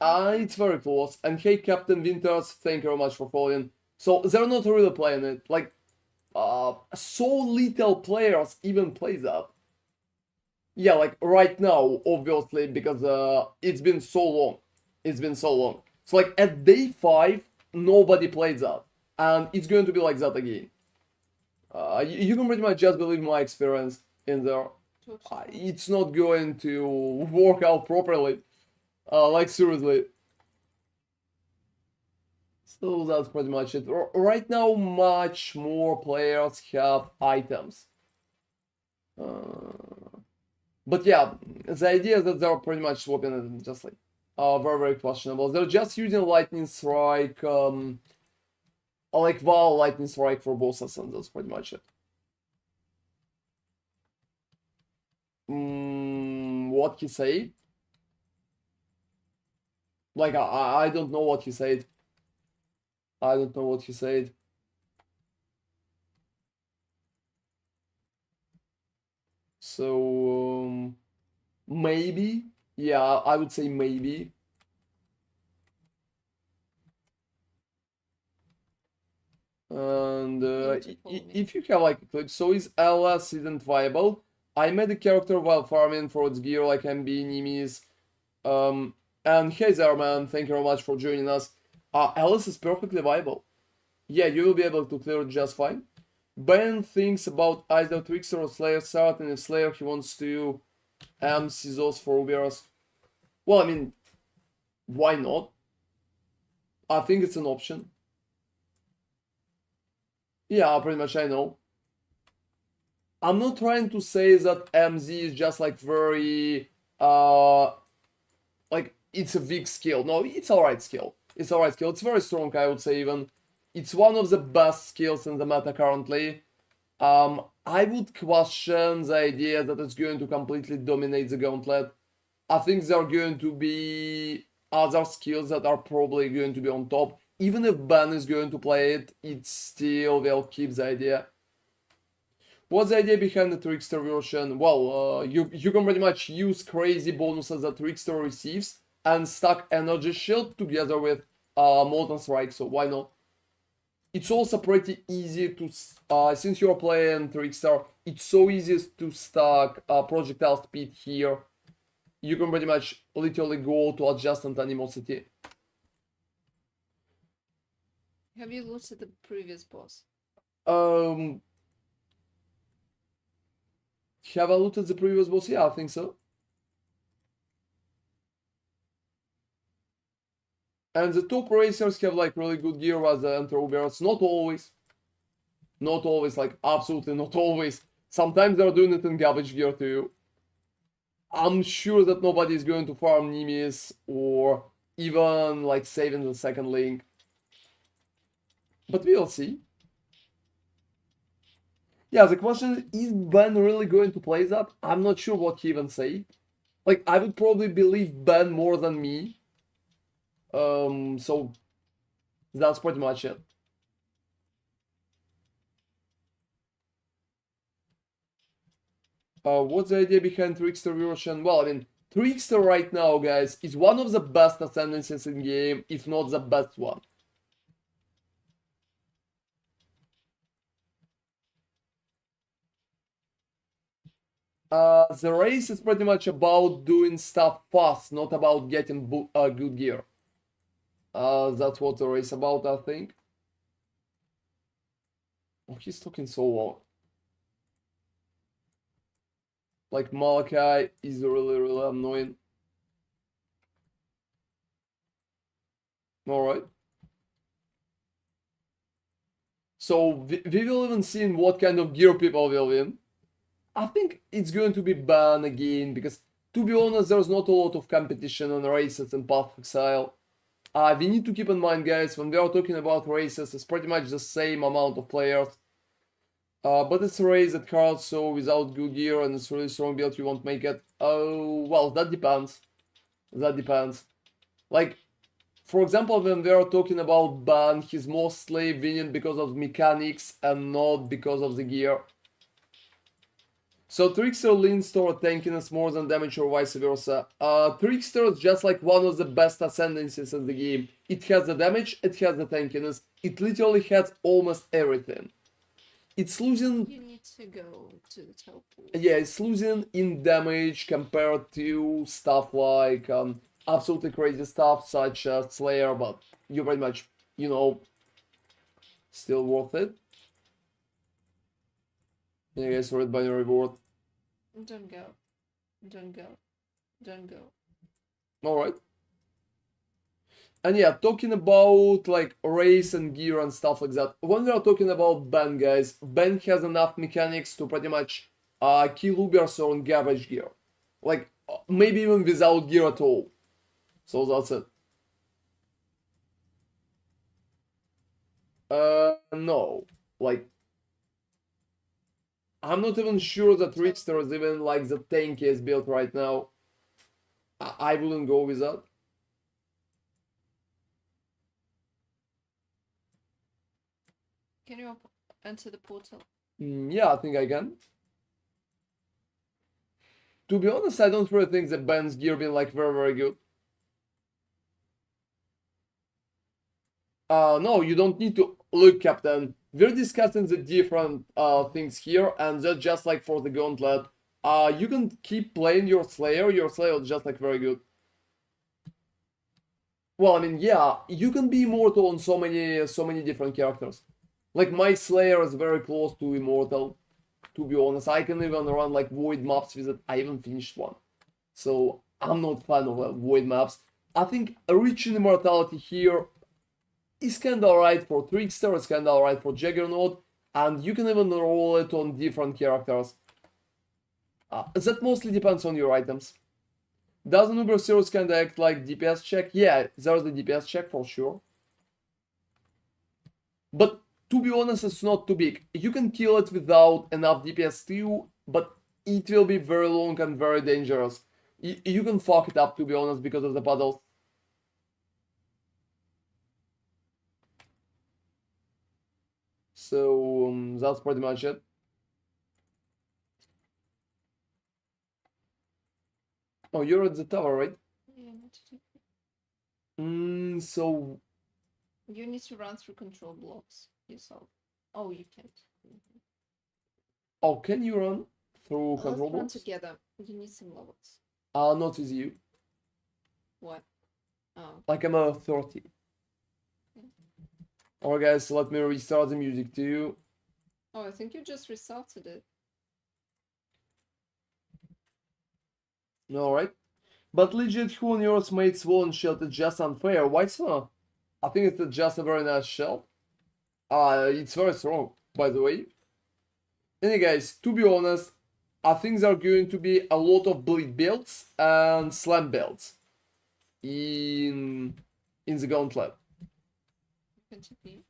It's very close. And hey, Captain Winters, thank you very much for following. So they're not really playing it. Like, so little players even play that. Yeah, like right now, obviously, because it's been so long. It's been so long. So like at day 5, nobody played that. And it's going to be like that again. You can pretty much just believe my experience in there. It's not going to work out properly. Like, seriously. So that's pretty much it. Right now, much more players have items. But yeah, the idea that they're pretty much swapping it just like very, very questionable. They're just using Lightning Strike, like Val Lightning Strike for bosses, and that's pretty much it. What he said? Like, I don't know what he said. I don't know what he said. So, maybe. Yeah, I would say maybe. And if you have like Eclipse, so is LS isn't viable. I made a character while farming for its gear like MB, enemies. And hey there, man, thank you very much for joining us. Alice is perfectly viable. Yeah, you will be able to clear it just fine. Ben thinks about either Trickster or Slayer start, and if Slayer he wants to MC those for Uberas. Well, I mean, why not? I think it's an option. Yeah, pretty much I know. I'm not trying to say that MZ is just like very like it's a weak skill. No, it's alright skill. It's alright skill. It's very strong, I would say even. It's one of the best skills in the meta currently. I would question the idea that it's going to completely dominate the gauntlet. I think there are going to be other skills that are probably going to be on top. Even if Ben is going to play it, it still will keep the idea. What's the idea behind the Trickster version? Well, you can pretty much use crazy bonuses that Trickster receives and stack Energy Shield together with Molten Strike, so why not? It's also pretty easy to, since you're playing Trickster, it's so easy to stack Projectile Speed here. You can pretty much literally go to Adjacent Animosity. Have you looked at the previous boss? Have I looked at the previous boss? Yeah, I think so. And the top racers have like really good gear as the enter Uberas. Not always. Not always, like absolutely not always. Sometimes they're doing it in garbage gear too. I'm sure that nobody is going to farm Nemes or even like saving the second link. But we'll see. Yeah, the question is Ben really going to play that? I'm not sure what he even say. Like, I would probably believe Ben more than me. So that's pretty much it. What's the idea behind Trickster version? Well, I mean, Trickster right now, guys, is one of the best ascendancies in game, if not the best one. The race is pretty much about doing stuff fast, not about getting good gear. That's what the race about, I think. Oh, he's talking so long. Like, Malachi is really, really annoying. Alright. So, we will even see in what kind of gear people will win. I think it's going to be ban again, because, to be honest, there's not a lot of competition on races in Path of Exile. We need to keep in mind, guys, when we are talking about races, it's pretty much the same amount of players. But it's a race at hard, so without good gear and it's really strong build, you won't make it. Oh, well, that depends. That depends. Like, for example, when we are talking about ban, he's mostly winning because of mechanics and not because of the gear. So Trickster leans toward tankiness more than damage or vice versa. Trickster is just like one of the best ascendancies in the game. It has the damage, it has the tankiness, it literally has almost everything. It's losing... You need to go to the teleport. Yeah, it's losing in damage compared to stuff like absolutely crazy stuff such as Slayer, but you pretty much, you know, still worth it. Yeah, guys, red binary reward. Don't go. Don't go. Don't go. Alright. And yeah, talking about like race and gear and stuff like that. When we are talking about Ben, guys, Ben has enough mechanics to pretty much kill Ubers on garbage gear. Like, maybe even without gear at all. So that's it. No. Like, I'm not even sure that Trickster is even like the tankiest build right now. I wouldn't go with that. Can you enter the portal? Yeah, I think I can. To be honest, I don't really think that Ben's gear been like very, very good. No, you don't need to look, Captain. We're discussing the different things here, and that's just like for the gauntlet. you can keep playing your Slayer. Your Slayer is just like very good. Well, I mean, yeah, you can be immortal on so many different characters. Like my Slayer is very close to immortal. To be honest, I can even run like void maps with it. I even finished one, so I'm not fan of void maps. I think reaching immortality here is kinda alright for Trickster. It's kinda alright for Juggernaut, and you can even roll it on different characters. That mostly depends on your items. Doesn't Uber Series kinda act like DPS check? Yeah, there's the DPS check for sure. But to be honest, it's not too big. You can kill it without enough DPS too, but it will be very long and very dangerous. You can fuck it up, to be honest, because of the puddles. So that's pretty much it. Oh, you're at the tower, right? Yeah, So you need to run through control blocks yourself. Oh, you can't. oh, can you run through control Let's run blocks? together. You need some levels. Not with you. What? Oh. Like I'm a 30. Alright guys, so let me restart the music too. Oh, I think you just restarted it. Alright. But legit, who on yours made Swollen Shield is just unfair. Why so? I think it's just a very nice shield. It's very strong, by the way. Anyway guys, to be honest, I think there are going to be a lot of bleed builds and slam builds in the gauntlet. Continue.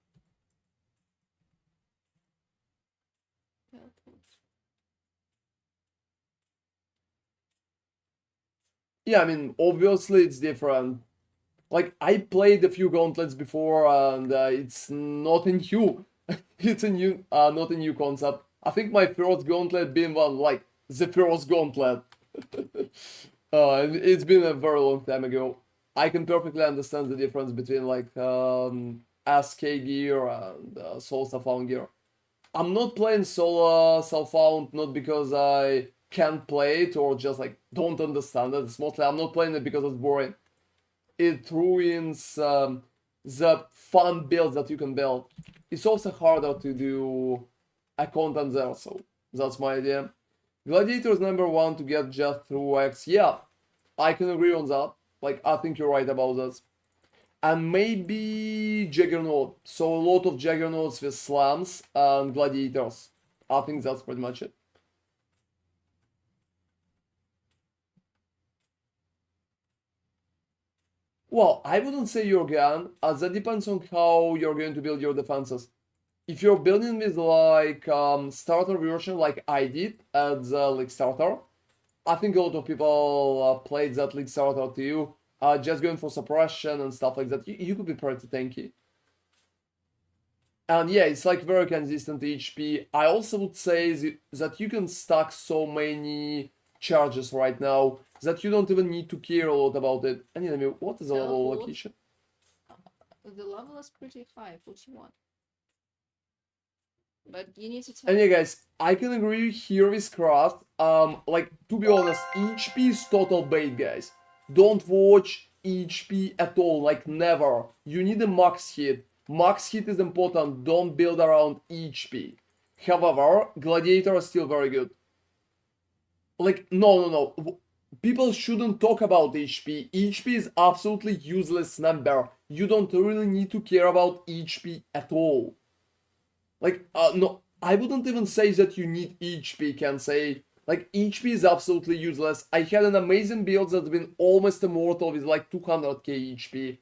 Yeah, I mean, obviously it's different. Like, I played a few gauntlets before, and it's not a new, it's a new, not a new concept. I think my first gauntlet being one, like, the first gauntlet. It's been a very long time ago. I can perfectly understand the difference between, like, SK gear and Soul Soulfound gear. I'm not playing Soul Soulfound not because I can't play it or just, like, don't understand it. It's mostly I'm not playing it because it's boring. It ruins the fun builds that you can build. It's also harder to do a content there, so that's my idea. Gladiator is number one to get just through X. Yeah, I can agree on that. Like, I think you're right about that. And maybe Juggernaut. So a lot of Juggernauts with slams and Gladiators. I think that's pretty much it. Well, I wouldn't say you're gone, as that depends on how you're going to build your defenses. If you're building with like starter version like I did at the League Starter, I think a lot of people played that League Starter too, just going for suppression and stuff like that. You could be pretty tanky. And yeah, it's like very consistent HP. I also would say that you can stack so many charges right now that you don't even need to care a lot about it. And anyway, what is the level location? The level is pretty high, 41. But you need to tell And yeah, guys, I can agree here with Craft. Like, to be honest, HP is total bait, guys. Don't watch HP at all, like, never. You need a max hit. Max hit is important, don't build around HP. However, Gladiator is still very good. Like, no. People shouldn't talk about HP. HP is absolutely useless number. You don't really need to care about HP at all. Like, no, I wouldn't even say that you need HP, can say. Like, HP is absolutely useless. I had an amazing build that's been almost immortal with like 200k HP.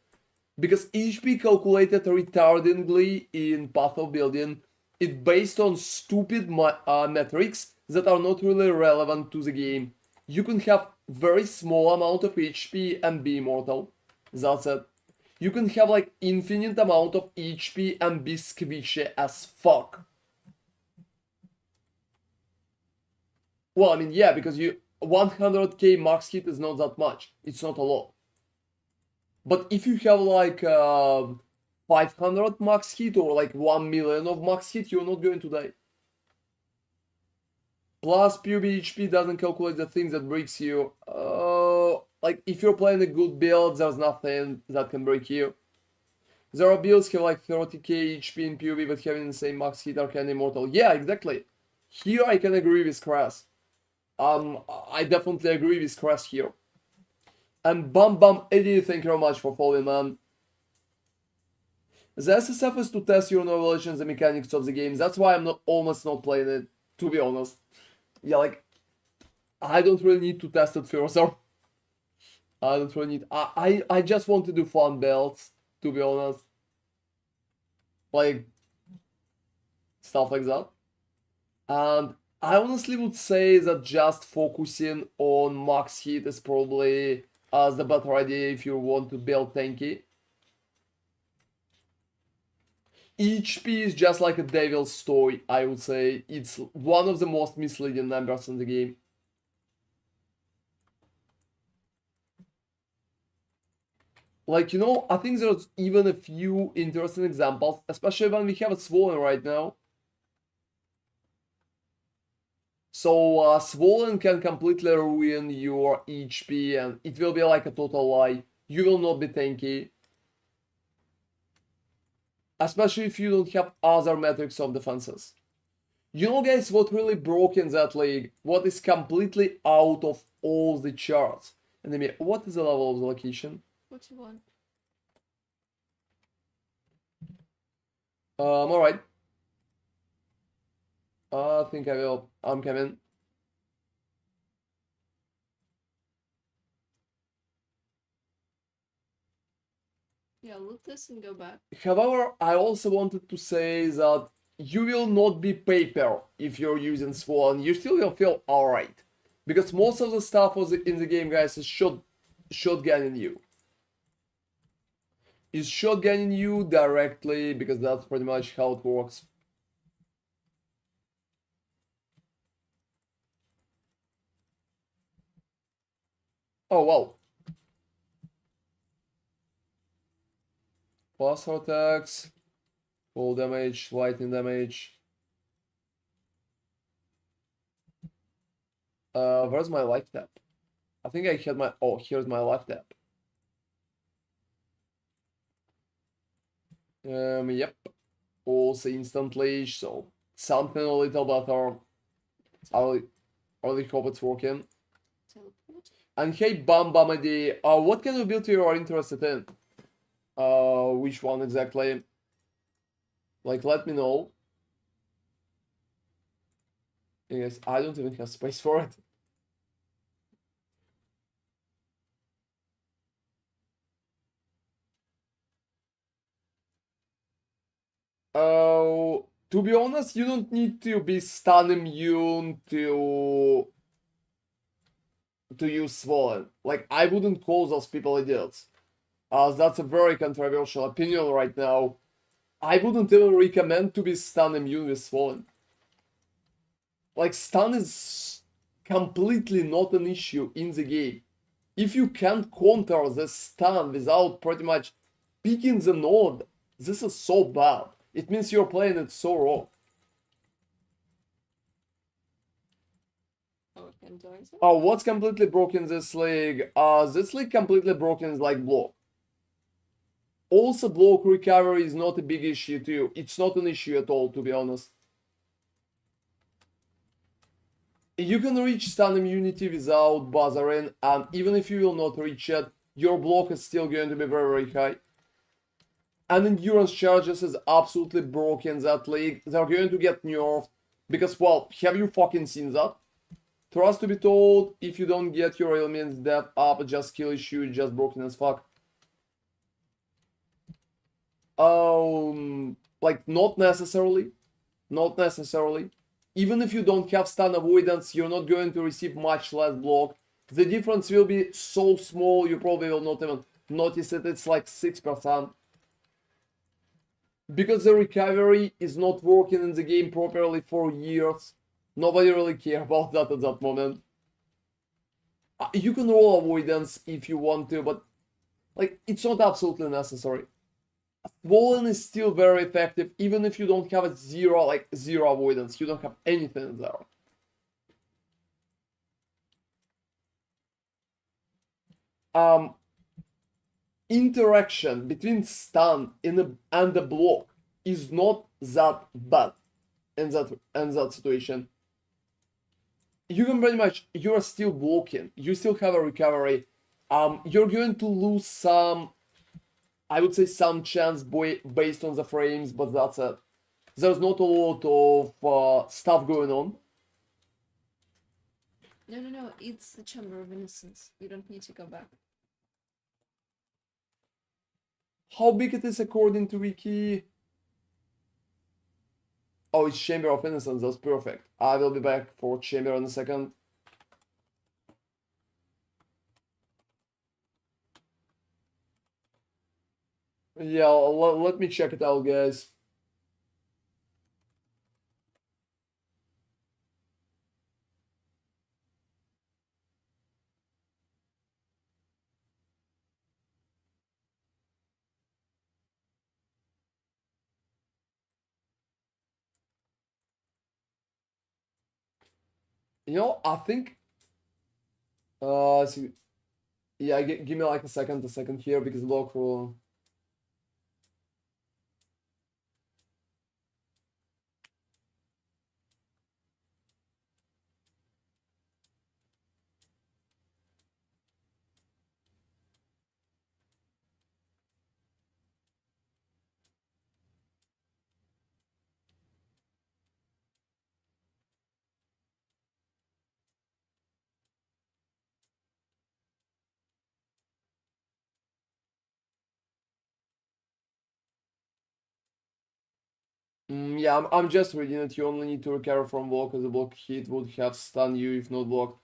Because HP calculated retardingly in Path of Building, it based on stupid metrics that are not really relevant to the game. You can have very small amount of HP and be immortal. That's it. You can have like infinite amount of HP and be squishy as fuck. Well, I mean, yeah, because you 100k max hit is not that much. It's not a lot. But if you have like 500 max hit or like 1 million of max hit, you're not going to die. Plus PoE HP doesn't calculate the things that breaks you. Like if you're playing a good build, there's nothing that can break you. There are builds have like 30k HP in PoE but having the same max hit Arcane Immortal. Yeah, exactly. Here I can agree with Crass. I definitely agree with Crass here. And Bam Eddie, thank you very much for following, man. The SSF is to test your knowledge and the mechanics of the game. That's why I'm almost not playing it, to be honest. Yeah, like, I don't really need to test it further. I don't really need... I just want to do fun builds, to be honest. Like, stuff like that. And I honestly would say that just focusing on max hit is probably the better idea if you want to build tanky. HP is just like a devil's toy, I would say. It's one of the most misleading numbers in the game. Like, you know, I think there's even a few interesting examples, especially when we have a Swollen right now. So, Swollen can completely ruin your HP and it will be like a total lie. You will not be tanky. Especially if you don't have other metrics of defenses. You know, guys, what really broke in that league? What is completely out of all the charts? And I mean, what is the level of the location? 41. Alright. I think I'm coming. Yeah, loot this and go back. However, I also wanted to say that you will not be paper if you're using Swan. You still will feel alright. Because most of the stuff in the game, guys, is shotgunning you. Is shotgunning you directly, because that's pretty much how it works. Oh, wow. Plus attacks, full damage, lightning damage. Where's my life tap? I think I had my... Oh, here's my life tap. Yep. Also instantly, so something a little better. I really hope it's working. Teleport. And hey, Bamadi, what kind of build you are interested in? Which one exactly? Like, let me know. Yes, I don't even have space for it. To be honest, you don't need to be stun immune to use Swollen. Like, I wouldn't call those people idiots. That's a very controversial opinion right now. I wouldn't even recommend to be stun immune with Swollen. Like, stun is completely not an issue in the game. If you can't counter the stun without pretty much picking the node, this is so bad. It means you're playing it so wrong. Oh, what's completely broken this league? This league completely broken is like block. Also, block recovery is not a big issue too. It's not an issue at all, to be honest. You can reach stun immunity without bothering, and even if you will not reach it, your block is still going to be very, very high. And endurance charges is absolutely broken that league. They're going to get nerfed because, well, have you fucking seen that? Trust to be told, if you don't get your elements depth up, just skill issue, just broken as fuck. Like, not necessarily. Not necessarily. Even if you don't have stun avoidance, you're not going to receive much less block. The difference will be so small, you probably will not even notice it. It's like 6%. Because the recovery is not working in the game properly for years. Nobody really cares about that at that moment. You can roll avoidance if you want to, but like, it's not absolutely necessary. Swollen is still very effective, even if you don't have a zero avoidance. You don't have anything there. interaction between stun and the block is not that bad in that situation. You can pretty much, you're still blocking, you still have a recovery. You're going to lose some, I would say, some chance based on the frames, but that's it. There's not a lot of stuff going on. No, it's the Chamber of Innocence. You don't need to go back. How big it is according to Wiki? Oh, it's Chamber of Innocence, that's perfect. I will be back for Chamber in a second. Yeah, let me check it out, guys. You know, I think, so, yeah, give me like a second here, because lock will. Yeah, I'm just reading it. You only need to recover from block, as a block hit would have stunned you if not blocked.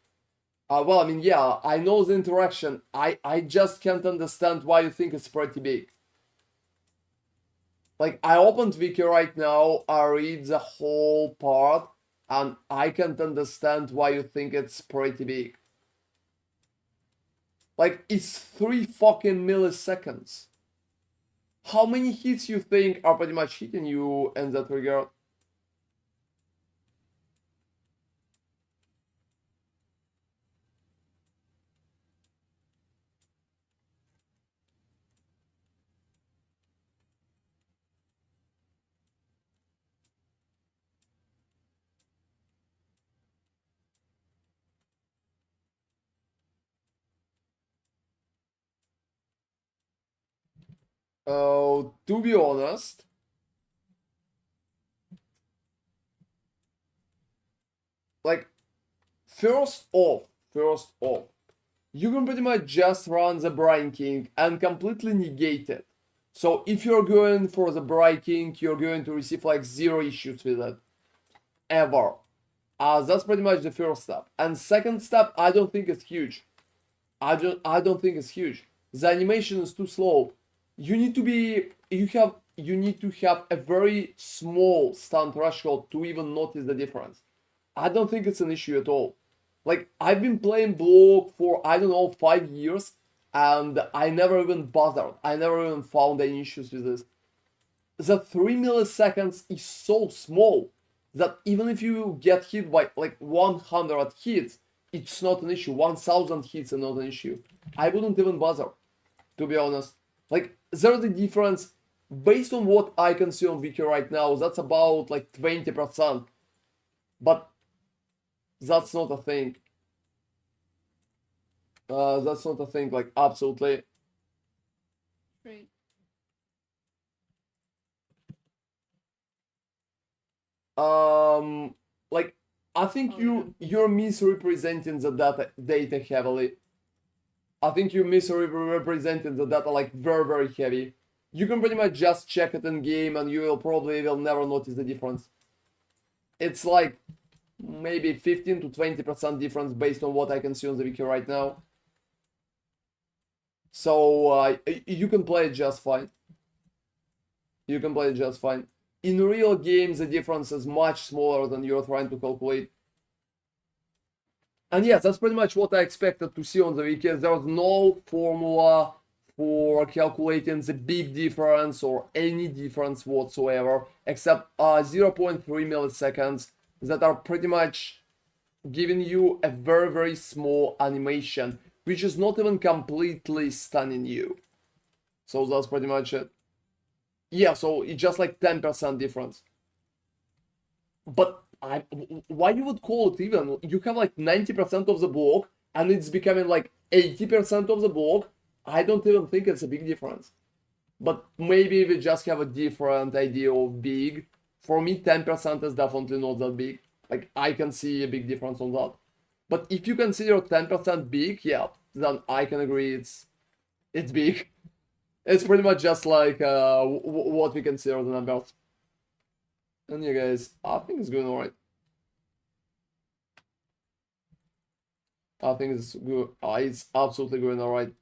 Well, I mean, yeah, I know the interaction. I just can't understand why you think it's pretty big. Like, I opened Wiki right now, I read the whole part, and I can't understand why you think it's pretty big. Like, it's 3 fucking milliseconds. How many hits you think are pretty much hitting you in that regard? To be honest, like, first off, you can pretty much just run the Brine King and completely negate it. So if you're going for the Brine King, you're going to receive like 0 issues with it. Ever. That's pretty much the first step. And second step, I don't think it's huge. I don't think it's huge. The animation is too slow. You need to have a very small stun threshold to even notice the difference. I don't think it's an issue at all. Like, I've been playing block for, I don't know, 5 years, and I never even bothered. I never even found any issues with this. The 3 milliseconds is so small that even if you get hit by like 100 hits, it's not an issue. 1000 hits are not an issue. I wouldn't even bother, to be honest. Like, there's a difference. Based on what I can see on Wiki right now, that's about like 20%. But that's not a thing. That's not a thing, like, absolutely. Great. Like, I think you're misrepresenting the data heavily. I think you're misrepresenting the data like very heavy. You can pretty much just check it in game and you will never notice the difference. It's like maybe 15 to 20% difference based on what I can see on the wiki right now. So you can play it just fine. You can play it just fine. In real games, the difference is much smaller than you're trying to calculate. And yes, that's pretty much what I expected to see on the wiki. There was no formula for calculating the big difference or any difference whatsoever, except 0.3 milliseconds that are pretty much giving you a very small animation, which is not even completely stunning you. So that's pretty much it. Yeah, so it's just like 10% difference. But why you would call it even? You have like 90% of the block, and it's becoming like 80% of the block. I don't even think it's a big difference. But maybe we just have a different idea of big. For me, 10% is definitely not that big. Like, I can see a big difference on that. But if you consider 10% big, yeah, then I can agree it's big. It's pretty much just like what we consider the numbers. And yeah, guys, I think it's going alright. I think it's good. It's absolutely going alright.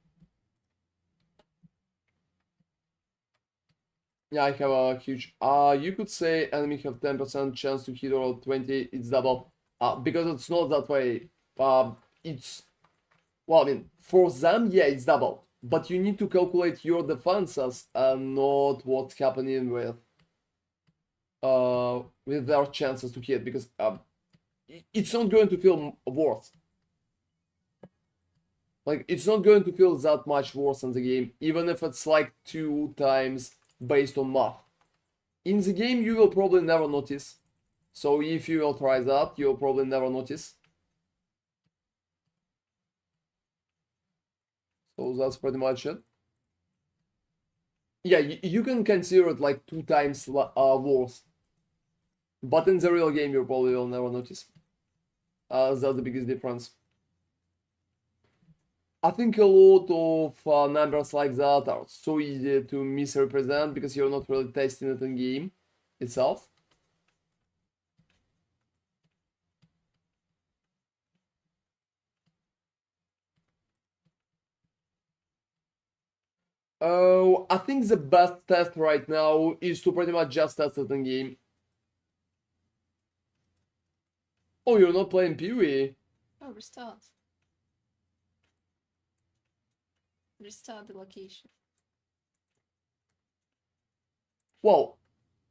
Yeah, I have a huge. You could say enemy have 10% chance to hit or 20. It's double. Because it's not that way. It's well, I mean, for them, yeah, it's double. But you need to calculate your defenses and not what's happening with their chances to hit, because it's not going to feel worse. Like, it's not going to feel that much worse in the game, even if it's like 2 times based on math. In the game, you will probably never notice. So if you will try that, you'll probably never notice. So that's pretty much it. Yeah, you can consider it like 2 times worse. But in the real game, you probably will never notice. That's the biggest difference. I think a lot of numbers like that are so easy to misrepresent because you're not really testing it in game itself. Oh, I think the best test right now is to pretty much just test it in game. Oh, you're not playing PoE? Oh, restart. Restart the location. Well,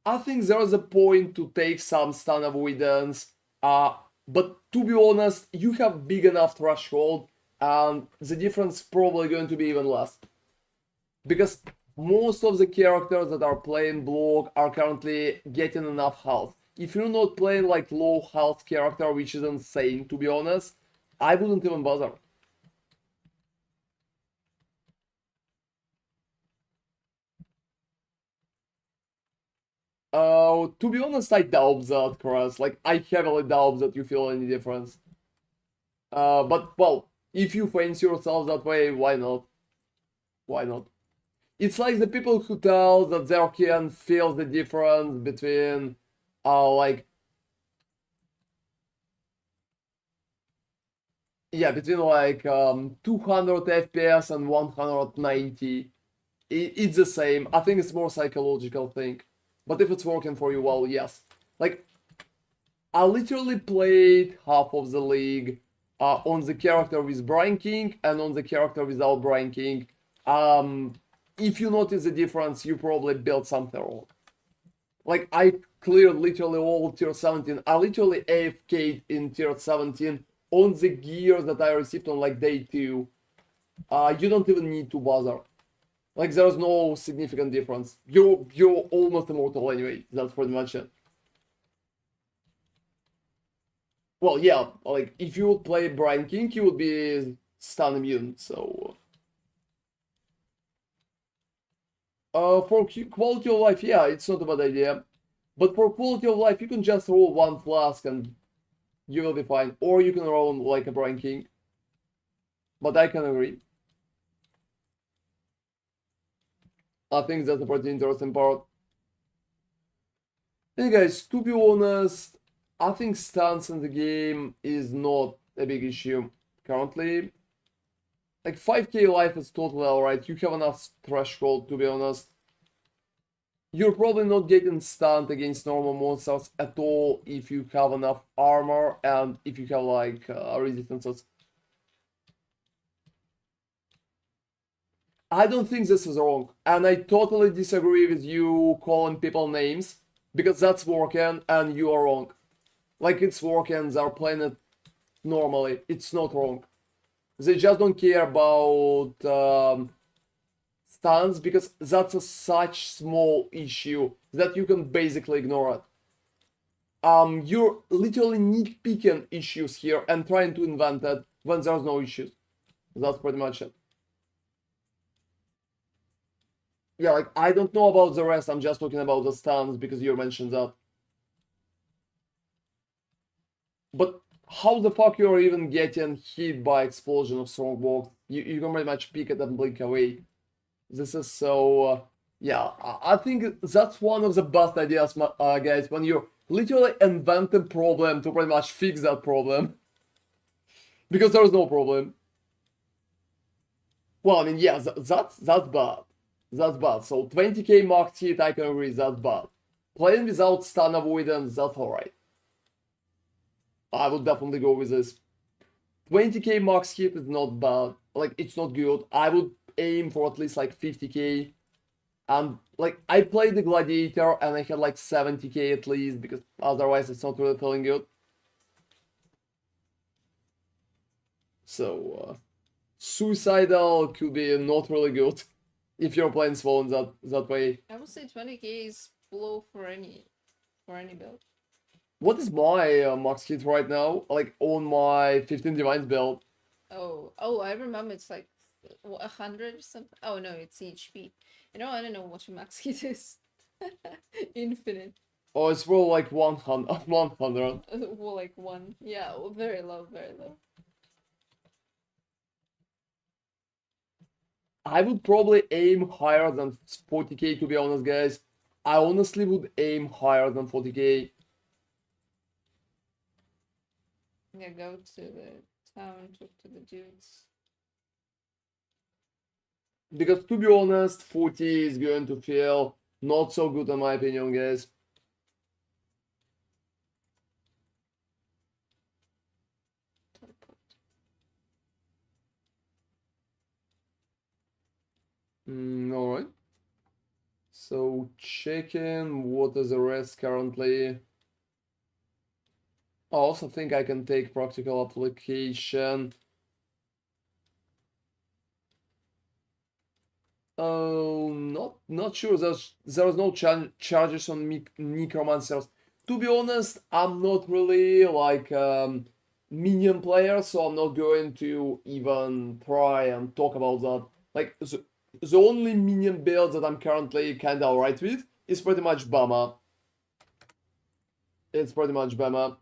I think there is a point to take some stun avoidance, but to be honest, you have big enough threshold, and the difference probably going to be even less. Because most of the characters that are playing block are currently getting enough health. If you're not playing like low health character, which is insane to be honest, I wouldn't even bother. To be honest, I doubt that, Chris. Like, I heavily doubt that you feel any difference. But, well, if you fancy yourself that way, why not? Why not? It's like the people who tell that they can feel the difference between, like, yeah, between like 200 FPS and 190. It's the same. I think it's more psychological thing. But if it's working for you, well, yes. Like, I literally played half of the league on the character with Brian King and on the character without Brian King. If you notice the difference, you probably built something wrong. Like, I cleared literally all tier 17. I literally AFK'd in tier 17 on the gear that I received on like day 2. You don't even need to bother. Like, there's no significant difference. You're almost immortal anyway. That's pretty much it. Well, yeah, like, if you would play Brian King, you would be stun immune, so... for quality of life, yeah, it's not a bad idea. But for quality of life, you can just roll 1 flask and you will be fine. Or you can roll like a Brian King. But I can agree. I think that's a pretty interesting part. Hey guys, to be honest, I think stuns in the game is not a big issue currently. Like 5k life is totally alright. You have enough threshold, to be honest. You're probably not getting stunned against normal monsters at all if you have enough armor and if you have like resistances. I don't think this is wrong, and I totally disagree with you calling people names, because that's working and you are wrong. Like, it's working, they're playing it normally, it's not wrong. They just don't care about stuns because that's a such small issue that you can basically ignore it. You're literally nitpicking issues here and trying to invent it when there's no issues. That's pretty much it. Yeah, like, I don't know about the rest, I'm just talking about the stuns because you mentioned that. But how the fuck you're even getting hit by explosion of strongbox? You can pretty much pick it and blink away. This is so... yeah, I think that's one of the best ideas, guys, when you literally invent a problem to pretty much fix that problem. Because there's no problem. Well, I mean, yeah, that's bad. That's bad. So 20k max hit, I can agree, that's bad. Playing without stun avoidance, that's alright. I would definitely go with this. 20k max hit is not bad. Like, it's not good. I would aim for at least like 50k. And like, I played the Gladiator and I had like 70k at least, because otherwise it's not really feeling good. So, suicidal could be not really good if you're playing Swan that way. I would say 20k is low for any build. What is my max hit right now? Like on my 15 Divine build. Oh, I remember it's like 100 or something. Oh no, it's HP. You know, I don't know what your max hit is. Infinite. Oh, it's more like 100. 100. Well, like 1. Yeah, very low, very low. I would probably aim higher than 40k, to be honest, guys. I honestly would aim higher than 40k. Yeah, go to the town, talk to the dudes. Because to be honest, 40 is going to feel not so good in my opinion, guys. Alright. So checking what is the rest currently. I also think I can take practical application. Oh, not sure. There's no charges on necromancers. To be honest, I'm not really like minion player, so I'm not going to even try and talk about that. Like the only minion build that I'm currently kinda alright with is pretty much Bama. It's pretty much Bama.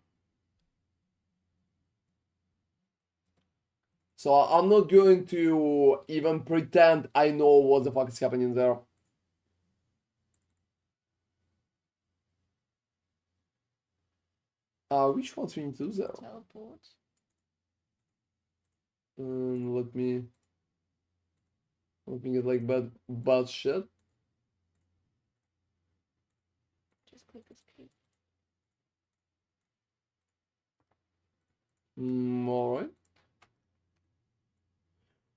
So I'm not going to even pretend I know what the fuck is happening there. Which ones we need to do there? Teleport. Let me get like bad shit. Just click escape. Alright.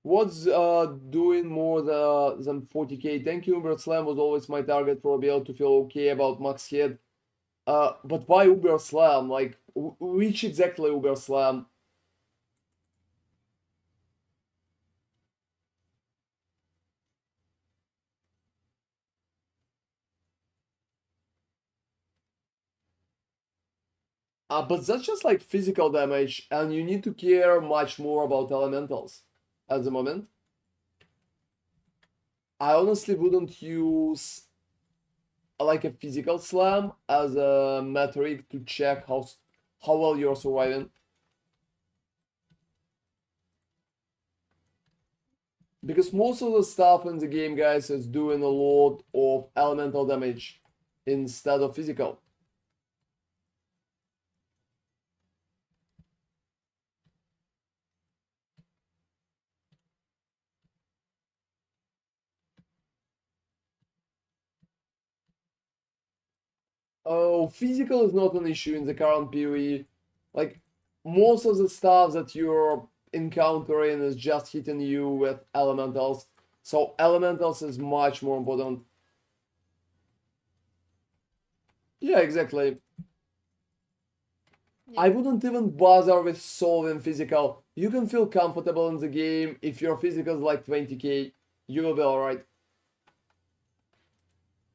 What's doing more than 40k? Thank you, Uber Slam was always my target for a build to feel okay about max hit. But why Uber Slam? Like, which exactly Uber Slam? But that's just like physical damage, and you need to care much more about elementals at the moment. I honestly wouldn't use like a physical slam as a metric to check how well you're surviving. Because most of the stuff in the game, guys, is doing a lot of elemental damage instead of physical. Oh, physical is not an issue in the current PoE. Like, most of the stuff that you're encountering is just hitting you with elementals. So elementals is much more important. Yeah, exactly. Yeah. I wouldn't even bother with soul and physical. You can feel comfortable in the game. If your physical is like 20k, you will be alright.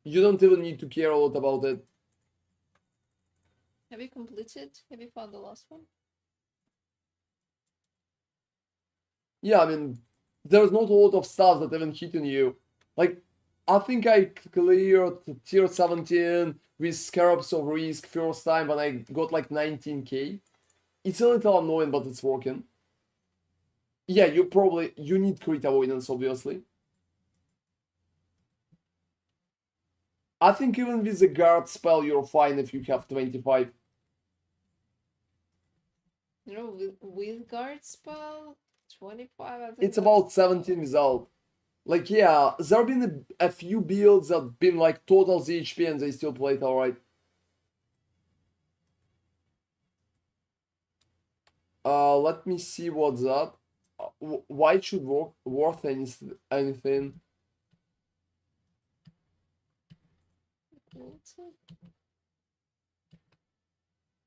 You don't even need to care a lot about it. Have you completed? Have you found the last one? Yeah, I mean, there's not a lot of stuff that even hitting you. Like, I think I cleared tier 17 with Scarabs of Risk first time when I got like 19k. It's a little annoying, but it's working. Yeah, you need crit avoidance, obviously. I think even with the guard spell, you're fine if you have 25. You know, with guard spell, 25. I think It's that's about 17 without. Like, yeah, there have been a few builds that have been like total ZHP and they still played alright. Let me see what's that. Why it should worth anything?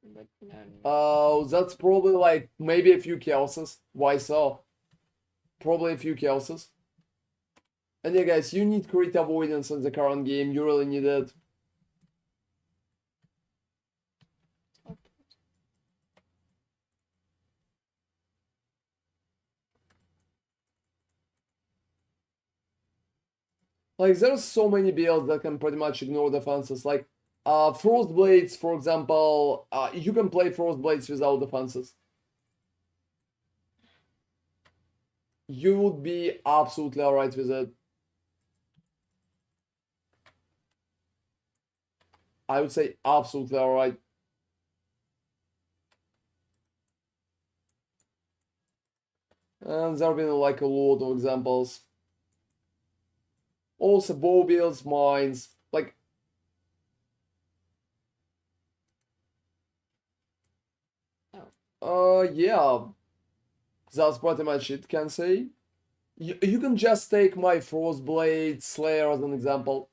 But no. That's probably like maybe a few chaoses. Why so? Probably a few chaoses. And yeah, guys, you need crit avoidance in the current game. You really need it. Like, there's so many builds that can pretty much ignore defenses. Like, Frost Blades, for example, you can play Frost Blades without defenses. You would be absolutely alright with it. I would say absolutely alright. And there have been like a lot of examples. Also, bow builds, mines, like. Yeah. That's pretty much it, can say. You can just take my Frostblade Slayer as an example.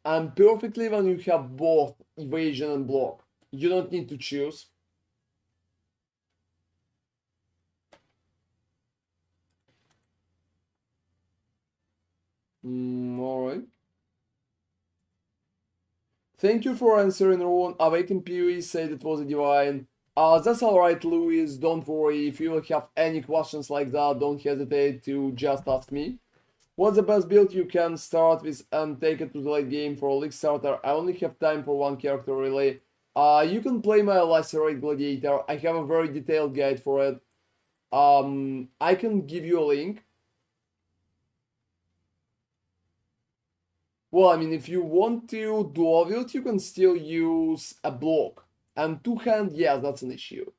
And perfectly when you have both evasion and block. You don't need to choose. Alright. Thank you for answering, Ron. Awakened PoE said it was a divine. That's alright, Louis. Don't worry. If you have any questions like that, don't hesitate to just ask me. What's the best build you can start with and take it to the late game for a league starter? I only have time for one character really. You can play my Lacerate Gladiator. I have a very detailed guide for it. I can give you a link. Well, I mean, if you want to dual wield, you can still use a block. And two-hand, yeah, that's an issue.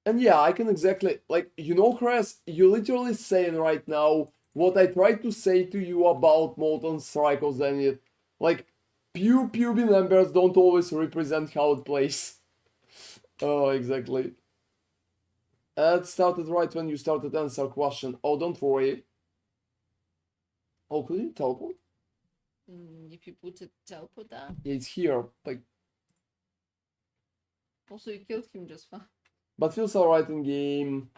And yeah, I can exactly, like, you know, Chris, you're literally saying right now what I tried to say to you about Molten Strike of Zenith. Like, pure PUB numbers don't always represent how it plays. Oh, exactly. It started right when you started answer question. Oh, don't worry. Oh, could you teleport? If you put a teleport down. Yeah, it's here. Like, Also, you killed him just fine. but feels alright in game.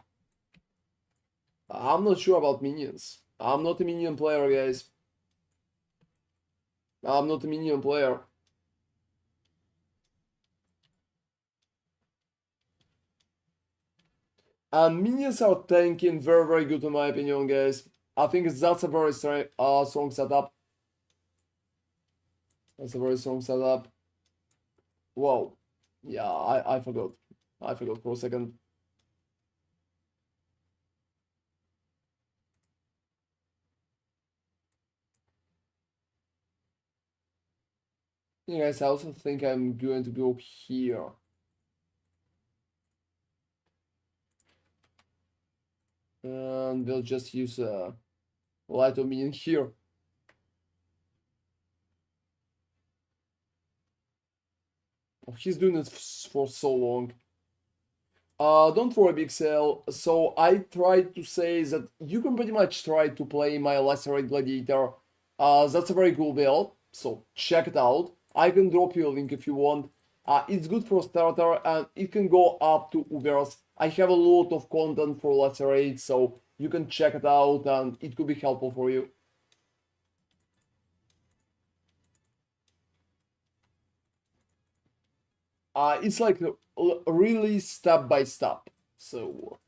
I'm not sure about minions. I'm not a minion player, guys. I'm not a minion player. Minions are tanking very, very good in my opinion, guys. I think that's a very strong setup. That's a very strong setup. Whoa. Yeah, I forgot. I forgot for a second. Yeah, guys, I also think I'm going to go here. And we'll just use a light of minion here. Oh, he's doing it for so long. Don't worry, Big Sale. So I tried to say that you can pretty much try to play my Lacerate Gladiator. That's a very cool build, so check it out. I can drop you a link if you want. It's good for starter and it can go up to Ubers. I have a lot of content for Lacerate, so you can check it out and it could be helpful for you. It's like really step by step. So,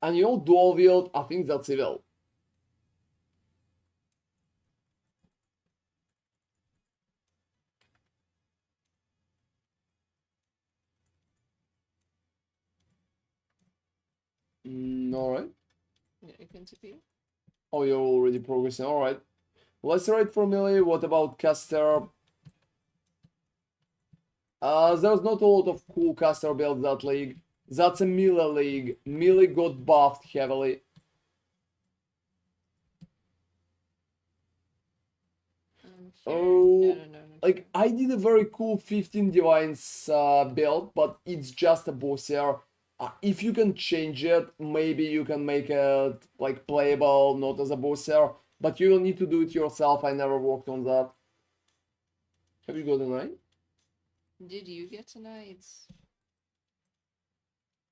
and you know, dual wield, I think that's evil. Alright. Yeah, you can TP. Oh, you're already progressing. Alright. Lacerate for melee. What about caster? There's not a lot of cool caster builds that league. That's a melee league. Melee got buffed heavily. Oh, No. like I did a very cool 15 divines build, but it's just a bosser. If you can change it, maybe you can make it like playable, not as a bosser, but you will need to do it yourself. I never worked on that. Have you got a 9? Did you get tonight?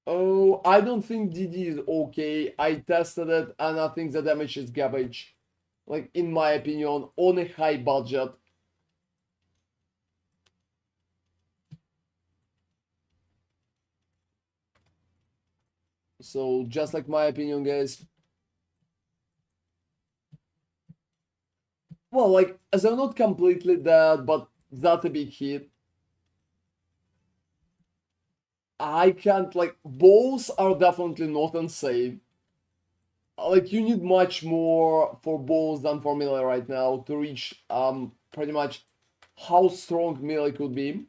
Oh, I don't think DD is okay. I tested it and I think the damage is garbage. Like, in my opinion, on a high budget. So, just like my opinion, guys. Well, like, they're not completely dead, but that's a big hit. I can't, like, balls are definitely not insane. Like, you need much more for balls than for melee right now to reach, pretty much how strong melee could be.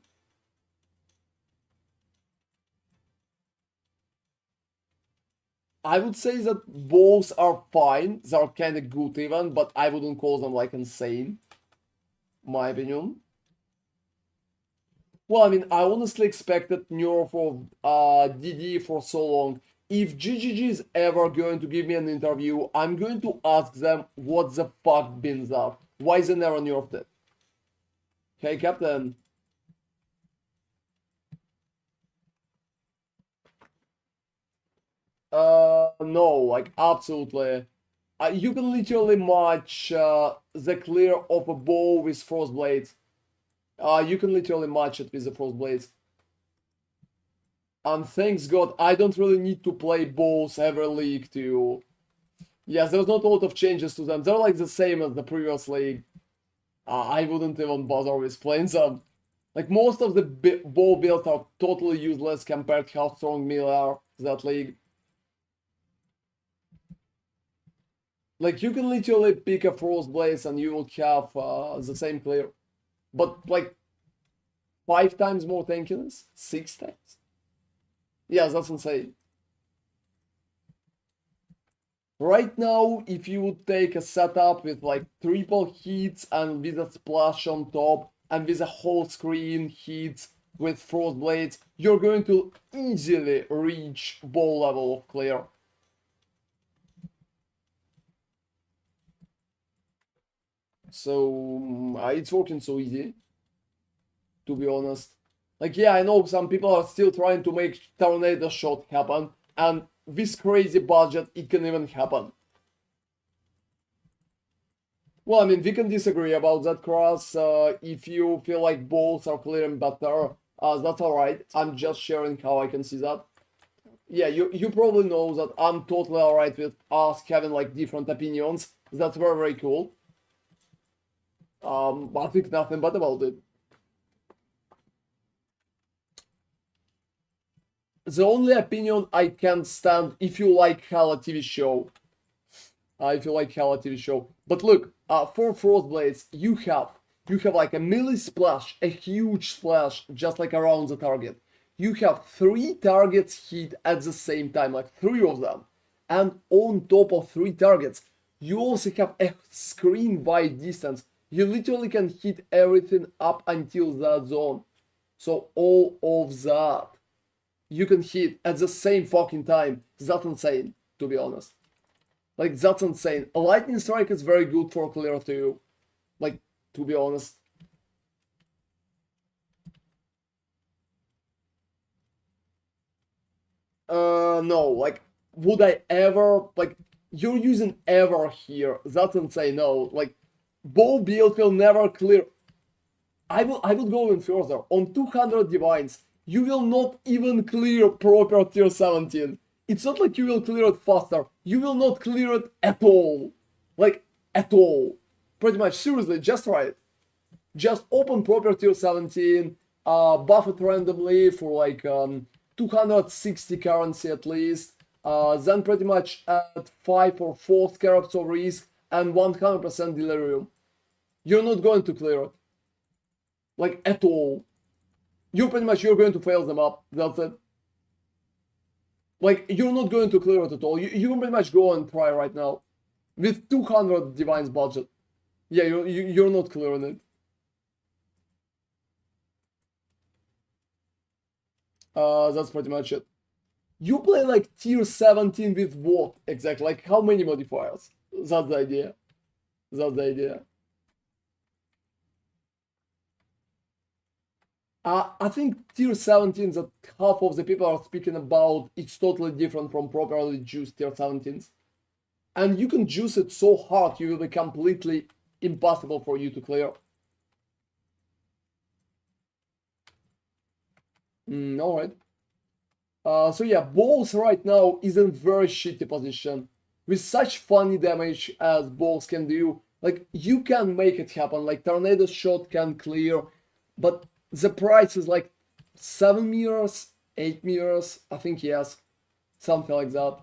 I would say that balls are fine. They're kind of good even, but I wouldn't call them like insane. My opinion. Well, I mean, I honestly expected nerf of DD for so long. If GGG is ever going to give me an interview, I'm going to ask them what the fuck been that. Why they never nerfed it? Hey, Captain. No, like absolutely. You can literally match the clear of a bow with frost blades. You can literally match it with the frost blades. And thanks God, I don't really need to play bows every league to... Yes, there's not a lot of changes to them. They're like the same as the previous league. I wouldn't even bother with playing them. Like, most of the bow builds are totally useless compared to how strong melee are that league. Like, you can literally pick a frost blaze and you will have the same clear. But, like, 5 times more tankiness? 6 times? Yes, that's insane. Right now, if you would take a setup with like triple hits and with a splash on top and with a whole screen hits with frost blades, you're going to easily reach ball level of clear. So it's working so easy, to be honest. Like, yeah, I know some people are still trying to make tornado shot happen, and with crazy budget, it can even happen. Well, I mean, we can disagree about that, Cross. If you feel like balls are clearing better, that's alright. I'm just sharing how I can see that. Yeah, you probably know that I'm totally alright with us having like different opinions. That's very, very cool. I think nothing but about it. The only opinion I can stand if you like Hella TV show. If you like Hella TV show. But look, for Frostblades, you have like a melee splash, a huge splash, just like around the target. You have 3 targets hit at the same time, like 3 of them. And on top of 3 targets, you also have a screen wide distance. You literally can hit everything up until that zone. So all of that. you can hit at the same fucking time. That's insane, to be honest. Like, that's insane. A lightning strike is very good for clear too. Like, to be honest. No, like, would I ever, like, you're using ever here. That's insane, no. Like, bow build will never clear. I would go even further. On 200 divines, you will not even clear proper tier 17. It's not like you will clear it faster. You will not clear it at all. Like, at all. Pretty much, seriously, just try it. Just open proper tier 17, buff it randomly for like 260 currency at least. Then pretty much add 5 or 4 scarabs of risk and 100% delirium. You're not going to clear it. Like, at all. You're going to fail them up. That's it. Like, you're not going to clear it at all. You can pretty much go and try right now. With 200 divines budget. Yeah, you're not clearing it. That's pretty much it. You play like tier 17 with what exactly? Like, how many modifiers? That's the idea. That's the idea. I think tier 17 that half of the people are speaking about, it's totally different from properly juiced tier 17s. And you can juice it so hard, you will be completely impossible for you to clear. Alright. So yeah, balls right now is in very shitty position. With such funny damage as balls can do, like, you can make it happen. Like, tornado shot can clear, but the price is like 7 mirrors, 8 mirrors, I think, yes. Something like that.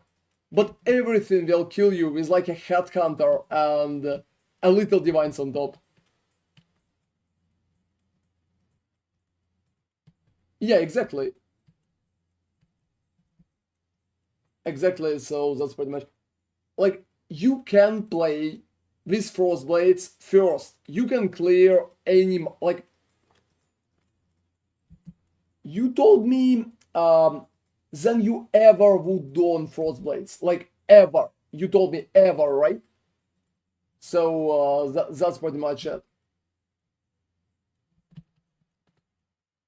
But everything will kill you with like a headhunter and a little divines on top. Yeah, exactly. Exactly, so that's pretty much. Like, you can play with Frostblades first. You can clear any, like, you told me than you ever would do on Frostblades. Like, ever. You told me ever, right? So that's pretty much it.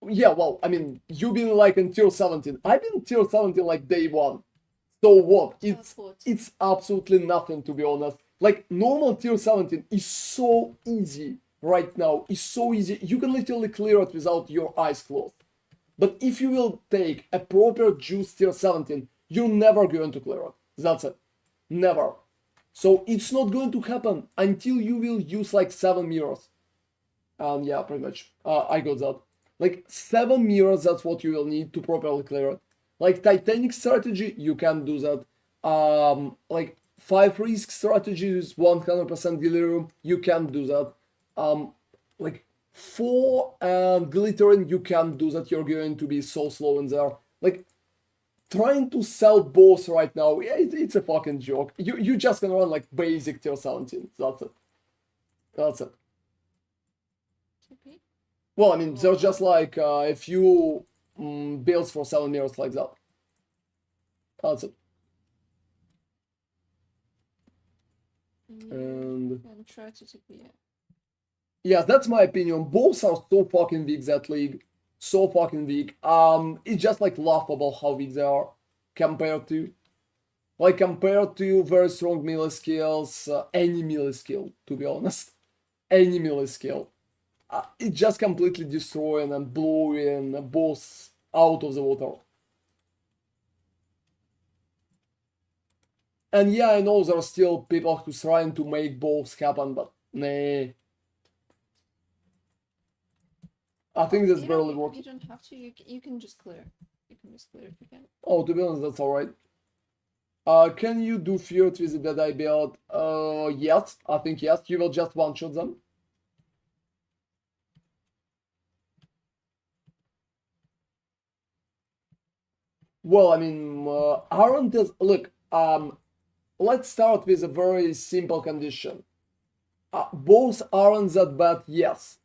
Yeah, well, I mean, you've been like in tier 17. I've been tier 17 like day one. So what? It's absolutely nothing, to be honest. Like, normal tier 17 is so easy right now. It's so easy. You can literally clear it without your eyes closed. But if you will take a proper juice tier 17, you're never going to clear it. That's it. Never. So it's not going to happen until you will use like 7 mirrors. And yeah, pretty much. I got that. Like, 7 mirrors, that's what you will need to properly clear it. Like, Titanic strategy, you can do that. Like, 5 risk strategies, 100% delirium, you can do that. Like, 4 and glittering, you can't do that. You're going to be so slow in there. Like, trying to sell both right now, yeah, it's a fucking joke. You just can run like basic tier 17. That's it. That's it. Okay. Well, I mean, there's just like a few builds for 7 mirrors like that. That's it. And try to TP. yeah, that's my opinion. Both are so fucking weak, that league. So fucking weak. It's just like laughable how weak they are compared to very strong melee skills, any melee skill, to be honest. Any melee skill. It's just completely destroying and blowing both out of the water. And yeah, I know there are still people who's trying to make both happen, but nah. I think that's barely working. You don't have to. You can just clear. You can just clear if you can. Oh, to be honest, that's alright. Can you do Feared with the Deadeye Build? Yes, I think yes. You will just one-shot them. Well, I mean, aren't this... Look, let's start with a very simple condition. Both aren't that bad, yes.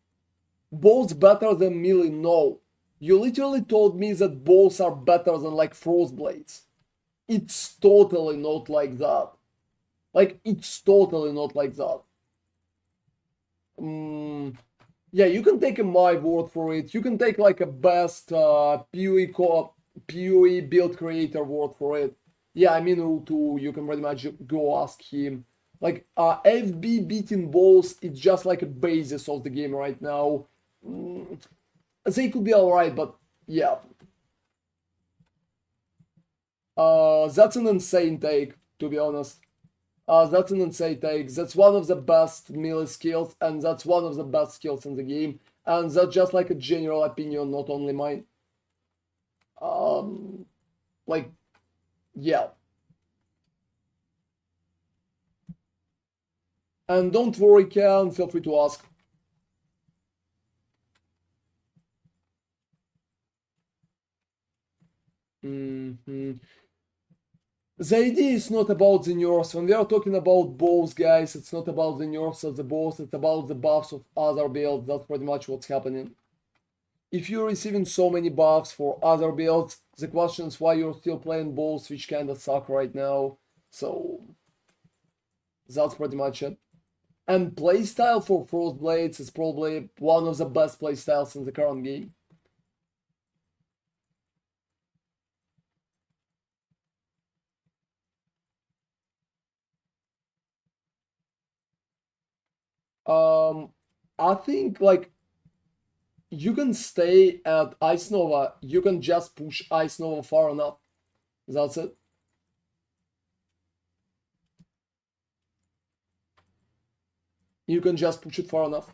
Both better than melee, no. You literally told me that bows are better than like frost blades. It's totally not like that. Like, it's totally not like that. Yeah, you can take my word for it. You can take like a best PoE build creator word for it. Yeah, I mean, too, you can pretty much go ask him. Like, FB beating bows, it's just like a basis of the game right now. They could be alright, but yeah. That's an insane take, to be honest. That's an insane take. That's one of the best melee skills, and that's one of the best skills in the game. And that's just like a general opinion, not only mine. Like, yeah. And don't worry, Ken, feel free to ask. The idea is not about the nerfs. When we are talking about bows, guys, it's not about the nerfs of the bows, it's about the buffs of other builds. That's pretty much what's happening. If you're receiving so many buffs for other builds, the question is why you're still playing bows, which kinda suck right now. So, that's pretty much it. And playstyle for Frostblades is probably one of the best playstyles in the current game. I think like you can stay at Ice Nova, you can just push Ice Nova far enough. That's it. You can just push it far enough.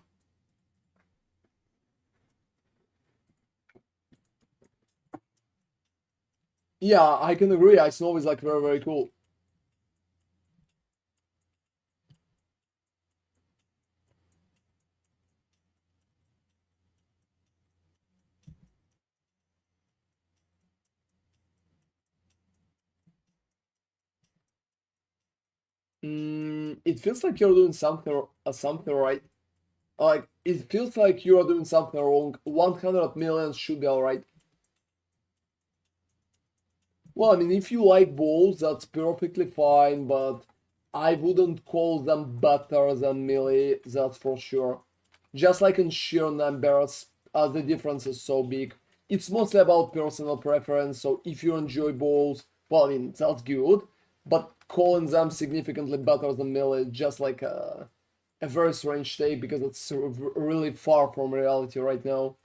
Yeah, I can agree. Ice Nova is like very, very cool. It feels like you're doing something right. Like, it feels like you are doing something wrong. 100 million should be alright. Well, I mean, if you like balls, that's perfectly fine, but I wouldn't call them better than melee, that's for sure. Just like in sheer numbers, as the difference is so big. It's mostly about personal preference, so if you enjoy balls, well, I mean, that's good, but calling them significantly better than melee is just like a very strange take because it's really far from reality right now.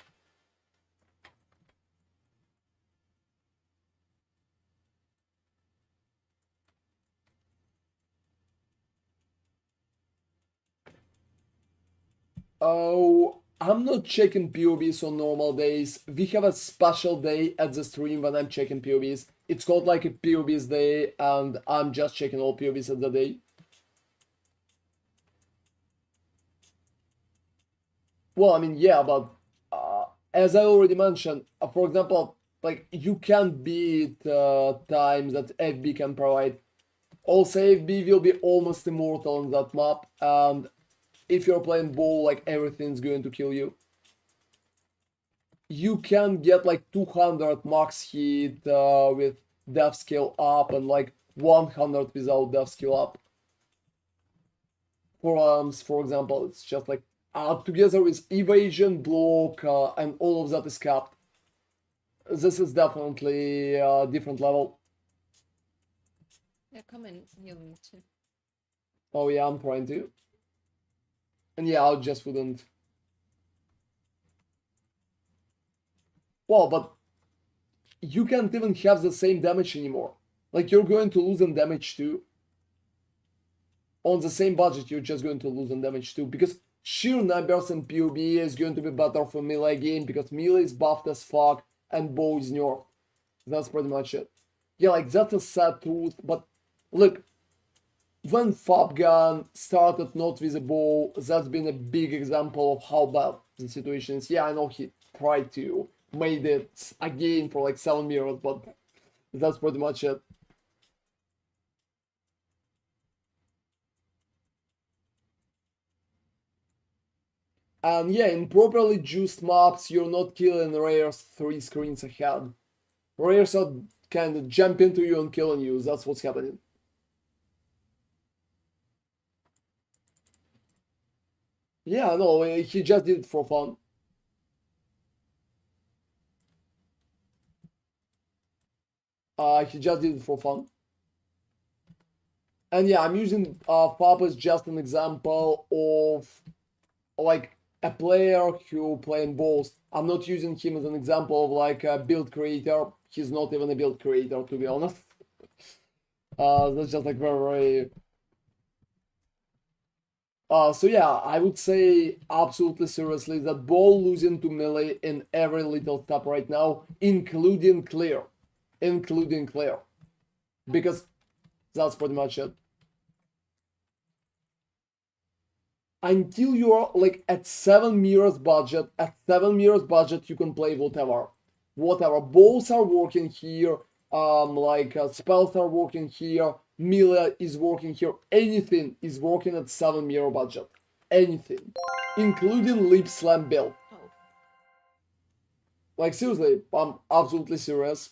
Oh, I'm not checking POBs on normal days. We have a special day at the stream when I'm checking POBs. It's called like a POBs day, and I'm just checking all POBs at the day. Well, I mean, yeah, but as I already mentioned, for example, like you can't beat times that FB can provide. Also, FB will be almost immortal on that map, and if you're playing ball, like everything's going to kill you. You can get like 200 max hit with death skill up and like 100 without death skill up. For arms, for example, it's just like together with evasion, block, and all of that is capped. This is definitely a different level. Yeah, come and heal me too. Oh yeah, I'm trying to. And yeah, I just wouldn't. Well, but you can't even have the same damage anymore. Like, you're going to lose on damage too. On the same budget, you're just going to lose on damage too. Because sheer numbers and PoB is going to be better for melee game. Because melee is buffed as fuck and bow is nerfed. That's pretty much it. Yeah, like, that's a sad truth. But look, when Fabgun started not with a bow, that's been a big example of how bad the situation is. Yeah, I know he tried to made it again for like 7 years, but that's pretty much it. And yeah, in properly juiced maps, you're not killing rares 3 screens ahead. Rares are kind of jumping to you and killing you. That's what's happening. Yeah, no, he just did it for fun. He just did it for fun. And yeah, I'm using Papa as just an example of like a player who playing both. I'm not using him as an example of like a build creator. He's not even a build creator, to be honest. That's just like very. So yeah, I would say absolutely seriously that ball losing to melee in every little step right now, including clear, because that's pretty much it. Until you're like at 7 mirrors budget, you can play whatever. Balls are working here, spells are working here, melee is working here, anything is working at 7 mirror budget. Anything. Including lip slam build. Oh. Like seriously, I'm absolutely serious.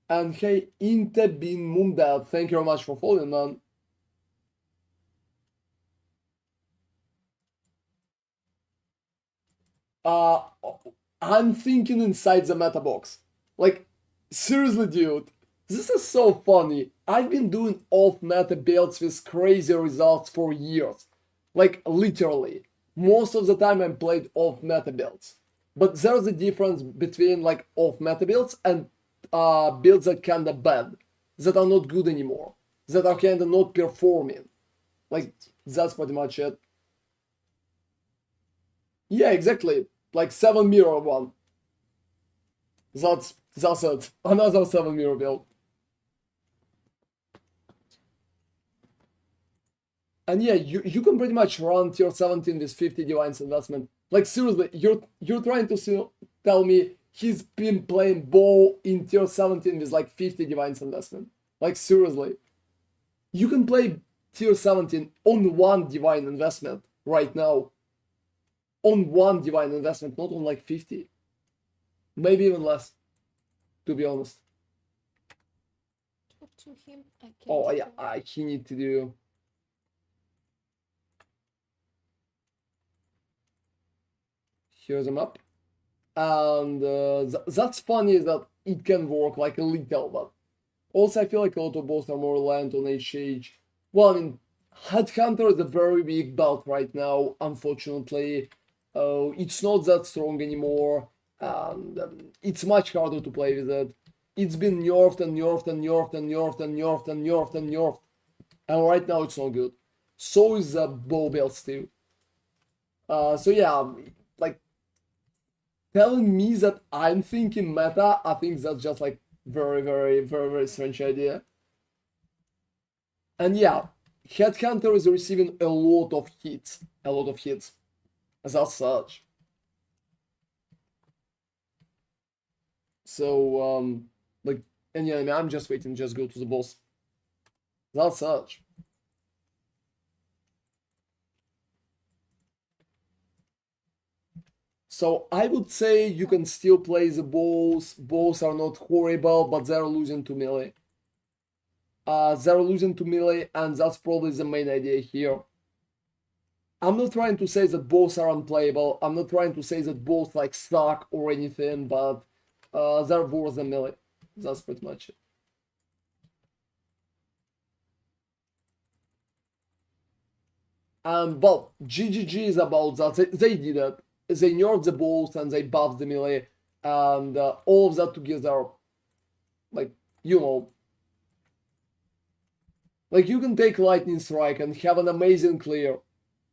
And hey, Inte bin Mumdad, thank you very much for following, man. I'm thinking inside the meta box. Like, seriously, dude, this is so funny. I've been doing off-meta builds with crazy results for years. Like, literally. Most of the time I played off-meta builds. But there's a difference between, like, off-meta builds and builds that kinda bad. That are not good anymore. That are kinda not performing. Like, that's pretty much it. Yeah, exactly. Like 7 mirror one. That's it. Another 7 mirror build. And yeah, you can pretty much run tier 17 with 50 Divine's investment. Like seriously, you're trying to tell me he's been playing ball in tier 17 with like 50 Divine's investment. Like seriously. You can play tier 17 on 1 Divine investment right now. On 1 Divine investment, not on like 50. Maybe even less, to be honest. Talk to him. Oh yeah, he need to do. Here's a map. And that's funny that it can work like a little, but also I feel like a lot of balls are more reliant on HH. Well, I mean, Headhunter is a very big belt right now, unfortunately. It's not that strong anymore, and it's much harder to play with it. It's been nerfed and nerfed and nerfed and nerfed and nerfed and nerfed and nerfed, and right now it's not good. So is the bow builds too. So yeah, like telling me that I'm thinking meta, I think that's just like very, very, very, very strange idea. And yeah, Headhunter is receiving a lot of hits, as such. So, like, and yeah, I mean, I'm just waiting, just go to the boss. That's such. So I would say you can still play the balls. Balls are not horrible, but they're losing to melee. They're losing to melee, and that's probably the main idea here. I'm not trying to say that both are unplayable. I'm not trying to say that both like suck or anything, but they're worse than melee. That's pretty much it. But GGG is about that. They did it. They nerfed the balls and they buffed the melee, and all of that together, like, you know, like you can take Lightning Strike and have an amazing clear.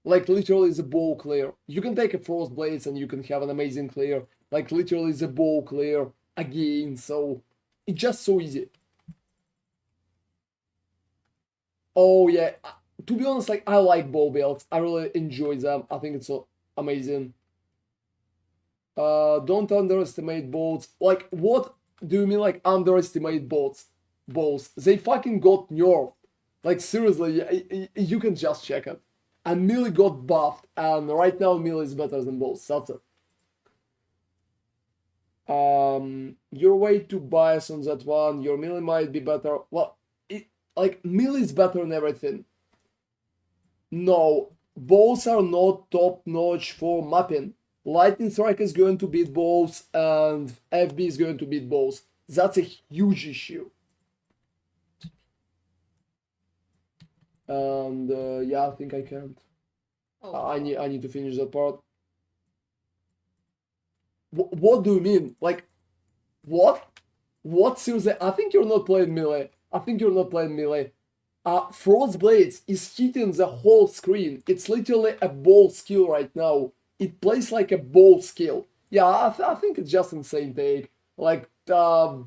Like literally the bow clear. You can take a Frost Blades and you can have an amazing clear. Like literally the bow clear again. So it's just so easy. Oh yeah, to be honest, like I like bow builds. I really enjoy them. I think it's so amazing. Don't underestimate bots. Like what do you mean like underestimate bots? Balls. They fucking got nerfed. Like seriously, you can just check it. and melee got buffed, and right now melee is better than both. That's it. Your way to bias on that one. Your melee might be better. Well, like melee is better than everything. No, both are not top notch for mapping. Lightning Strike is going to beat both, and FB is going to beat both. That's a huge issue. And yeah, I think I can't. Oh, I need to finish that part. What do you mean? Like, what? What seriously? I think you're not playing melee. I think you're not playing melee. Frost Blades is hitting the whole screen. It's literally a ball skill right now. It plays like a ball skill. Yeah, I think it's just insane take. Like, have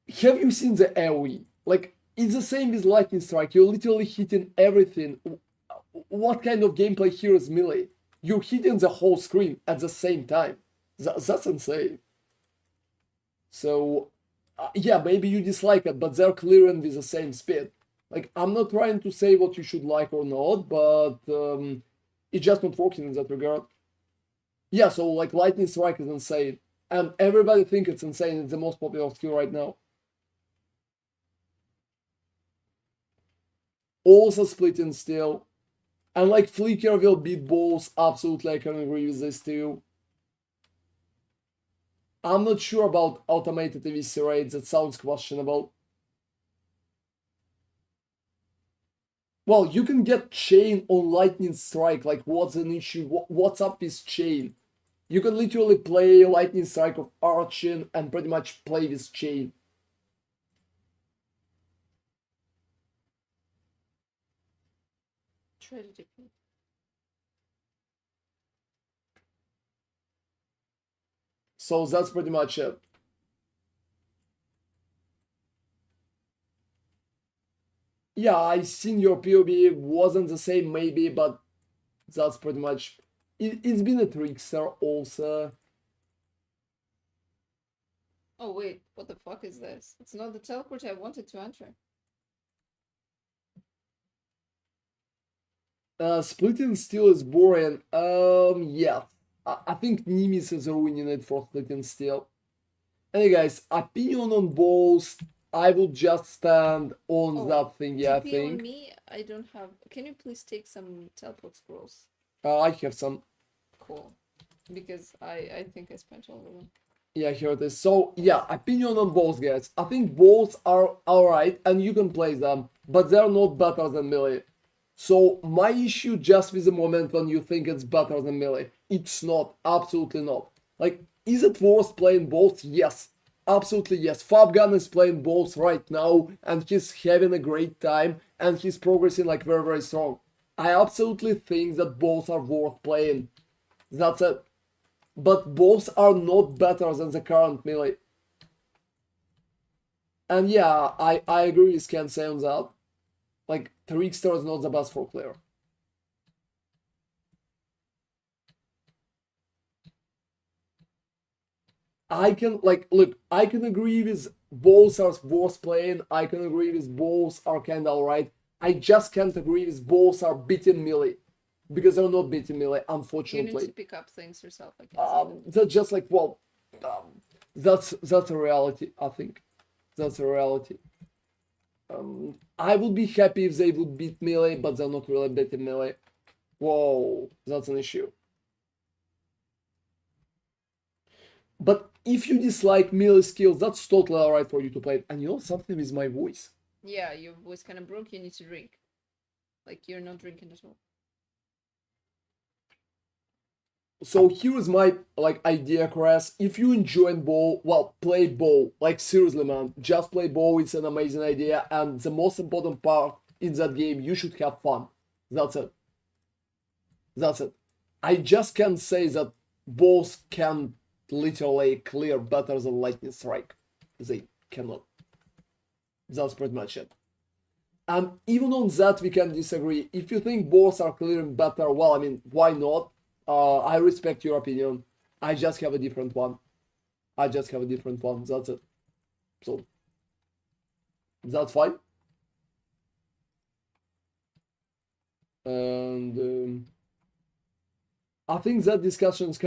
you seen the AoE? Like, it's the same with Lightning Strike. You're literally hitting everything. What kind of gameplay here is melee? You're hitting the whole screen at the same time. That's insane. So, yeah, maybe you dislike it, but they're clearing with the same speed. Like, I'm not trying to say what you should like or not, but it's just not working in that regard. Yeah, so like Lightning Strike is insane. And everybody thinks it's insane. It's the most popular skill right now. Also splitting still. And like Flicker will beat both. Absolutely, I can agree with this too. I'm not sure about automated eviscerate. That sounds questionable. Well, you can get chain on Lightning Strike. Like, what's an issue? What's up with chain? You can literally play Lightning Strike of Archon and pretty much play with chain. tragedy. So that's pretty much it. Yeah, I seen your POV wasn't the same maybe, but that's pretty much it's been a trickster also. Oh wait, what the fuck is this? It's not the teleport I wanted to enter. Splitting steel is boring. Yeah. I think Nimis is ruining it for splitting steel. Anyway, guys, opinion on both. I will just stand on Oh, that thing, yeah, I TP on think. me, I don't have. Can you please take some teleport scrolls? I have some. Cool. Because I think I spent all of them. Yeah, here it is. So, yeah, opinion on both, guys. I think both are alright, and you can play them, but they're not better than melee. So, my issue just with the moment when you think it's better than melee. It's not. Absolutely not. Like, is it worth playing both? Yes. Absolutely yes. Fabgun is playing both right now, and he's having a great time, and he's progressing like very, very strong. I absolutely think that both are worth playing. That's it. But both are not better than the current melee. And yeah, I agree with Ken say on that. Like, Trickster is not the best for player. I can, like, look, I can agree with both are worth playing. I can agree with both are kinda alright. I just can't agree with both are beating melee. Because they're not beating melee, You unfortunately. need to pick up things yourself, I can see that. That's just like, well, that's a reality, I think. That's a reality. I would be happy if they would beat melee, but they're not really beating melee. Whoa, that's an issue. But if you dislike melee skills, that's totally alright for you to play it. And you know something with my voice? Yeah, your voice kind of broke, you need to drink. Like, you're not drinking at all. So here is my like idea, Chris. If you enjoy bow, well, play bow. Like seriously, man, just play bow. It's an amazing idea, and the most important part in that game, you should have fun. That's it. That's it. I just can't say that bows can literally clear better than lightning strike. They cannot. That's pretty much it. And even on that, we can disagree. If you think bows are clearing better, well, I mean, why not? I respect your opinion. I just have a different one. I just have a different one. That's it. So, that's fine. And I think that discussion is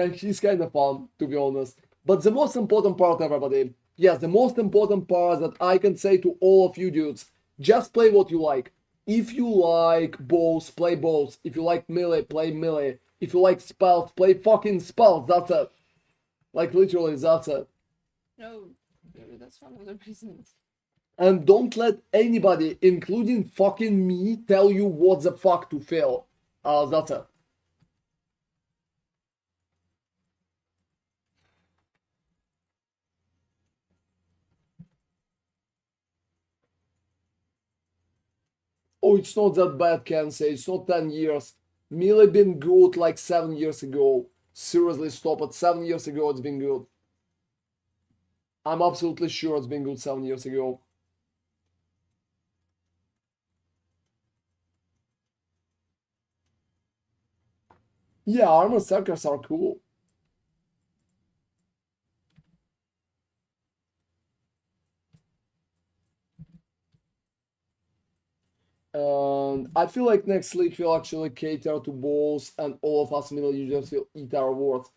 kind of fun, to be honest. But the most important part, everybody, yes, the most important part that I can say to all of you dudes, just play what you like. If you like bows, play bows. If you like melee, play melee. If you like spells, play fucking spells. That's it. Like, literally, that's it. No, maybe that's one of the reasons. And don't let anybody, including fucking me, tell you what the fuck to feel. That's it. Oh, it's not that bad, can say. It's not 10 years. Melee been good like 7 years ago. Seriously, stop it. 7 years ago, it's been good. I'm absolutely sure it's been good 7 years ago. Yeah, armor circles are cool. And I feel like next league will actually cater to both and all of us middle users will eat our words.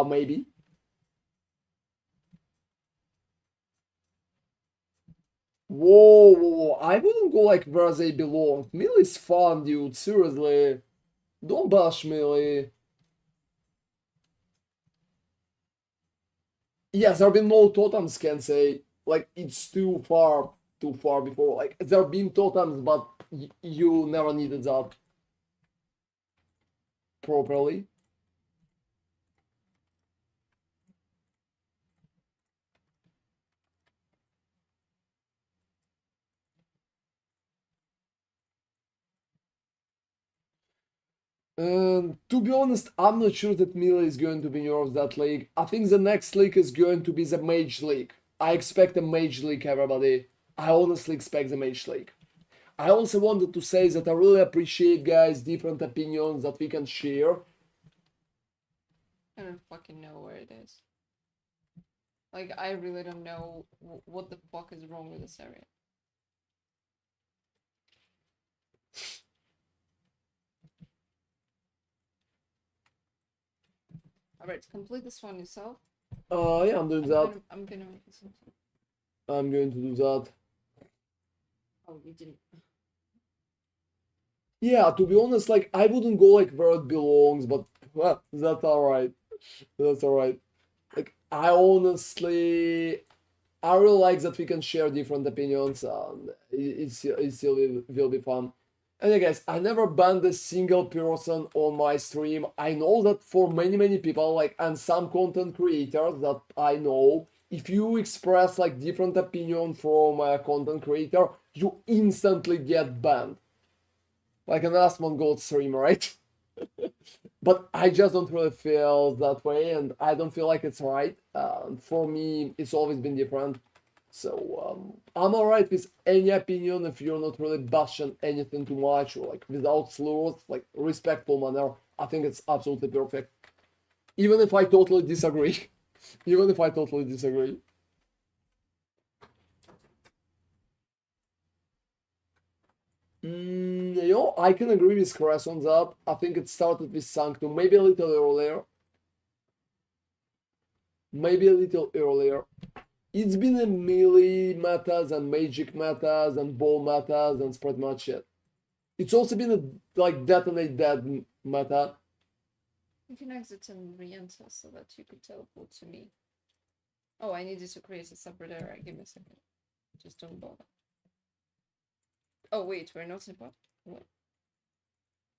Maybe. Whoa, whoa, whoa. I wouldn't go like where they belong. Melee's fun, dude. Seriously. Don't bash Melee. Yes, there have been no totems, can say. Like, it's too far before. Like, there have been totems, but you never needed that properly. To be honest, I'm not sure that Melee is going to be nerfed that league. I think the next league is going to be the Mage League. I expect a Mage League, everybody. I honestly expect the Mage League. I also wanted to say that I really appreciate, guys, different opinions that we can share. I don't fucking know where it is. Like, I really don't know what the fuck is wrong with this area. Alright, complete this one yourself. Yeah, I'm doing that. I'm gonna make this one. I'm going to do that. Oh, you didn't. Yeah, to be honest, like, I wouldn't go like where it belongs, but well, that's alright. That's alright. Like, I honestly, I really like that we can share different opinions, and it still will be fun. And yeah, guys, I never banned a single person on my stream. I know that for many people, like, and some content creators that I know, if you express like different opinion from a content creator, you instantly get banned. Like an Asmon Gold stream, right? But I just don't really feel that way, and I don't feel like it's right. For me, it's always been different. So I'm alright with any opinion if you're not really bashing anything too much or like without slurs, like respectful manner. I think it's absolutely perfect. Even if I totally disagree. Even if I totally disagree. You know, I can agree with Chris on that. I think it started with Sanctum, maybe a little earlier. Maybe a little earlier. It's been a melee metas and magic metas and ball metas and it's pretty much it. It's also been a like detonate dead meta. You can exit and re-enter so that you could teleport to me. Oh, I needed to create a separate area. Give me a second. Just don't bother. Oh wait, we're not in part? What?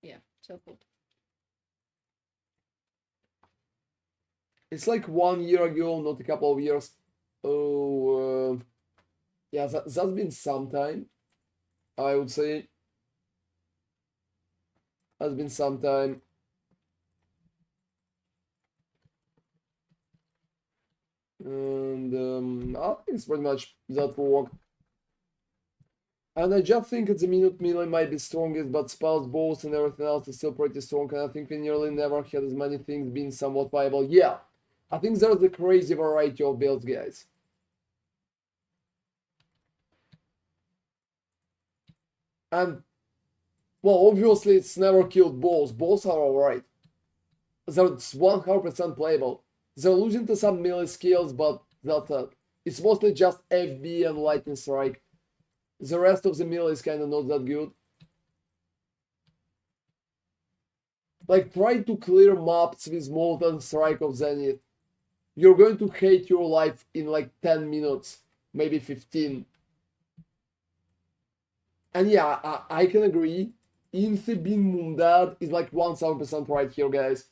Yeah, teleport. It's like 1 year ago, not a couple of years. Oh, yeah, that's been some time. I would say. Has been some time. And I think it's pretty much that worked. And I just think it's a minute melee might be strongest, but spells, bows, and everything else is still pretty strong. And I think we nearly never had as many things being somewhat viable. Yeah, I think there's a crazy variety of builds, guys. And Well, obviously it's never killed boss. Boss are alright. That's 100% playable. They're losing to some melee skills, but it's mostly just FB and lightning strike. The rest of the melee is kinda not that good. Like, try to clear maps with Molten Strike of Zenith. You're going to hate your life in like 10 minutes, maybe 15. And yeah, I can agree. Infi being Mundad is like 1000% right here, guys.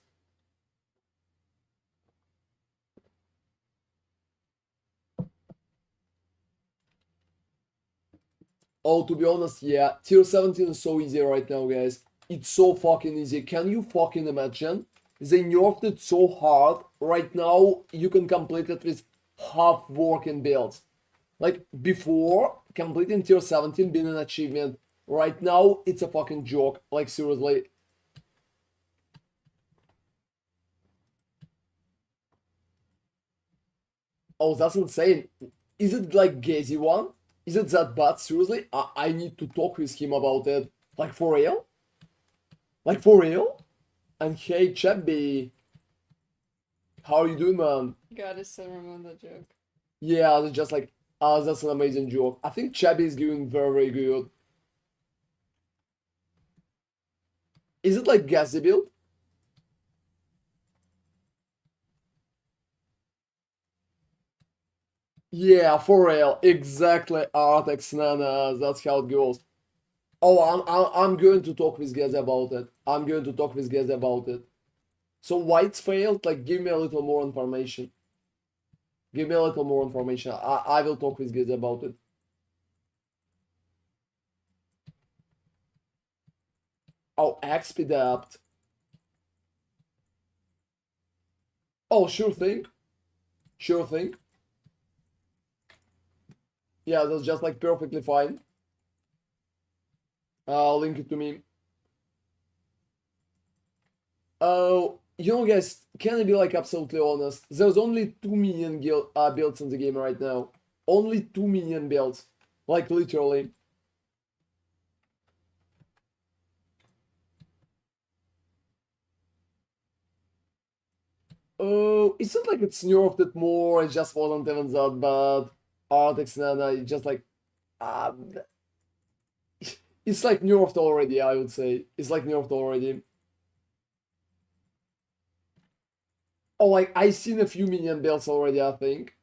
Oh, to be honest, yeah. Tier 17 is so easy right now, guys. It's so fucking easy. Can you fucking imagine? They nerfed it so hard. Right now, you can complete it with half working builds. Like, before, completing tier 17 being an achievement. Right now, it's a fucking joke. Like, seriously. Oh, that's insane. Is it like Gazy one? Is it that bad? Seriously? I need to talk with him about it. Like, for real? Like, for real? And hey, Chubby. How are you doing, man? God, I still remember that joke. Yeah, it's just like, that's an amazing joke. I think Chubby is doing very, very good. Is it like Gassy build? Yeah, for real. Exactly, Artex Nana. That's how it goes. Oh, I'm going to talk with Gazi about it. I'm going to talk with Gazi about it. So why it's failed? Like, give me a little more information. Give me a little more information. I will talk with Gazi about it. Oh, XP depth. Oh, sure thing. Sure thing. Yeah, that's just like perfectly fine. Link it to me. Oh, you know, guys, can I be like absolutely honest? There's only 2 minion builds in the game right now. Only 2 minion builds. Like, literally. Oh, it's not like it's nerfed it more, it just wasn't even that bad. Artex Nana, it's just like... it's like nerfed already, I would say. It's like nerfed already. Oh, like, I've seen a few minion builds already, I think.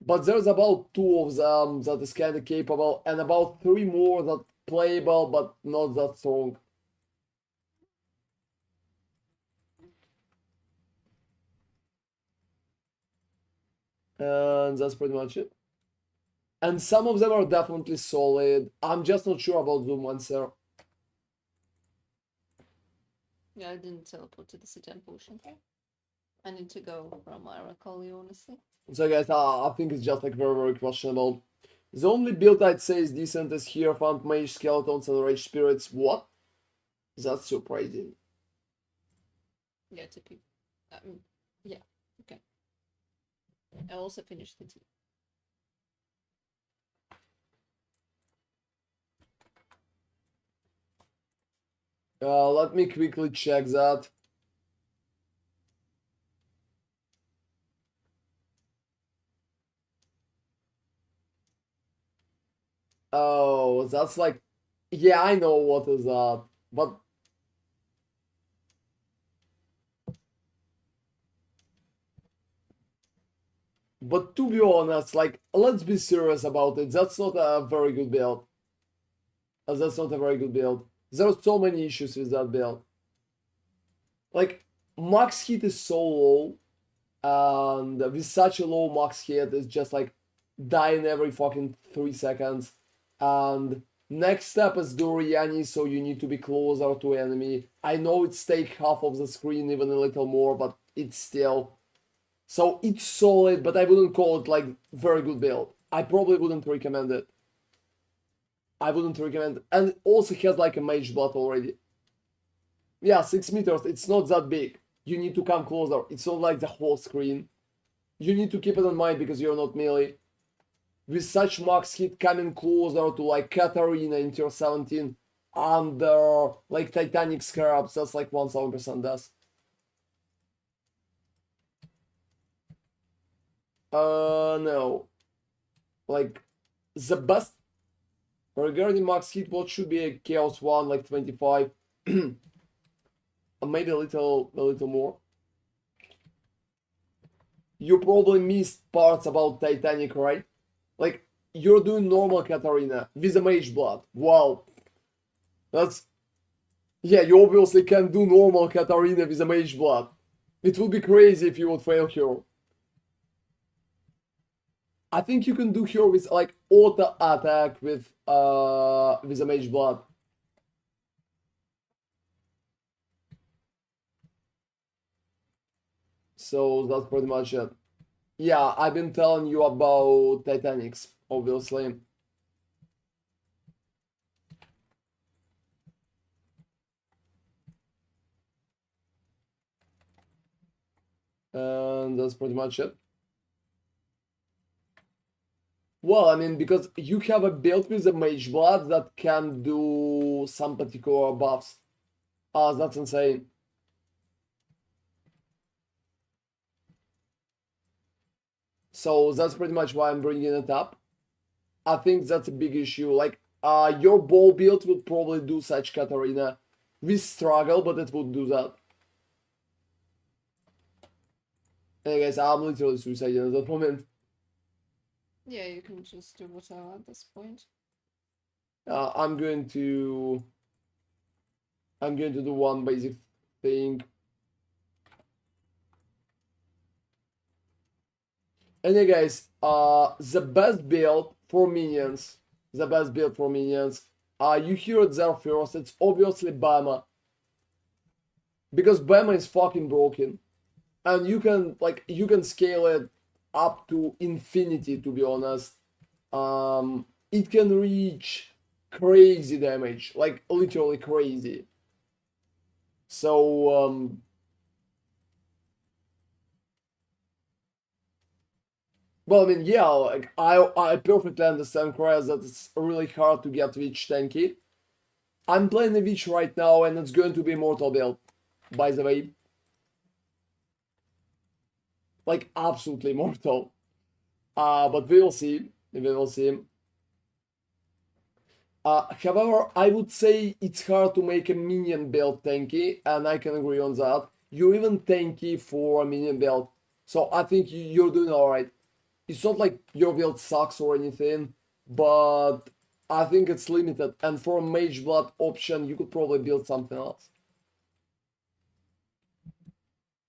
But there's about 2 of them that is kind of capable, and about 3 more that playable, but not that strong. And that's pretty much it. And some of them are definitely solid. I'm just not sure about Zoomancer. Yeah, I didn't teleport to the city, unfortunately. I need to go from Ironically, honestly. So guys, I think it's just like very, very questionable. The only build I'd say is decent is Hierophant, Mage, Skeletons, and Rage Spirits. What? That's surprising. Yeah, TP. Yeah, okay. I also finished the tea. Let me quickly check that. Oh, that's like... Yeah, I know what is that. But... But to be honest, like, let's be serious about it. That's not a very good build. That's not a very good build. There are so many issues with that build. Like, max hit is so low. And with such a low max hit, it's just like dying every fucking 3 seconds. And next step is Doriani, so you need to be closer to enemy. I know it's take half of the screen, even a little more, but it's still... So it's solid, but I wouldn't call it like very good build. I probably wouldn't recommend it. I wouldn't recommend it. And it also has like a mage bot already. Yeah, 6 meters, it's not that big. You need to come closer. It's not like the whole screen. You need to keep it in mind because you're not melee. with such max hit coming closer to like Katarina in tier 17 under like Titanic Scarabs, that's like 1000% death. No. Like, the best regarding max hit, what should be a Chaos 1, like 25? Maybe a little more. You probably missed parts about Titanic, right? Like, you're doing normal Katarina with a Mage Blood. Wow. That's... Yeah, you obviously can do normal Katarina with a Mage Blood. It would be crazy if you would fail her. I think you can do her with like auto attack with a Mage Blood. So that's pretty much it. Yeah, I've been telling you about Titanics, obviously. And that's pretty much it. Well, I mean, because you have a build with a Mage Blood that can do some particular buffs. That's insane. So that's pretty much why I'm bringing it up. I think that's a big issue. Like, your ball build would probably do such Katarina with struggle, but it would do that. Hey guys, I'm literally suiciding at that moment. Yeah, you can just do whatever at this point. I'm going to do one basic thing. And yeah, guys, the best build for minions, you hear it there first, it's obviously Bama. Because Bama is fucking broken. And you can scale it up to infinity, to be honest. It can reach crazy damage, like literally crazy. So, well, I mean, yeah, like I perfectly understand, Chris, that it's really hard to get Witch tanky. I'm playing a Witch right now, and it's going to be Mortal build, by the way. Like, absolutely mortal. But we will see. We will see. However, I would say it's hard to make a minion build tanky, and I can agree on that. You're even tanky for a minion build, so I think you're doing alright. It's not like your build sucks or anything, but I think it's limited, and for a Mage Blood option, you could probably build something else.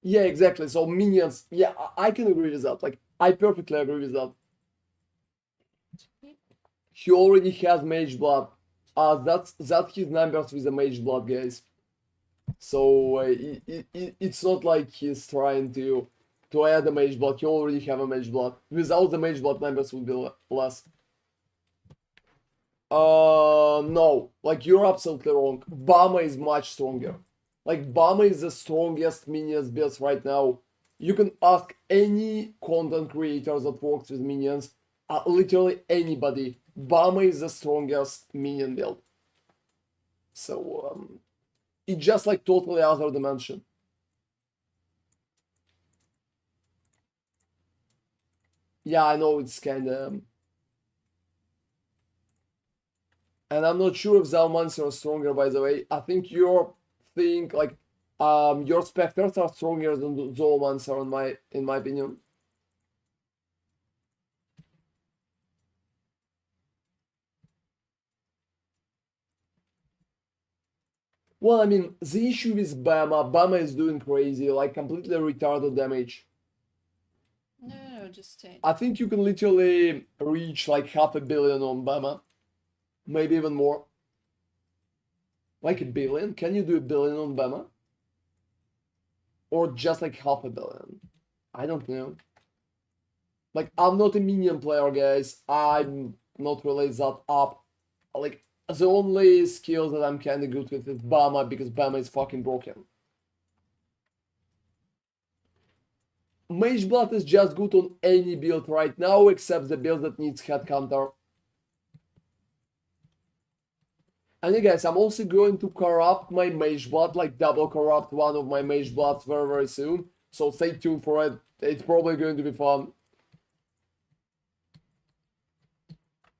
Yeah, exactly. So minions, yeah, I can agree with that. Like, I perfectly agree with that. He already has Mage Blood. That's his numbers with the Mage Blood, guys. So it's not like he's trying to add a Mage Blood. He already have a Mage Blood. Without the Mage Blood, numbers would be less. No. Like, you're absolutely wrong. Bama is much stronger. Like, Bama is the strongest minions builds right now. You can ask any content creator that works with minions. Literally anybody. Bama is the strongest minion build. So, it's just like totally other dimension. Yeah, I know it's kinda... And I'm not sure if Zalmancer is stronger, by the way. I think your thing, like, your Spectres are stronger than Zalmancer in my opinion. Well, I mean, the issue with Bama is doing crazy, like completely retarded damage. No, just stay. I think you can literally reach like 500 million on Bama. Maybe even more. Like 1 billion? Can you do 1 billion on Bama? Or just like 500 million? I don't know. Like, I'm not a minion player, guys. I'm not really that up. Like, the only skill that I'm kinda good with is Bama, because Bama is fucking broken. Mage Blood is just good on any build right now, except the build that needs Headhunter. And yeah, guys, I'm also going to corrupt my Mage Blood, like double corrupt one of my Mage Bloods very, very soon. So stay tuned for it. It's probably going to be fun.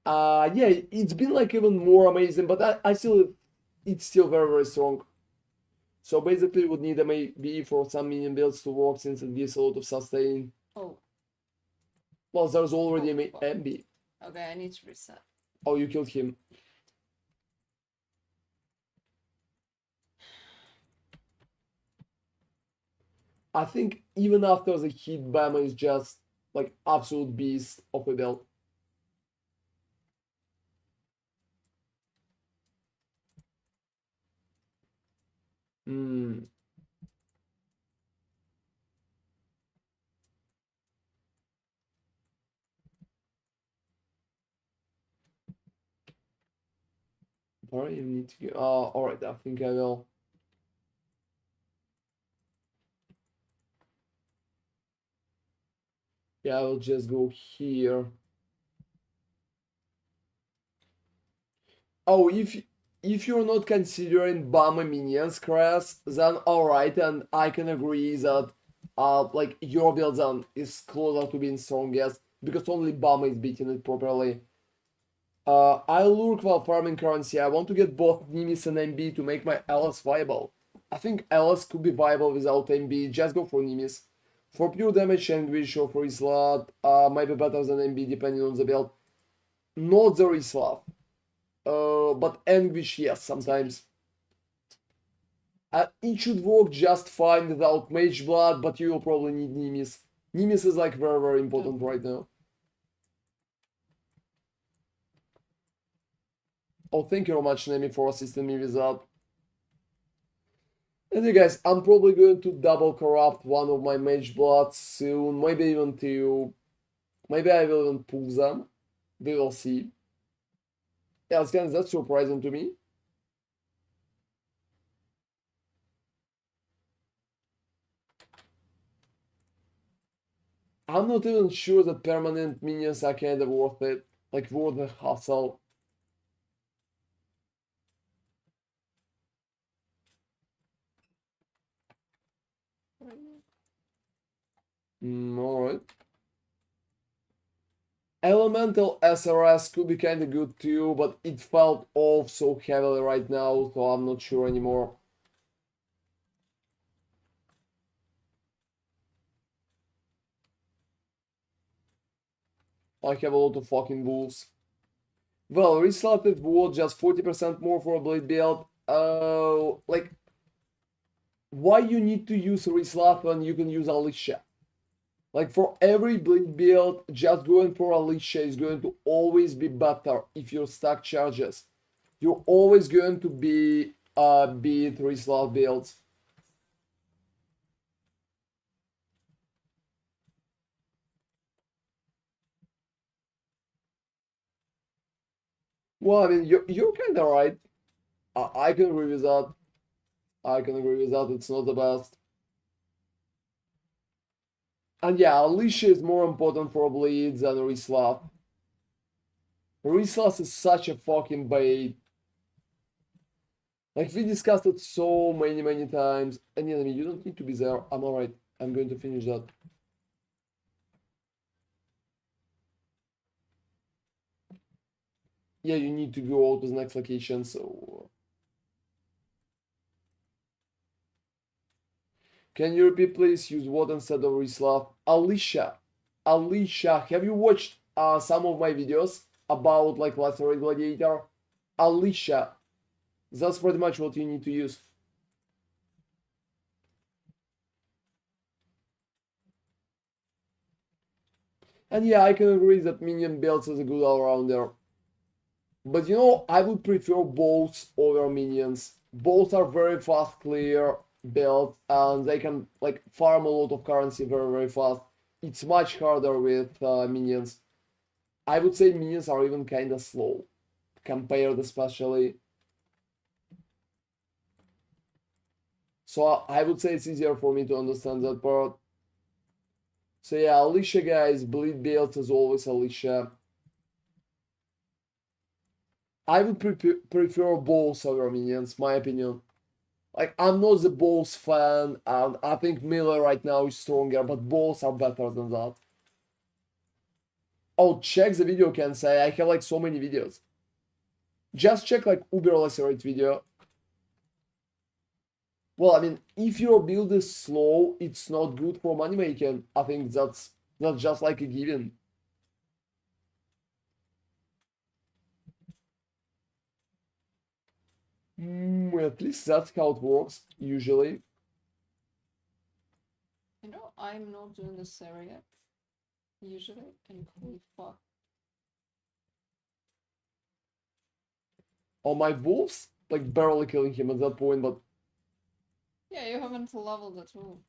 Yeah, it's been like even more amazing, but I still, it's still very, very strong. So basically, we would need a maybe for some minion builds to work since it gives a lot of sustain. Oh. Well, there's already a Oh, MB. Okay, I need to reset. Oh, you killed him. I think even after the hit, Bama is just like absolute beast of a build. Hmm. Where you need to go? Alright, I think I will. Yeah, I will just go here. Oh, if you're not considering Bama minions, Chris, then alright, and I can agree that like your build then is closer to being strongest because only Bama is beating it properly. I'll lurk while farming currency. I want to get both Nimis and MB to make my LS viable. I think LS could be viable without MB. Just go for Nimis. For pure damage, Anguish or for slot might be better than MB depending on the build. Not the Rislav. But Anguish, yes, sometimes. It should work just fine without Mage Blood, but you will probably need Nimis. Nimis is like very, very important right now. Oh, thank you very much, Nemi, for assisting me with that. And you guys, I'm probably going to double corrupt one of my Mage Bloods soon, maybe even two. Maybe I will even pull them. We will see. Yeah, that's surprising to me. I'm not even sure that permanent minions are kind of worth it. Like, worth the hassle. Alright. Elemental SRS could be kinda good too, but it felt off so heavily right now, so I'm not sure anymore. I have a lot of fucking wolves. Well, restarted wood, just 40% more for a blade build. Like, why you need to use Rislav when you can use Alicia? Like, for every blade build, just going for Alicia is going to always be better if your stack charges. You're always going to be beat Rislav builds. Well, I mean, you're kind of right. I can agree with that. I can agree with that. It's not the best. And yeah, Alicia is more important for bleeds than Rislav. Rislav is such a fucking bait. Like, we discussed it so many, many times. And yeah, I mean, you don't need to be there. I'm alright. I'm going to finish that. Yeah, you need to go out to the next location, so... Can you repeat, please? Use what instead of Rislav? Alicia. Alicia. Have you watched some of my videos about, like, Lacerate Gladiator? Alicia. That's pretty much what you need to use. And yeah, I can agree that minion builds is a good all-rounder. But you know, I would prefer both over minions. Both are very fast clear builds and they can like farm a lot of currency very, very fast. It's much harder with minions. I would say minions are even kind of slow, compared especially. So I would say it's easier for me to understand that part. So yeah, Alicia, guys, bleed build as always, Alicia. I would prefer balls over minions, my opinion. Like, I'm not the balls fan, and I think Miller right now is stronger, but balls are better than that. Oh, check the video, can say. I have like so many videos. Just check like Uber Lacerate video. Well, I mean, if your build is slow, it's not good for money making. I think that's just like a given. At least that's how it works, usually. You know, I'm not doing this area usually, and holy fuck. Oh, my wolves, like, barely killing him at that point, but Yeah, you haven't leveled at all.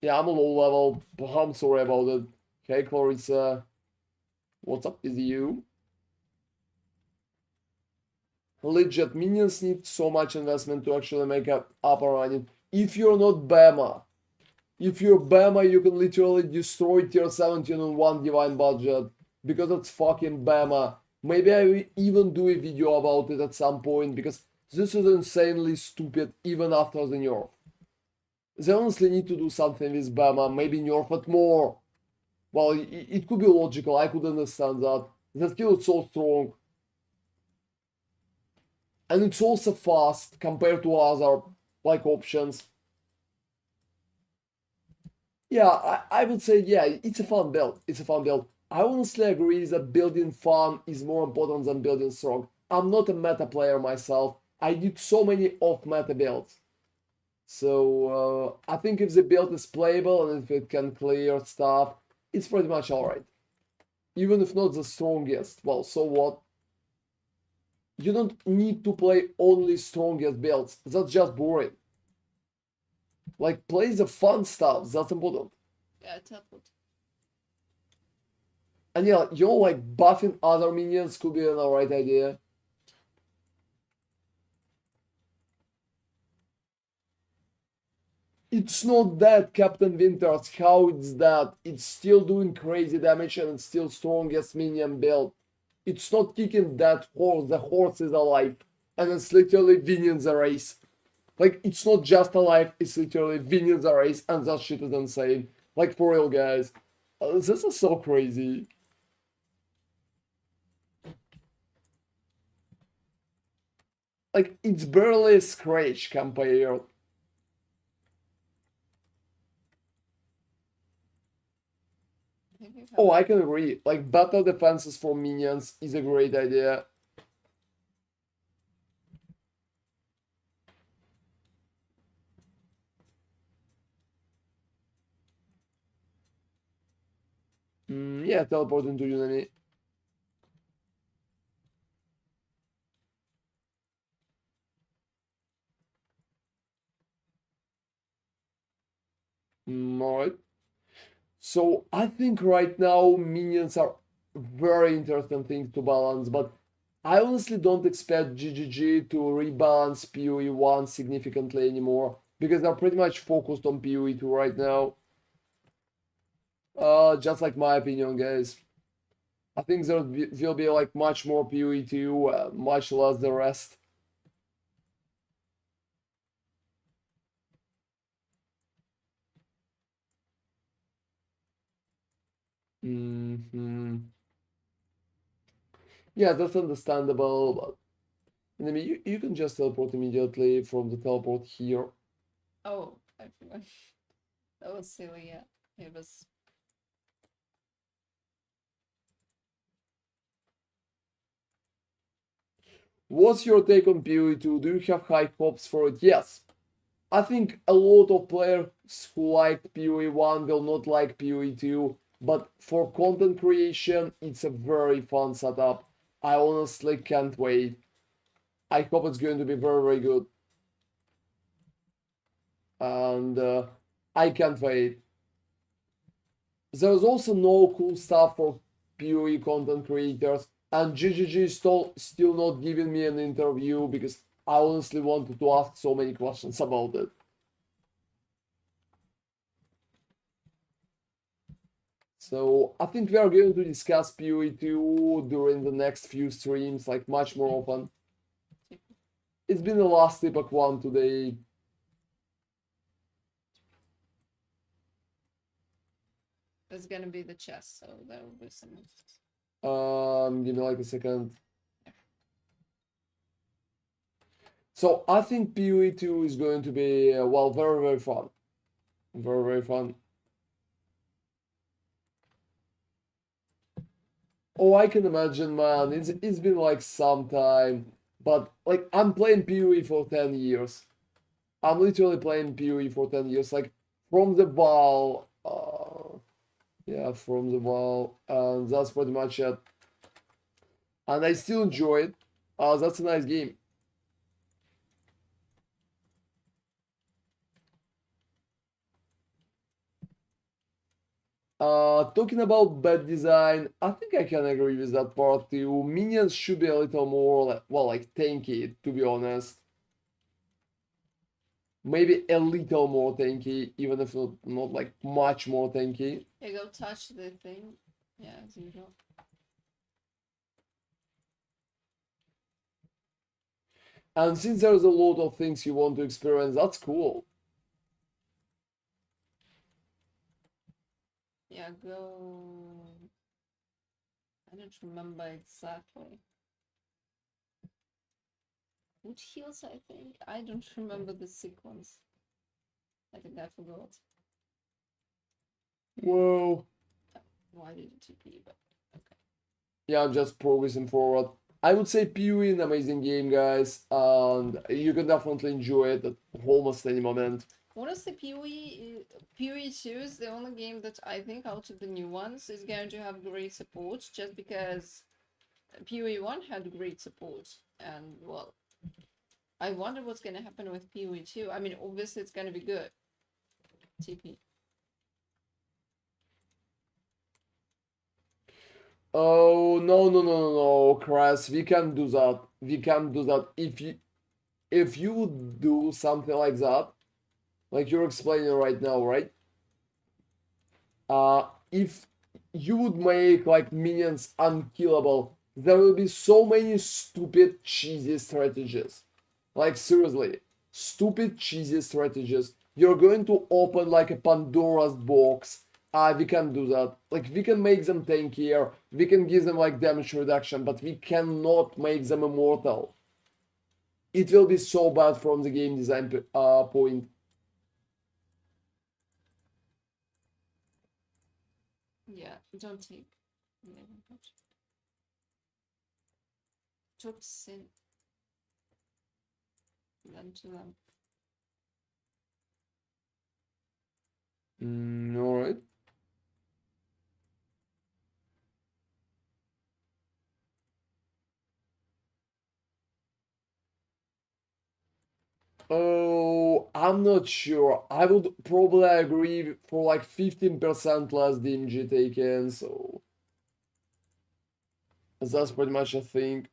yeah, I'm a low level, but I'm sorry about it. Okay, Clarissa. What's up with you? Legit, minions need so much investment to actually make up and running. If you're not Bama, if you're Bama, you can literally destroy tier 17 on one divine budget. Because it's fucking Bama. Maybe I will even do a video about it at some point, because this is insanely stupid even after the nerf. They honestly need to do something with Bama, maybe nerf it more. Well, it could be logical, I could understand that. The skill is so strong. And it's also fast compared to other like options. Yeah, I would say, yeah, it's a fun build. It's a fun build. I honestly agree that building fun is more important than building strong. I'm not a meta player myself. I did so many off-meta builds. So I think if the build is playable and if it can clear stuff, it's pretty much alright. Even if not the strongest, well, so what? You don't need to play only strongest builds. That's just boring. Like, play the fun stuff. That's important. Yeah, teleport. And yeah, you know, like, buffing other minions could be an alright idea. It's not that, Captain Winters. How it's that? It's still doing crazy damage and it's still strongest minion build. It's not kicking that horse. The horse is alive. And it's literally winning the race. Like, it's not just alive, it's literally winning the race, and that shit is insane. Like, for real, guys. This is so crazy. Like, it's barely a scratch compared. Oh, I can agree. Like, better defenses for minions is a great idea. Yeah, teleport into Unity. Alright. So I think right now minions are very interesting thing to balance, but I honestly don't expect GGG to rebalance PoE 1 significantly anymore, because they're pretty much focused on PoE 2 right now. Just like my opinion, guys. I think there will be like much more PoE 2, much less the rest. Yeah, that's understandable, but I mean, you can just teleport immediately from the teleport here. Oh, I forgot. That was silly, yeah. It was. What's your take on PoE 2? Do you have high hopes for it? Yes. I think a lot of players who liked PoE 1 will not like PoE 2, but for content creation, it's a very fun setup. I honestly can't wait. I hope it's going to be very, very good. And I can't wait. There's also no cool stuff for PoE content creators, and GGG is still not giving me an interview because I honestly wanted to ask so many questions about it. So I think we are going to discuss PoE 2 during the next few streams, like much more often. It's been the last Epoch 1 today. There's gonna be the chest, so there will be some. Give me like a second. So I think PoE 2 is going to be, well, very, very fun. Very, very fun. Oh, I can imagine, man. It's been like some time. But, like, I'm playing PoE for 10 years. I'm literally playing PoE for 10 years. Like, from the wall. Yeah, from the wall. And that's pretty much it. And I still enjoy it. That's a nice game. Talking about bad design, I think I can agree with that part too. Minions should be a little more, well, like tanky, to be honest. Maybe a little more tanky, even if not like much more tanky. Yeah, go touch the thing. Yeah, as usual. And since there's a lot of things you want to experience, that's cool. Yeah, go. I don't remember exactly. Foot heals, I think. I don't remember the sequence. I think I forgot. Whoa. Why did it TP? But okay. Yeah, I'm just progressing forward. I would say PoE is an amazing game, guys, and you can definitely enjoy it at almost any moment. Honestly, PoE 2 is the only game that I think out of the new ones is going to have great support, just because PoE 1 had great support, and well, I wonder what's going to happen with PoE 2. I mean, obviously it's going to be good. TP. Oh, no, Chris, we can't do that. We can't do that. If you would do something like that, like you're explaining right now, right? If you would make like minions unkillable, there will be so many stupid cheesy strategies. Like seriously, stupid cheesy strategies. You're going to open like a Pandora's box. We can do that. Like we can make them tankier, we can give them like damage reduction, but we cannot make them immortal. It will be so bad from the game design point. Yeah, don't take. Talk to Sin. Them to them. Alright. Oh, I'm not sure. I would probably agree for like 15% less DMG taken, so that's pretty much a thing.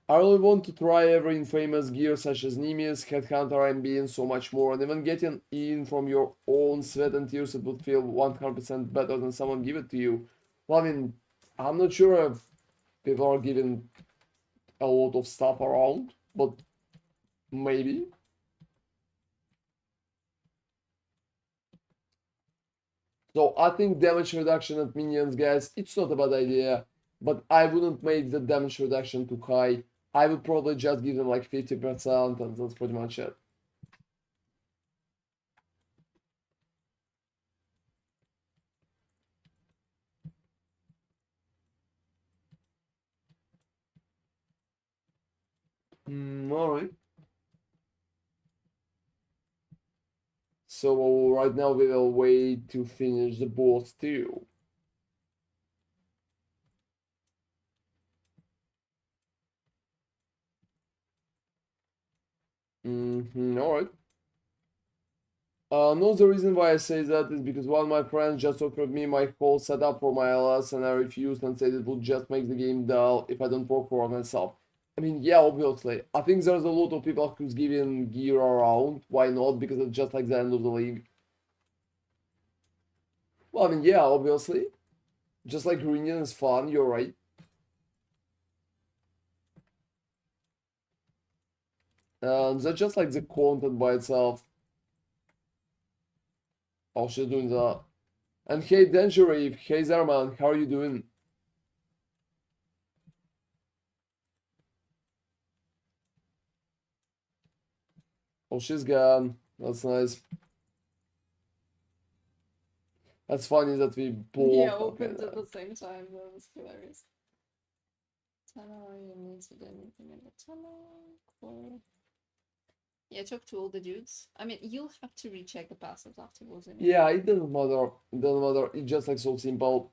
I really want to try every infamous gear such as Nemesis, Headhunter, MB, and so much more, and even getting in from your own sweat and tears, it would feel 100% better than someone give it to you. Well, I mean, I'm not sure if people are giving a lot of stuff around, but maybe. So I think damage reduction at minions, guys, it's not a bad idea, but I wouldn't make the damage reduction too high. I would probably just give them like 50%, and that's pretty much it. Alright. So right now we will wait to finish the boss too. Alright. No, the reason why I say that is because one of my friends just offered me my whole setup for my LS and I refused and said it would just make the game dull if I don't work for myself. I mean, yeah, obviously. I think there's a lot of people who's giving gear around. Why not? Because it's just like the end of the league. Well, I mean, yeah, obviously. Just like grinding is fun, you're right. And that's just like the content by itself. Oh, she's doing that. And hey, Dangerave, hey Zerman, how are you doing? Oh, she's gone. That's nice. That's funny that we both. Yeah, Okay, opened at the same time. That was hilarious. Tunnel, you need to do anything in the tunnel. Cool. Yeah, talk to all the dudes. I mean, you'll have to recheck the passives afterwards. Anyway. yeah, it doesn't matter. It doesn't matter. It's just like so simple.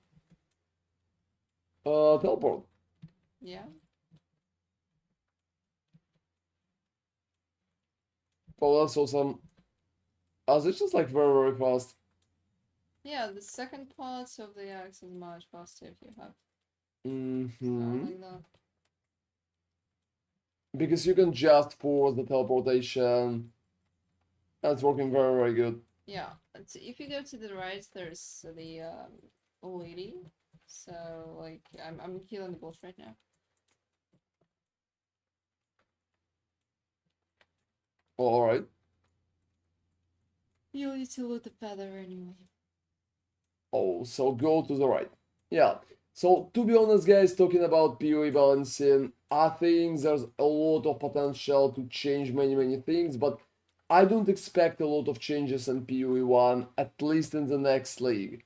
Teleport. Yeah. Oh, that's awesome. It's just like very, very fast. Yeah, the second part of the axe is much faster if you have Mm-hmm. like that. Because you can just force the teleportation. That's working very, very good. Yeah, if you go to the right, there's the lady. So like, I'm killing the boss right now. Alright. You need to loot the feather anyway. Oh, so go to the right. Yeah. So to be honest, guys, talking about PoE balancing, I think there's a lot of potential to change many, many things, but I don't expect a lot of changes in PoE 1, at least in the next league.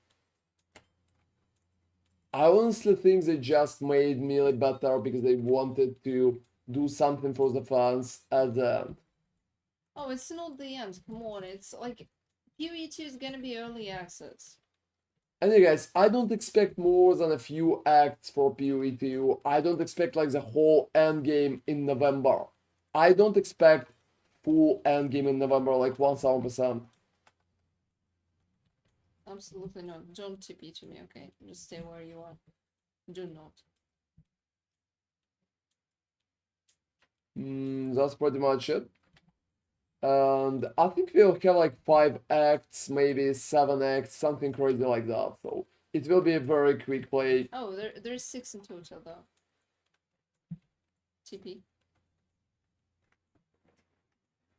I honestly think they just made Melee better because they wanted to do something for the fans at the end. Oh, it's not the end. Come on, it's like PoE2 is gonna be early access. Anyway, guys, I don't expect more than a few acts for PoE 2. I don't expect like the whole endgame in November. I don't expect full endgame in November, like 1000%. Absolutely not. Don't TP to me, okay? Just stay where you are. Do not. That's pretty much it. And I think we'll have like 5 acts, maybe 7 acts, something crazy like that. So it will be a very quick play. Oh, there's 6 in total though. TP.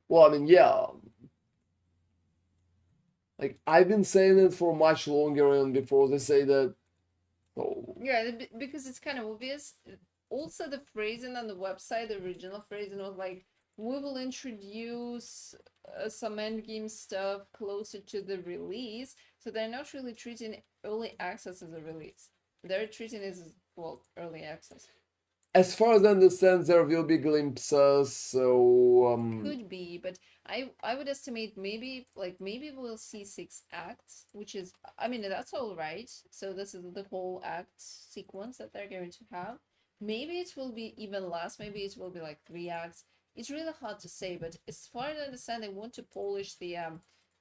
Well, I mean, yeah. Like, I've been saying it for much longer and before they say that. So, Yeah, because it's kind of obvious. Also, the phrasing on the website, the original phrasing was like, we will introduce some endgame stuff closer to the release. So they're not really treating early access as a release. They're treating it as, well, early access. as far as I understand, there will be glimpses, so Could be, but I would estimate maybe we'll see 6 acts, which is, I mean, that's all right. So this is the whole act sequence that they're going to have. Maybe it will be even less. Maybe it will be like 3 acts. It's really hard to say, but as far as I understand, they want to polish the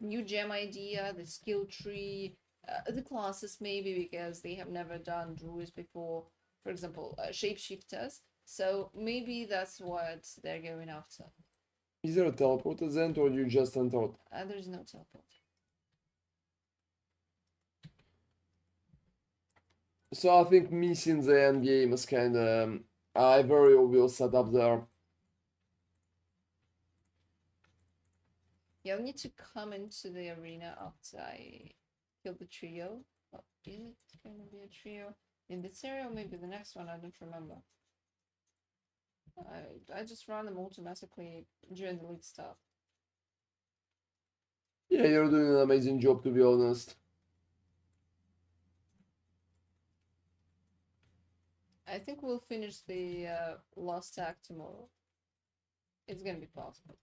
new gem idea, the skill tree, the classes maybe because they have never done druids before. For example, shapeshifters. So maybe that's what they're going after. is there a teleport at the end or you just entered? There's no teleport. So I think missing the end game is kind of a very obvious setup there. You'll need to come into the arena after I kill the trio. Oh, is it going to be a trio? In this area or maybe the next one? I don't remember. I just run them automatically during the league stuff. Yeah, you're doing an amazing job, to be honest. I think we'll finish the last act tomorrow. It's gonna be fast, but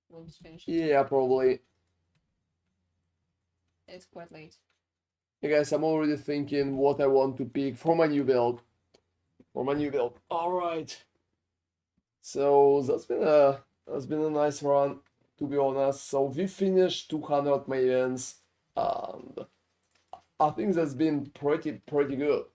we'll just finish it. Yeah, probably. It's quite late. Hey guys, I'm already thinking what I want to pick for my new build. Alright. So that's been a nice run, to be honest. So we finished 200 mavens, and I think that's been pretty good.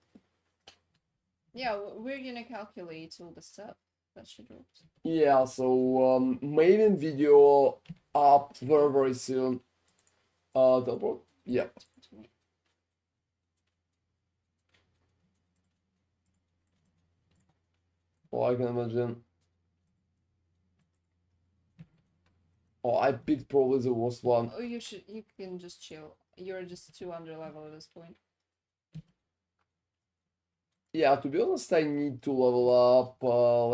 Yeah, we're gonna calculate all the stuff that should work. Yeah, so maven video up very soon. Teleport. Yeah. Oh, I can imagine. Oh, I picked probably the worst one. Oh, you can just chill. You're just too under level at this point. Yeah, to be honest, I need to level up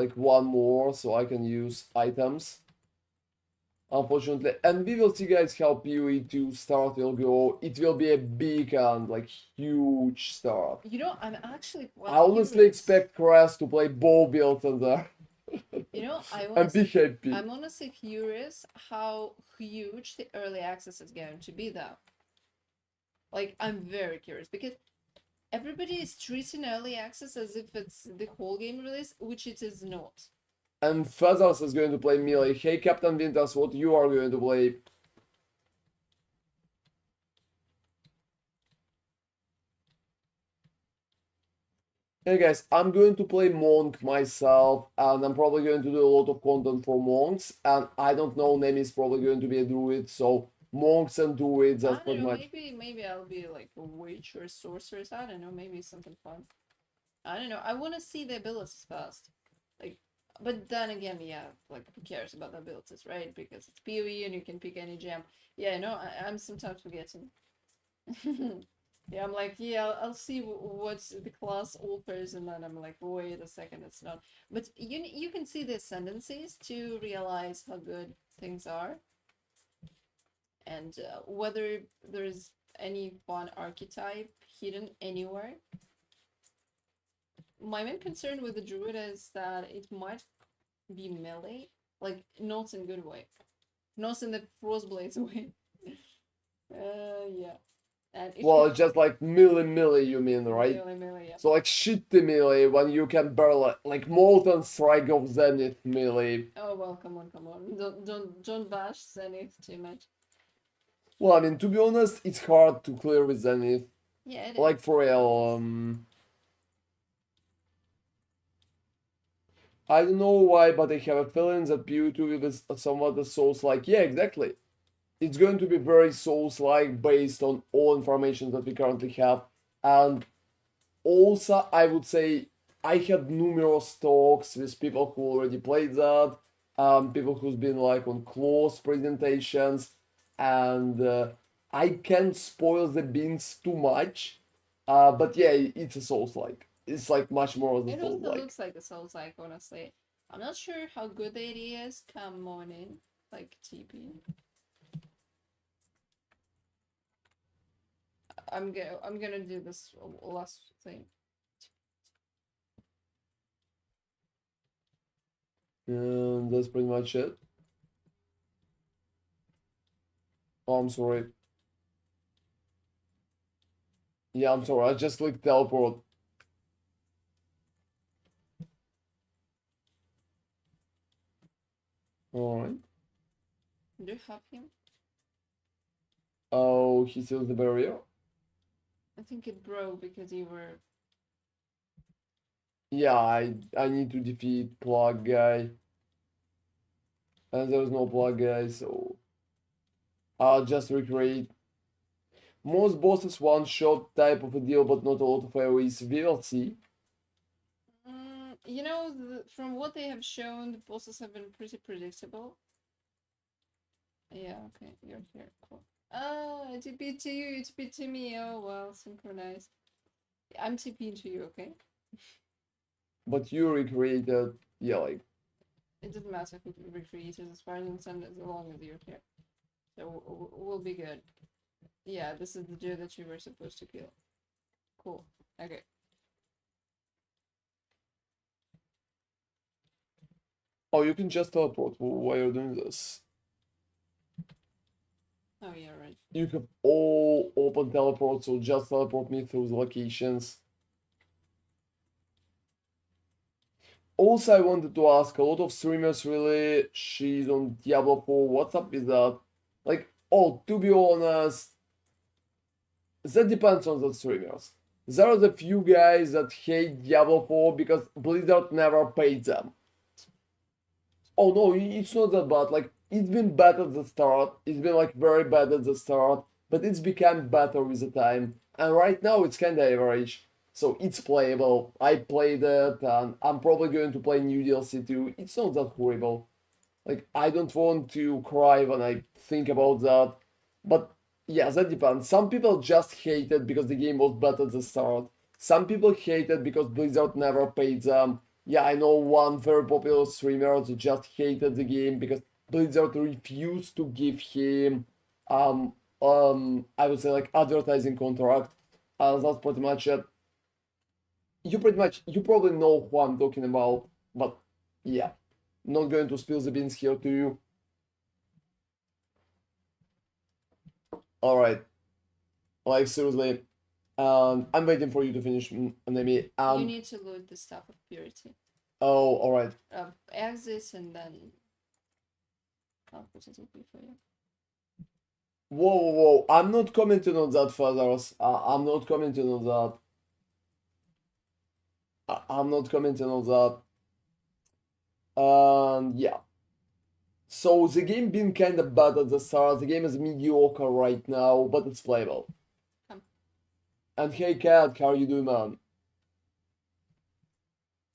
like one more so I can use items. Unfortunately, and we will see, guys, how PoE 2 start will go. It will be a big and like huge start. You know, I'm actually quite I honestly curious. expect Crash to play bow build in there. You know, And be happy. I'm honestly curious how huge the early access is going to be, though. Like, I'm very curious because everybody is treating early access as if it's the whole game release, which it is not. And Feathers is going to play melee. Hey, Captain Winters, what you are going to play? Hey guys, I'm going to play Monk myself, and I'm probably going to do a lot of content for Monks, and I don't know, Name is probably going to be a Druid, so Monks and Druids, that's I pretty don't know, much... maybe I'll be like a witch or a sorceress. I don't know, maybe something fun. I don't know. I want to see the abilities first. Like, but then again, yeah, like who cares about the abilities, right? Because it's PoE and you can pick any gem. Yeah, no, I'm sometimes forgetting. Yeah, I'm like, yeah, I'll see what the class offers, and then I'm like, wait a second, it's not. But you can see the ascendancies to realize how good things are, and whether there's any fun archetype hidden anywhere. My main concern with the druid is that it might be melee, like not in good way, not in the frostblades way. Yeah. And Well, it's just like melee, you mean, right? Melee, yeah. So like shitty melee when you can barely like Molten Strike of Zenith melee. Oh well, come on. Don't bash Zenith too much. Well, I mean, to be honest, it's hard to clear with Zenith. Yeah, it Like is. for real, I don't know why, but I have a feeling that PoE2 is somewhat the Souls-like. Yeah, exactly. It's going to be very Souls-like based on all information that we currently have. And also, I would say I had numerous talks with people who already played that, people who's been like on close presentations, and I can't spoil the beans too much. But yeah, it's a Souls-like. It's like much more of a It also Souls-like. looks like a Souls-like, honestly. I'm not sure how good the idea is. Come on in, like TP. I'm gonna do this last thing. And that's pretty much it. Oh, I'm sorry. Yeah, I'm sorry. I just clicked teleport. Alright. Do you have him? Oh, he seals the barrier. I think it broke because you were. Yeah, I need to defeat plug guy. And there's no plug guy, so I'll just recreate. Most bosses one-shot type of a deal, but not a lot of AoEs. We'll see. You know, from what they have shown, the bosses have been pretty predictable. Yeah, okay, you're here. Cool. Oh, TP to you, TP to me. Oh, well, synchronized. I'm TPing to you, okay? But you recreated, yeah, like... It doesn't matter who recreated as far as I'm concerned, as long as you're here. So we'll be good. Yeah, this is the dude that you were supposed to kill. Cool. Okay. Oh, you can just teleport. Why are you doing this? Oh, yeah, right. You have all open teleports, so just teleport me through the locations. Also, I wanted to ask, a lot of streamers really she's on Diablo 4. What's up with that? Like, oh, to be honest, that depends on the streamers. There are the few guys that hate Diablo 4 because Blizzard never paid them. Oh no, it's not that bad. Like, it's been bad at the start. It's been like very bad at the start, but it's become better with the time. And right now it's kinda average. So it's playable. I played it, and I'm probably going to play new DLC too. It's not that horrible. Like, I don't want to cry when I think about that. But yeah, that depends. Some people just hate it because the game was bad at the start. Some people hate it because Blizzard never paid them. Yeah, I know one very popular streamer that just hated the game because Blizzard refused to give him I would say like advertising contract. That's pretty much it. You probably know who I'm talking about, but yeah, not going to spill the beans here to you. All right, like seriously, I'm waiting for you to finish, Nemi. You need to load the Staff of Purity. Oh, all right. Exit and then I'll put it up for you. Whoa, whoa, whoa! I'm not commenting on that, fathers. I'm not commenting on that. I'm not commenting on that. Yeah. So the game been kind of bad at the start. The game is mediocre right now, but it's playable. And hey, Cat, how are you doing, man?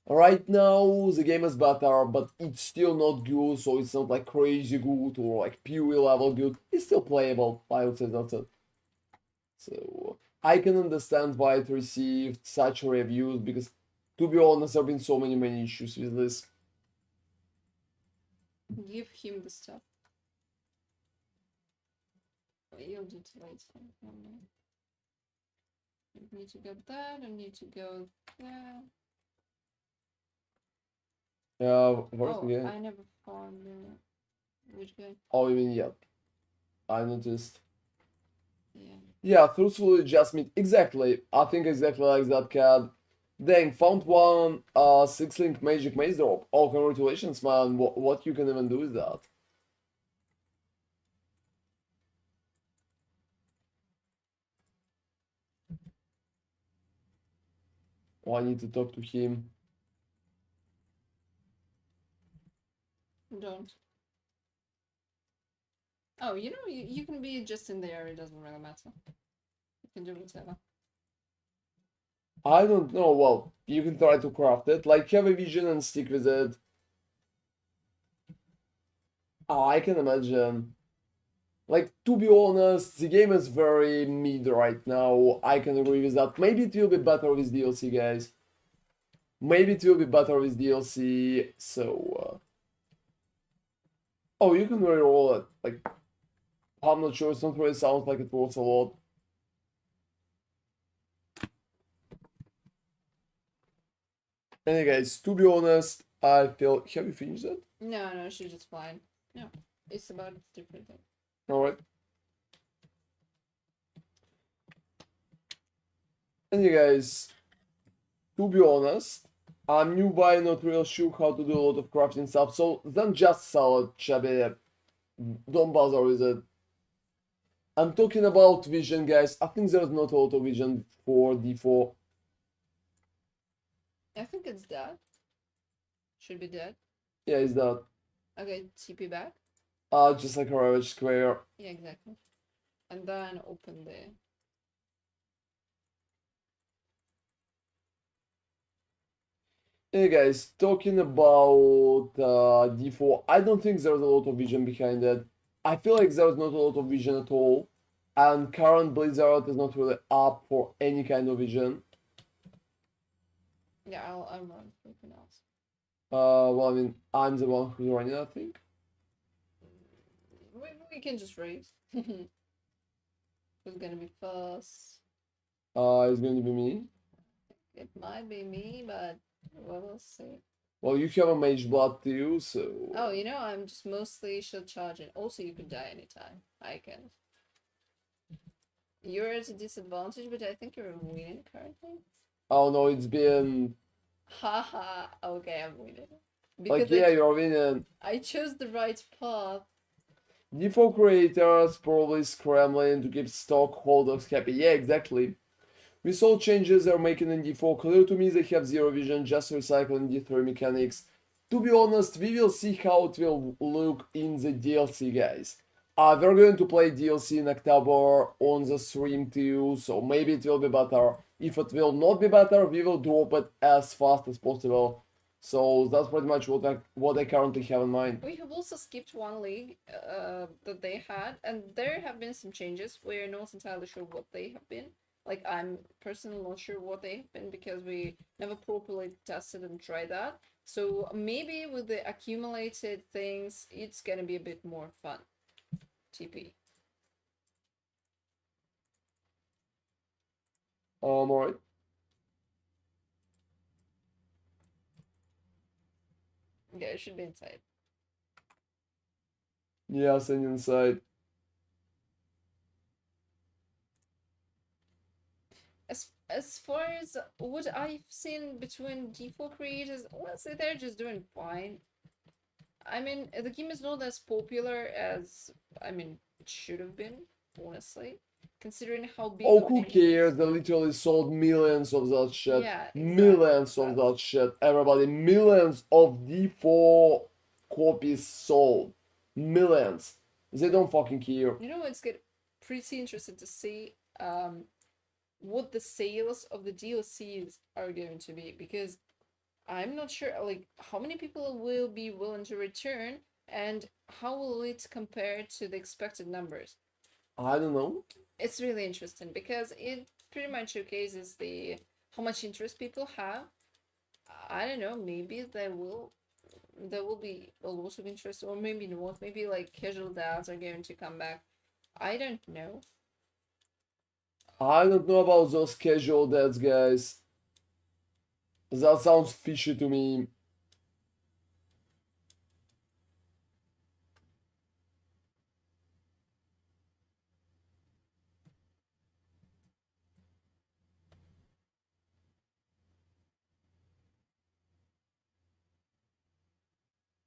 Right now, the game is better, but it's still not good, so it's not like crazy good or like PoE level good. It's still playable, I would say that's it. So, I can understand why it received such reviews, because to be honest, there have been so many issues with this. Give him the stuff. You'll do it later. I need to go there, I need to go there. Where's the game? I never found which guy. Oh, you mean, yeah. I noticed. Yeah. Yeah, truthfully, just meet. Exactly. I think exactly like that, Cat. Dang, found one 6-link magic maze drop. Oh, congratulations, man. What you can even do with that? Oh, I need to talk to him. Don't. Oh, you know, you can be just in there, it doesn't really matter. You can do whatever. I don't know. Well, you can try to craft it. Like, have a vision and stick with it. Oh, I can imagine. Like, to be honest, the game is very mid right now. I can agree with that. Maybe it will be better with DLC, guys. Maybe it will be better with DLC, so... Oh, you can reroll it. Like, I'm not sure. It's not really sounds like it works a lot. Anyway, guys, to be honest, I feel... Have you finished it? No, she's just fine. No, it's about a different thing. Alright. Anyway, guys, to be honest, I'm new by not real sure how to do a lot of crafting stuff, so then just sell it, Shabby. Don't bother with it. I'm talking about vision, guys. I think there's not a lot of vision for D4. I think it's that. Should be that. Yeah, it's that. Okay, TP back. Just like a Ravage Square. Yeah, exactly. And then open the... Hey guys, talking about D4, I don't think there's a lot of vision behind it. I feel like there's not a lot of vision at all. And current Blizzard is not really up for any kind of vision. Yeah, I'll run something else. Well, I mean, I'm the one who's running, I think. We can just raise. Who's gonna be first? It's going to be me. It might be me, but we'll see. Well, you have a Mage Blood too, so... Oh, you know, I'm just mostly shield charging. Also, you could die anytime. I can. You're at a disadvantage, but I think you're winning currently. Oh no, it's been... Haha, okay, I'm winning. Like, yeah, you're winning. I chose the right path. D4 creators probably scrambling to keep stockholders happy. Yeah, exactly. With all changes they're making in D4, clear to me they have zero vision, just recycling D3 mechanics. To be honest, we will see how it will look in the DLC, guys. We're going to play DLC in October on the stream too, so maybe it will be better. If it will not be better, we will drop it as fast as possible. So that's pretty much what I currently have in mind. We have also skipped one league that they had, and there have been some changes. We're not entirely sure what they have been. Like, I'm personally not sure what they have been because we never properly tested and tried that. So maybe with the accumulated things, it's gonna be a bit more fun. TP. Alright. Yeah, it should be inside. Yeah, send inside. As far as what I've seen between D4 creators, honestly, they're just doing fine. I mean, the game is not as popular as, I mean, it should have been, honestly, considering how big. Oh, who cares? They literally sold millions of that shit. Yeah, exactly. Millions of that shit. Everybody, millions of D4 copies sold. Millions. They don't fucking care. You know, it's get pretty interesting to see what the sales of the DLCs are going to be, because I'm not sure, like, how many people will be willing to return and how will it compare to the expected numbers. I don't know. It's really interesting because it pretty much showcases how much interest people have. I don't know, maybe there will be a lot of interest, or maybe not. Maybe like casual dads are going to come back. I don't know. I don't know about those casual dads, guys. That sounds fishy to me.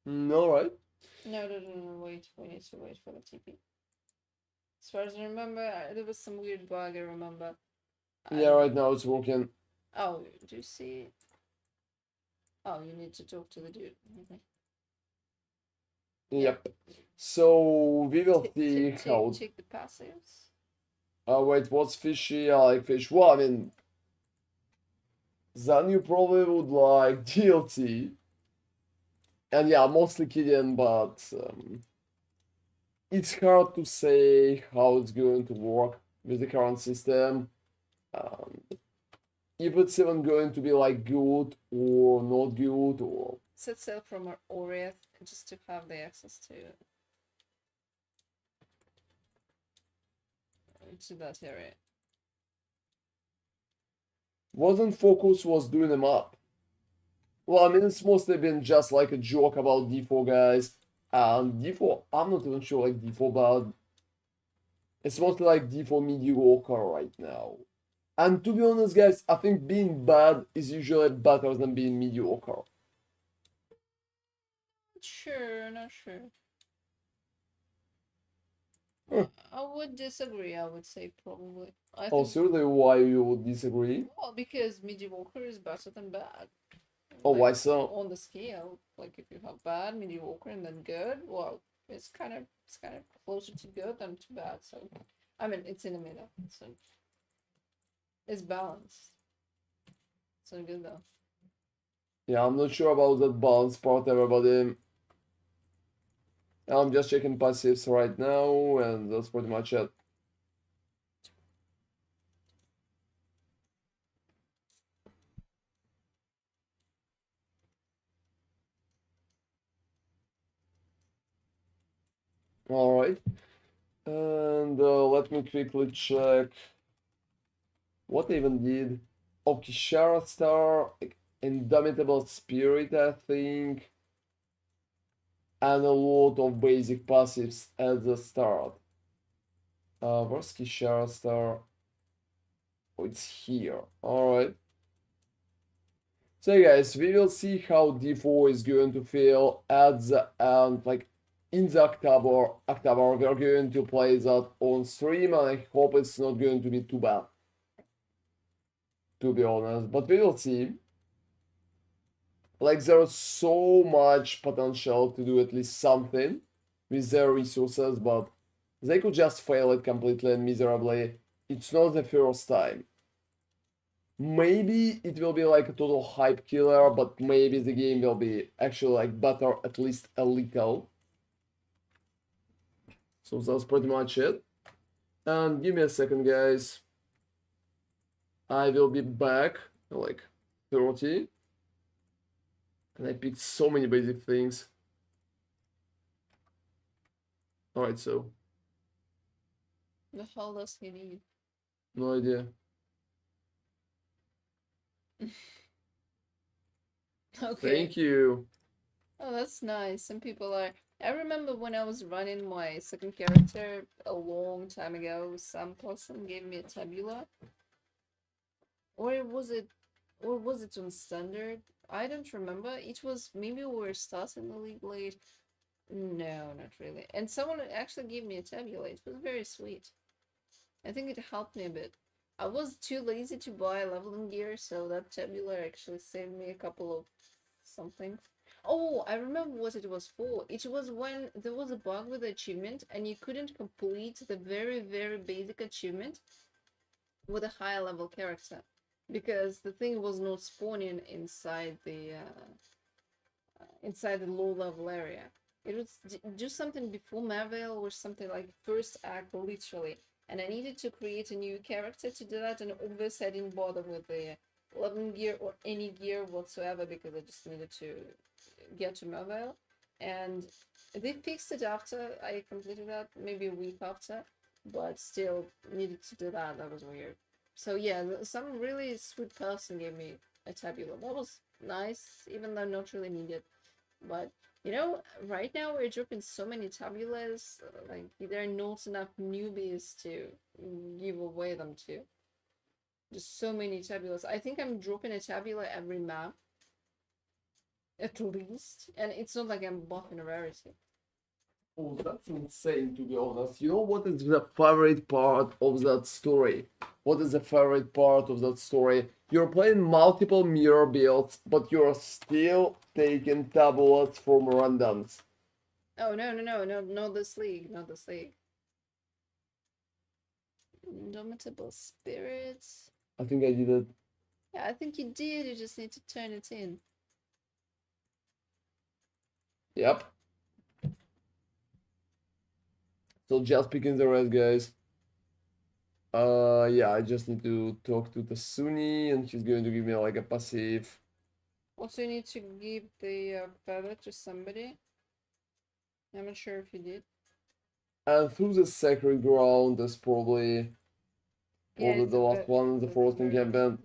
Alright. No, wait. We need to wait for the TP. As far as I remember, there was some weird bug, I remember. Yeah, right now it's working. Oh, do you see? Oh, you need to talk to the dude. Okay. Yep. So we will see how. Check the passives. Wait, what's fishy? I like fish. Well, I mean, then you probably would like DLC. And yeah, mostly kidding, but it's hard to say how it's going to work with the current system. If it's even going to be like good or not good, or Set sail from our Oriath just to have the access to that area. wasn't Focus was doing them up. Well, I mean, it's mostly been just like a joke about D4 guys. And D4, I'm not even sure like D4 bad. It's mostly like D4 mediocre right now. And to be honest, guys, I think being bad is usually better than being mediocre. Not sure. Huh. I would disagree, I would say probably. Oh, seriously, why you would disagree? Well, because mediocre is better than bad. Oh, Like, why so? on the scale, like if you have bad, mediocre, and then good, well, it's kind of closer to good than to bad. So, I mean, it's in the middle. So it's balanced. So good though. Yeah, I'm not sure about that balance part, everybody. I'm just checking passives right now, and that's pretty much it. Alright. And let me quickly check what I even did. Okay, Shara Star, Indomitable Spirit, I think. And a lot of basic passives at the start. Where's Kishara Star? Oh, it's here. Alright. So guys, we will see how D4 is going to feel at the end, like in the October. We're going to play that on stream, and I hope it's not going to be too bad, to be honest, but we will see. Like, there's so much potential to do at least something with their resources, but they could just fail it completely and miserably. It's not the first time. Maybe it will be like a total hype killer, but maybe the game will be actually like better, at least a little. So that's pretty much it. And give me a second, guys. I will be back like 30. And I picked so many basic things. Alright, so The hell does he need? no idea. Okay. Thank you. Oh, that's nice. Some people are. I remember when I was running my second character a long time ago, some person gave me a tabula. Or was it on standard? I don't remember. It was maybe we were starting the league late. No, not really. And someone actually gave me a tabula. It was very sweet. I think it helped me a bit. I was too lazy to buy leveling gear, so that tabula actually saved me a couple of something. Oh, I remember what it was for. It was when there was a bug with the achievement and you couldn't complete the very, very basic achievement with a higher level character because the thing was not spawning inside the low level area. It would do something before Marvel or something like first act literally, and I needed to create a new character to do that, and obviously I didn't bother with the 11 gear or any gear whatsoever because I just needed to get to Marvel, and they fixed it after I completed that, maybe a week after, but still needed to do that. That was weird. So yeah, some really sweet person gave me a tabula. That was nice, even though not really needed. But you know, right now we're dropping so many tabulas, like there are not enough newbies to give away them to. Just so many tabulas. I think I'm dropping a tabula every map, at least, and it's not like I'm buffing a rarity. Oh, that's insane, to be honest. You know what is the favorite part of that story? What is the favorite part of that story? You're playing multiple mirror builds, but you're still taking tabulas from randoms. Oh no, not this league, not this league. Indomitable spirits. I think I did it. Yeah, I think you did. You just need to turn it in. Yep. So just picking the rest, guys. Yeah, I just need to talk to Tasuni, and she's going to give me like a passive. Also, you need to give the feather to somebody. I'm not sure if you did. And through the sacred ground is probably Yeah, the last one, the Frozen Gambit.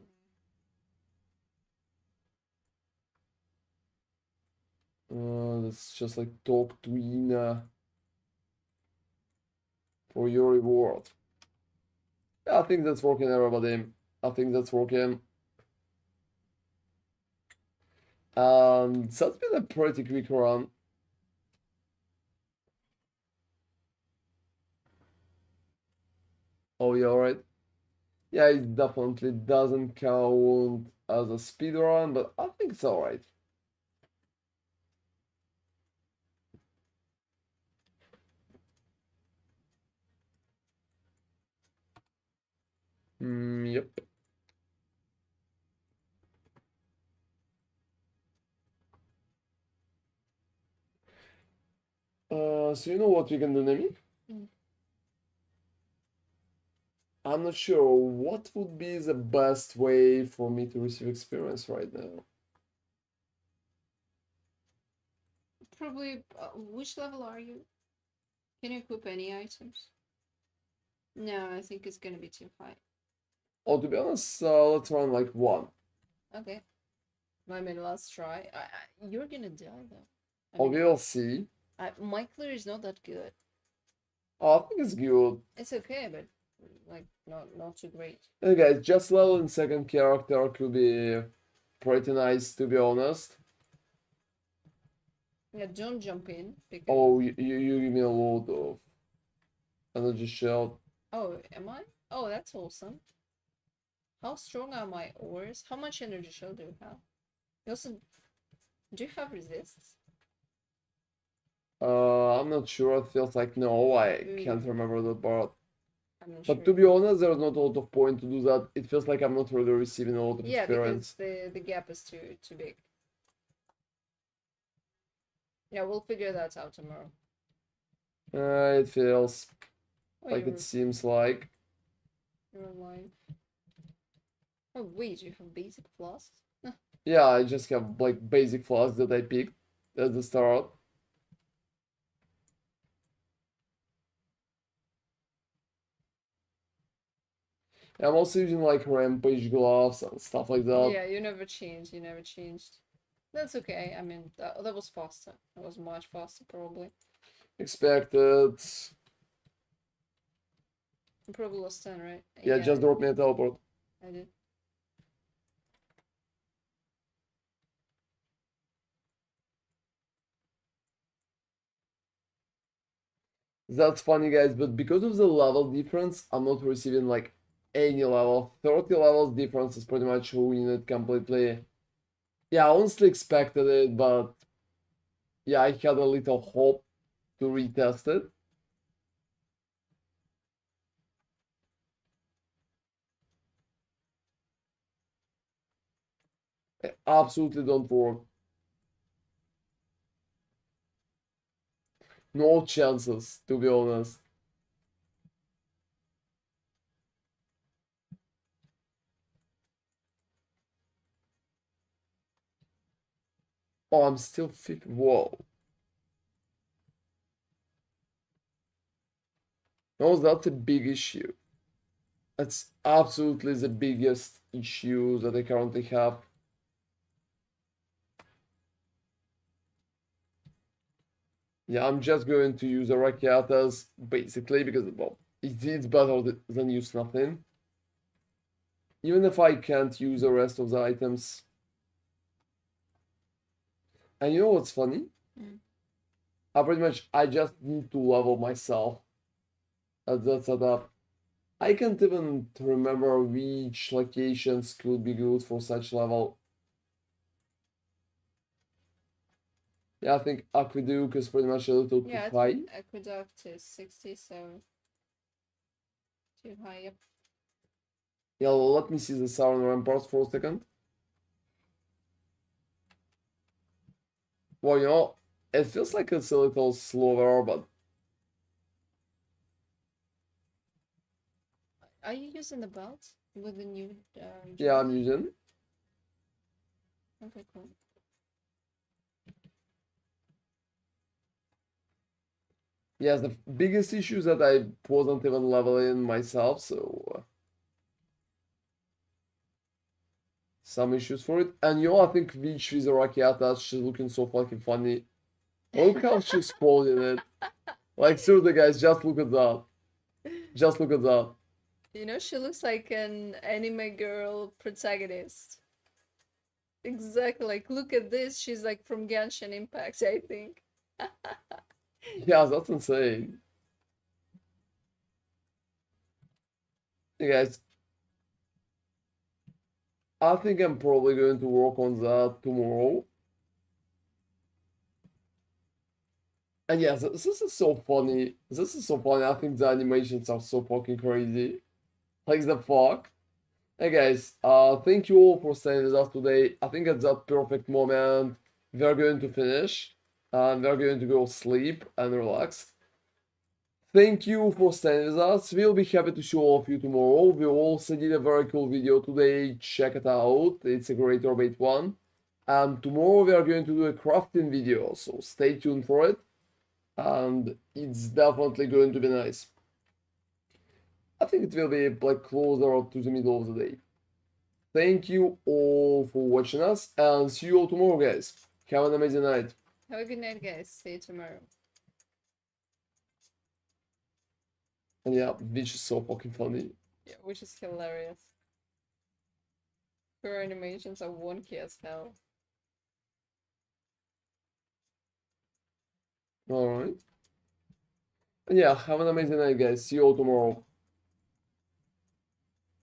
Let's just like talk to Ina for your reward. Yeah, I think that's working, everybody. I think that's working. That's been a pretty quick run. Oh, yeah, alright. Yeah, it definitely doesn't count as a speed run, but I think it's alright. Yep. So you know what we can do, Nemi? Mm. I'm not sure what would be the best way for me to receive experience right now. Probably, which level are you? Can you equip any items? No, I think it's gonna be too high. Oh, to be honest, let's run like one. Okay. I mean, let's try. You're gonna die though. I Oh, mean, we'll see. my clear is not that good. Oh, I think it's good. It's okay, but like not too great. Hey guys, just level in second character could be pretty nice, to be honest. Yeah, don't jump in because. Oh, you give me a load of energy shield. Oh, am I? Oh, that's awesome. How strong are my ores? How much energy shield do you have? You also, do you have resists? I'm not sure. It feels like no. I Ooh. can't remember the part. I I'm not But sure. to be honest, there's not a lot of point to do that. It feels like I'm not really receiving a lot of Yeah, experience. because the gap is too big. Yeah, we'll figure that out tomorrow. It feels Oh, like it seems like. you're online. Oh wait, you have basic flasks? Yeah, I just have like basic flasks that I picked at the start. I'm also using like rampage gloves and stuff like that. Yeah, you never changed. You never changed. That's okay. I mean, that was faster. That was much faster, probably. Expected. You probably lost 10, right? Yeah, just drop me a teleport. I did. That's funny, guys, but because of the level difference, I'm not receiving like any level. 30 levels difference is pretty much ruining it completely. Yeah, I honestly expected it, but yeah, I had a little hope to retest it. It absolutely don't work. No chances, to be honest. Oh, I'm still fit. Whoa. No, that's a big issue. That's absolutely the biggest issue that I currently have. Yeah, I'm just going to use a Rakiatas basically because, well, it's better than use nothing. Even if I can't use the rest of the items. And you know what's funny? Mm. I just need to level myself at that setup. I can't even remember which locations could be good for such level. Yeah, I think Aqueduct is pretty much a little too Yeah, I high. think Aqueduct is 60, so too high. Yep. Yeah, let me see the Southern Ramparts for a second. Well, you know, it feels like it's a little slower, but Are you using the belt with the new? yeah, I'm using. Okay, cool. Yes, the biggest issue is that I wasn't even leveling myself, so some issues for it. And you know, I think Witch with a Rakiata, she's looking so fucking funny. Look how she's holding it. Like, seriously, guys, just look at that. Just look at that. You know, she looks like an anime girl protagonist. Exactly. Like, look at this. She's like from Genshin Impact, I think. Yeah, that's insane. Hey, guys, I think I'm probably going to work on that tomorrow. And yes, this is so funny. This is so funny. I think the animations are so fucking crazy. Like the fuck. Hey guys, thank you all for staying with us today. I think at that perfect moment, we're going to finish and we're going to go sleep and relax. Thank you for staying with us. We'll be happy to show all of you tomorrow. We also did a very cool video today. Check it out. It's a great orbit one. And tomorrow we are going to do a crafting video, so stay tuned for it. And it's definitely going to be nice. I think it will be like closer to the middle of the day. Thank you all for watching us and see you all tomorrow, guys. Have an amazing night. Have a good night, guys. See you tomorrow. And yeah, which is so fucking funny. Yeah, which is hilarious. Her animations are wonky as hell. Alright. And yeah, have an amazing night, guys. See you all tomorrow.